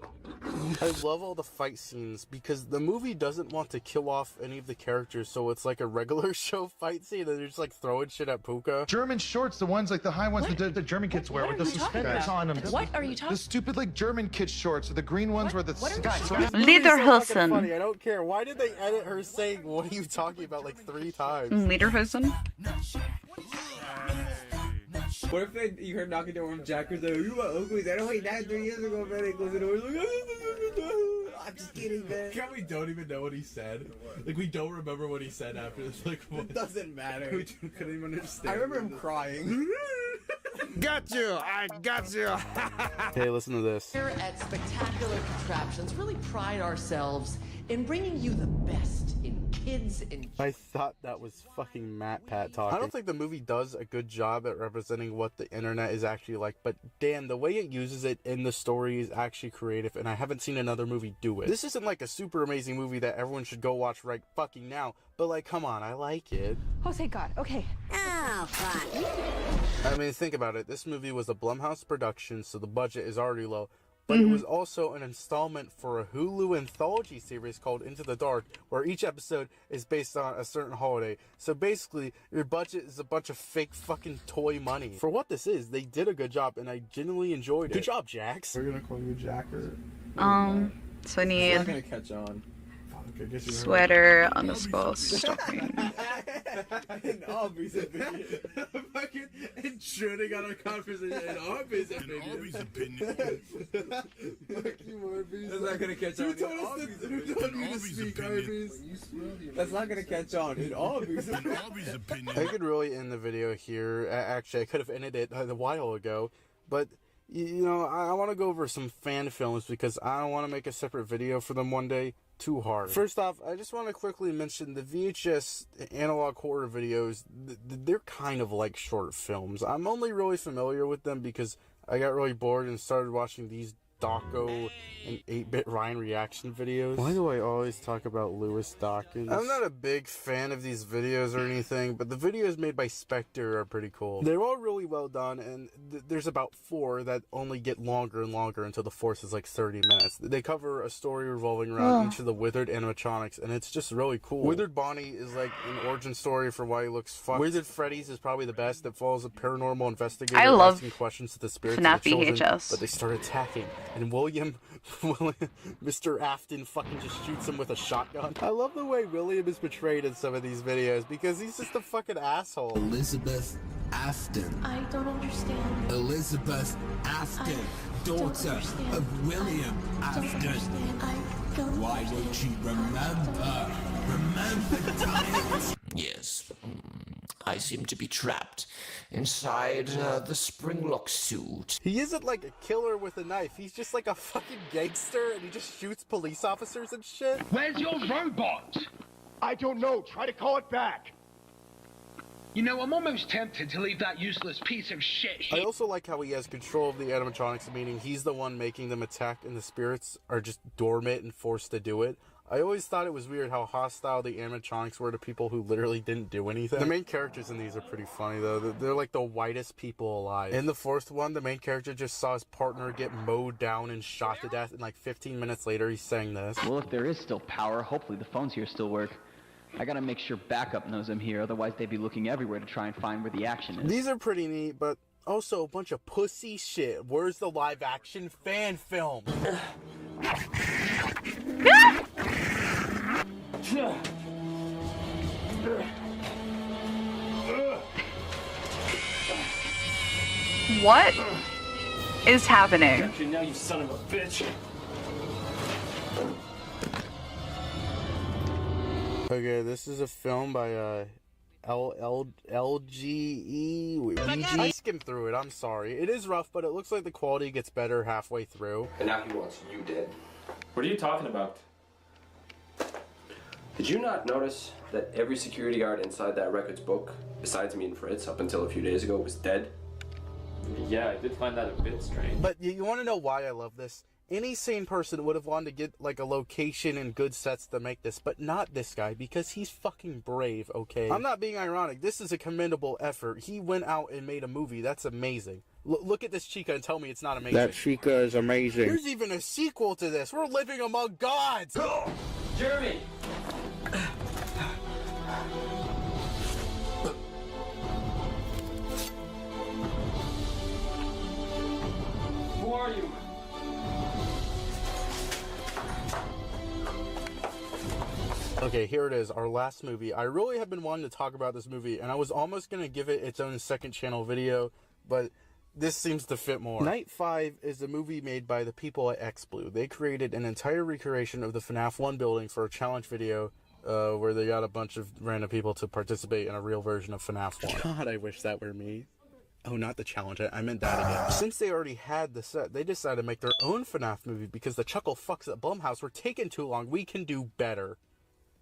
I love all the fight scenes because the movie doesn't want to kill off any of the characters, so it's like a regular show fight scene and they're just like throwing shit at Puka. German shorts, the ones like the high ones that the German kids wear with the suspenders on them. What are you talking The stupid like German kids shorts, or the green ones where the Lederhosen. Funny, I don't care. Why did they edit her saying, "What are you talking about?" like 3 times? Lederhosen. What if you heard knocking door on Jackers like, you want Oakley's? I don't like that 3 years ago, man. He closed the door. He's like, I'm just kidding, man. We don't even know what he said. Like, we don't remember what he said after this. Like, what? It doesn't matter. We couldn't even understand. I remember him crying. Got you! I got you! Hey, listen to this. Here at Spectacular Contraptions, really pride ourselves in bringing you the best in kids and... I thought that was fucking Matt Pat talking. I don't think the movie does a good job at representing what the internet is actually like, but damn, the way it uses it in the story is actually creative, and I haven't seen another movie do it. This isn't like a super amazing movie that everyone should go watch right fucking now, but like, come on, I like it. Oh, thank God. Okay. Oh, fun. I mean, think about it. This movie was a Blumhouse production, so the budget is already low. But it was also an installment for a Hulu anthology series called Into the Dark, where each episode is based on a certain holiday. So basically, your budget is a bunch of fake fucking toy money. For what this is, they did a good job, and I genuinely enjoyed it. Good job, Jax. We're gonna call you Jacker. So I It's need not gonna catch on. sweater _stocking. In Aubrey's opinion. Fucking intruding on our conversation. In Aubrey's opinion. Fuck you, Aubrey. That's not gonna catch on. Who told you to speak, Aubrey's? That's not gonna catch on. In Aubrey's opinion. I could really end the video here. Actually, I could have ended it a while ago, but you know, I want to go over some fan films because I want to make a separate video for them one day. Too hard. First off, I just want to quickly mention the VHS analog horror videos. They're kind of like short films. I'm only really familiar with them because I got really bored and started watching these Dawko and 8-Bit Ryan reaction videos. Why do I always talk about Lewis Dawkins? I'm not a big fan of these videos or anything, but the videos made by Spectre are pretty cool. They're all really well done, and there's about 4 that only get longer and longer until the 4th is like 30 minutes. They cover a story revolving around each of the Withered animatronics, and it's just really cool. Withered Bonnie is like an origin story for why he looks fucked. Withered Freddy's is probably the best. It follows a paranormal investigator asking questions to the spirits of the children, but they start attacking. And Mr. Afton fucking just shoots him with a shotgun. I love the way William is portrayed in some of these videos because he's just a fucking asshole. Elizabeth Afton. I don't understand. Elizabeth Afton, daughter of William Afton. Why won't you remember? Remember, Donald? Yes. I seem to be trapped inside the Springlock suit. He isn't like a killer with a knife. He's just like a fucking gangster and he just shoots police officers and shit. Where's your robot? I don't know. Try to call it back. You know, I'm almost tempted to leave that useless piece of shit here. I also like how he has control of the animatronics, meaning he's the one making them attack and the spirits are just dormant and forced to do it. I always thought it was weird how hostile the animatronics were to people who literally didn't do anything. The main characters in these are pretty funny though. They're like the whitest people alive. In the 4th one, the main character just saw his partner get mowed down and shot to death, and like 15 minutes later he's saying this. Well, if there is still power, hopefully the phones here still work. I gotta make sure backup knows I'm here, otherwise they'd be looking everywhere to try and find where the action is. These are pretty neat, but also a bunch of pussy shit. Where's the live action fan film? What is happening? Got you now, you son of a bitch. Okay, this is a film by LGE. I skimmed through it, I'm sorry. It is rough, but it looks like the quality gets better halfway through. And now he wants you dead. What are you talking about? Did you not notice that every security guard inside that records book, besides me and Fritz, up until a few days ago, was dead? Yeah, I did find that a bit strange. But you want to know why I love this? Any sane person would have wanted to get, like, a location and good sets to make this, but not this guy, because he's fucking brave, okay? I'm not being ironic. This is a commendable effort. He went out and made a movie. That's amazing. Look at this Chica and tell me it's not amazing. That Chica is amazing. There's even a sequel to this. We're living among gods! Jeremy! Who are you? Okay, here it is, our last movie. I really have been wanting to talk about this movie, and I was almost going to give it its own second channel video, but this seems to fit more. Night 5 is a movie made by the people at XBlue. They created an entire recreation of the FNAF 1 building for a challenge video where they got a bunch of random people to participate in a real version of FNAF 1. God, I wish that were me. Oh, not the challenge. I meant that again. Since they already had the set, they decided to make their own FNAF movie because the chuckle fucks at Blumhouse were taking too long. We can do better.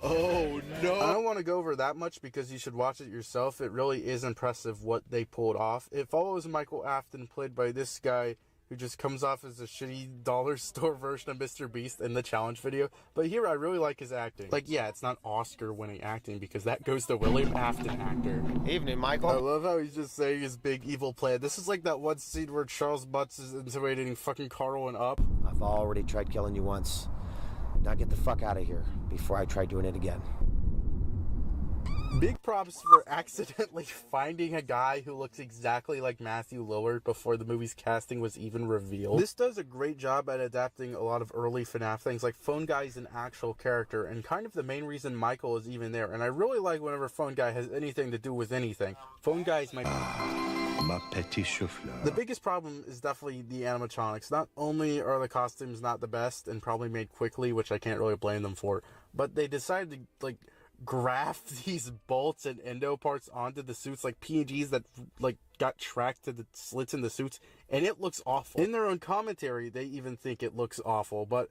Oh, no. I don't want to go over that much because you should watch it yourself. It really is impressive what they pulled off. It follows Michael Afton, played by this guy who just comes off as a shitty dollar store version of Mr. Beast in the challenge video. But here, I really like his acting. Like, yeah, it's not Oscar-winning acting because that goes to William Afton, actor. Evening, Michael. I love how he's just saying his big evil plan. This is like that one scene where Charles Butts is intimidating fucking Carl and Up. I've already tried killing you once. Now get the fuck out of here before I try doing it again. Big props for accidentally finding a guy who looks exactly like Matthew Lillard before the movie's casting was even revealed. This does a great job at adapting a lot of early FNAF things, like Phone Guy's an actual character, and kind of the main reason Michael is even there. And I really like whenever Phone Guy has anything to do with anything. Phone Guy is my petit souffleur. The biggest problem is definitely the animatronics. Not only are the costumes not the best and probably made quickly, which I can't really blame them for, but they decided to, like, graft these bolts and endo parts onto the suits, like PNGs that, like, got tracked to the slits in the suits, and it looks awful. In their own commentary, they even think it looks awful, but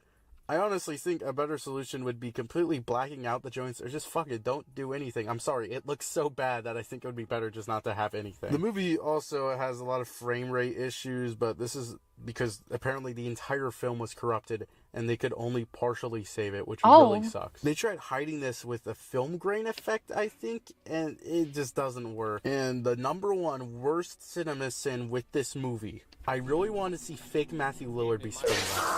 I honestly think a better solution would be completely blacking out the joints or just fuck it, don't do anything. I'm sorry, it looks so bad that I think it would be better just not to have anything. The movie also has a lot of frame rate issues, but this is because apparently the entire film was corrupted and they could only partially save it, which really sucks. They tried hiding this with a film grain effect, I think, and it just doesn't work. And the number one worst cinema sin with this movie, I really want to see fake Matthew Lillard be Springlock.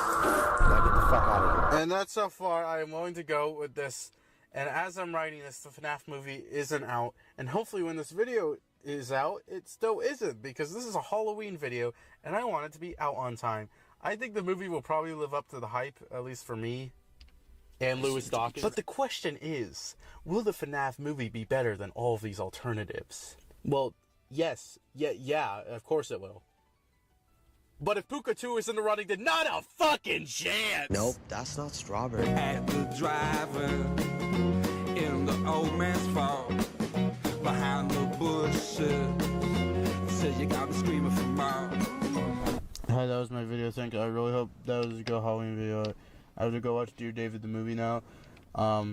Now get the fuck out of here. And that's how far I am willing to go with this. And as I'm writing this, the FNAF movie isn't out. And hopefully when this video is out, it still isn't, because this is a Halloween video, and I want it to be out on time. I think the movie will probably live up to the hype, at least for me and Lewis Dawkins. But the question is, will the FNAF movie be better than all of these alternatives? Well, yes. Yeah, of course it will. But if Puka 2 is in the running, then not a fucking chance! Nope, that's not strawberry. At the driver in the old man's fault, behind the bushes, said you got me screaming for more. Hi, that was my video. Thank you. I really hope that was a good Halloween video. I have to go watch Dear David the movie now. Go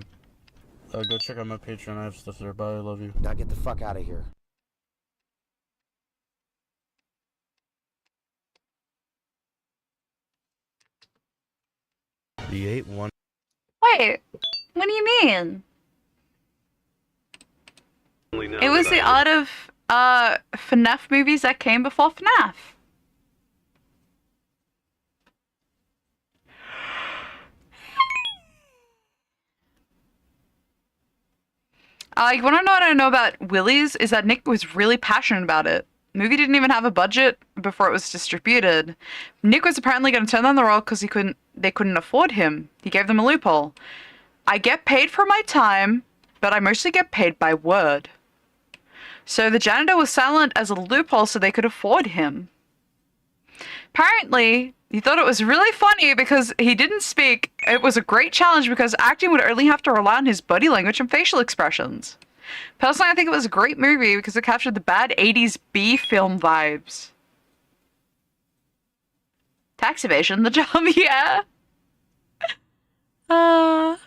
check out my Patreon. I have stuff there. Bye. I love you. Now get the fuck out of here. The 8-1. Wait, what do you mean? It was the art of FNAF movies that came before FNAF. You want to know what I know about Willy's? Is that Nick was really passionate about it. The movie didn't even have a budget before it was distributed. Nick was apparently going to turn down the role because they couldn't afford him. He gave them a loophole. I get paid for my time, but I mostly get paid by word. So the janitor was silent as a loophole so they could afford him. Apparently, he thought it was really funny because he didn't speak. It was a great challenge because acting would only have to rely on his body language and facial expressions. Personally, I think it was a great movie because it captured the bad 80s B film vibes. Tax evasion, the job, yeah. I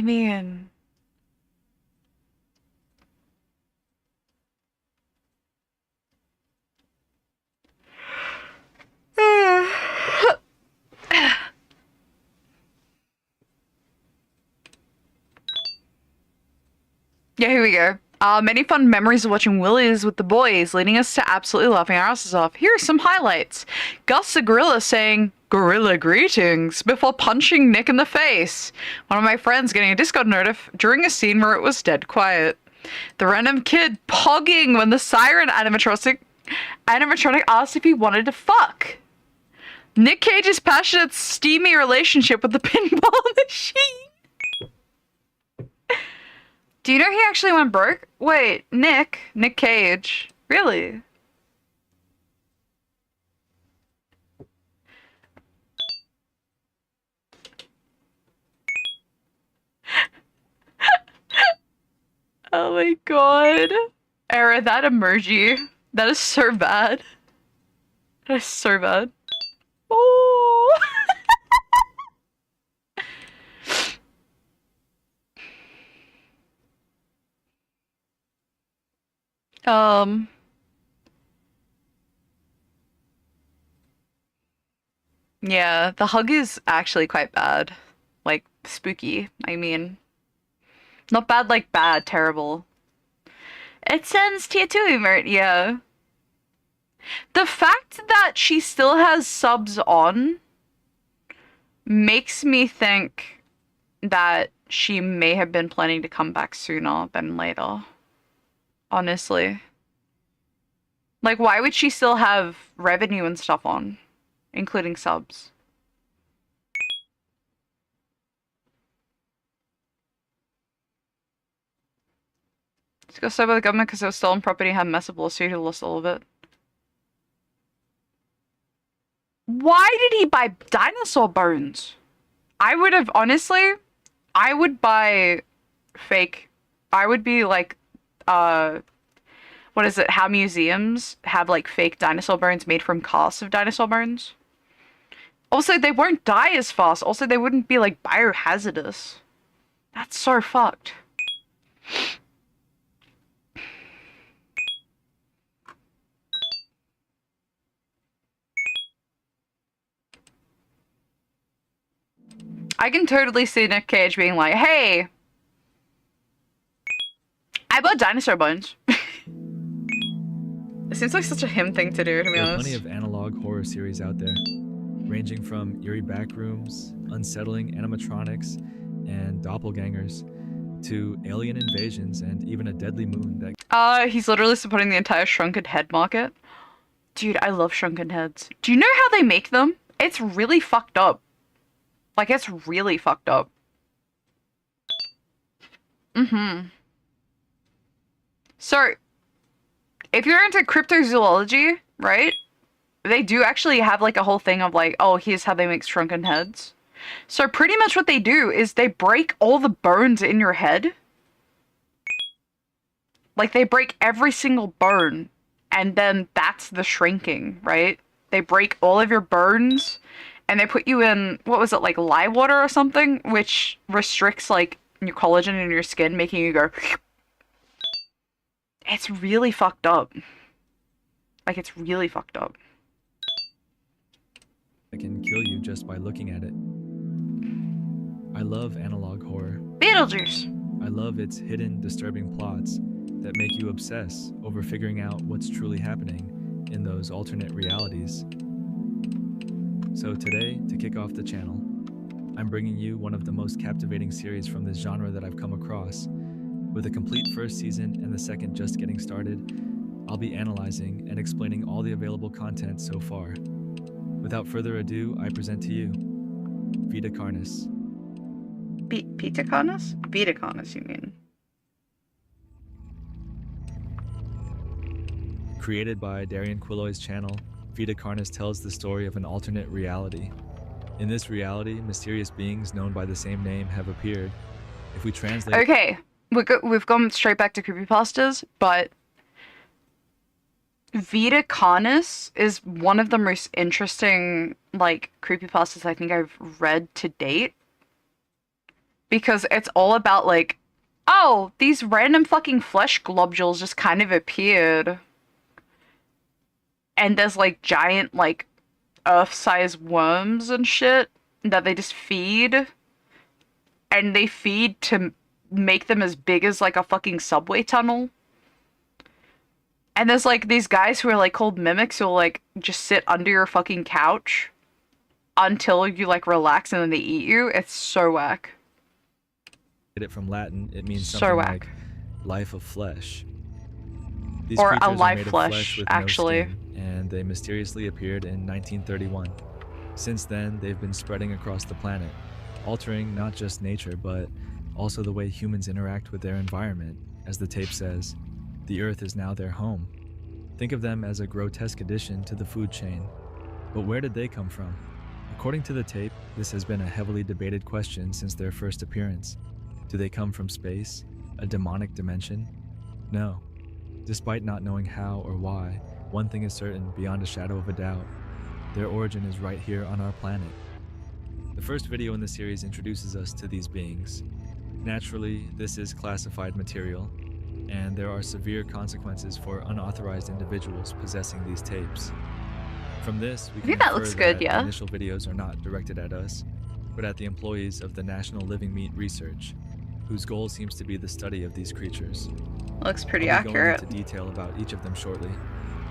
mean... Yeah, here we go. Many fun memories of watching Willies with the boys, leading us to absolutely laughing our asses off. Here are some highlights. Gus the gorilla saying, "Gorilla greetings," before punching Nick in the face. One of my friends getting a Discord notif during a scene where it was dead quiet. The random kid pogging when the siren animatronic asked if he wanted to fuck. Nick Cage's passionate, steamy relationship with the pinball machine. Do you know he actually went broke? Wait, Nick Cage. Really? Oh my god. Era, that emoji. That is so bad. That is so bad. Oh. Yeah, the hug is actually quite bad. Like, spooky, I mean. Not bad like bad, terrible. It sends tier 2 emote, yeah. The fact that she still has subs on makes me think that she may have been planning to come back sooner than later. Honestly. Like, why would she still have revenue and stuff on? Including subs. It's got sold by the government because it was stolen property and had massive lawsuit who lost all of it. Why did he buy dinosaur bones? I would have, honestly, I would buy fake. I would be like, what is it? How museums have like fake dinosaur bones made from casts of dinosaur bones. Also, they won't die as fast. Also, they wouldn't be like biohazardous. That's so fucked. I can totally see Nick Cage being like, hey, I bought dinosaur bones. It seems like such a him thing to do, to be There are honest. plenty of analog horror series out there, ranging from eerie backrooms, unsettling animatronics, and doppelgangers, to alien invasions and even a deadly moon that... He's literally supporting the entire shrunken head market. Dude, I love shrunken heads. Do you know how they make them? It's really fucked up. Like, it's really fucked up. So, if you're into cryptozoology, right? They do actually have like a whole thing of like, oh, here's how they make shrunken heads. So pretty much what they do is they break all the bones in your head. Like, they break every single bone, and then that's the shrinking, right? They break all of your bones, and they put you in, what was it, like lye water or something? Which restricts like your collagen in your skin, making you go... It's really fucked up. Like, it's really fucked up. that can kill you just by looking at it. I love analog horror. Beetlejuice! I love its hidden, disturbing plots that make you obsess over figuring out what's truly happening in those alternate realities. So today, to kick off the channel, I'm bringing you one of the most captivating series from this genre that I've come across. With a complete first season and the second just getting started, I'll be analyzing and explaining all the available content so far. Without further ado, I present to you Vita Carnis. Vita Carnis? Vita Carnis, you mean? Created by Darian Quilloy's channel, Vita Carnis tells the story of an alternate reality. In this reality, mysterious beings known by the same name have appeared. If we translate... Okay, we've gone straight back to creepypastas, but Vita Carnis is one of the most interesting, like, creepypastas I think I've read to date. Because it's all about, like, oh, these random fucking flesh globules just kind of appeared. And there's, like, giant, like, Earth-sized worms and shit that they just feed. And they feed to make them as big as like a fucking subway tunnel. And there's like these guys who are like called mimics who will like just sit under your fucking couch until you like relax and then they eat you. It's so whack. Get it from Latin, it means So something whack. like life of flesh. These Or a creatures are live made of flesh, with actually. no skin, and they mysteriously appeared in 1931. Since then, they've been spreading across the planet, altering not just nature, but also the way humans interact with their environment. As the tape says, the Earth is now their home. Think of them as a grotesque addition to the food chain. But where did they come from? According to the tape, this has been a heavily debated question since their first appearance. Do they come from space? A demonic dimension? No. Despite not knowing how or why, one thing is certain beyond a shadow of a doubt. Their origin is right here on our planet. The first video in the series introduces us to these beings. Naturally, this is classified material, and there are severe consequences for unauthorized individuals possessing these tapes. From this, we can think that infer looks good, the yeah. initial videos are not directed at us, but at the employees of the National Living Meat Research, whose goal seems to be the study of these creatures. Looks pretty I'll be accurate. going into detail about each of them shortly.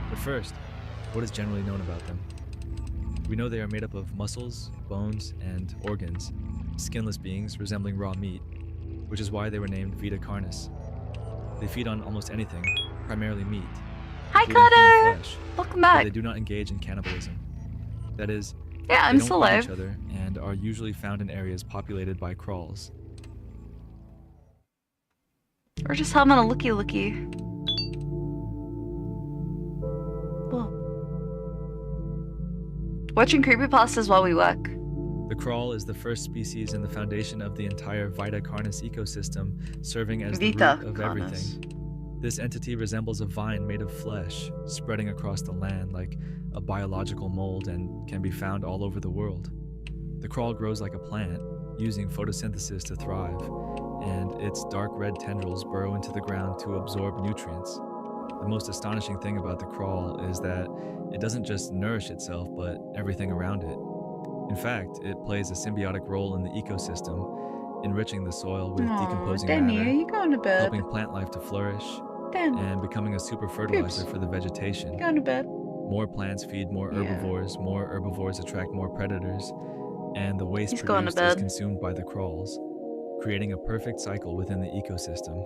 But first, what is generally known about them? We know they are made up of muscles, bones, and organs, skinless beings resembling raw meat, which is why they were named Vita Carnis. They feed on almost anything, primarily meat. Hi, including human Cutter! flesh, Welcome but back. they do not engage in cannibalism. That is, Yeah, I'm they don't still eat alive. each other and are usually found in areas populated by crawls. Or just having a looky. Whoa. Watching creepypastas while we work. The crawl is the first species and the foundation of the entire Vita Carnis ecosystem, serving as the Vita root of Carnis. everything. This entity resembles a vine made of flesh, spreading across the land like a biological mold and can be found all over the world. The crawl grows like a plant, using photosynthesis to thrive, and its dark red tendrils burrow into the ground to absorb nutrients. The most astonishing thing about the crawl is that it doesn't just nourish itself, but everything around it. In fact, it plays a symbiotic role in the ecosystem, enriching the soil with decomposing Danny, matter, are you going to bed? helping plant life to flourish, Danny. and becoming a super fertilizer Oops. for the vegetation. Going to bed. More plants feed more Yeah. herbivores attract more predators, and the waste He's going to produced is bed. consumed by the crawls, creating a perfect cycle within the ecosystem.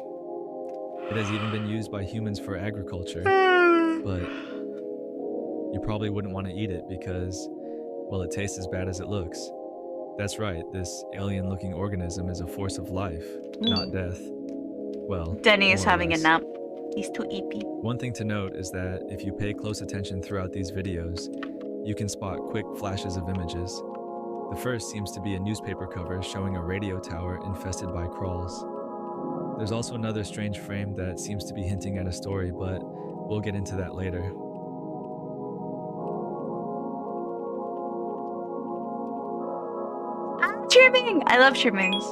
It has even been used by humans for agriculture, but you probably wouldn't want to eat it because, well, it tastes as bad as it looks. That's right, this alien-looking organism is a force of life, not death. Well, Denny is more or having a less. nap. He's too eepy. One thing to note is that if you pay close attention throughout these videos, you can spot quick flashes of images. The first seems to be a newspaper cover showing a radio tower infested by crawls. There's also another strange frame that seems to be hinting at a story, but we'll get into that later. Trimming! I love trimmings.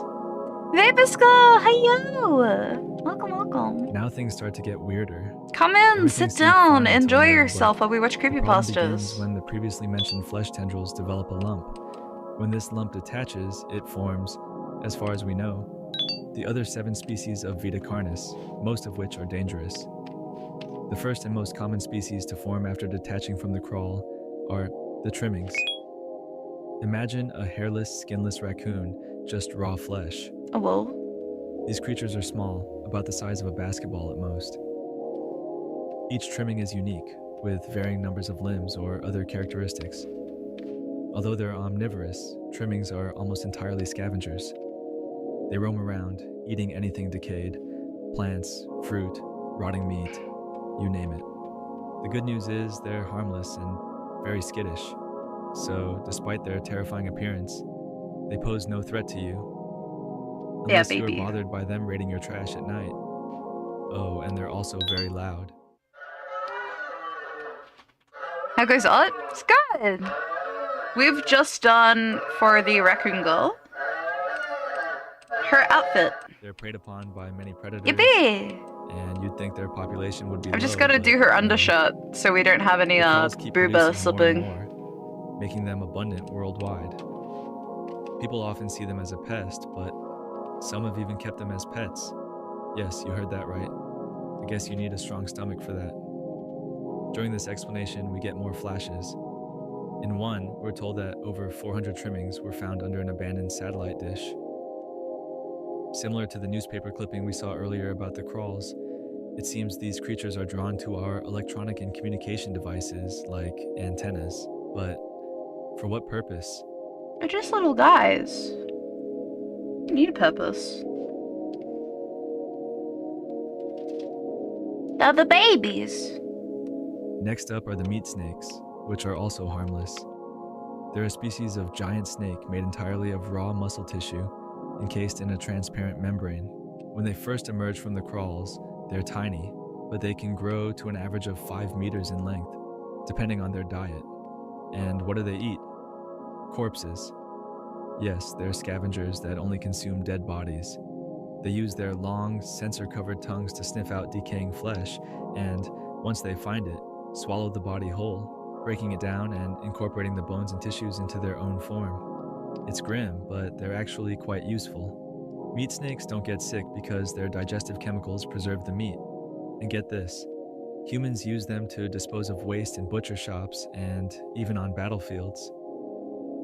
Vapasco! Hiyo! Welcome. Now things start to get weirder. Come in, Everything sit seemed down, fine until enjoy now, yourself but while we watch the problem begins creepypastas. when the previously mentioned flesh tendrils develop a lump. When this lump detaches, it forms, as far as we know, the other 7 species of Vita Carnis, most of which are dangerous. The first and most common species to form after detaching from the crawl are the trimmings. Imagine a hairless, skinless raccoon, just raw flesh. Oh, well. These creatures are small, about the size of a basketball at most. Each trimming is unique, with varying numbers of limbs or other characteristics. Although they're omnivorous, trimmings are almost entirely scavengers. They roam around, eating anything decayed, plants, fruit, rotting meat, you name it. The good news is they're harmless and very skittish. So, despite their terrifying appearance, they pose no threat to you. Yeah, Unless baby. you're bothered by them raiding your trash at night. Oh, and they're also very loud. How goes it? It's good. We've just done for the raccoon girl her outfit. They're preyed upon by many predators. Yippee! And you'd think their population would be I've just low, gotta but do her no. undershirt so we don't have any The crawls keep booba producing more and slipping. more, making them abundant worldwide. People often see them as a pest, but Some have even kept them as pets. Yes, you heard that right. I guess you need a strong stomach for that. During this explanation, we get more flashes. In one, we're told that over 400 trimmings were found under an abandoned satellite dish. Similar to the newspaper clipping we saw earlier about the crawls, it seems these creatures are drawn to our electronic and communication devices like antennas. But for what purpose? They're just little guys. They need a purpose. They're the babies. Next up are the meat snakes, which are also harmless. They're a species of giant snake made entirely of raw muscle tissue, encased in a transparent membrane. When they first emerge from the crawls, they're tiny, but they can grow to an average of 5 meters in length, depending on their diet. And what do they eat? Corpses. Yes, they're scavengers that only consume dead bodies. They use their long, sensor-covered tongues to sniff out decaying flesh, and once they find it, swallow the body whole, breaking it down and incorporating the bones and tissues into their own form. It's grim, but they're actually quite useful. Meat snakes don't get sick because their digestive chemicals preserve the meat. And get this, humans use them to dispose of waste in butcher shops and even on battlefields.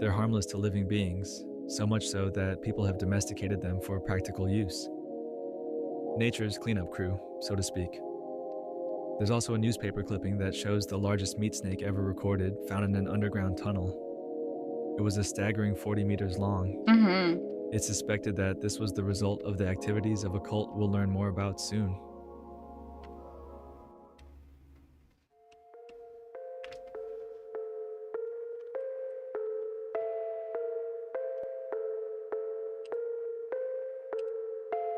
They're harmless to living beings, so much so that people have domesticated them for practical use. Nature's cleanup crew, so to speak. There's also a newspaper clipping that shows the largest meat snake ever recorded found in an underground tunnel. It was a staggering 40 meters long. It's suspected that this was the result of the activities of a cult we'll learn more about soon.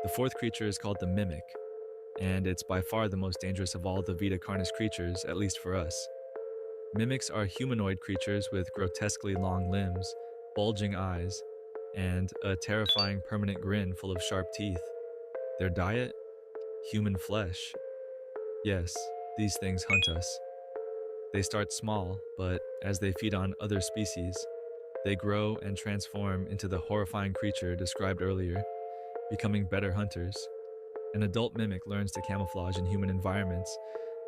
The fourth creature is called the Mimic, and it's by far the most dangerous of all the Vita Carnis creatures, at least for us. Mimics are humanoid creatures with grotesquely long limbs, bulging eyes, and a terrifying permanent grin full of sharp teeth. Their diet? Human flesh. Yes, these things hunt us. They start small, but as they feed on other species, they grow and transform into the horrifying creature described earlier, becoming better hunters. An adult mimic learns to camouflage in human environments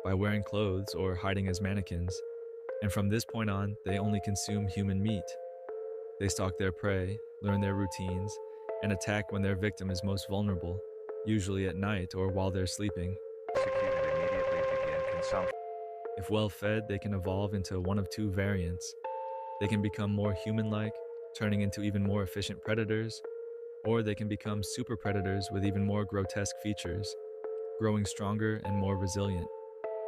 by wearing clothes or hiding as mannequins, and from this point on, they only consume human meat. They stalk their prey, learn their routines, and attack when their victim is most vulnerable, usually at night or while they're sleeping. If well fed, they can evolve into one of two variants. They can become more human-like, turning into even more efficient predators, or they can become super predators with even more grotesque features, growing stronger and more resilient.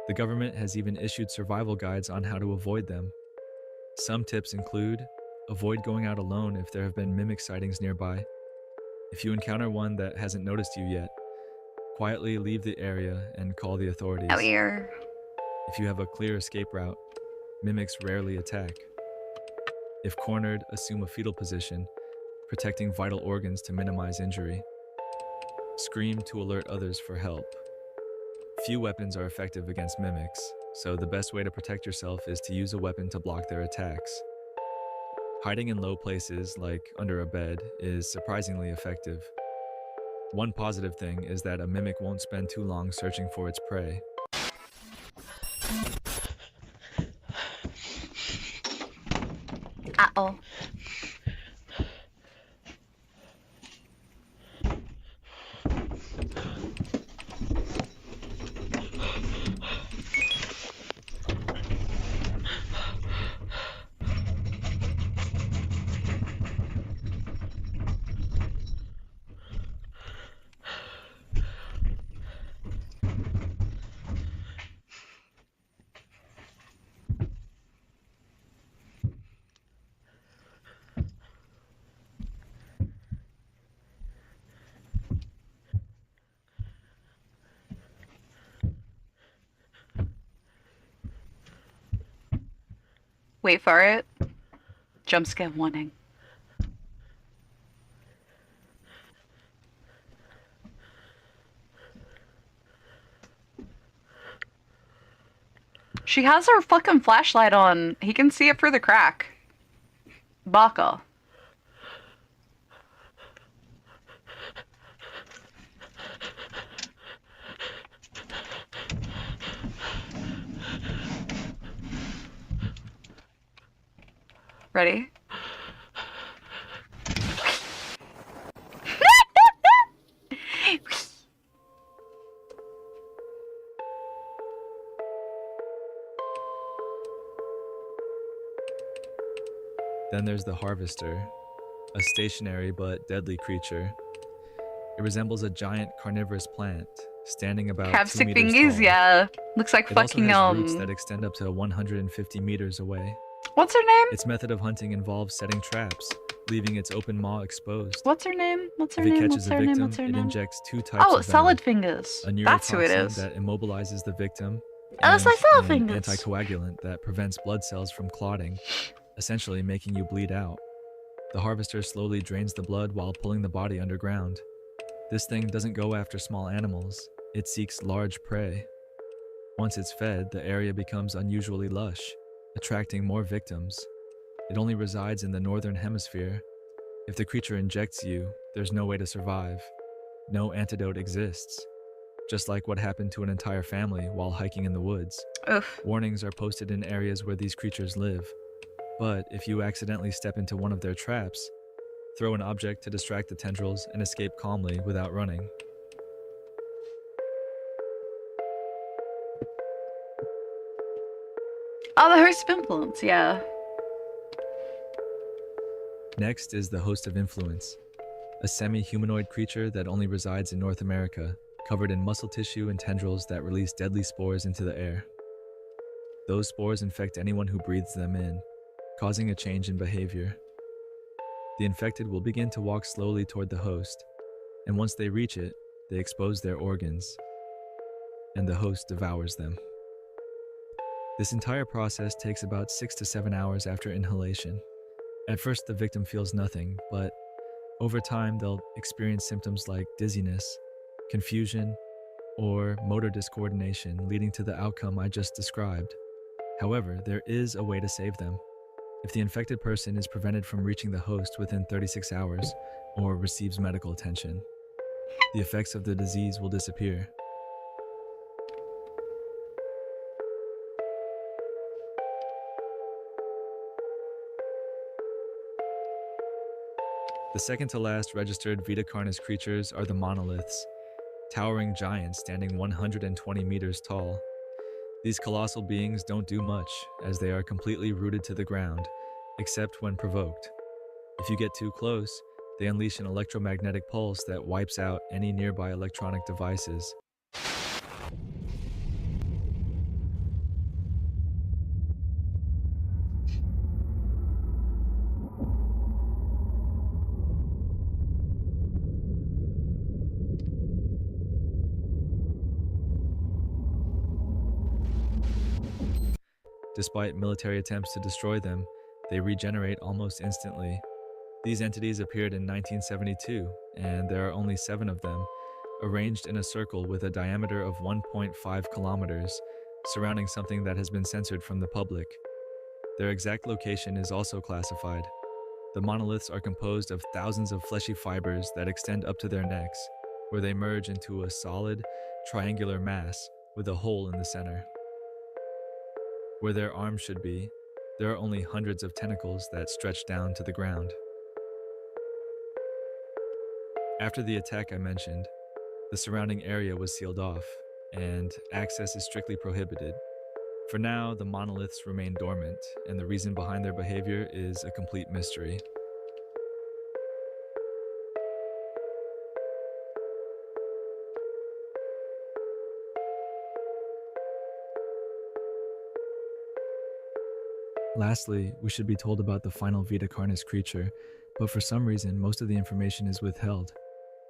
The government has even issued survival guides on how to avoid them. Some tips include: avoid going out alone if there have been mimic sightings nearby. If you encounter one that hasn't noticed you yet, quietly leave the area and call the authorities. Oh, here. If you have a clear escape route, mimics rarely attack. If cornered, assume a fetal position, protecting vital organs to minimize injury. Scream to alert others for help. Few weapons are effective against mimics, so the best way to protect yourself is to use a weapon to block their attacks. Hiding in low places, like under a bed, is surprisingly effective. One positive thing is that a mimic won't spend too long searching for its prey. Uh-oh. Wait for it. Jump scare warning. She has her fucking flashlight on. He can see it through the crack. Baka. Ready? Then there's the Harvester, a stationary but deadly creature. It resembles a giant carnivorous plant, standing about 2 Crabstick meters thingies, tall. yeah. Looks like It also fucking, has roots that extend up to 150 meters away. What's her name? Its method of hunting involves setting traps, leaving its open maw exposed. What's her name? What's her If it name? catches What's a her name? victim, What's her it name? injects 2 types Oh, of Salad venom. Fingers. A That's who it neurotoxin is. that immobilizes the victim, Oh, it's and like Salad an Fingers. anticoagulant that prevents blood cells from clotting, essentially making you bleed out. The harvester slowly drains the blood while pulling the body underground. This thing doesn't go after small animals, it seeks large prey. Once it's fed, the area becomes unusually lush, attracting more victims. It only resides in the northern hemisphere. If the creature injects you, there's no way to survive. No antidote exists. Just like what happened to an entire family while hiking in the woods. Oof. Warnings are posted in areas where these creatures live. But if you accidentally step into one of their traps, throw an object to distract the tendrils and escape calmly without running. Oh, the host of influence, yeah. Next is the Host of Influence, a semi-humanoid creature that only resides in North America, covered in muscle tissue and tendrils that release deadly spores into the air. Those spores infect anyone who breathes them in, causing a change in behavior. The infected will begin to walk slowly toward the host, and once they reach it, they expose their organs, and the host devours them. This entire process takes about 6 to 7 hours after inhalation. At first, the victim feels nothing, but over time, they'll experience symptoms like dizziness, confusion, or motor discoordination, leading to the outcome I just described. However, there is a way to save them. If the infected person is prevented from reaching the host within 36 hours or receives medical attention, the effects of the disease will disappear. The second to last registered Vita Carnis creatures are the monoliths, towering giants standing 120 meters tall. These colossal beings don't do much, as they are completely rooted to the ground, except when provoked. If you get too close, they unleash an electromagnetic pulse that wipes out any nearby electronic devices. Despite military attempts to destroy them, they regenerate almost instantly. These entities appeared in 1972, and there are only 7 of them, arranged in a circle with a diameter of 1.5 kilometers, surrounding something that has been censored from the public. Their exact location is also classified. The monoliths are composed of thousands of fleshy fibers that extend up to their necks, where they merge into a solid, triangular mass with a hole in the center. Where their arms should be, there are only hundreds of tentacles that stretch down to the ground. After the attack I mentioned, the surrounding area was sealed off, and access is strictly prohibited. For now, the monoliths remain dormant, and the reason behind their behavior is a complete mystery. Lastly, we should be told about the final Vita Carnis creature, but for some reason, most of the information is withheld.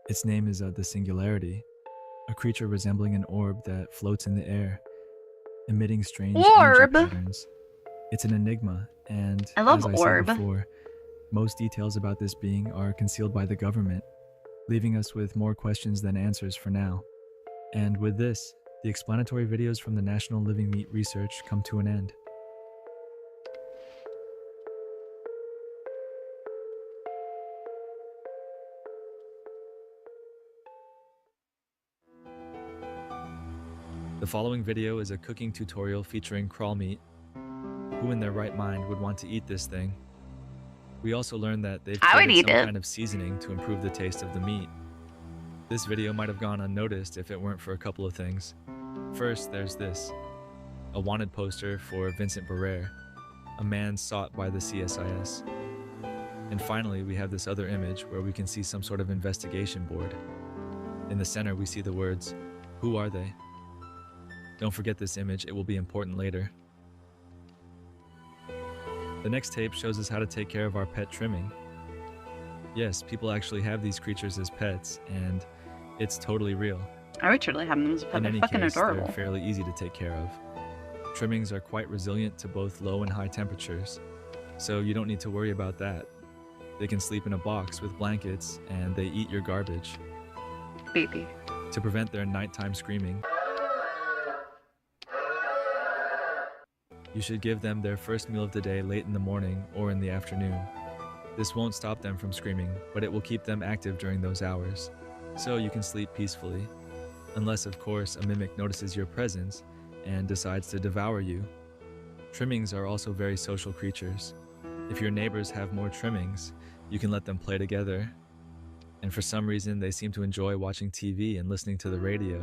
Its name is the Singularity, a creature resembling an orb that floats in the air, emitting strange energy patterns. It's an enigma, and I love as I orb. said before, most details about this being are concealed by the government, leaving us with more questions than answers for now. And with this, the explanatory videos from the National Living Meat Research come to an end. The following video is a cooking tutorial featuring crawl meat. Who in their right mind would want to eat this thing? We also learned that they've I would created eat some it. kind of seasoning to improve the taste of the meat. This video might have gone unnoticed if it weren't for a couple of things. First, there's this. A wanted poster for Vincent Barrere, a man sought by the CSIS. And finally, we have this other image where we can see some sort of investigation board. In the center, we see the words, "Who are they?" Don't forget this image, it will be important later. The next tape shows us how to take care of our pet trimming. Yes, people actually have these creatures as pets, and it's totally real. I would totally have them as a pet. In They're any fucking case, adorable. they're fairly easy to take care of. Trimmings are quite resilient to both low and high temperatures, so you don't need to worry about that. They can sleep in a box with blankets, and they eat your garbage. Baby. To prevent their nighttime screaming, you should give them their first meal of the day late in the morning or in the afternoon. This won't stop them from screaming, but it will keep them active during those hours, so you can sleep peacefully. Unless, of course, a mimic notices your presence and decides to devour you. Trimmings are also very social creatures. If your neighbors have more trimmings, you can let them play together. And for some reason, they seem to enjoy watching TV and listening to the radio.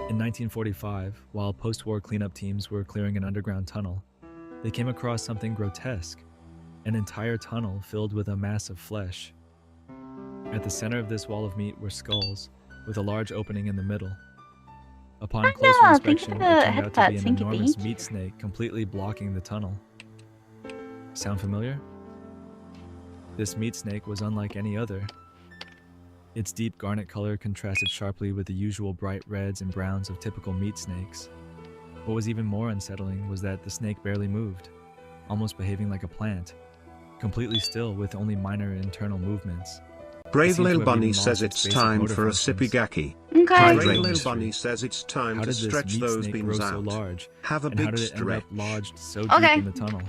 In 1945, while post-war cleanup teams were clearing an underground tunnel, they came across something grotesque, an entire tunnel filled with a mass of flesh. At the center of this wall of meat were skulls, with a large opening in the middle. Upon closer inspection, it turned out to be an enormous meat snake completely blocking the tunnel. Sound familiar? This meat snake was unlike any other. Its deep garnet color contrasted sharply with the usual bright reds and browns of typical meat snakes. What was even more unsettling was that the snake barely moved, almost behaving like a plant, completely still with only minor internal movements. Brave Little Bunny says it's time for a sippy-gaki. Okay. Brave Little Bunny says it's time to stretch those beans so out. large, Have a and how big did it end up stretch. lodged so deep in the tunnel?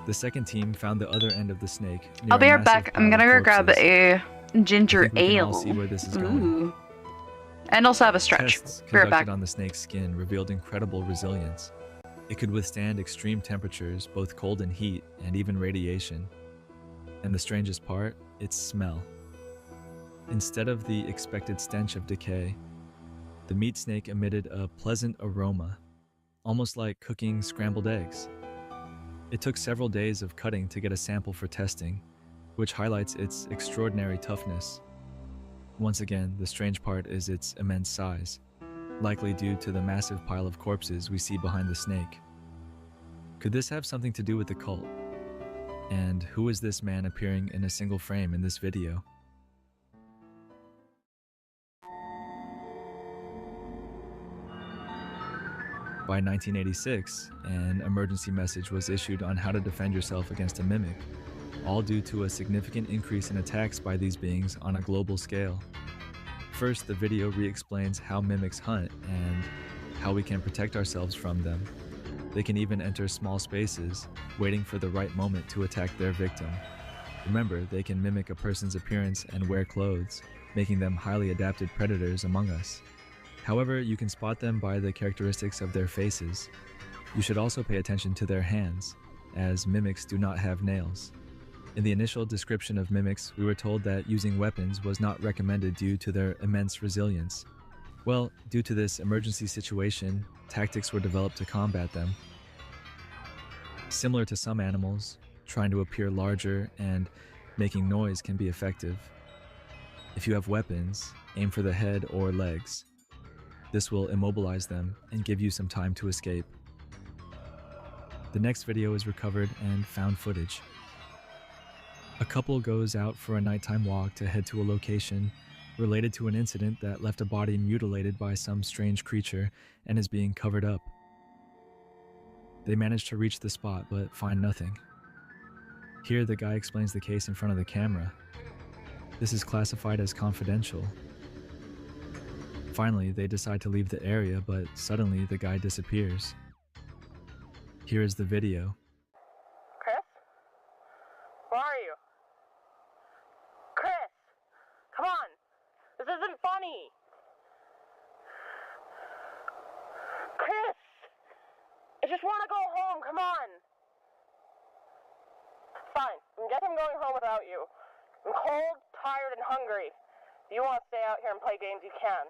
The second team found the other end of the snake. Near I'll be a right back. massive I'm pile gonna of go grab corpses. a ginger I think we can ale. all see where this is going. Ooh. And also have a stretch. Tests Be right back. conducted on the snake's skin revealed incredible resilience. It could withstand extreme temperatures, both cold and heat, and even radiation. And the strangest part, its smell. Instead of the expected stench of decay, the meat snake emitted a pleasant aroma, almost like cooking scrambled eggs. It took several days of cutting to get a sample for testing, which highlights its extraordinary toughness. Once again, the strange part is its immense size, likely due to the massive pile of corpses we see behind the snake. Could this have something to do with the cult? And who is this man appearing in a single frame in this video? By 1986, an emergency message was issued on how to defend yourself against a mimic, all due to a significant increase in attacks by these beings on a global scale. First, the video re-explains how mimics hunt and how we can protect ourselves from them. They can even enter small spaces, waiting for the right moment to attack their victim. Remember, they can mimic a person's appearance and wear clothes, making them highly adapted predators among us. However, you can spot them by the characteristics of their faces. You should also pay attention to their hands, as mimics do not have nails. In the initial description of mimics, we were told that using weapons was not recommended due to their immense resilience. Well, due to this emergency situation, tactics were developed to combat them. Similar to some animals, trying to appear larger and making noise can be effective. If you have weapons, aim for the head or legs. This will immobilize them and give you some time to escape. The next video is recovered and found footage. A couple goes out for a nighttime walk to head to a location related to an incident that left a body mutilated by some strange creature and is being covered up. They manage to reach the spot but find nothing. Here the guy explains the case in front of the camera. This is classified as confidential. Finally, they decide to leave the area, but suddenly the guy disappears. Here is the video. Chris? Where are you? Chris! Come on! This isn't funny! Fine. I guess I'm going home without you. I'm cold, tired, and hungry. If you want to stay out here and play games, you can.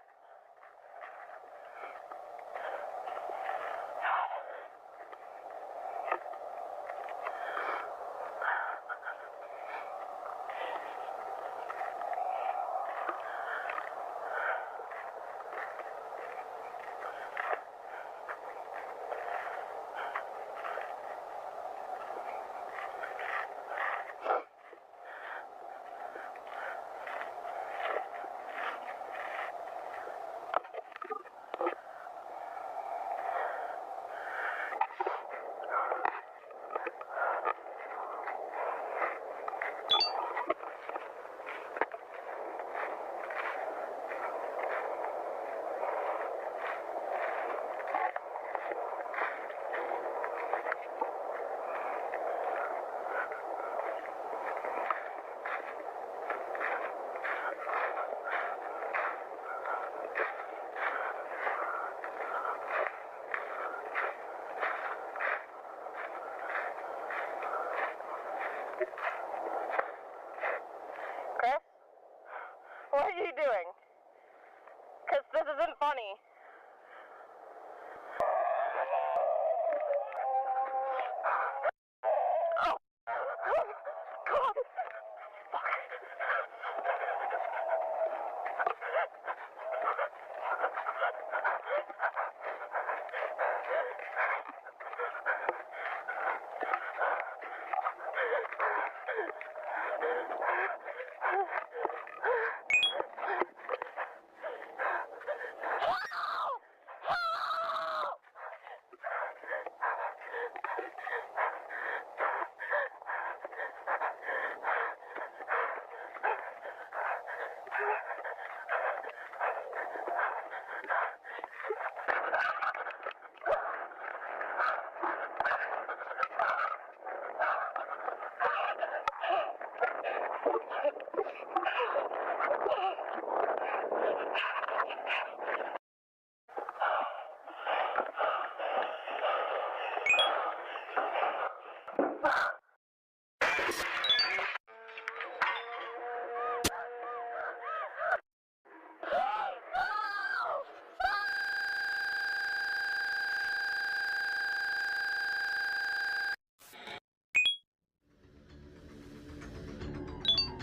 Chris? What are you doing? Because this isn't funny. Oh! God!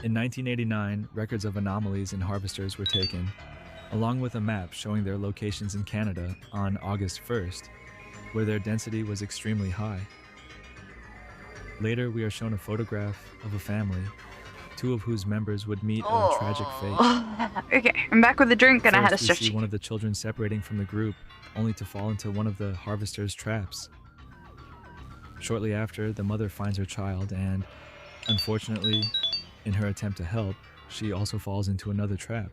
In 1989, records of anomalies in harvesters were taken, along with a map showing their locations in Canada on August 1st, where their density was extremely high. Later, we are shown a photograph of a family, two of whose members would meet a tragic fate. Okay, I'm back with a drink and I had a First, we see stretchy. one of the children separating from the group, only to fall into one of the harvester's traps. Shortly after, the mother finds her child and, unfortunately, in her attempt to help, she also falls into another trap.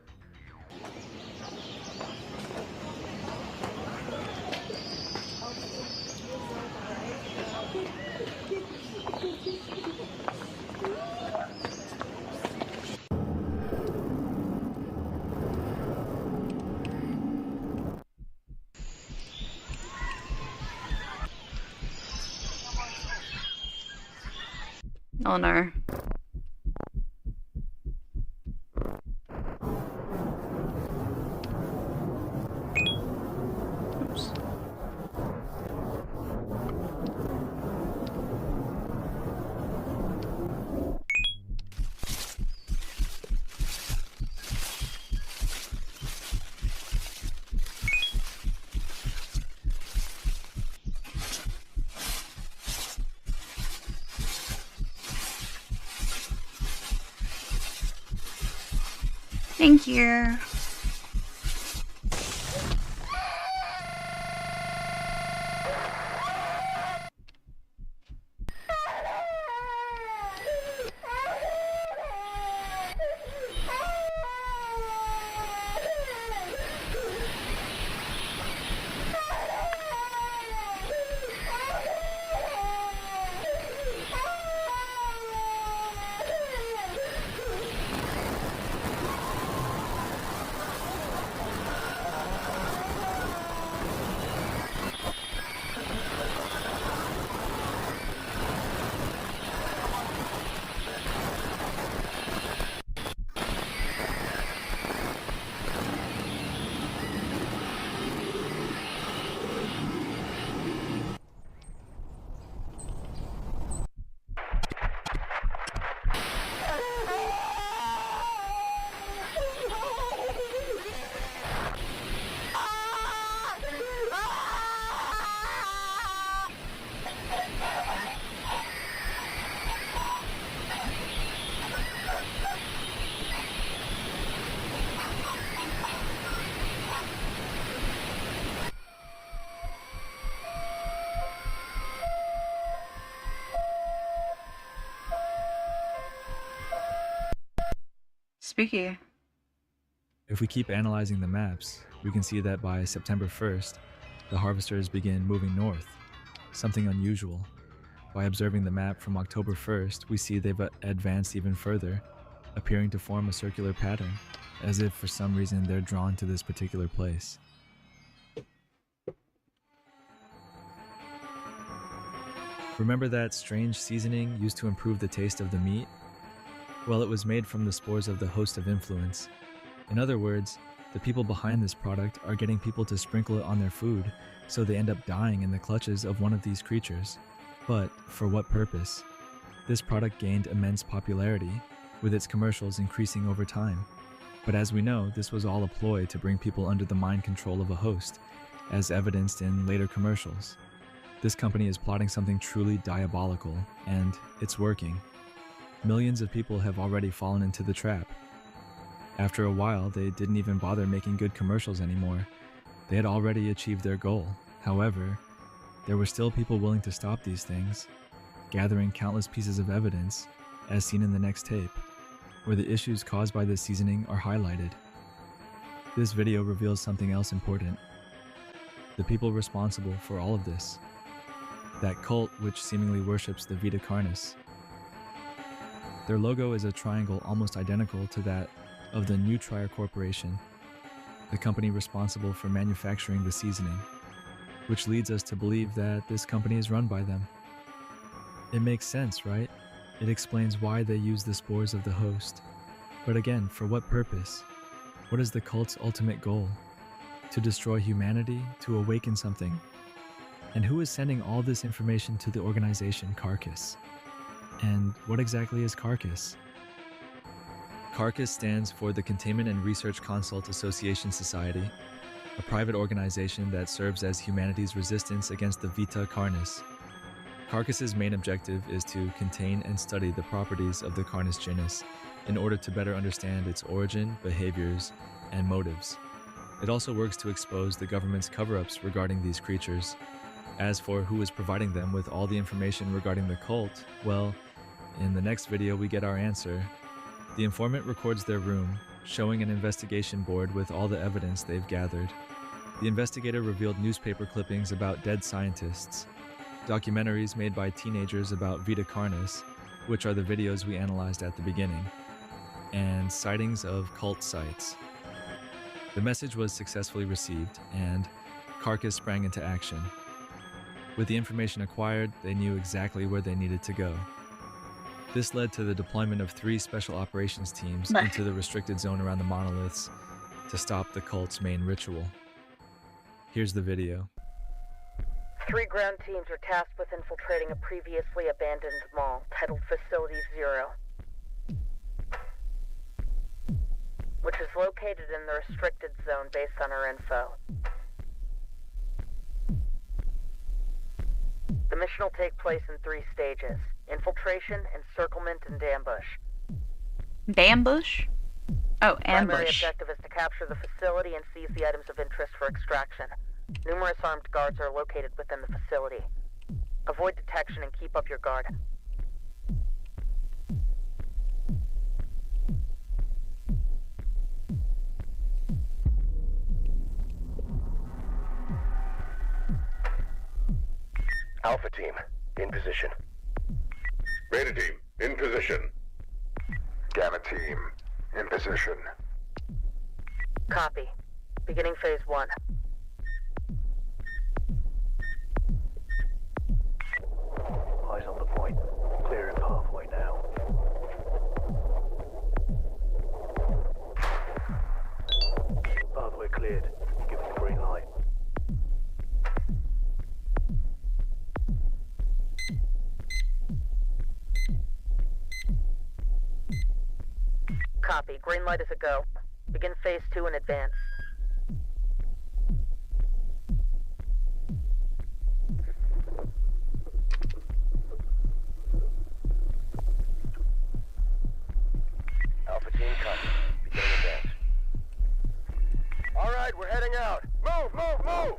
Oh no. Oops. Thank you. Spooky. If we keep analyzing the maps, we can see that by September 1st, the harvesters begin moving north, something unusual. By observing the map from October 1st, we see they've advanced even further, appearing to form a circular pattern, as if for some reason they're drawn to this particular place. Remember that strange seasoning used to improve the taste of the meat? Well, it was made from the spores of the host of influence. In other words, the people behind this product are getting people to sprinkle it on their food, so they end up dying in the clutches of one of these creatures. But for what purpose? This product gained immense popularity, with its commercials increasing over time. But as we know, this was all a ploy to bring people under the mind control of a host, as evidenced in later commercials. This company is plotting something truly diabolical, and it's working. Millions of people have already fallen into the trap. After a while, they didn't even bother making good commercials anymore. They had already achieved their goal. However, there were still people willing to stop these things, gathering countless pieces of evidence, as seen in the next tape, where the issues caused by this seasoning are highlighted. This video reveals something else important. The people responsible for all of this. That cult which seemingly worships the Vita Carnis. Their logo is a triangle almost identical to that of the Nutrier Corporation, the company responsible for manufacturing the seasoning, which leads us to believe that this company is run by them. It makes sense, right? It explains why they use the spores of the host. But again, for what purpose? What is the cult's ultimate goal? To destroy humanity? To awaken something? And who is sending all this information to the organization Carcass? And what exactly is Carcass? Carcass stands for the Containment and Research Consult Association Society, a private organization that serves as humanity's resistance against the Vita Carnis. Carcass's main objective is to contain and study the properties of the Carnis genus in order to better understand its origin, behaviors, and motives. It also works to expose the government's cover-ups regarding these creatures. As for who is providing them with all the information regarding the cult, well, in the next video we get our answer. The informant records their room, showing an investigation board with all the evidence they've gathered. The investigator revealed newspaper clippings about dead scientists, documentaries made by teenagers about Vita Carnis, which are the videos we analyzed at the beginning, and sightings of cult sites. The message was successfully received, and Carcass sprang into action. With the information acquired, they knew exactly where they needed to go. This led to the deployment of 3 special operations teams into the restricted zone around the monoliths to stop the cult's main ritual. Here's the video. 3 ground teams are tasked with infiltrating a previously abandoned mall titled Facility 0, which is located in the restricted zone based on our info. The mission will take place in 3 stages: infiltration, encirclement, and ambush. Ambush? Oh, Primary ambush. objective is to capture the facility and seize the items of interest for extraction. Numerous armed guards are located within the facility. Avoid detection and keep up your guard. Alpha team, in position. Beta team, in position. Gamma team, in position. Copy. Beginning phase 1. Eyes on the point. Clearing pathway now. Pathway cleared. Give it the green light. Copy. Green light is a go. Begin phase 2 in advance. Alpha team, copy. Beginning advance. All right, we're heading out. Move, move, move!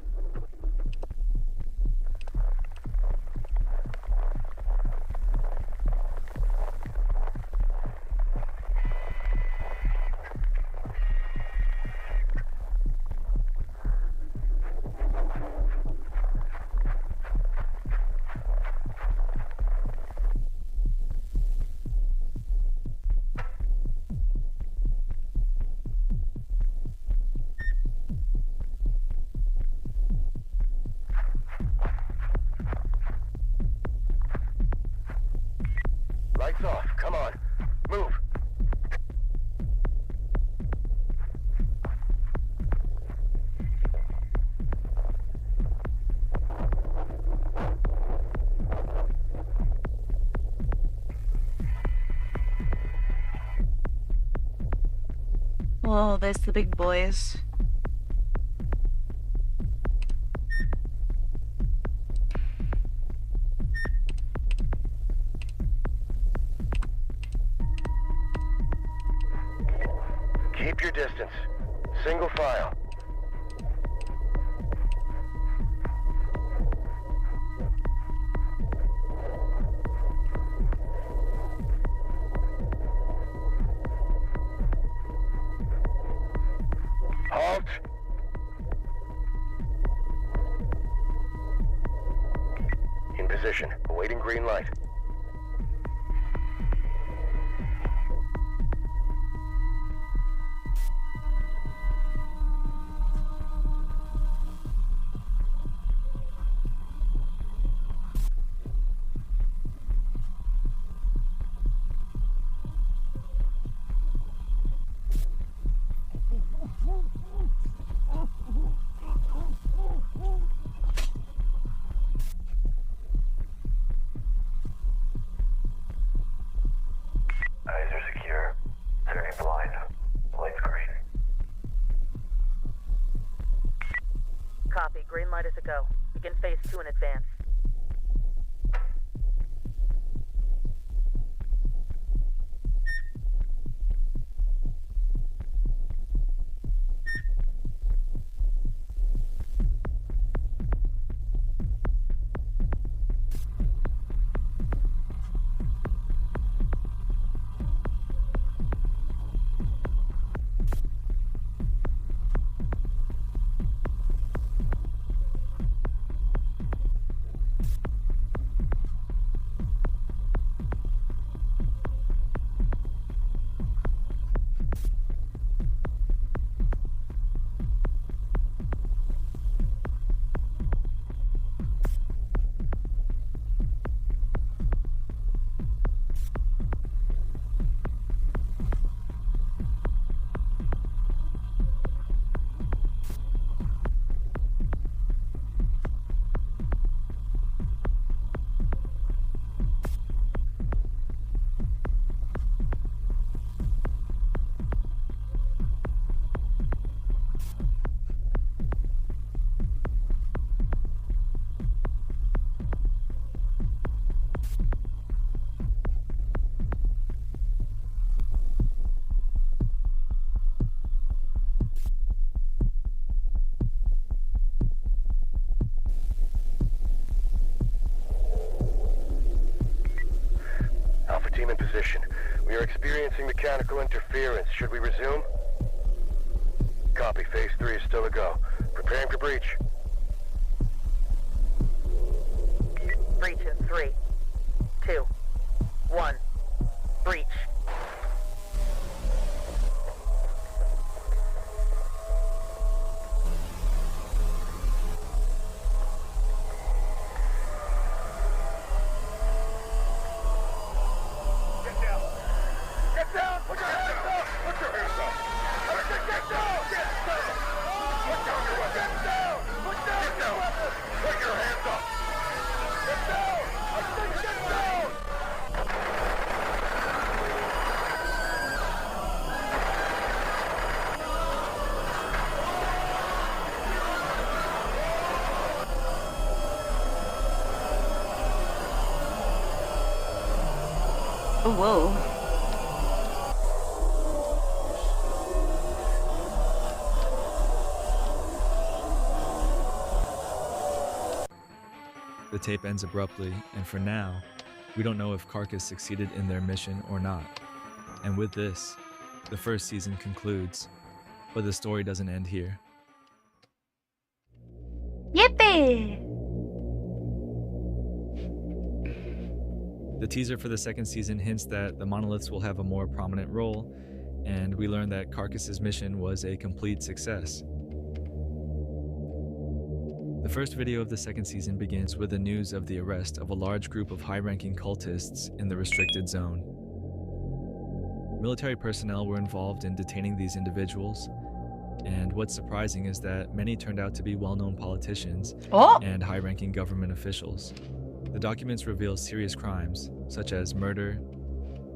Oh, there's the big boys. Keep your distance. Single file. Halt. In position, awaiting green light. Eyes are secure. Very blind. Light's green. Copy. Green light is a go. Begin phase 2 in advance. Alpha team in position. We are experiencing mechanical interference. Should we resume? Copy. Phase 3 is still a go. Preparing for breach. Breach in 3, 2, 1. Breach. Get down! Put your hands up! Put your hands up! Get down! Get down! Put down your weapon! Get down! Put down your weapon! Put your hands up! Get down! I said get down! Oh, whoa. The tape ends abruptly, and for now, we don't know if Carcass succeeded in their mission or not. And with this, the first season concludes, but the story doesn't end here. Yippee! The teaser for the second season hints that the monoliths will have a more prominent role, and we learn that Carcass's mission was a complete success. The first video of the second season begins with the news of the arrest of a large group of high-ranking cultists in the restricted zone. Military personnel were involved in detaining these individuals, and what's surprising is that many turned out to be well-known politicians and high-ranking government officials. The documents reveal serious crimes, such as murder,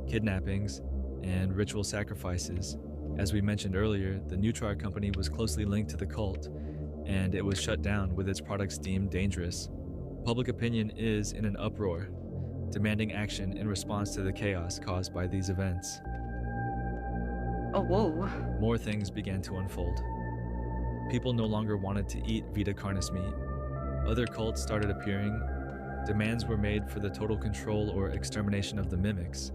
kidnappings, and ritual sacrifices, As we mentioned earlier, the Neutrar company was closely linked to the cult, and it was shut down with its products deemed dangerous. Public opinion is in an uproar, demanding action in response to the chaos caused by these events. Oh, whoa. More things began to unfold. People no longer wanted to eat Vita Carnis meat. Other cults started appearing. Demands were made for the total control or extermination of the mimics,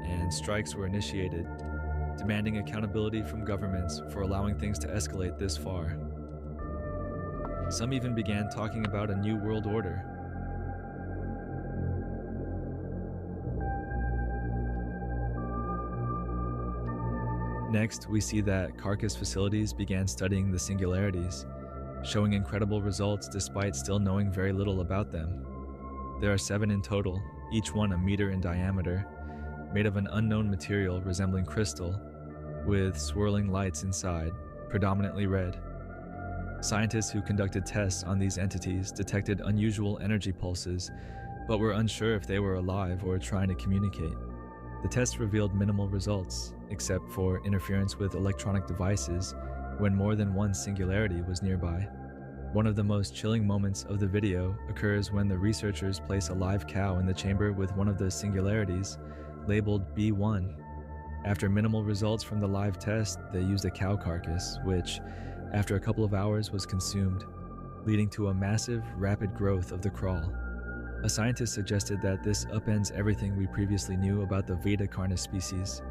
and strikes were initiated, demanding accountability from governments for allowing things to escalate this far. Some even began talking about a new world order. Next, we see that Carcass facilities began studying the singularities, showing incredible results despite still knowing very little about them. There are 7 in total, each one a meter in diameter, made of an unknown material resembling crystal, with swirling lights inside, predominantly red. Scientists who conducted tests on these entities detected unusual energy pulses, but were unsure if they were alive or trying to communicate. The tests revealed minimal results, except for interference with electronic devices when more than one singularity was nearby. One of the most chilling moments of the video occurs when the researchers place a live cow in the chamber with one of the singularities, labeled B1. After minimal results from the live test, they used a cow carcass, which, after a couple of hours, was consumed, leading to a massive, rapid growth of the crawl. A scientist suggested that this upends everything we previously knew about the Vita Carnis species.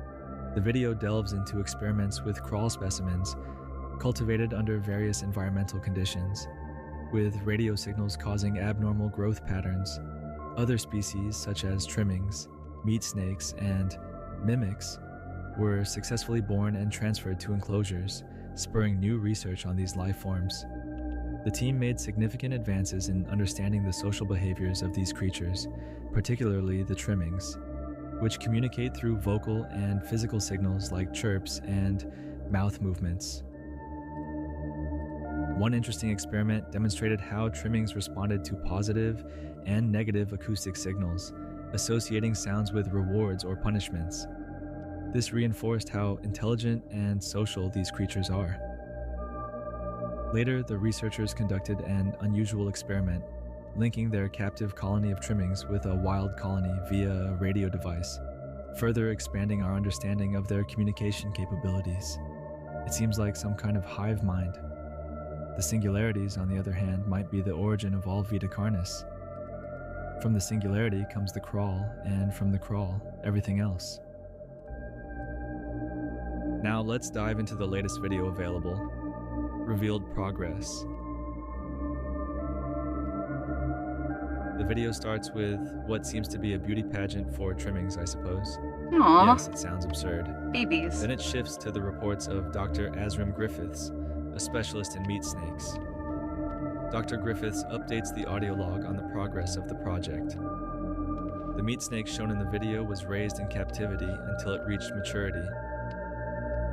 The video delves into experiments with crawl specimens, cultivated under various environmental conditions, with radio signals causing abnormal growth patterns. Other species, such as trimmings, meat snakes, and mimics, were successfully born and transferred to enclosures, spurring new research on these life forms. The team made significant advances in understanding the social behaviors of these creatures, particularly the trimmings, which communicate through vocal and physical signals like chirps and mouth movements. One interesting experiment demonstrated how trimmings responded to positive and negative acoustic signals, associating sounds with rewards or punishments. This reinforced how intelligent and social these creatures are. Later, the researchers conducted an unusual experiment, linking their captive colony of trimmings with a wild colony via a radio device, further expanding our understanding of their communication capabilities. It seems like some kind of hive mind. The singularities, on the other hand, might be the origin of all Vita Carnis. From the singularity comes the crawl, and from the crawl, everything else. Now let's dive into the latest video available, Revealed Progress. The video starts with what seems to be a beauty pageant for trimmings, I suppose. Aww. Yes, it sounds absurd. Babies. Then it shifts to the reports of Dr. Asram Griffiths, a specialist in meat snakes. Dr. Griffiths updates the audio log on the progress of the project. The meat snake shown in the video was raised in captivity until it reached maturity.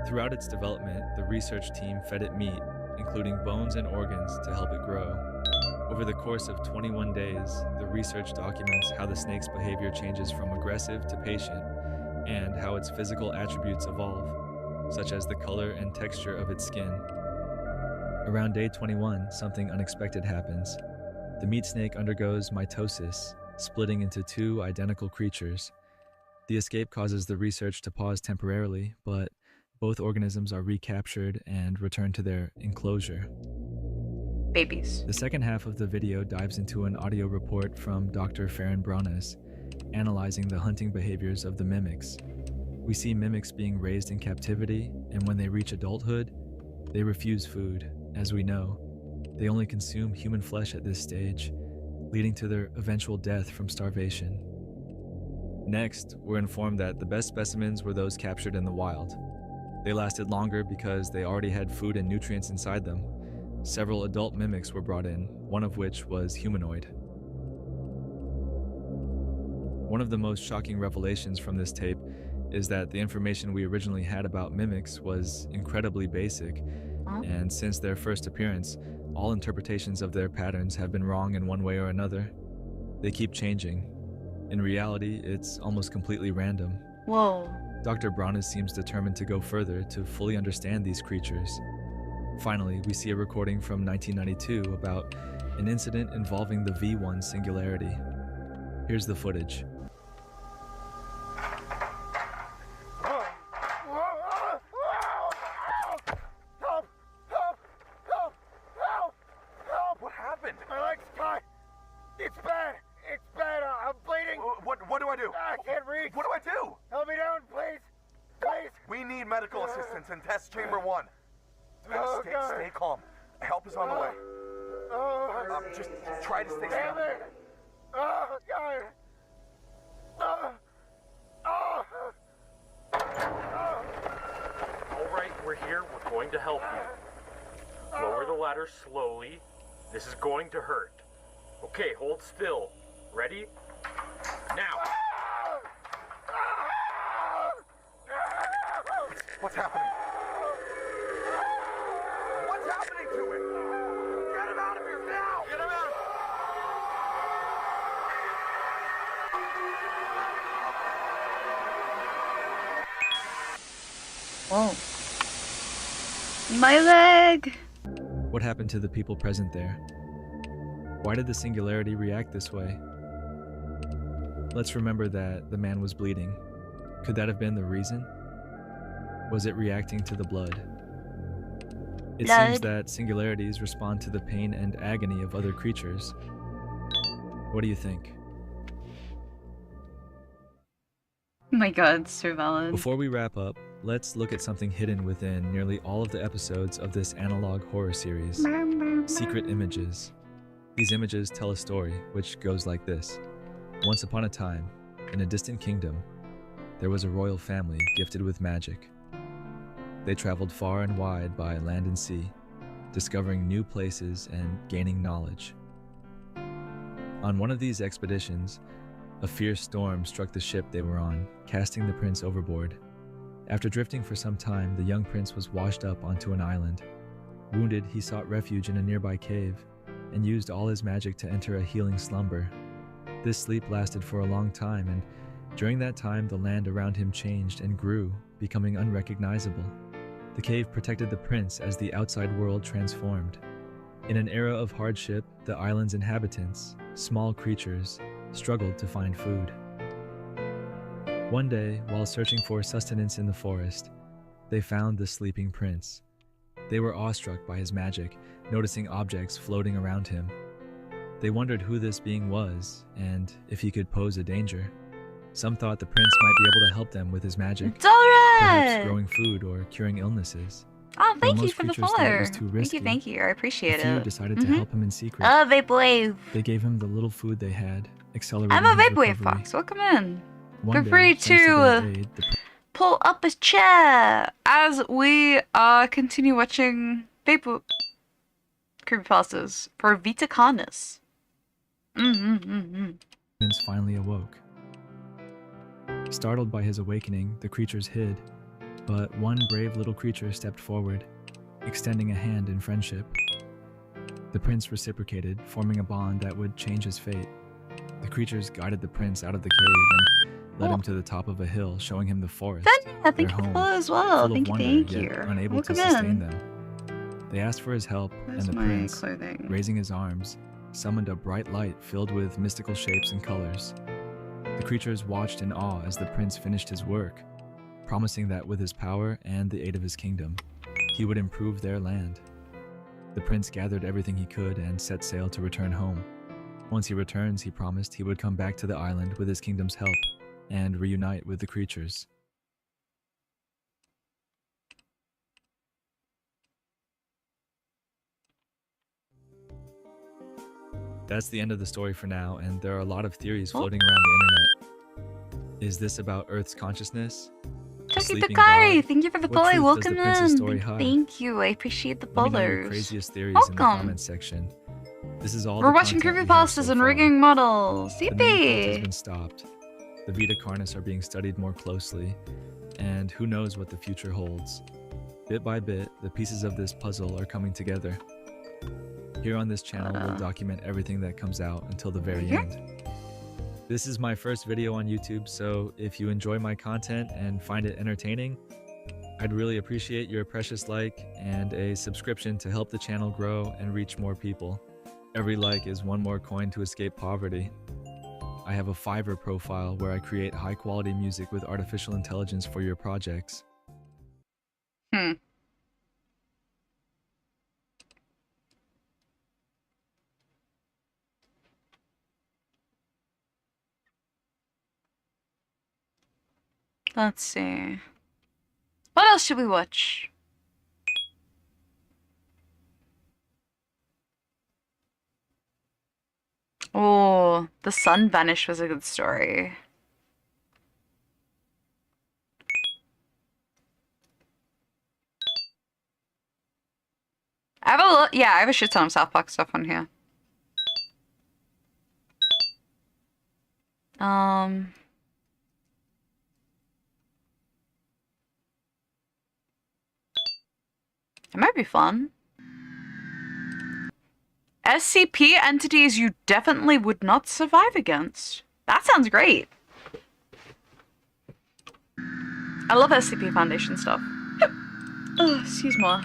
Throughout its development, the research team fed it meat, including bones and organs, to help it grow. Over the course of 21 days, the research documents how the snake's behavior changes from aggressive to patient, and how its physical attributes evolve, such as the color and texture of its skin. Around day 21, something unexpected happens. The meat snake undergoes mitosis, splitting into 2 identical creatures. The escape causes the research to pause temporarily, but both organisms are recaptured and returned to their enclosure. Babies. The second half of the video dives into an audio report from Dr. Farron Bronas, analyzing the hunting behaviors of the mimics. We see mimics being raised in captivity, and when they reach adulthood, they refuse food. As we know, they only consume human flesh at this stage, leading to their eventual death from starvation. Next, we're informed that the best specimens were those captured in the wild. They lasted longer because they already had food and nutrients inside them. Several adult mimics were brought in, one of which was humanoid. One of the most shocking revelations from this tape is that the information we originally had about mimics was incredibly basic, and since their first appearance, all interpretations of their patterns have been wrong in one way or another. They keep changing. In reality, it's almost completely random. Whoa. Dr. Braunus seems determined to go further to fully understand these creatures. Finally, we see a recording from 1992 about an incident involving the V1 singularity. Here's the footage. What happened? My leg's tied. It's bad. It's bad. I'm bleeding. What do I do? I can't reach. What do I do? Help me down, please. Please. We need medical assistance in test chamber 1. Stay calm. Help is on the way. Just try to stay still. Oh, God. All right, we're here. We're going to help you. Lower the ladder slowly. This is going to hurt. Okay, hold still. Ready? Now! What's happening? What's happening to him? Get him out of here now! Get him out! Oh. My leg! What happened to the people present there? Why did the singularity react this way? Let's remember that the man was bleeding. Could that have been the reason? Was it reacting to the blood? It seems that singularities respond to the pain and agony of other creatures. What do you think? Oh my god, so valid. Before we wrap up, let's look at something hidden within nearly all of the episodes of this analog horror series. Secret images. These images tell a story, which goes like this. Once upon a time, in a distant kingdom, there was a royal family gifted with magic. They traveled far and wide by land and sea, discovering new places and gaining knowledge. On one of these expeditions, a fierce storm struck the ship they were on, casting the prince overboard. After drifting for some time, the young prince was washed up onto an island. Wounded, he sought refuge in a nearby cave and used all his magic to enter a healing slumber. This sleep lasted for a long time, and during that time, the land around him changed and grew, becoming unrecognizable. The cave protected the prince as the outside world transformed. In an era of hardship, the island's inhabitants, small creatures, struggled to find food. One day, while searching for sustenance in the forest, they found the sleeping prince. They were awestruck by his magic, noticing objects floating around him. They wondered who this being was, and if he could pose a danger. Some thought the prince might be able to help them with his magic, perhaps growing food or curing illnesses. Oh, thank you most for the creatures thought it follow. was too risky. Thank you. I appreciate A few it. decided to help him in secret. Oh, vaporwave. They gave him the little food they had, accelerating I'm a his vaporwave recovery. fox. Welcome in. One Feel day, free thanks to their to aid, the pull up a chair as we continue watching Vapor creepypastas for Vita Canis. prince finally awoke. Startled by his awakening, the creatures hid, but one brave little creature stepped forward, extending a hand in friendship. The prince reciprocated, forming a bond that would change his fate. The creatures guided the prince out of the cave and led him to the top of a hill, showing him the forest, Thank their you for the home, follow as well. full Thank of you, wonder, thank yet you. unable to Welcome sustain in. them. They asked for his help, Where's and the my prince, clothing? raising his arms, summoned a bright light filled with mystical shapes and colors. The creatures watched in awe as the prince finished his work, promising that with his power and the aid of his kingdom, he would improve their land. The prince gathered everything he could and set sail to return home. Once he returns, he promised he would come back to the island with his kingdom's help and reunite with the creatures. That's the end of the story for now, and there are a lot of theories floating around the internet. Is this about Earth's consciousness? A Chucky sleeping Takari, god? thank you for the What follow. truth does Welcome the prince's in. story hide? Thank you. I appreciate the Let me know your followers. craziest theories in the Welcome. comments section. This is all We're the watching content we have so creepypastas and far. rigging models. The main cult has Yippee! been stopped. The Vita Carnis are being studied more closely, and who knows what the future holds. Bit by bit, the pieces of this puzzle are coming together. Here on this channel, we'll document everything that comes out until the very end. This is my first video on YouTube, so if you enjoy my content and find it entertaining, I'd really appreciate your precious like and a subscription to help the channel grow and reach more people. Every like is one more coin to escape poverty. I have a Fiverr profile where I create high quality music with artificial intelligence for your projects. Let's see. What else should we watch? Oh, The Sun Vanished was a good story. I have a lot, yeah, I have a shit ton of South Park stuff on here. It might be fun. SCP entities you definitely would not survive against. That sounds great. I love SCP Foundation stuff. Oh, excuse me.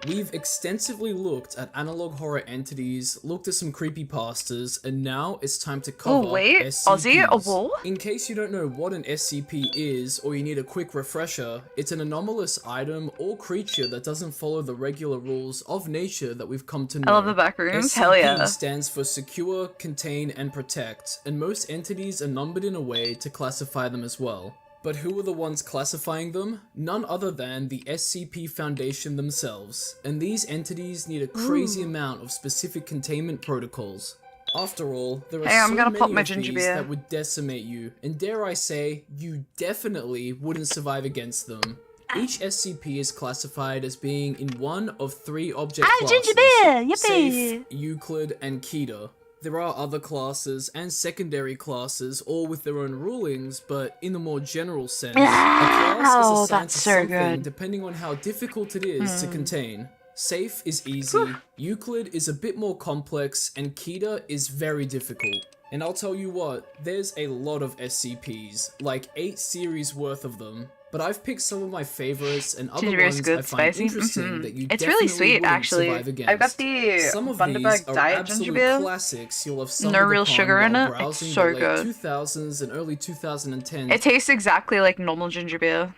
We've extensively looked at analog horror entities, looked at some creepypastas, and now it's time to cover SCPs. A wall? In case you don't know what an SCP is, or you need a quick refresher, it's an anomalous item or creature that doesn't follow the regular rules of nature that we've come to know. I love the back rooms. SCP Hell yeah. stands for Secure, Contain, and Protect, and most entities are numbered in a way to classify them as well. But who are the ones classifying them? None other than the SCP Foundation themselves, and these entities need a crazy amount of specific containment protocols. After all, there are so many of these that would decimate you, and dare I say, you definitely wouldn't survive against them. Each SCP is classified as being in one of three object classes: Safe, Euclid, and Keter. There are other classes and secondary classes, all with their own rulings, but in the more general sense, a class is assigned to something depending on how difficult it is to contain. Safe is easy, Euclid is a bit more complex, and Keter is very difficult. And I'll tell you what, there's a lot of SCPs, like 8 series worth of them. But I've picked some of my favorites and other ones I find interesting that you it's really sweet, actually. survive against. I've got the Some of Bundaberg these are Diet absolute Ginger Beer. classics you'll have stumbled No real upon sugar in while it. It's browsing so the late good. 2000s and early 2010s. It tastes exactly like normal ginger beer.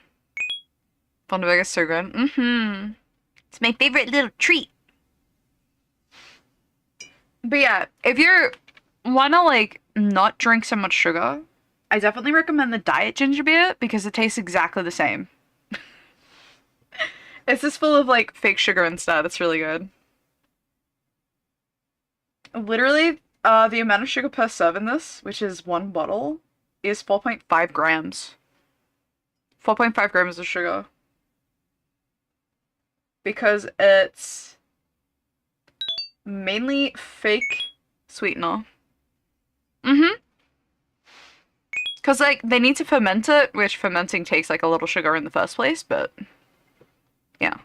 Bundaberg is so good. It's my favorite little treat. But yeah, if you wanna like not drink so much sugar, I definitely recommend the Diet Ginger Beer because it tastes exactly the same. It's just full of like fake sugar instead. It's really good. Literally, the amount of sugar per serve in this, which is 1 bottle, is 4.5 grams. 4.5 grams of sugar. Because it's mainly fake sweetener. Because, like, they need to ferment it, which fermenting takes, like, a little sugar in the first place, but yeah.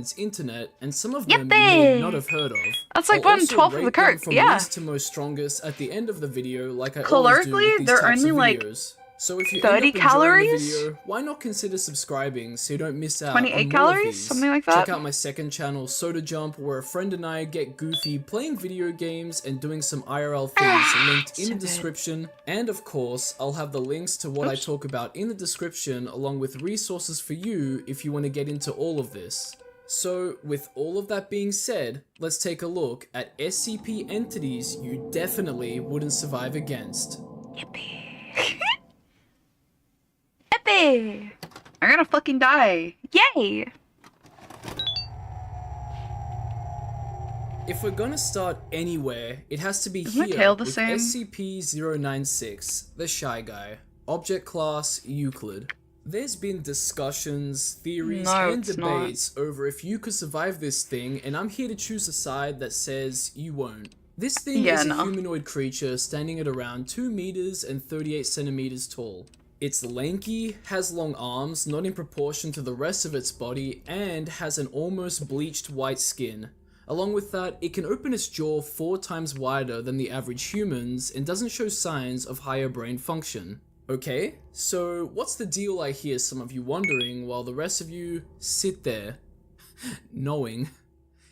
It's internet, and some of them you may not have heard of. That's like I'll 1/12 of the Coke, from yeah. least to most strongest at the end of the video, like I always do Calorically, with these they're types only of like videos. So if you 30 end up enjoying calories? the video, why not consider subscribing so you don't miss out 28 on more calories? of these. Something like that? Check out my second channel, Soda Jump, where a friend and I get goofy playing video games and doing some IRL things linked in the description. And of course, I'll have the links to what I talk about in the description, along with resources for you if you want to get into all of this. So, with all of that being said, let's take a look at SCP entities you definitely wouldn't survive against. Yippee! I'm gonna fucking die. Yay! If we're gonna start anywhere, it has to be Is my here tail the with same? SCP-096, the Shy Guy. Object class, Euclid. There's been discussions, theories, No, and it's debates over if you could survive this thing, and I'm here to choose a side that says you won't. This thing is a humanoid creature standing at around 2 meters and 38 centimeters tall. It's lanky, has long arms, not in proportion to the rest of its body, and has an almost bleached white skin. Along with that, it can open its jaw 4 times wider than the average humans and doesn't show signs of higher brain function. Okay, so what's the deal, I hear some of you wondering, while the rest of you sit there, knowing.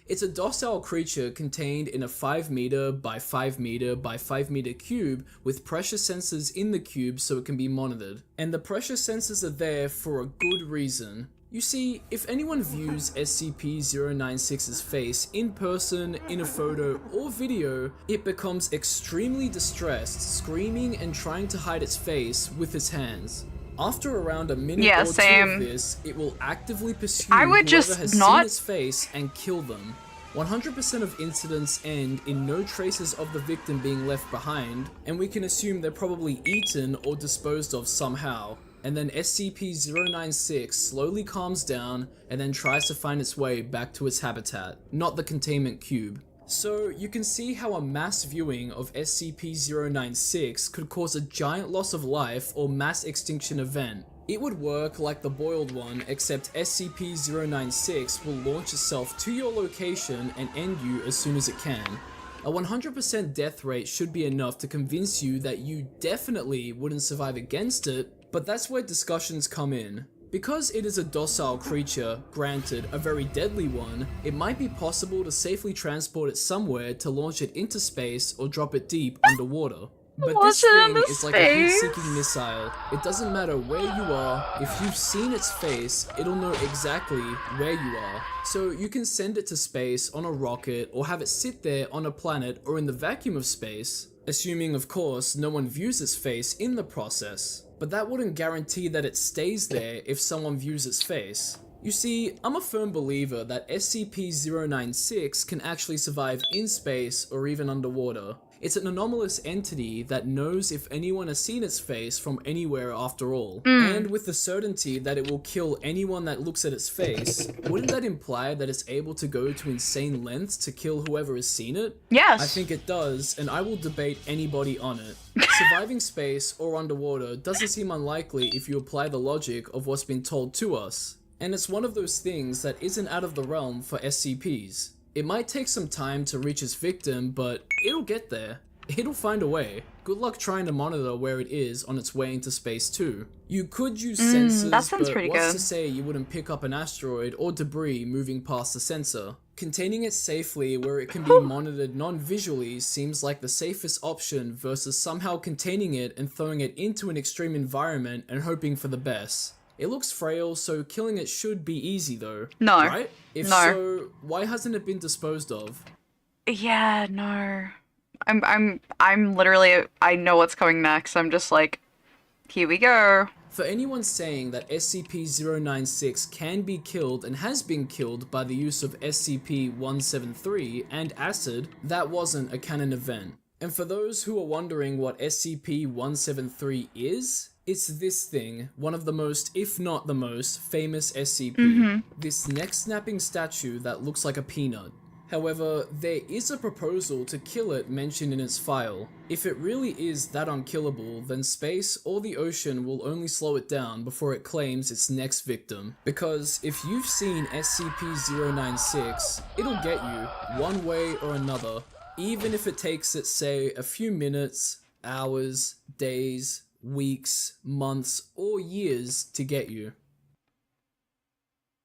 It's a docile creature contained in a 5 meter by 5 meter by 5 meter cube with pressure sensors in the cube so it can be monitored. And the pressure sensors are there for a good reason. You see, if anyone views SCP-096's face in person, in a photo, or video, it becomes extremely distressed, screaming and trying to hide its face with its hands. After around a minute or two of this, it will actively pursue whoever has seen its face and kill them. 100% of incidents end in no traces of the victim being left behind, and we can assume they're probably eaten or disposed of somehow. And then SCP-096 slowly calms down and then tries to find its way back to its habitat, not the containment cube. So you can see how a mass viewing of SCP-096 could cause a giant loss of life or mass extinction event. It would work like the boiled one, except SCP-096 will launch itself to your location and end you as soon as it can. A 100% death rate should be enough to convince you that you definitely wouldn't survive against it, but that's where discussions come in. Because it is a docile creature, granted a very deadly one, it might be possible to safely transport it somewhere to launch it into space or drop it deep underwater. But this thing is like a heat-seeking missile. It doesn't matter where you are, if you've seen its face, it'll know exactly where you are. So you can send it to space on a rocket or have it sit there on a planet or in the vacuum of space, assuming of course no one views its face in the process. But that wouldn't guarantee that it stays there if someone views its face. You see, I'm a firm believer that SCP-096 can actually survive in space or even underwater. It's an anomalous entity that knows if anyone has seen its face from anywhere after all. And with the certainty that it will kill anyone that looks at its face, wouldn't that imply that it's able to go to insane lengths to kill whoever has seen it? Yes. I think it does, and I will debate anybody on it. Surviving space or underwater doesn't seem unlikely if you apply the logic of what's been told to us. And it's one of those things that isn't out of the realm for SCPs. It might take some time to reach its victim, but it'll get there. It'll find a way. Good luck trying to monitor where it is on its way into space too. You could use sensors, that sounds but pretty what's good. to say you wouldn't pick up an asteroid or debris moving past the sensor? Containing it safely where it can be monitored non-visually seems like the safest option versus somehow containing it and throwing it into an extreme environment and hoping for the best. It looks frail, so killing it should be easy though. No. Right? If No. so, why hasn't it been disposed of? Yeah, no. I'm literally, I know what's coming next. I'm just like, here we go. For anyone saying that SCP-096 can be killed and has been killed by the use of SCP-173 and acid, that wasn't a canon event. And for those who are wondering what SCP-173 is, it's this thing, one of the most, if not the most, famous SCP. This neck-snapping statue that looks like a peanut. However, there is a proposal to kill it mentioned in its file. If it really is that unkillable, then space or the ocean will only slow it down before it claims its next victim. Because if you've seen SCP-096, it'll get you, one way or another, even if it takes it, say, a few minutes, hours, days, weeks, months, or years to get you.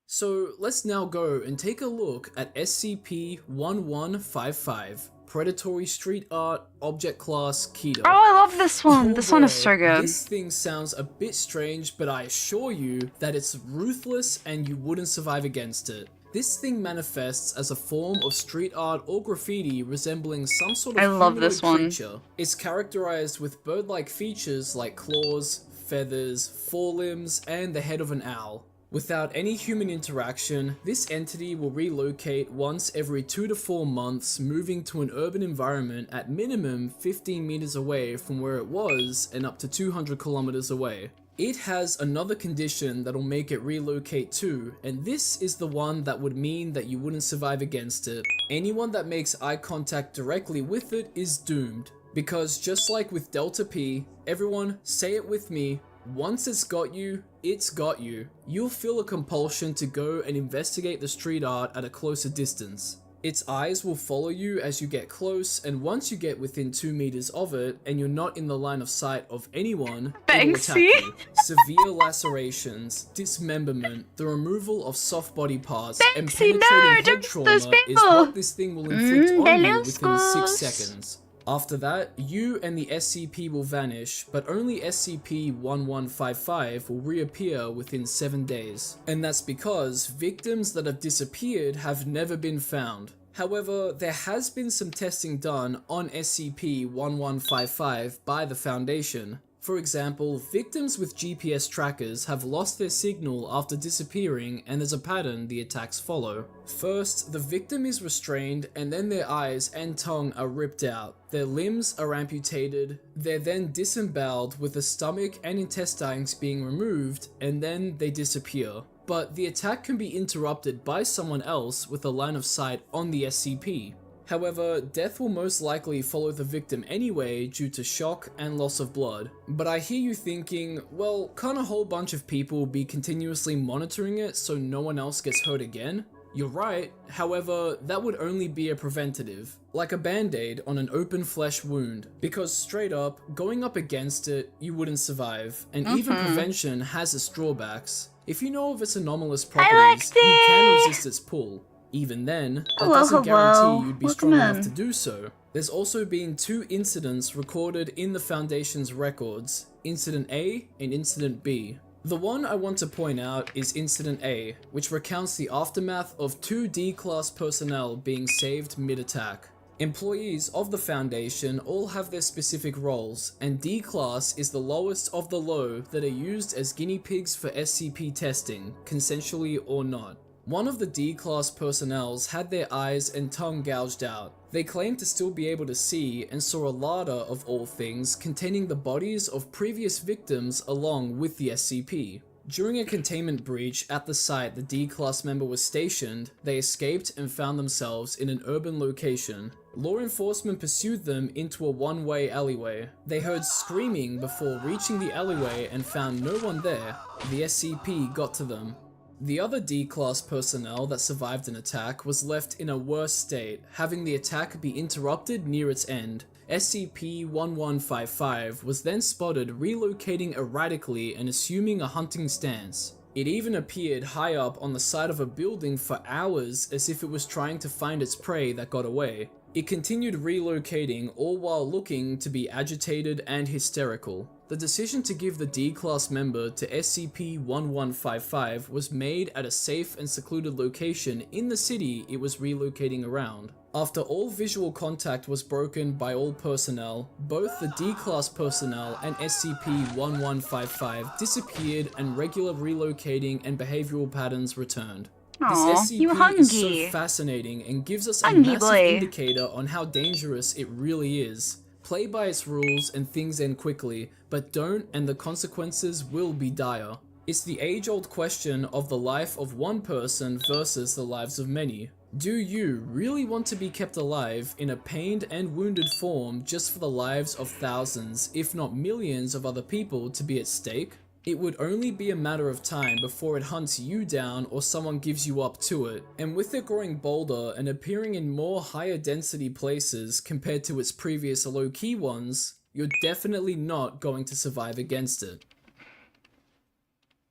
So let's now go and take a look at SCP-1155, Predatory Street Art, Object Class, Keto. Oh, I love this one. This one is so good. This thing sounds a bit strange, but I assure you that it's ruthless and you wouldn't survive against it. This thing manifests as a form of street art or graffiti resembling some sort of humanoid creature. It's characterized with bird-like features like claws, feathers, forelimbs, and the head of an owl. Without any human interaction, this entity will relocate once every 2 to 4 months, moving to an urban environment at minimum 15 meters away from where it was and up to 200 kilometers away. It has another condition that'll make it relocate too, and this is the one that would mean that you wouldn't survive against it. Anyone that makes eye contact directly with it is doomed. Because just like with Delta P, everyone say it with me, Once it's got you, it's got you. You'll feel a compulsion to go and investigate the street art at a closer distance. Its eyes will follow you as you get close, and once you get within 2 meters of it, and you're not in the line of sight of anyone, it will attack you. Severe lacerations, dismemberment, the removal of soft body parts, and penetrating head trauma is what this thing will inflict on you within 6 seconds. After that, you and the SCP will vanish, but only SCP-1155 will reappear within 7 days. And that's because victims that have disappeared have never been found. However, there has been some testing done on SCP-1155 by the Foundation. For example, victims with GPS trackers have lost their signal after disappearing, and as a pattern, the attacks follow. First, the victim is restrained, and then their eyes and tongue are ripped out. Their limbs are amputated, they're then disemboweled with the stomach and intestines being removed, and then they disappear. But the attack can be interrupted by someone else with a line of sight on the SCP. However, death will most likely follow the victim anyway due to shock and loss of blood. But I hear you thinking, well, can't a whole bunch of people be continuously monitoring it so no one else gets hurt again? You're right, however, that would only be a preventative, like a band-aid on an open flesh wound, because straight up, going up against it, you wouldn't survive, and even prevention has its drawbacks. If you know of its anomalous properties, you can resist its pull. Even then, that doesn't guarantee you'd be strong enough to do so. There's also been 2 incidents recorded in the Foundation's records, Incident A and Incident B. The one I want to point out is Incident A, which recounts the aftermath of 2 D-Class personnel being saved mid-attack. Employees of the Foundation all have their specific roles, and D-Class is the lowest of the low that are used as guinea pigs for SCP testing, consensually or not. One of the D-Class personnels had their eyes and tongue gouged out. They claimed to still be able to see and saw a larder of all things containing the bodies of previous victims along with the SCP. During a containment breach at the site the D-Class member was stationed, they escaped and found themselves in an urban location. Law enforcement pursued them into a one-way alleyway. They heard screaming before reaching the alleyway and found no one there. The SCP got to them. The other D-Class personnel that survived an attack was left in a worse state, having the attack be interrupted near its end. SCP-1155 was then spotted relocating erratically and assuming a hunting stance. It even appeared high up on the side of a building for hours as if it was trying to find its prey that got away. It continued relocating, all while looking to be agitated and hysterical. The decision to give the D-Class member to SCP-1155 was made at a safe and secluded location in the city it was relocating around. After all visual contact was broken by all personnel, both the D-Class personnel and SCP-1155 disappeared and regular relocating and behavioral patterns returned. Aww, this SCP is so fascinating and gives us a massive indicator on how dangerous it really is. Play by its rules and things end quickly, but don't and the consequences will be dire. It's the age-old question of the life of one person versus the lives of many. Do you really want to be kept alive in a pained and wounded form just for the lives of thousands, if not millions of other people to be at stake? It would only be a matter of time before it hunts you down or someone gives you up to it, and with it growing bolder and appearing in more higher density places compared to its previous low-key ones, you're definitely not going to survive against it.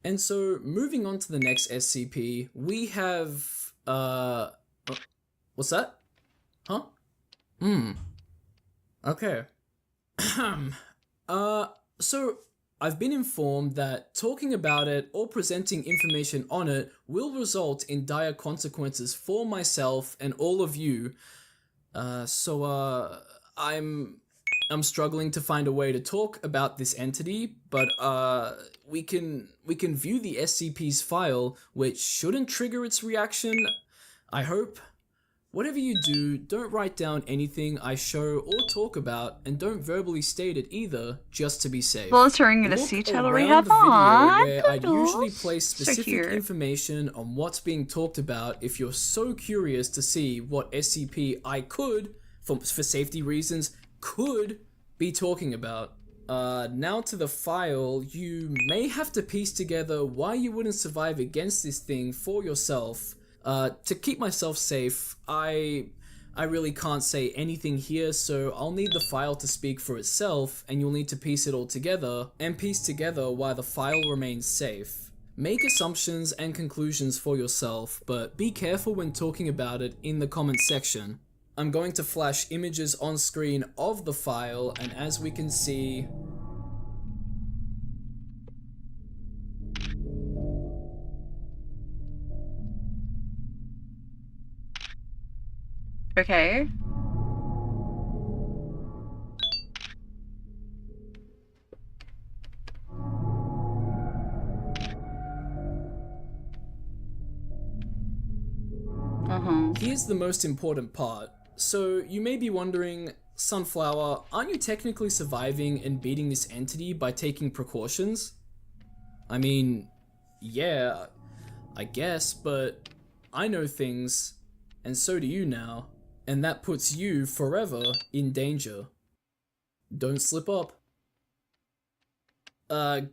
And so, moving on to the next SCP, we have, what's that? Huh? Okay. So, I've been informed that talking about it or presenting information on it will result in dire consequences for myself and all of you. I'm struggling to find a way to talk about this entity, but we can view the SCP's file, which shouldn't trigger its reaction, I hope. Whatever you do, don't write down anything I show or talk about, and don't verbally state it either, just to be safe. Well, it's showing you the sea tail we have on. Where I'd usually place specific information on what's being talked about if you're so curious to see what SCP I could, for safety reasons, could be talking about. Now to the file, you may have to piece together why you wouldn't survive against this thing for yourself. To keep myself safe, I really can't say anything here, so I'll need the file to speak for itself, and you'll need to piece it all together, and piece together why the file remains safe. Make assumptions and conclusions for yourself, but be careful when talking about it in the comment section. I'm going to flash images on screen of the file, and as we can see, Okay. here's the most important part. So you may be wondering, Sunflower, aren't you technically surviving and beating this entity by taking precautions? I mean, yeah, I guess, but I know things, and so do you now, and that puts you forever in danger. Don't slip up.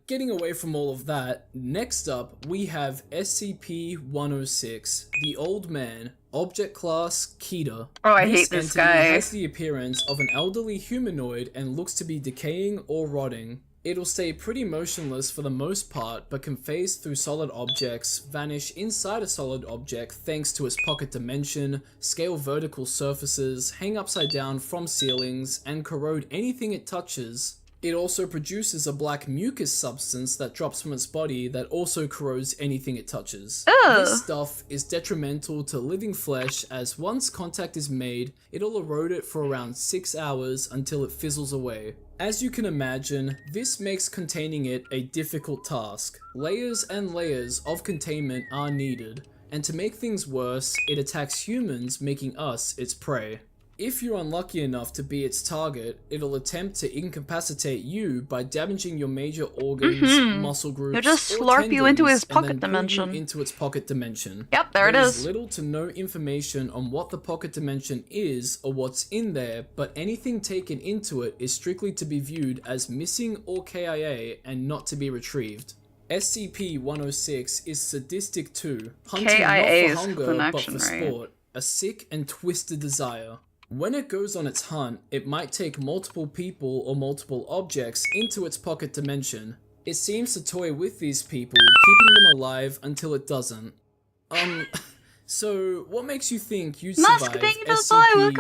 Getting away from all of that, next up we have SCP-106, the Old Man, Object Class Kita. Oh, I hate this entity guy. has the appearance of an elderly humanoid and looks to be decaying or rotting. It'll stay pretty motionless for the most part, but can phase through solid objects, vanish inside a solid object thanks to its pocket dimension, scale vertical surfaces, hang upside down from ceilings, and corrode anything it touches. It also produces a black mucus substance that drops from its body that also corrodes anything it touches. This stuff is detrimental to living flesh, as once contact is made, it'll erode it for around 6 hours until it fizzles away. As you can imagine, this makes containing it a difficult task. Layers and layers of containment are needed, and to make things worse, it attacks humans, making us its prey. If you're unlucky enough to be its target, it'll attempt to incapacitate you by damaging your major organs, muscle groups, He'll just or slurp you into his tendons, and pocket then pull dimension. you into its pocket dimension. Yep, there it is. There's little to no information on what the pocket dimension is or what's in there, but anything taken into it is strictly to be viewed as missing or KIA and not to be retrieved. SCP-106 is sadistic too, hunting KIA not for is hunger but action, for right? sport, a sick and twisted desire. When it goes on its hunt, it might take multiple people or multiple objects into its pocket dimension. It seems to toy with these people, keeping them alive until it doesn't. So what makes you think you'd survive Welcome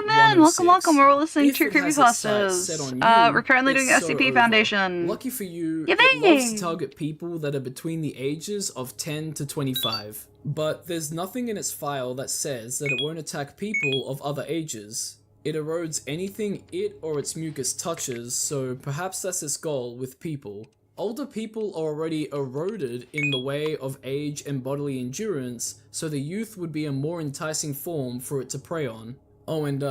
in! Welcome, we're all listening to Creepypastas. We're currently doing SCP Foundation. Lucky for you, Yippee! it loves to target people that are between the ages of 10 to 25. But there's nothing in its file that says that it won't attack people of other ages. It erodes anything it or its mucus touches, so perhaps that's its goal with people. Older people are already eroded in the way of age and bodily endurance, so the youth would be a more enticing form for it to prey on. Oh, and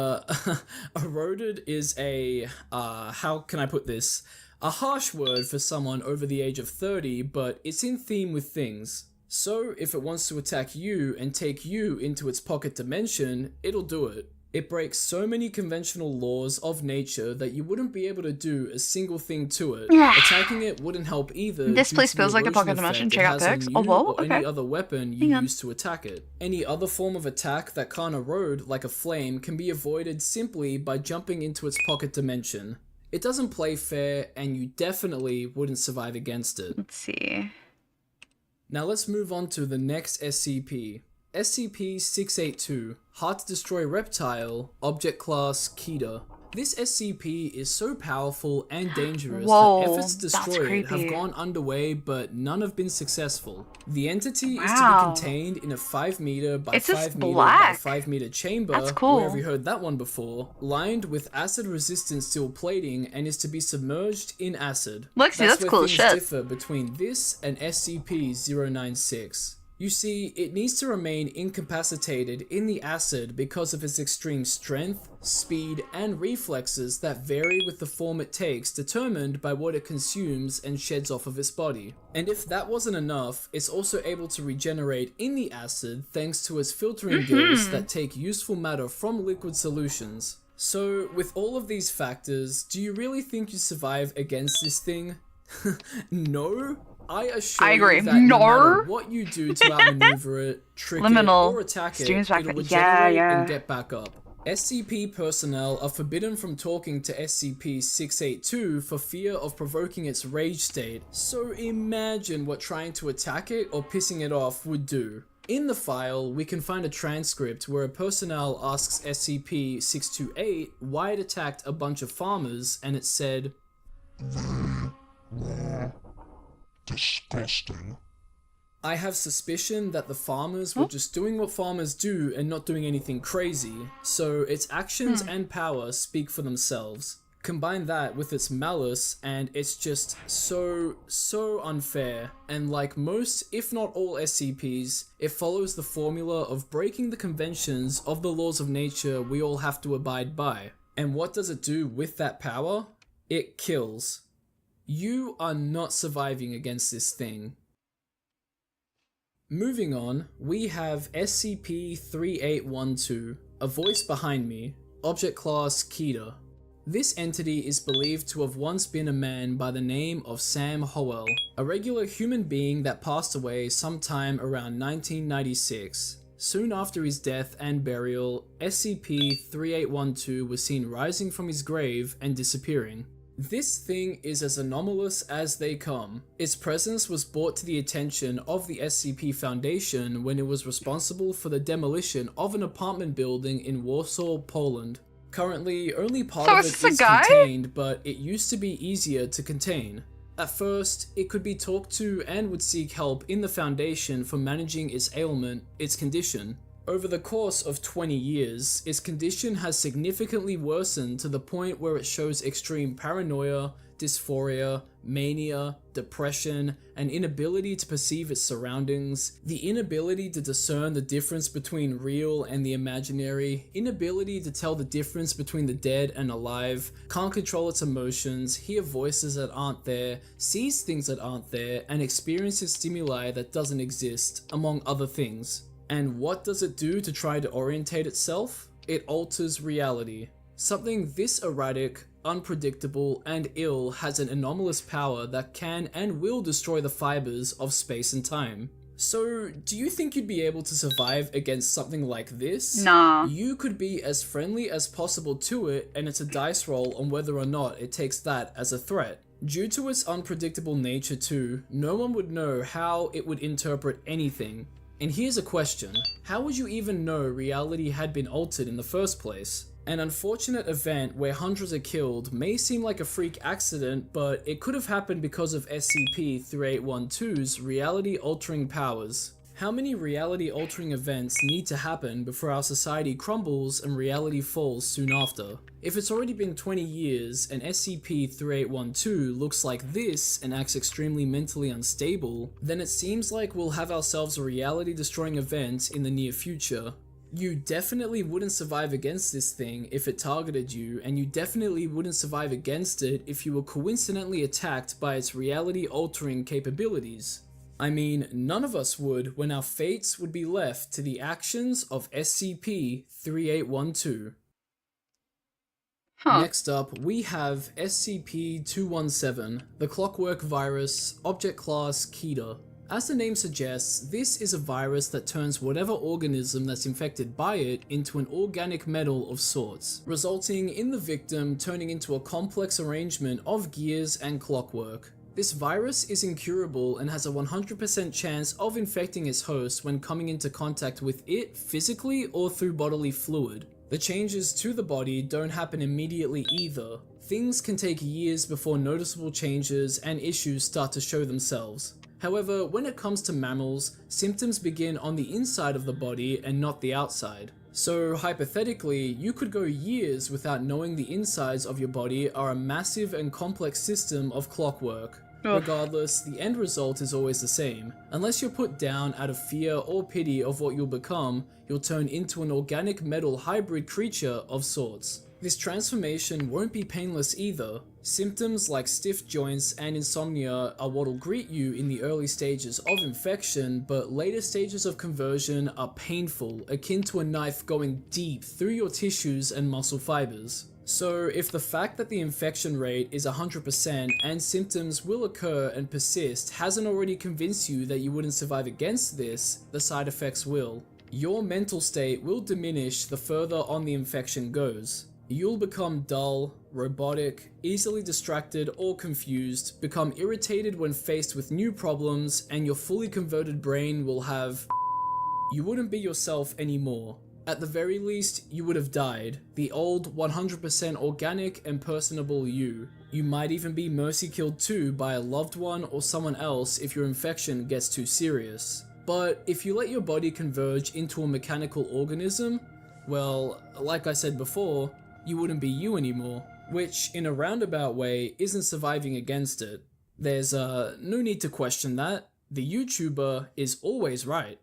eroded is a, how can I put this? A harsh word for someone over the age of 30, but it's in theme with things. So, if it wants to attack you and take you into its pocket dimension, it'll do it. It breaks so many conventional laws of nature that you wouldn't be able to do a single thing to it. Attacking it wouldn't help either. This due place to the feels like a erosion pocket dimension. effect it Check out has on pics. you Oh, whoa, or okay. any other weapon you Hang on. use to attack it. Any other form of attack that can't erode, like a flame, can be avoided simply by jumping into its pocket dimension. It doesn't play fair, and you definitely wouldn't survive against it. Let's see. Now let's move on to the next SCP. SCP-682, Hard to Destroy Reptile, Object Class Kita. This SCP is so powerful and dangerous Whoa, that efforts to that's destroy it have creepy. gone underway, but none have been successful. The entity is to Wow. be contained in a 5 meter by It's just 5 meter by black. 5 meter chamber, That's cool. where have you heard that one before, lined with acid-resistant steel plating and is to be submerged in acid. Lexi, that's where cool as things shit. differ between this and SCP-096. You see, it needs to remain incapacitated in the acid because of its extreme strength, speed, and reflexes that vary with the form it takes, determined by what it consumes and sheds off of its body. And if that wasn't enough, it's also able to regenerate in the acid thanks to its filtering gills that take useful matter from liquid solutions. So, with all of these factors, do you really think you survive against this thing? No? I assure I agree. you that no No. matter what you do to outmaneuver it, trick Liminal. it, or attack it, Streams back it'll up. regenerate Yeah. and get back up. SCP personnel are forbidden from talking to SCP-682 for fear of provoking its rage state, so imagine what trying to attack it or pissing it off would do. In the file, we can find a transcript where a personnel asks SCP-628 why it attacked a bunch of farmers, and it said, disgusting. I have suspicion that the farmers were just doing what farmers do and not doing anything crazy, so its actions and power speak for themselves. Combine that with its malice and it's just so unfair, and like most, if not all SCPs, it follows the formula of breaking the conventions of the laws of nature we all have to abide by. And what does it do with that power? It kills. You are not surviving against this thing. Moving on, we have SCP-3812, a voice behind me, Object Class Keter. This entity is believed to have once been a man by the name of Sam Howell, a regular human being that passed away sometime around 1996. Soon after his death and burial, SCP-3812 was seen rising from his grave and disappearing. This thing is as anomalous as they come. Its presence was brought to the attention of the SCP Foundation when it was responsible for the demolition of an apartment building in Warsaw, Poland. Currently, only part of it is contained, but it used to be easier to contain. At first, it could be talked to and would seek help in the Foundation for managing its ailment, its condition. Over the course of 20 years, its condition has significantly worsened to the point where it shows extreme paranoia, dysphoria, mania, depression, an inability to perceive its surroundings, the inability to discern the difference between real and the imaginary, inability to tell the difference between the dead and alive, can't control its emotions, hear voices that aren't there, sees things that aren't there, and experiences stimuli that doesn't exist, among other things. And what does it do to try to orientate itself? It alters reality. Something this erratic, unpredictable, and ill has an anomalous power that can and will destroy the fibers of space and time. So, do you think you'd be able to survive against something like this? Nah. You could be as friendly as possible to it, and it's a dice roll on whether or not it takes that as a threat. Due to its unpredictable nature too, no one would know how it would interpret anything. And here's a question, how would you even know reality had been altered in the first place? An unfortunate event where hundreds are killed may seem like a freak accident, but it could have happened because of SCP-3812's reality-altering powers. How many reality-altering events need to happen before our society crumbles and reality falls soon after? If it's already been 20 years and SCP-3812 looks like this and acts extremely mentally unstable, then it seems like we'll have ourselves a reality-destroying event in the near future. You definitely wouldn't survive against this thing if it targeted you, and you definitely wouldn't survive against it if you were coincidentally attacked by its reality-altering capabilities. I mean, none of us would when our fates would be left to the actions of SCP-3812. Next up, we have SCP-217, the Clockwork Virus, Object Class Keter. As the name suggests, this is a virus that turns whatever organism that's infected by it into an organic metal of sorts, resulting in the victim turning into a complex arrangement of gears and clockwork. This virus is incurable and has a 100% chance of infecting its host when coming into contact with it physically or through bodily fluid. The changes to the body don't happen immediately either. Things can take years before noticeable changes and issues start to show themselves. However, when it comes to mammals, symptoms begin on the inside of the body and not the outside. So hypothetically, you could go years without knowing the insides of your body are a massive and complex system of clockwork. Regardless, the end result is always the same. Unless you're put down out of fear or pity of what you'll become, you'll turn into an organic metal hybrid creature of sorts. This transformation won't be painless either. Symptoms like stiff joints and insomnia are what'll greet you in the early stages of infection, but later stages of conversion are painful, akin to a knife going deep through your tissues and muscle fibers. So if the fact that the infection rate is 100% and symptoms will occur and persist hasn't already convinced you that you wouldn't survive against this, the side effects will. Your mental state will diminish the further on the infection goes. You'll become dull, robotic, easily distracted or confused, become irritated when faced with new problems, and your fully converted brain will have... You wouldn't be yourself anymore. At the very least, you would have died, the old 100% organic and personable you. You might even be mercy killed too by a loved one or someone else if your infection gets too serious. But if you let your body converge into a mechanical organism, well, like I said before, you wouldn't be you anymore, which in a roundabout way isn't surviving against it. There's no need to question that. The YouTuber is always right.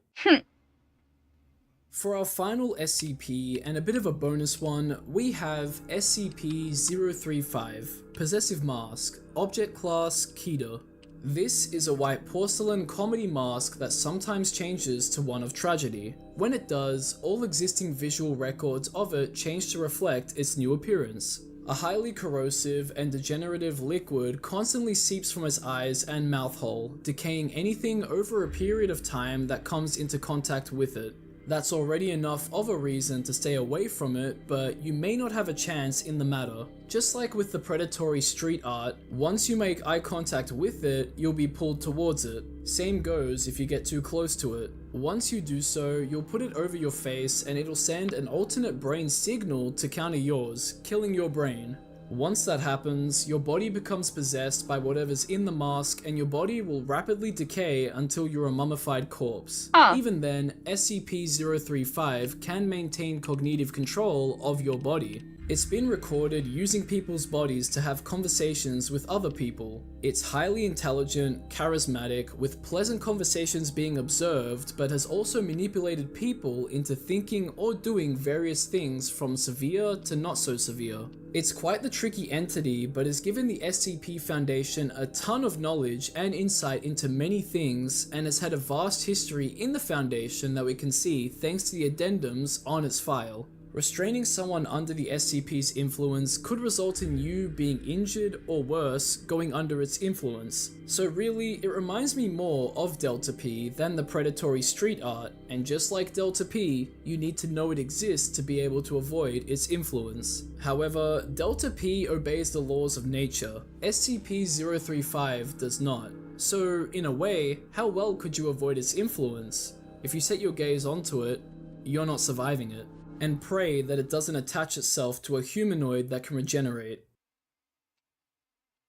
For our final SCP, and a bit of a bonus one, we have SCP-035, Possessive Mask, Object Class Keter. This is a white porcelain comedy mask that sometimes changes to one of tragedy. When it does, all existing visual records of it change to reflect its new appearance. A highly corrosive and degenerative liquid constantly seeps from its eyes and mouth hole, decaying anything over a period of time that comes into contact with it. That's already enough of a reason to stay away from it, but you may not have a chance in the matter. Just like with the predatory street art, once you make eye contact with it, you'll be pulled towards it. Same goes if you get too close to it. Once you do so, you'll put it over your face and it'll send an alternate brain signal to counter yours, killing your brain. Once that happens, your body becomes possessed by whatever's in the mask and your body will rapidly decay until you're a mummified corpse. Even then, SCP-035 can maintain cognitive control of your body. It's been recorded using people's bodies to have conversations with other people. It's highly intelligent, charismatic, with pleasant conversations being observed, but has also manipulated people into thinking or doing various things from severe to not so severe. It's quite the tricky entity, but has given the SCP Foundation a ton of knowledge and insight into many things, and has had a vast history in the Foundation that we can see thanks to the addendums on its file. Restraining someone under the SCP's influence could result in you being injured or worse, going under its influence. So really, it reminds me more of Delta P than the predatory street art, and just like Delta P, you need to know it exists to be able to avoid its influence. However, Delta P obeys the laws of nature. SCP-035 does not. So, in a way, how well could you avoid its influence? If you set your gaze onto it, you're not surviving it. And pray that it doesn't attach itself to a humanoid that can regenerate.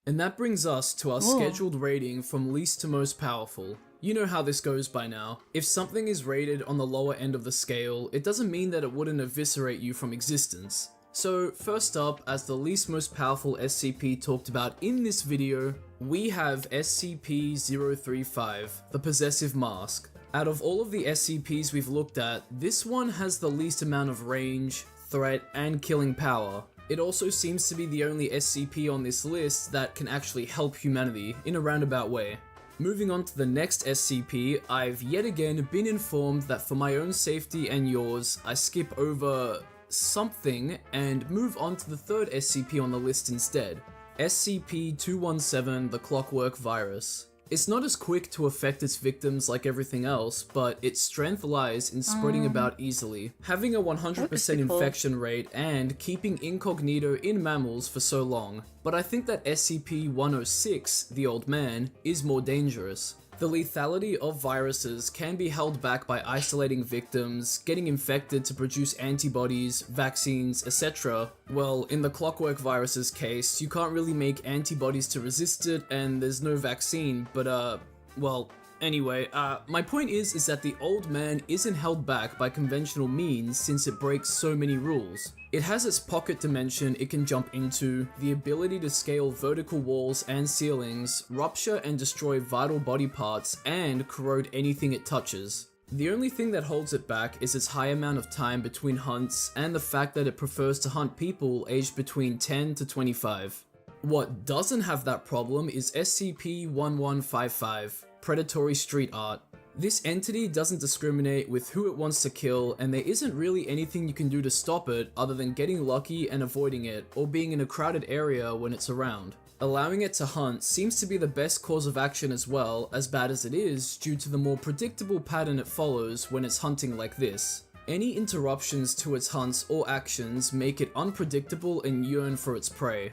And that brings us to our scheduled rating from least to most powerful. You know how this goes by now. If something is rated on the lower end of the scale, it doesn't mean that it wouldn't eviscerate you from existence. So first up, as the least most powerful SCP talked about in this video, we have SCP-035, the Possessive Mask. Out of all of the SCPs we've looked at, this one has the least amount of range, threat, and killing power. It also seems to be the only SCP on this list that can actually help humanity in a roundabout way. Moving on to the next SCP, I've yet again been informed that for my own safety and yours, I skip over something and move on to the third SCP on the list instead. SCP-217, the Clockwork Virus. It's not as quick to affect its victims like everything else, but its strength lies in spreading about easily. Having a 100% infection rate and keeping incognito in mammals for so long. But I think that SCP-106, the Old Man, is more dangerous. The lethality of viruses can be held back by isolating victims, getting infected to produce antibodies, vaccines, etc. Well, in the Clockwork Virus's case, you can't really make antibodies to resist it, and there's no vaccine, but well, anyway, my point is that the Old Man isn't held back by conventional means since it breaks so many rules. It has its pocket dimension it can jump into, the ability to scale vertical walls and ceilings, rupture and destroy vital body parts, and corrode anything it touches. The only thing that holds it back is its high amount of time between hunts and the fact that it prefers to hunt people aged between 10 to 25. What doesn't have that problem is SCP-1155, Predatory Street Art. This entity doesn't discriminate with who it wants to kill, and there isn't really anything you can do to stop it other than getting lucky and avoiding it, or being in a crowded area when it's around. Allowing it to hunt seems to be the best course of action as well, as bad as it is, due to the more predictable pattern it follows when it's hunting like this. Any interruptions to its hunts or actions make it unpredictable and yearn for its prey.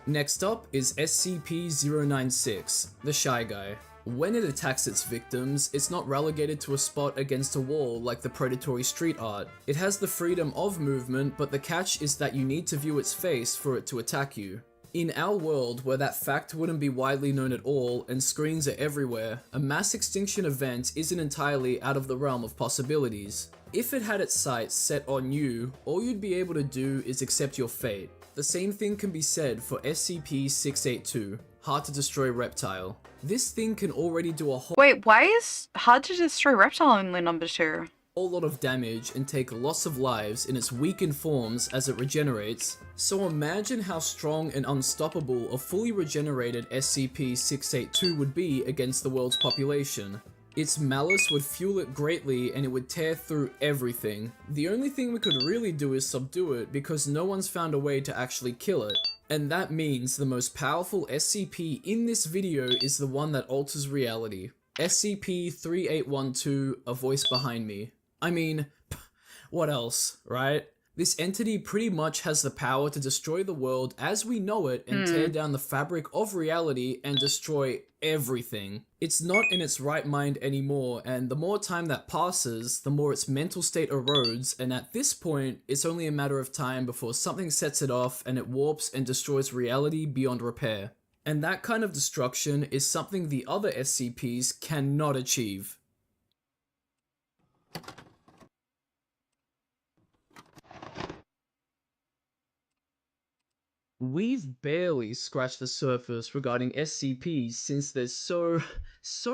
Next up is SCP-096, the Shy Guy. When it attacks its victims, it's not relegated to a spot against a wall like the Predatory Street Art. It has the freedom of movement, but the catch is that you need to view its face for it to attack you. In our world, where that fact wouldn't be widely known at all and screens are everywhere, a mass extinction event isn't entirely out of the realm of possibilities. If it had its sights set on you, all you'd be able to do is accept your fate. The same thing can be said for SCP-682, Hard to Destroy Reptile. This thing can already do a whole— Wait, why is Hard to Destroy Reptile only number 2? whole lot of damage and take lots of lives in its weakened forms as it regenerates, so imagine how strong and unstoppable a fully regenerated SCP-682 would be against the world's population. Its malice would fuel it greatly and it would tear through everything. The only thing we could really do is subdue it because no one's found a way to actually kill it. And that means the most powerful SCP in this video is the one that alters reality. SCP-3812, A Voice Behind Me. I mean, what else, right? This entity pretty much has the power to destroy the world as we know it and tear down the fabric of reality and destroy everything. It's not in its right mind anymore, and the more time that passes, the more its mental state erodes, and at this point, it's only a matter of time before something sets it off and it warps and destroys reality beyond repair. And that kind of destruction is something the other SCPs cannot achieve. We've barely scratched the surface regarding SCPs since there's so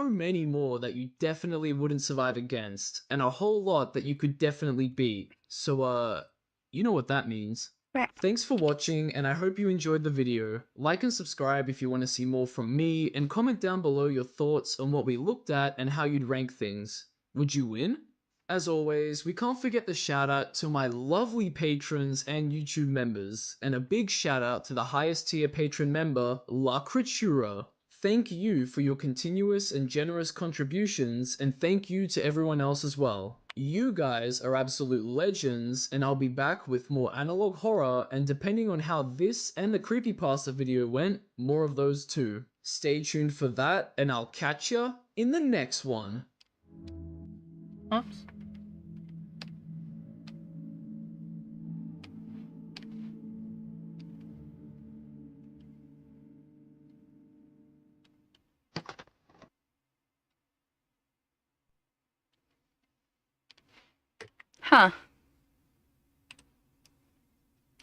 many more that you definitely wouldn't survive against, and a whole lot that you could definitely beat. So, you know what that means. Thanks for watching, and I hope you enjoyed the video. Like and subscribe if you want to see more from me, and comment down below your thoughts on what we looked at and how you'd rank things. Would you win? As always, we can't forget the shout out to my lovely patrons and YouTube members, and a big shout out to the highest tier patron member, La Creatura. Thank you for your continuous and generous contributions, and thank you to everyone else as well. You guys are absolute legends, and I'll be back with more analog horror, and depending on how this and the creepypasta video went, more of those too. Stay tuned for that, and I'll catch ya in the next one. Oops. Huh.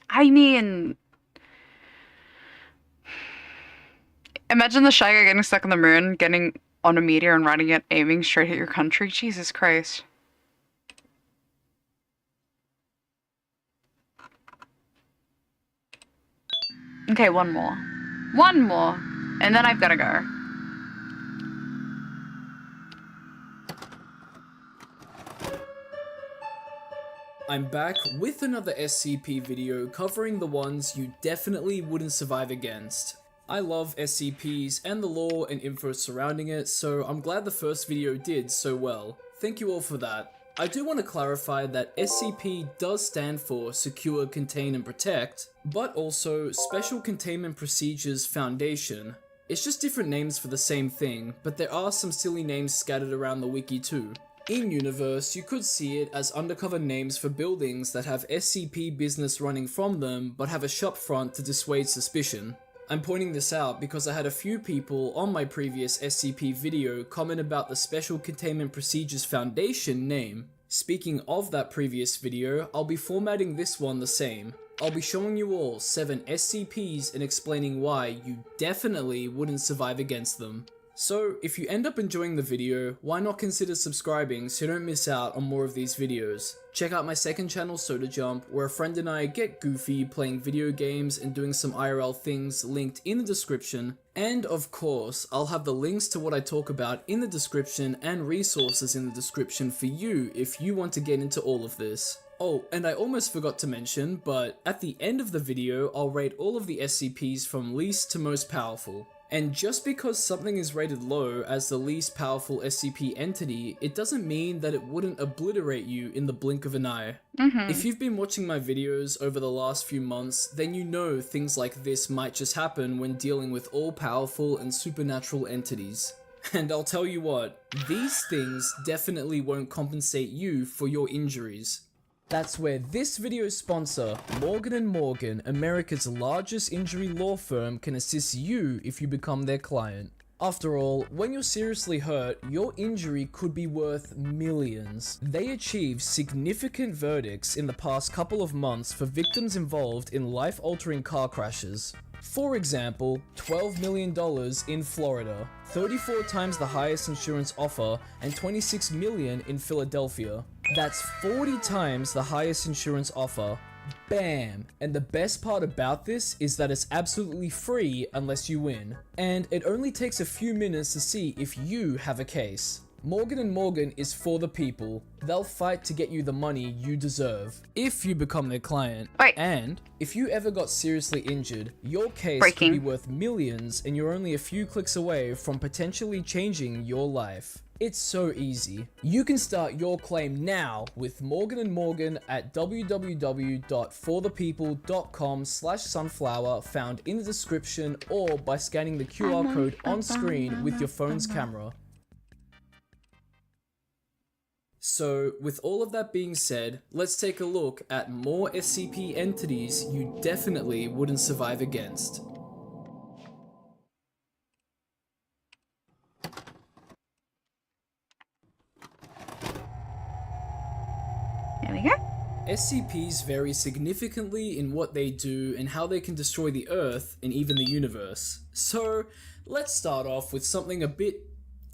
I mean, imagine the Shy Guy getting stuck on the moon, getting on a meteor and riding it, aiming straight at your country. Jesus Christ. Okay, one more. One more. And then I've gotta go. I'm back with another SCP video covering the ones you definitely wouldn't survive against. I love SCPs and the lore and info surrounding it, so I'm glad the first video did so well. Thank you all for that. I do want to clarify that SCP does stand for Secure, Contain, and Protect, but also Special Containment Procedures Foundation. It's just different names for the same thing, but there are some silly names scattered around the wiki too. In-universe, you could see it as undercover names for buildings that have SCP business running from them, but have a shop front to dissuade suspicion. I'm pointing this out because I had a few people on my previous SCP video comment about the Special Containment Procedures Foundation name. Speaking of that previous video, I'll be formatting this one the same. I'll be showing you all 7 SCPs and explaining why you definitely wouldn't survive against them. So if you end up enjoying the video, why not consider subscribing so you don't miss out on more of these videos. Check out my second channel, Soda Jump, where a friend and I get goofy playing video games and doing some IRL things, linked in the description. And of course, I'll have the links to what I talk about in the description and resources in the description for you if you want to get into all of this. Oh, and I almost forgot to mention, but at the end of the video, I'll rate all of the SCPs from least to most powerful. And just because something is rated low as the least powerful SCP entity, it doesn't mean that it wouldn't obliterate you in the blink of an eye. If you've been watching my videos over the last few months, then you know things like this might just happen when dealing with all-powerful and supernatural entities. And I'll tell you what, these things definitely won't compensate you for your injuries. That's where this video's sponsor, Morgan & Morgan, America's largest injury law firm, can assist you if you become their client. After all, when you're seriously hurt, your injury could be worth millions. They achieved significant verdicts in the past couple of months for victims involved in life-altering car crashes. For example, $12 million in Florida, 34 times the highest insurance offer, and $26 million in Philadelphia. That's 40 times the highest insurance offer. Bam! And the best part about this is that it's absolutely free unless you win. And it only takes a few minutes to see if you have a case. Morgan & Morgan is for the people. They'll fight to get you the money you deserve, if you become their client. And if you ever got seriously injured, your case could be worth millions and you're only a few clicks away from potentially changing your life. It's so easy. You can start your claim now with Morgan & Morgan at www.forthepeople.com/sunflower, found in the description, or by scanning the QR code on screen with your phone's camera. So, with all of that being said, let's take a look at more SCP entities you definitely wouldn't survive against. There we go. SCPs vary significantly in what they do and how they can destroy the Earth and even the universe. So, let's start off with something a bit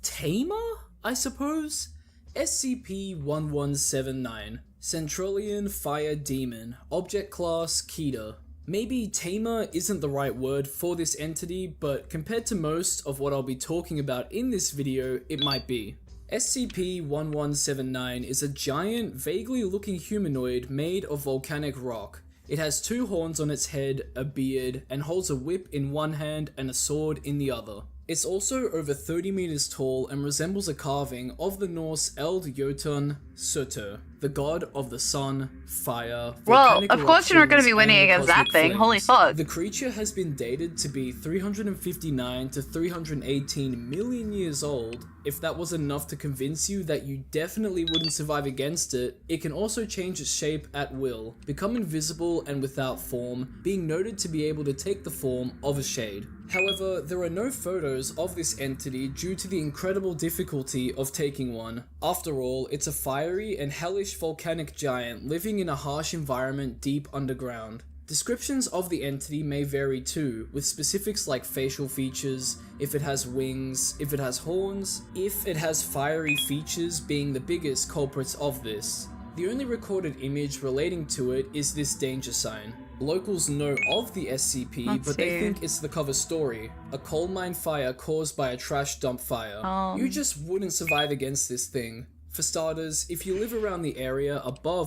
tamer, I suppose? SCP-1179, Centralian Fire Demon, Object Class Keter. Maybe tamer isn't the right word for this entity, but compared to most of what I'll be talking about in this video, it might be. SCP-1179 is a giant, vaguely looking humanoid made of volcanic rock. It has 2 horns on its head, a beard, and holds a whip in one hand and a sword in the other. It's also over 30 meters tall and resembles a carving of the Norse Eld Jotun Surtur, the god of the sun, fire, well, of course you're not going to be winning and against that cosmic thing, flames. holy fuck. The creature has been dated to be 359 to 318 million years old. If that was enough to convince you that you definitely wouldn't survive against it, it can also change its shape at will, become invisible and without form, being noted to be able to take the form of a shade. However, there are no photos of this entity due to the incredible difficulty of taking one. After all, it's a fiery and hellish volcanic giant living in a harsh environment deep underground. Descriptions of the entity may vary too, with specifics like facial features, if it has wings, if it has horns, if it has fiery features being the biggest culprits of this. The only recorded image relating to it is this danger sign. Locals know of the SCP, but they think it's the cover story, a coal mine fire caused by a trash dump fire. You just wouldn't survive against this thing. For starters, if you live around the area above...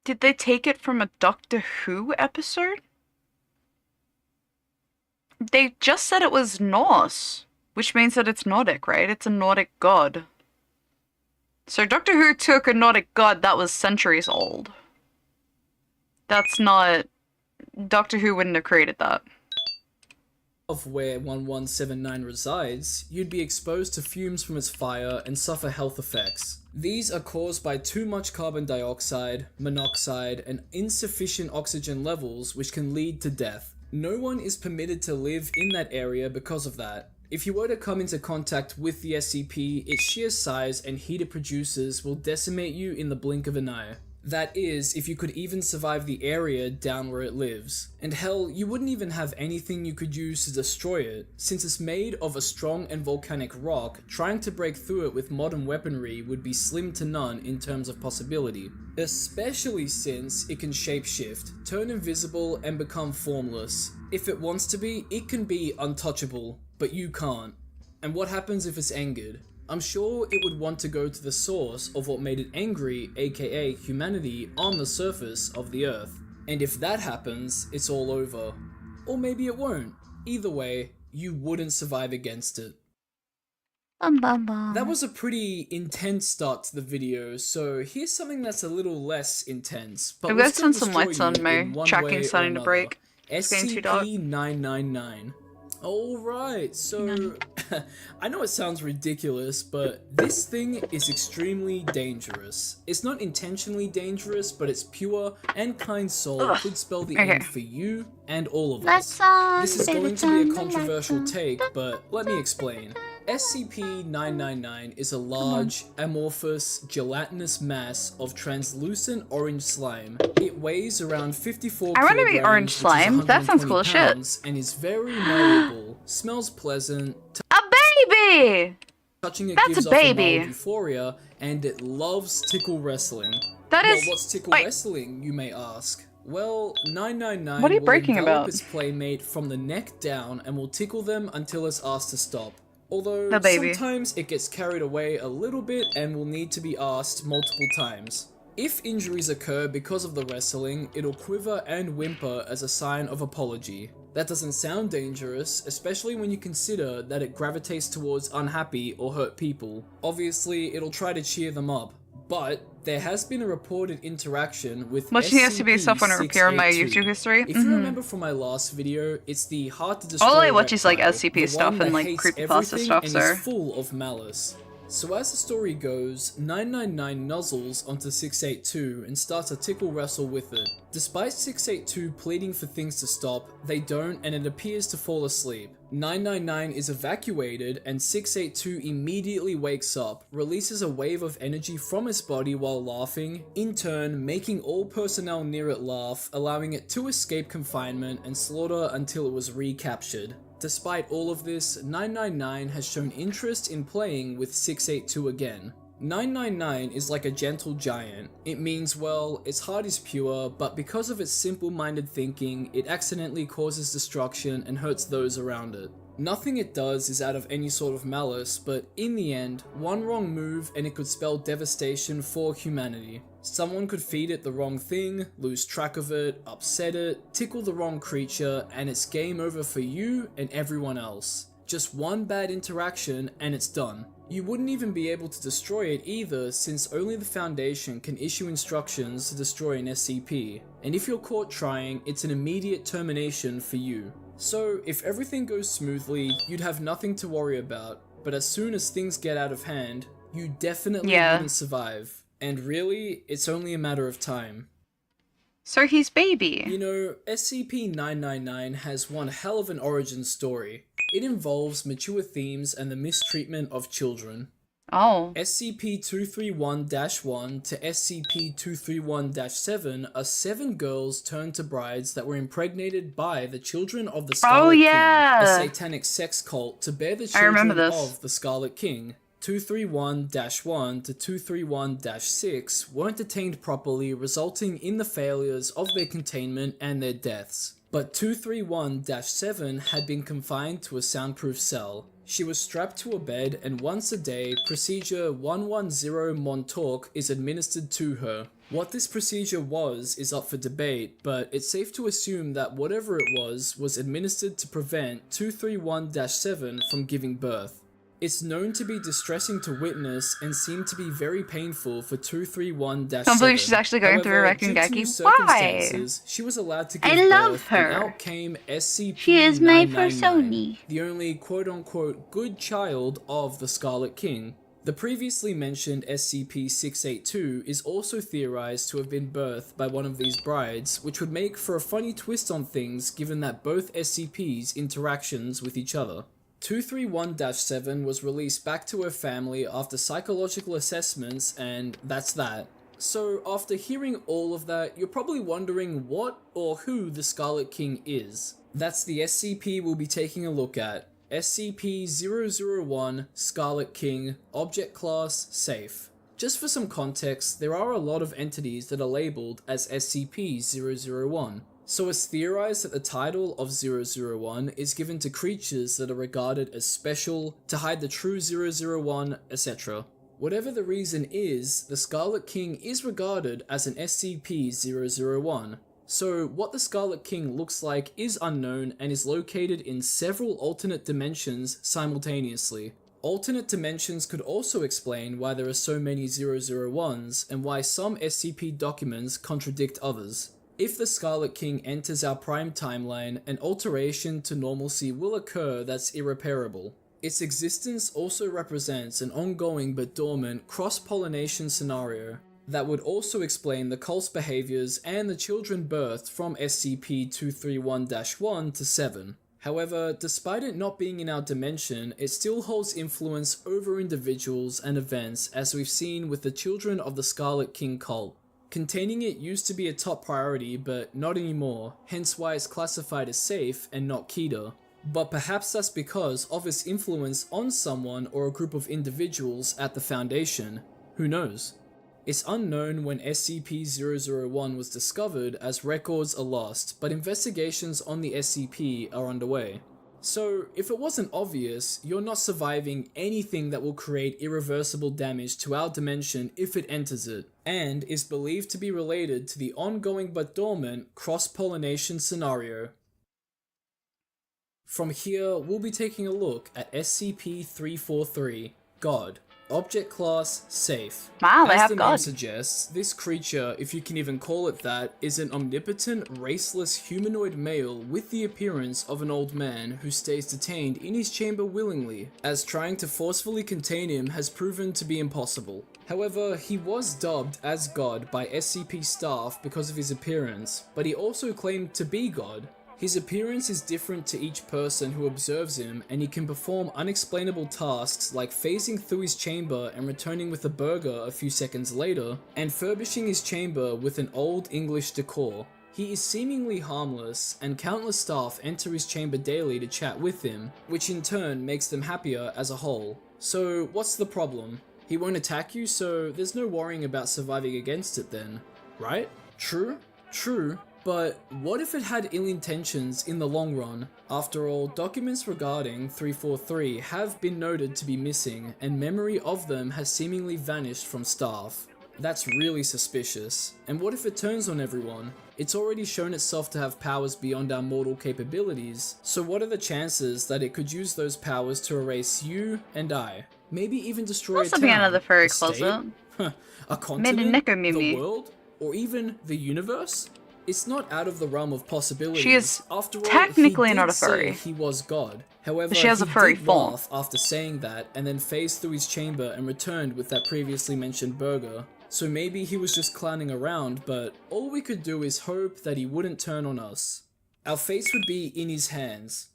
Did they take it from a Doctor Who episode? They just said it was Norse, which means that it's Nordic, right? It's a Nordic god. So Doctor Who took a Nordic god that was centuries old. That's not... Doctor Who wouldn't have created that. Of where 1179 resides, you'd be exposed to fumes from its fire and suffer health effects. These are caused by too much carbon dioxide, monoxide, and insufficient oxygen levels, which can lead to death. No one is permitted to live in that area because of that. If you were to come into contact with the SCP, its sheer size and heat it produces will decimate you in the blink of an eye. That is, if you could even survive the area down where it lives. And hell, you wouldn't even have anything you could use to destroy it. Since it's made of a strong and volcanic rock, trying to break through it with modern weaponry would be slim to none in terms of possibility. Especially since it can shapeshift, turn invisible, and become formless. If it wants to be, it can be untouchable, but you can't. And what happens if it's angered? I'm sure it would want to go to the source of what made it angry, aka humanity, on the surface of the Earth. And if that happens, it's all over. Or maybe it won't. Either way, you wouldn't survive against it. That was a pretty intense start to the video, so here's something that's a little less intense. But I've will got still some destroy lights on you me. in one way Tracking's or starting to another. break. It's getting too dark. SCP-999. Alright, so I know it sounds ridiculous, but this thing is extremely dangerous. It's not intentionally dangerous, but its pure and kind soul could spell the end for you and all of us. This is going to be a controversial take, but let me explain. SCP-999 is a large, amorphous, gelatinous mass of translucent orange slime. It weighs around 54 I want to be kilograms, orange which is slime. That sounds 120 cool as shit. pounds, and is very malleable, smells pleasant, A baby! touching it That's gives a off a baby. mild euphoria, and it loves tickle wrestling. That Well, is- what's tickle wait. wrestling, you may ask? Well, 999 What are you will breaking envelop about? its playmate from the neck down and will tickle them until it's asked to stop. Although, The baby. sometimes it gets carried away a little bit and will need to be asked multiple times. If injuries occur because of the wrestling, it'll quiver and whimper as a sign of apology. That doesn't sound dangerous, especially when you consider that it gravitates towards unhappy or hurt people. Obviously, it'll try to cheer them up, but there has been a reported interaction with Watching SCP stuff on a repair on my SCP-682. YouTube history. If you remember from my last video, it's the hard to destroy All I watch is like reptile, SCP the stuff one that and like hates creepypasta everything stuff, and so. is full of malice. So as the story goes, 999 nuzzles onto 682 and starts a tickle wrestle with it. Despite 682 pleading for things to stop, they don't, and it appears to fall asleep. 999 is evacuated and 682 immediately wakes up, releases a wave of energy from its body while laughing, in turn making all personnel near it laugh, allowing it to escape confinement and slaughter until it was recaptured. Despite all of this, 999 has shown interest in playing with 682 again. 999 is like a gentle giant. It means well, its heart is pure, but because of its simple-minded thinking, it accidentally causes destruction and hurts those around it. Nothing it does is out of any sort of malice, but in the end, one wrong move and it could spell devastation for humanity. Someone could feed it the wrong thing, lose track of it, upset it, tickle the wrong creature, and it's game over for you and everyone else. Just one bad interaction and it's done. You wouldn't even be able to destroy it either, since only the Foundation can issue instructions to destroy an SCP, and if you're caught trying, it's an immediate termination for you. So, if everything goes smoothly, you'd have nothing to worry about, but as soon as things get out of hand, you definitely wouldn't survive. And really, it's only a matter of time. So he's baby. You know, SCP-999 has one hell of an origin story. It involves mature themes and the mistreatment of children. Oh. SCP-231-1 to SCP-231-7 are 7 girls turned to brides that were impregnated by the Children of the Scarlet King, a satanic sex cult to bear the children of the Scarlet King. 231-1 to 231-6 weren't detained properly, resulting in the failures of their containment and their deaths. But 231-7 had been confined to a soundproof cell. She was strapped to a bed, and once a day, procedure 110 Montauk is administered to her. What this procedure was is up for debate, but it's safe to assume that whatever it was administered to prevent 231-7 from giving birth. It's known to be distressing to witness and seemed to be very painful for 231-7. Can't believe she's actually going through a However, RAKUGAKI. due to Why? circumstances, she was allowed to give I love birth, her. and out came SCP-999, She is made for Sony. the only quote-unquote good child of the Scarlet King. The previously mentioned SCP-682 is also theorized to have been birthed by one of these brides, which would make for a funny twist on things given that both SCPs' interactions with each other. 231-7 was released back to her family after psychological assessments, and that's that. So after hearing all of that, you're probably wondering what or who the Scarlet King is. That's the SCP we'll be taking a look at. SCP-001 Scarlet King, Object Class Safe. Just for some context, there are a lot of entities that are labeled as SCP-001. So it's theorized that the title of 001 is given to creatures that are regarded as special, to hide the true 001, etc. Whatever the reason is, the Scarlet King is regarded as an SCP-001. So what the Scarlet King looks like is unknown and is located in several alternate dimensions simultaneously. Alternate dimensions could also explain why there are so many 001s and why some SCP documents contradict others. If the Scarlet King enters our prime timeline, an alteration to normalcy will occur that's irreparable. Its existence also represents an ongoing but dormant cross-pollination scenario that would also explain the cult's behaviors and the children birthed from SCP-231-1 to 7. However, despite it not being in our dimension, it still holds influence over individuals and events, as we've seen with the children of the Scarlet King cult. Containing it used to be a top priority, but not anymore, hence why it's classified as safe and not Keter. But perhaps that's because of its influence on someone or a group of individuals at the Foundation. Who knows? It's unknown when SCP-001 was discovered, as records are lost, but investigations on the SCP are underway. So, if it wasn't obvious, you're not surviving anything that will create irreversible damage to our dimension if it enters it, and is believed to be related to the ongoing but dormant cross-pollination scenario. From here, we'll be taking a look at SCP-343, God. Object Class Safe. Wow, they As have the God. name suggests, this creature, if you can even call it that, is an omnipotent, raceless humanoid male with the appearance of an old man who stays detained in his chamber willingly, as trying to forcefully contain him has proven to be impossible. However, he was dubbed as God by SCP staff because of his appearance, but he also claimed to be God. His appearance is different to each person who observes him, and he can perform unexplainable tasks like phasing through his chamber and returning with a burger a few seconds later, and furbishing his chamber with an old English decor. He is seemingly harmless, and countless staff enter his chamber daily to chat with him, which in turn makes them happier as a whole. So what's the problem? He won't attack you, so there's no worrying about surviving against it then, right? True? True. But what if it had ill intentions in the long run? After all, documents regarding 343 have been noted to be missing, and memory of them has seemingly vanished from staff. That's really suspicious. And what if it turns on everyone? It's already shown itself to have powers beyond our mortal capabilities, so what are the chances that it could use those powers to erase you and I? Maybe even destroy a Must be town, another furry a state, closet. a continent, the Mimi. world, or even the universe? It's not out of the realm of possibilities. She is After all, technically he did not a say furry. he was God. However, She has a he furry did form. laugh after saying that, and then phased through his chamber and returned with that previously mentioned burger. So maybe he was just clowning around, but all we could do is hope that he wouldn't turn on us. Our face would be in his hands.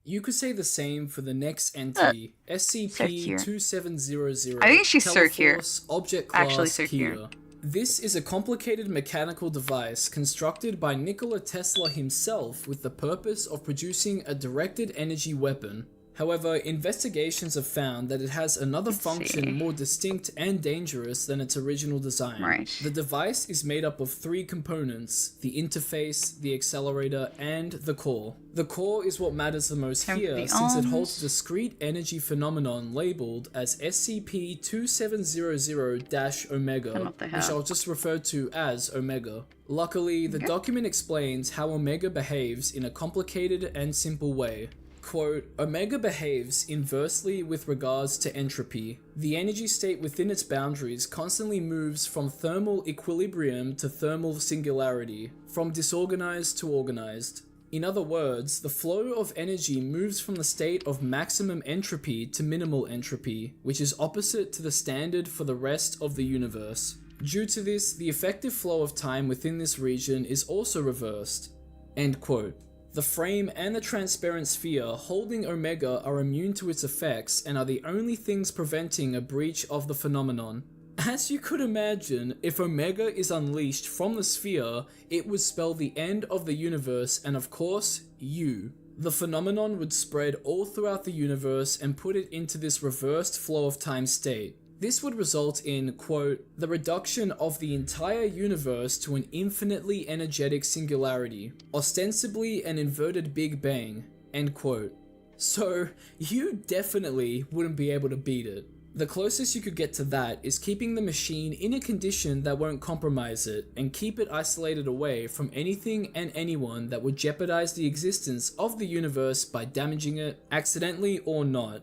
You could say the same for the next entity, SCP-2700. I think she's so cute. Teleforce Object Class Actually so cute. Keter. This is a complicated mechanical device constructed by Nikola Tesla himself with the purpose of producing a directed energy weapon. However, investigations have found that it has another function more distinct and dangerous than its original design. Right. The device is made up of 3 components: the interface, the accelerator, and the core. The core is what matters the most Time for here, the since it arms. holds a discrete energy phenomenon labeled as SCP-2700-Omega, And what they which have. I'll just refer to as Omega. Luckily, the document explains how Omega behaves in a complicated and simple way. Quote, Omega behaves inversely with regards to entropy. The energy state within its boundaries constantly moves from thermal equilibrium to thermal singularity, from disorganized to organized. In other words, the flow of energy moves from the state of maximum entropy to minimal entropy, which is opposite to the standard for the rest of the universe. Due to this, the effective flow of time within this region is also reversed. End quote. The frame and the transparent sphere holding Omega are immune to its effects and are the only things preventing a breach of the phenomenon. As you could imagine, if Omega is unleashed from the sphere, it would spell the end of the universe and of course, you. The phenomenon would spread all throughout the universe and put it into this reversed flow of time state. This would result in, quote, the reduction of the entire universe to an infinitely energetic singularity, ostensibly an inverted Big Bang, end quote. So, you definitely wouldn't be able to beat it. The closest you could get to that is keeping the machine in a condition that won't compromise it, and keep it isolated away from anything and anyone that would jeopardize the existence of the universe by damaging it, accidentally or not.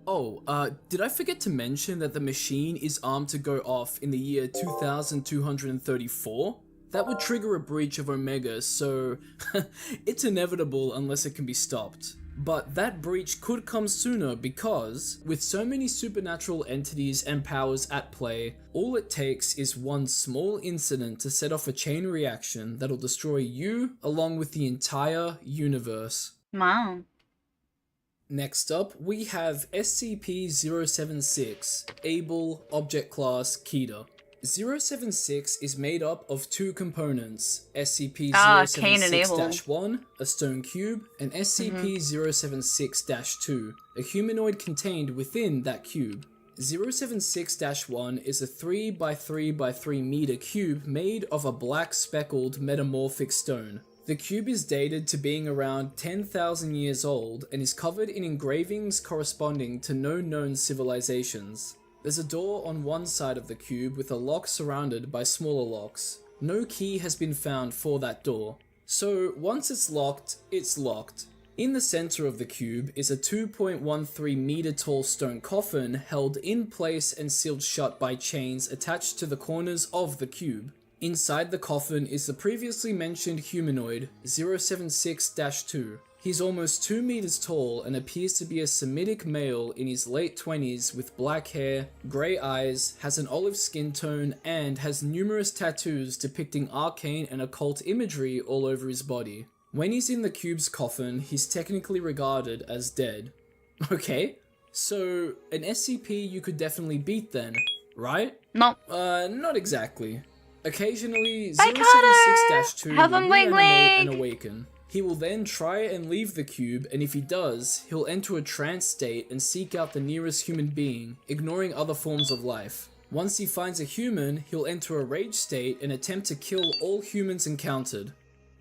Oh, did I forget to mention that the machine is armed to go off in the year 2234? That would trigger a breach of Omega, so it's inevitable unless it can be stopped. But that breach could come sooner because, with so many supernatural entities and powers at play, all it takes is one small incident to set off a chain reaction that'll destroy you along with the entire universe. Wow. Next up, we have SCP-076, Able Object Class Keter. 076 is made up of two components, SCP-076-1, a stone cube, and SCP-076-2, a humanoid contained within that cube. 076-1 is a 3x3x3 meter cube made of a black speckled metamorphic stone. The cube is dated to being around 10,000 years old and is covered in engravings corresponding to no known civilizations. There's a door on one side of the cube with a lock surrounded by smaller locks. No key has been found for that door. So once it's locked, it's locked. In the center of the cube is a 2.13 meter tall stone coffin held in place and sealed shut by chains attached to the corners of the cube. Inside the coffin is the previously mentioned humanoid, 076-2. He's almost 2 meters tall and appears to be a Semitic male in his late 20s with black hair, grey eyes, has an olive skin tone, and has numerous tattoos depicting arcane and occult imagery all over his body. When he's in the cube's coffin, he's technically regarded as dead. Okay, so an SCP you could definitely beat then, right? No. Not exactly. Occasionally, Bye, 076-2 Have will a reanimate wing. and awaken. He will then try and leave the cube, and if he does, he'll enter a trance state and seek out the nearest human being, ignoring other forms of life. Once he finds a human, he'll enter a rage state and attempt to kill all humans encountered.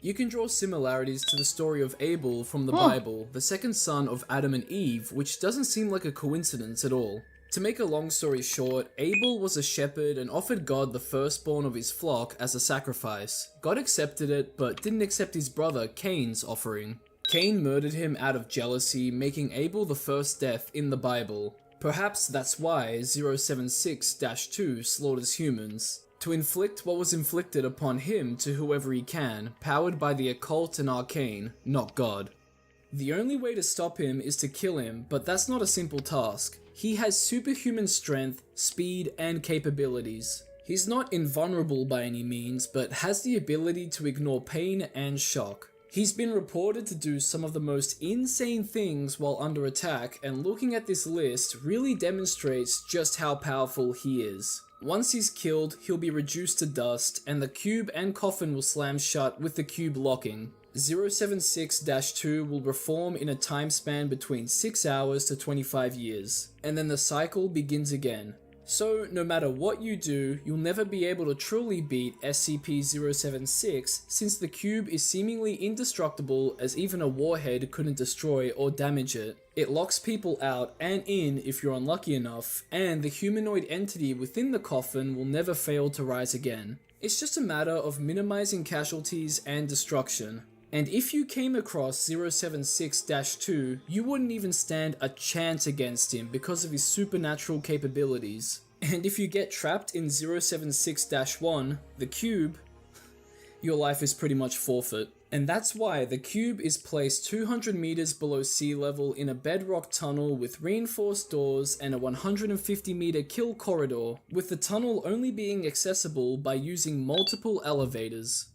You can draw similarities to the story of Abel from the Bible, the second son of Adam and Eve, which doesn't seem like a coincidence at all. To make a long story short, Abel was a shepherd and offered God the firstborn of his flock as a sacrifice. God accepted it, but didn't accept his brother Cain's offering. Cain murdered him out of jealousy, making Abel the first death in the Bible. Perhaps that's why 076-2 slaughters humans, to inflict what was inflicted upon him to whoever he can, powered by the occult and arcane, not God. The only way to stop him is to kill him, but that's not a simple task. He has superhuman strength, speed, and capabilities. He's not invulnerable by any means, but has the ability to ignore pain and shock. He's been reported to do some of the most insane things while under attack, and looking at this list really demonstrates just how powerful he is. Once he's killed, he'll be reduced to dust, and the cube and coffin will slam shut with the cube locking. 076-2 will reform in a time span between 6 hours to 25 years, and then the cycle begins again. So no matter what you do, you'll never be able to truly beat SCP-076 since the cube is seemingly indestructible as even a warhead couldn't destroy or damage it. It locks people out and in if you're unlucky enough, and the humanoid entity within the coffin will never fail to rise again. It's just a matter of minimizing casualties and destruction. And if you came across 076-2, you wouldn't even stand a chance against him because of his supernatural capabilities. And if you get trapped in 076-1, the cube, your life is pretty much forfeit. And that's why the cube is placed 200 meters below sea level in a bedrock tunnel with reinforced doors and a 150 meter kill corridor, with the tunnel only being accessible by using multiple elevators.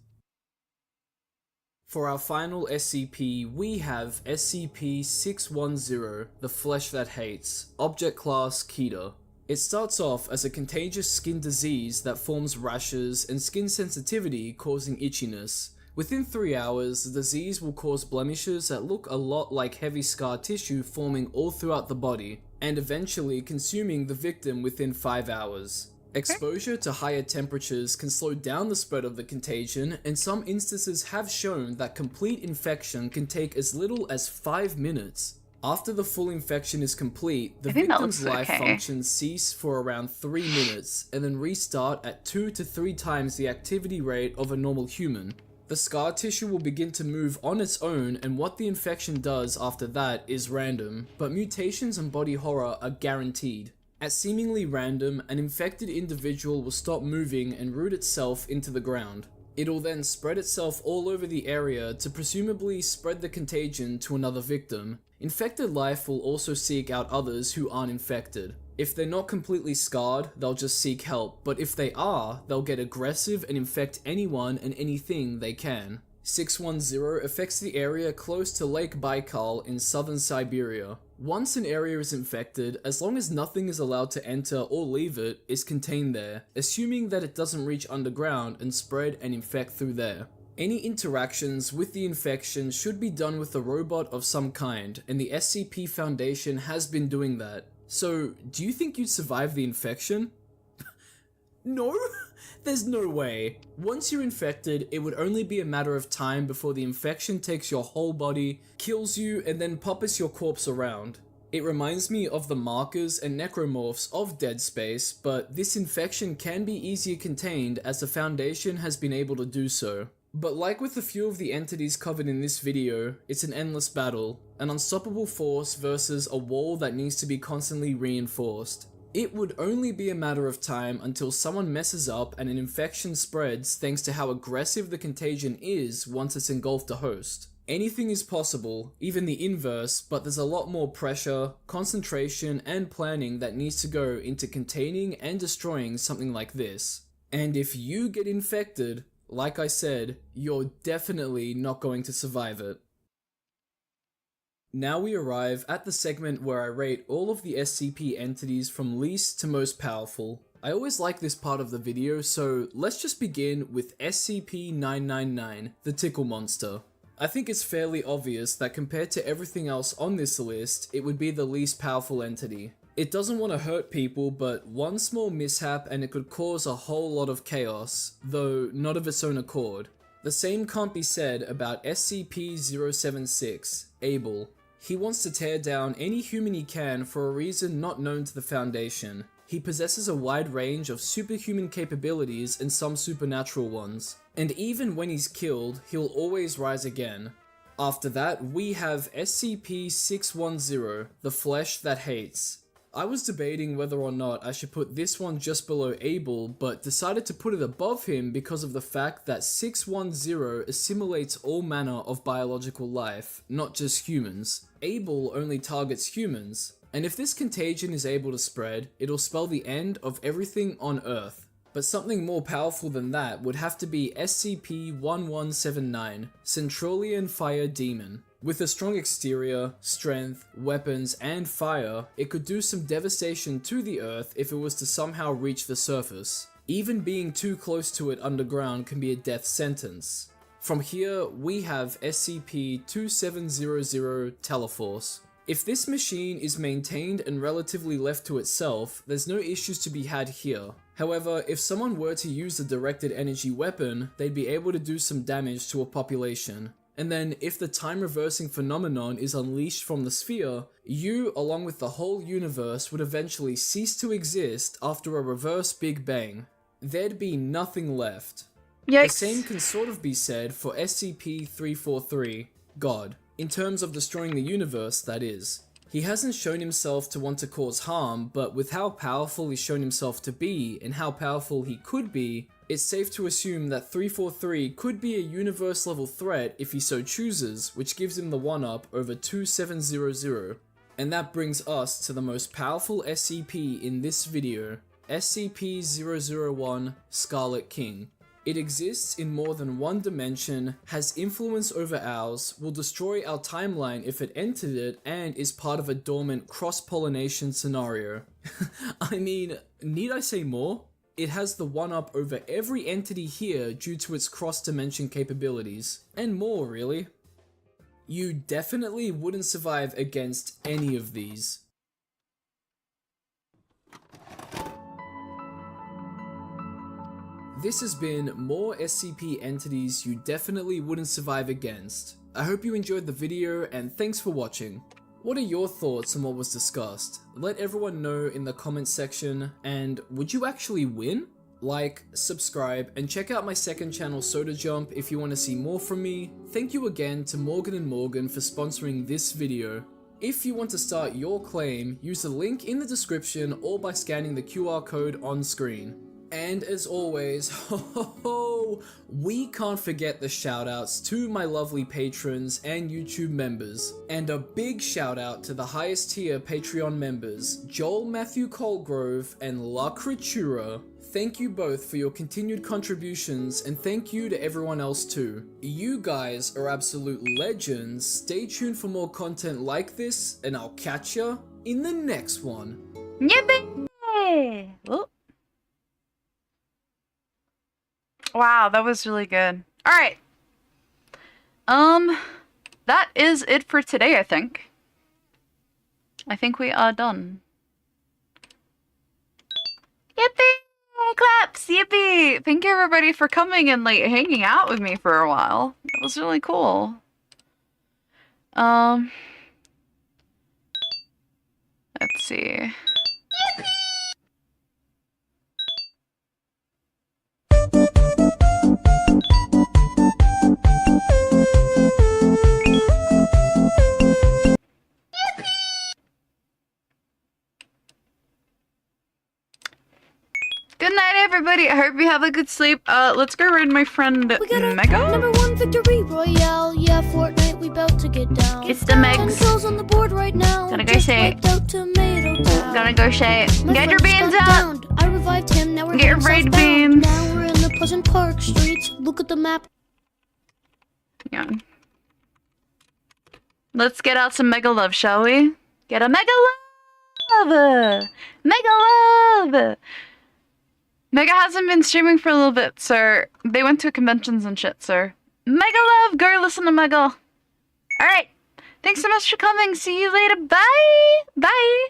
For our final SCP, we have SCP-610, the Flesh That Hates, Object Class Keter. It starts off as a contagious skin disease that forms rashes and skin sensitivity causing itchiness. Within 3 hours, the disease will cause blemishes that look a lot like heavy scar tissue forming all throughout the body, and eventually consuming the victim within 5 hours. Exposure to higher temperatures can slow down the spread of the contagion, and some instances have shown that complete infection can take as little as 5 minutes. After the full infection is complete, the victim's life functions cease for around 3 minutes, and then restart at 2 to 3 times the activity rate of a normal human. The scar tissue will begin to move on its own, and what the infection does after that is random, but mutations and body horror are guaranteed. At seemingly random, an infected individual will stop moving and root itself into the ground. It'll then spread itself all over the area to presumably spread the contagion to another victim. Infected life will also seek out others who aren't infected. If they're not completely scarred, they'll just seek help, but if they are, they'll get aggressive and infect anyone and anything they can. 610 affects the area close to Lake Baikal in southern Siberia. Once an area is infected, as long as nothing is allowed to enter or leave it, is contained there, assuming that it doesn't reach underground and spread and infect through there. Any interactions with the infection should be done with a robot of some kind, and the SCP Foundation has been doing that. So, do you think you'd survive the infection? No? There's no way. Once you're infected, it would only be a matter of time before the infection takes your whole body, kills you, and then puppets your corpse around. It reminds me of the markers and necromorphs of Dead Space, but this infection can be easier contained as the Foundation has been able to do so. But like with a few of the entities covered in this video, it's an endless battle, an unstoppable force versus a wall that needs to be constantly reinforced. It would only be a matter of time until someone messes up and an infection spreads thanks to how aggressive the contagion is once it's engulfed a host. Anything is possible, even the inverse, but there's a lot more pressure, concentration, and planning that needs to go into containing and destroying something like this. And if you get infected, like I said, you're definitely not going to survive it. Now we arrive at the segment where I rate all of the SCP entities from least to most powerful. I always like this part of the video, so let's just begin with SCP-999, the Tickle Monster. I think it's fairly obvious that compared to everything else on this list, it would be the least powerful entity. It doesn't want to hurt people, but one small mishap and it could cause a whole lot of chaos, though not of its own accord. The same can't be said about SCP-076, Abel. He wants to tear down any human he can for a reason not known to the Foundation. He possesses a wide range of superhuman capabilities and some supernatural ones. And even when he's killed, he'll always rise again. After that, we have SCP-610, the Flesh That Hates. I was debating whether or not I should put this one just below Abel, but decided to put it above him because of the fact that 610 assimilates all manner of biological life, not just humans. Abel only targets humans, and if this contagion is able to spread, it'll spell the end of everything on Earth. But something more powerful than that would have to be SCP-1179, Centralian Fire Demon. With a strong exterior, strength, weapons, and fire, it could do some devastation to the Earth if it was to somehow reach the surface. Even being too close to it underground can be a death sentence. From here, we have SCP-2700 Teleforce. If this machine is maintained and relatively left to itself, there's no issues to be had here. However, if someone were to use a directed energy weapon, they'd be able to do some damage to a population. And then, if the time-reversing phenomenon is unleashed from the sphere, you, along with the whole universe, would eventually cease to exist after a reverse Big Bang. There'd be nothing left. Yikes. The same can sort of be said for SCP-343, God. In terms of destroying the universe, that is. He hasn't shown himself to want to cause harm, but with how powerful he's shown himself to be, and how powerful he could be, it's safe to assume that 343 could be a universe-level threat if he so chooses, which gives him the one-up over 2700. And that brings us to the most powerful SCP in this video, SCP-001 Scarlet King. It exists in more than one dimension, has influence over ours, will destroy our timeline if it entered it, and is part of a dormant cross-pollination scenario. I mean, need I say more? It has the one-up over every entity here due to its cross-dimension capabilities. And more, really. You definitely wouldn't survive against any of these. This has been more SCP entities you definitely wouldn't survive against. I hope you enjoyed the video and thanks for watching. What are your thoughts on what was discussed? Let everyone know in the comments section, and would you actually win? Like, subscribe, and check out my second channel Soda Jump if you want to see more from me. Thank you again to Morgan & Morgan for sponsoring this video. If you want to start your claim, use the link in the description or by scanning the QR code on screen. And as always, we can't forget the shoutouts to my lovely patrons and YouTube members. And a big shout out to the highest tier Patreon members, Joel Matthew Colgrove and La Creatura. Thank you both for your continued contributions, and thank you to everyone else too. You guys are absolute legends. Stay tuned for more content like this, and I'll catch ya in the next one. Yippee! Oh. Wow, that was really good. Alright. That is it for today, I think. I think we are done. Yippee! Claps! Yippee! Thank you everybody for coming and like hanging out with me for a while. That was really cool. Let's see. Good night, everybody. I hope you have a good sleep. Let's go raid my friend Mega. Number 1 victory royale. Yeah, Fortnite, we bout to get down. It's the Megs. 10 kills on the board right now. Gonna go say it. Gonna go say it. Get your beans up. I revived him. Now we're get your raid beans. Now we're in the Pleasant Park streets. Look at the map. Yeah. Let's get out some Mega Love, shall we? Get a Mega Love! Mega Love! Mega hasn't been streaming for a little bit, so they went to conventions and shit, so Mega Love, go listen to Mega. Alright, thanks so much for coming. See you later. Bye! Bye!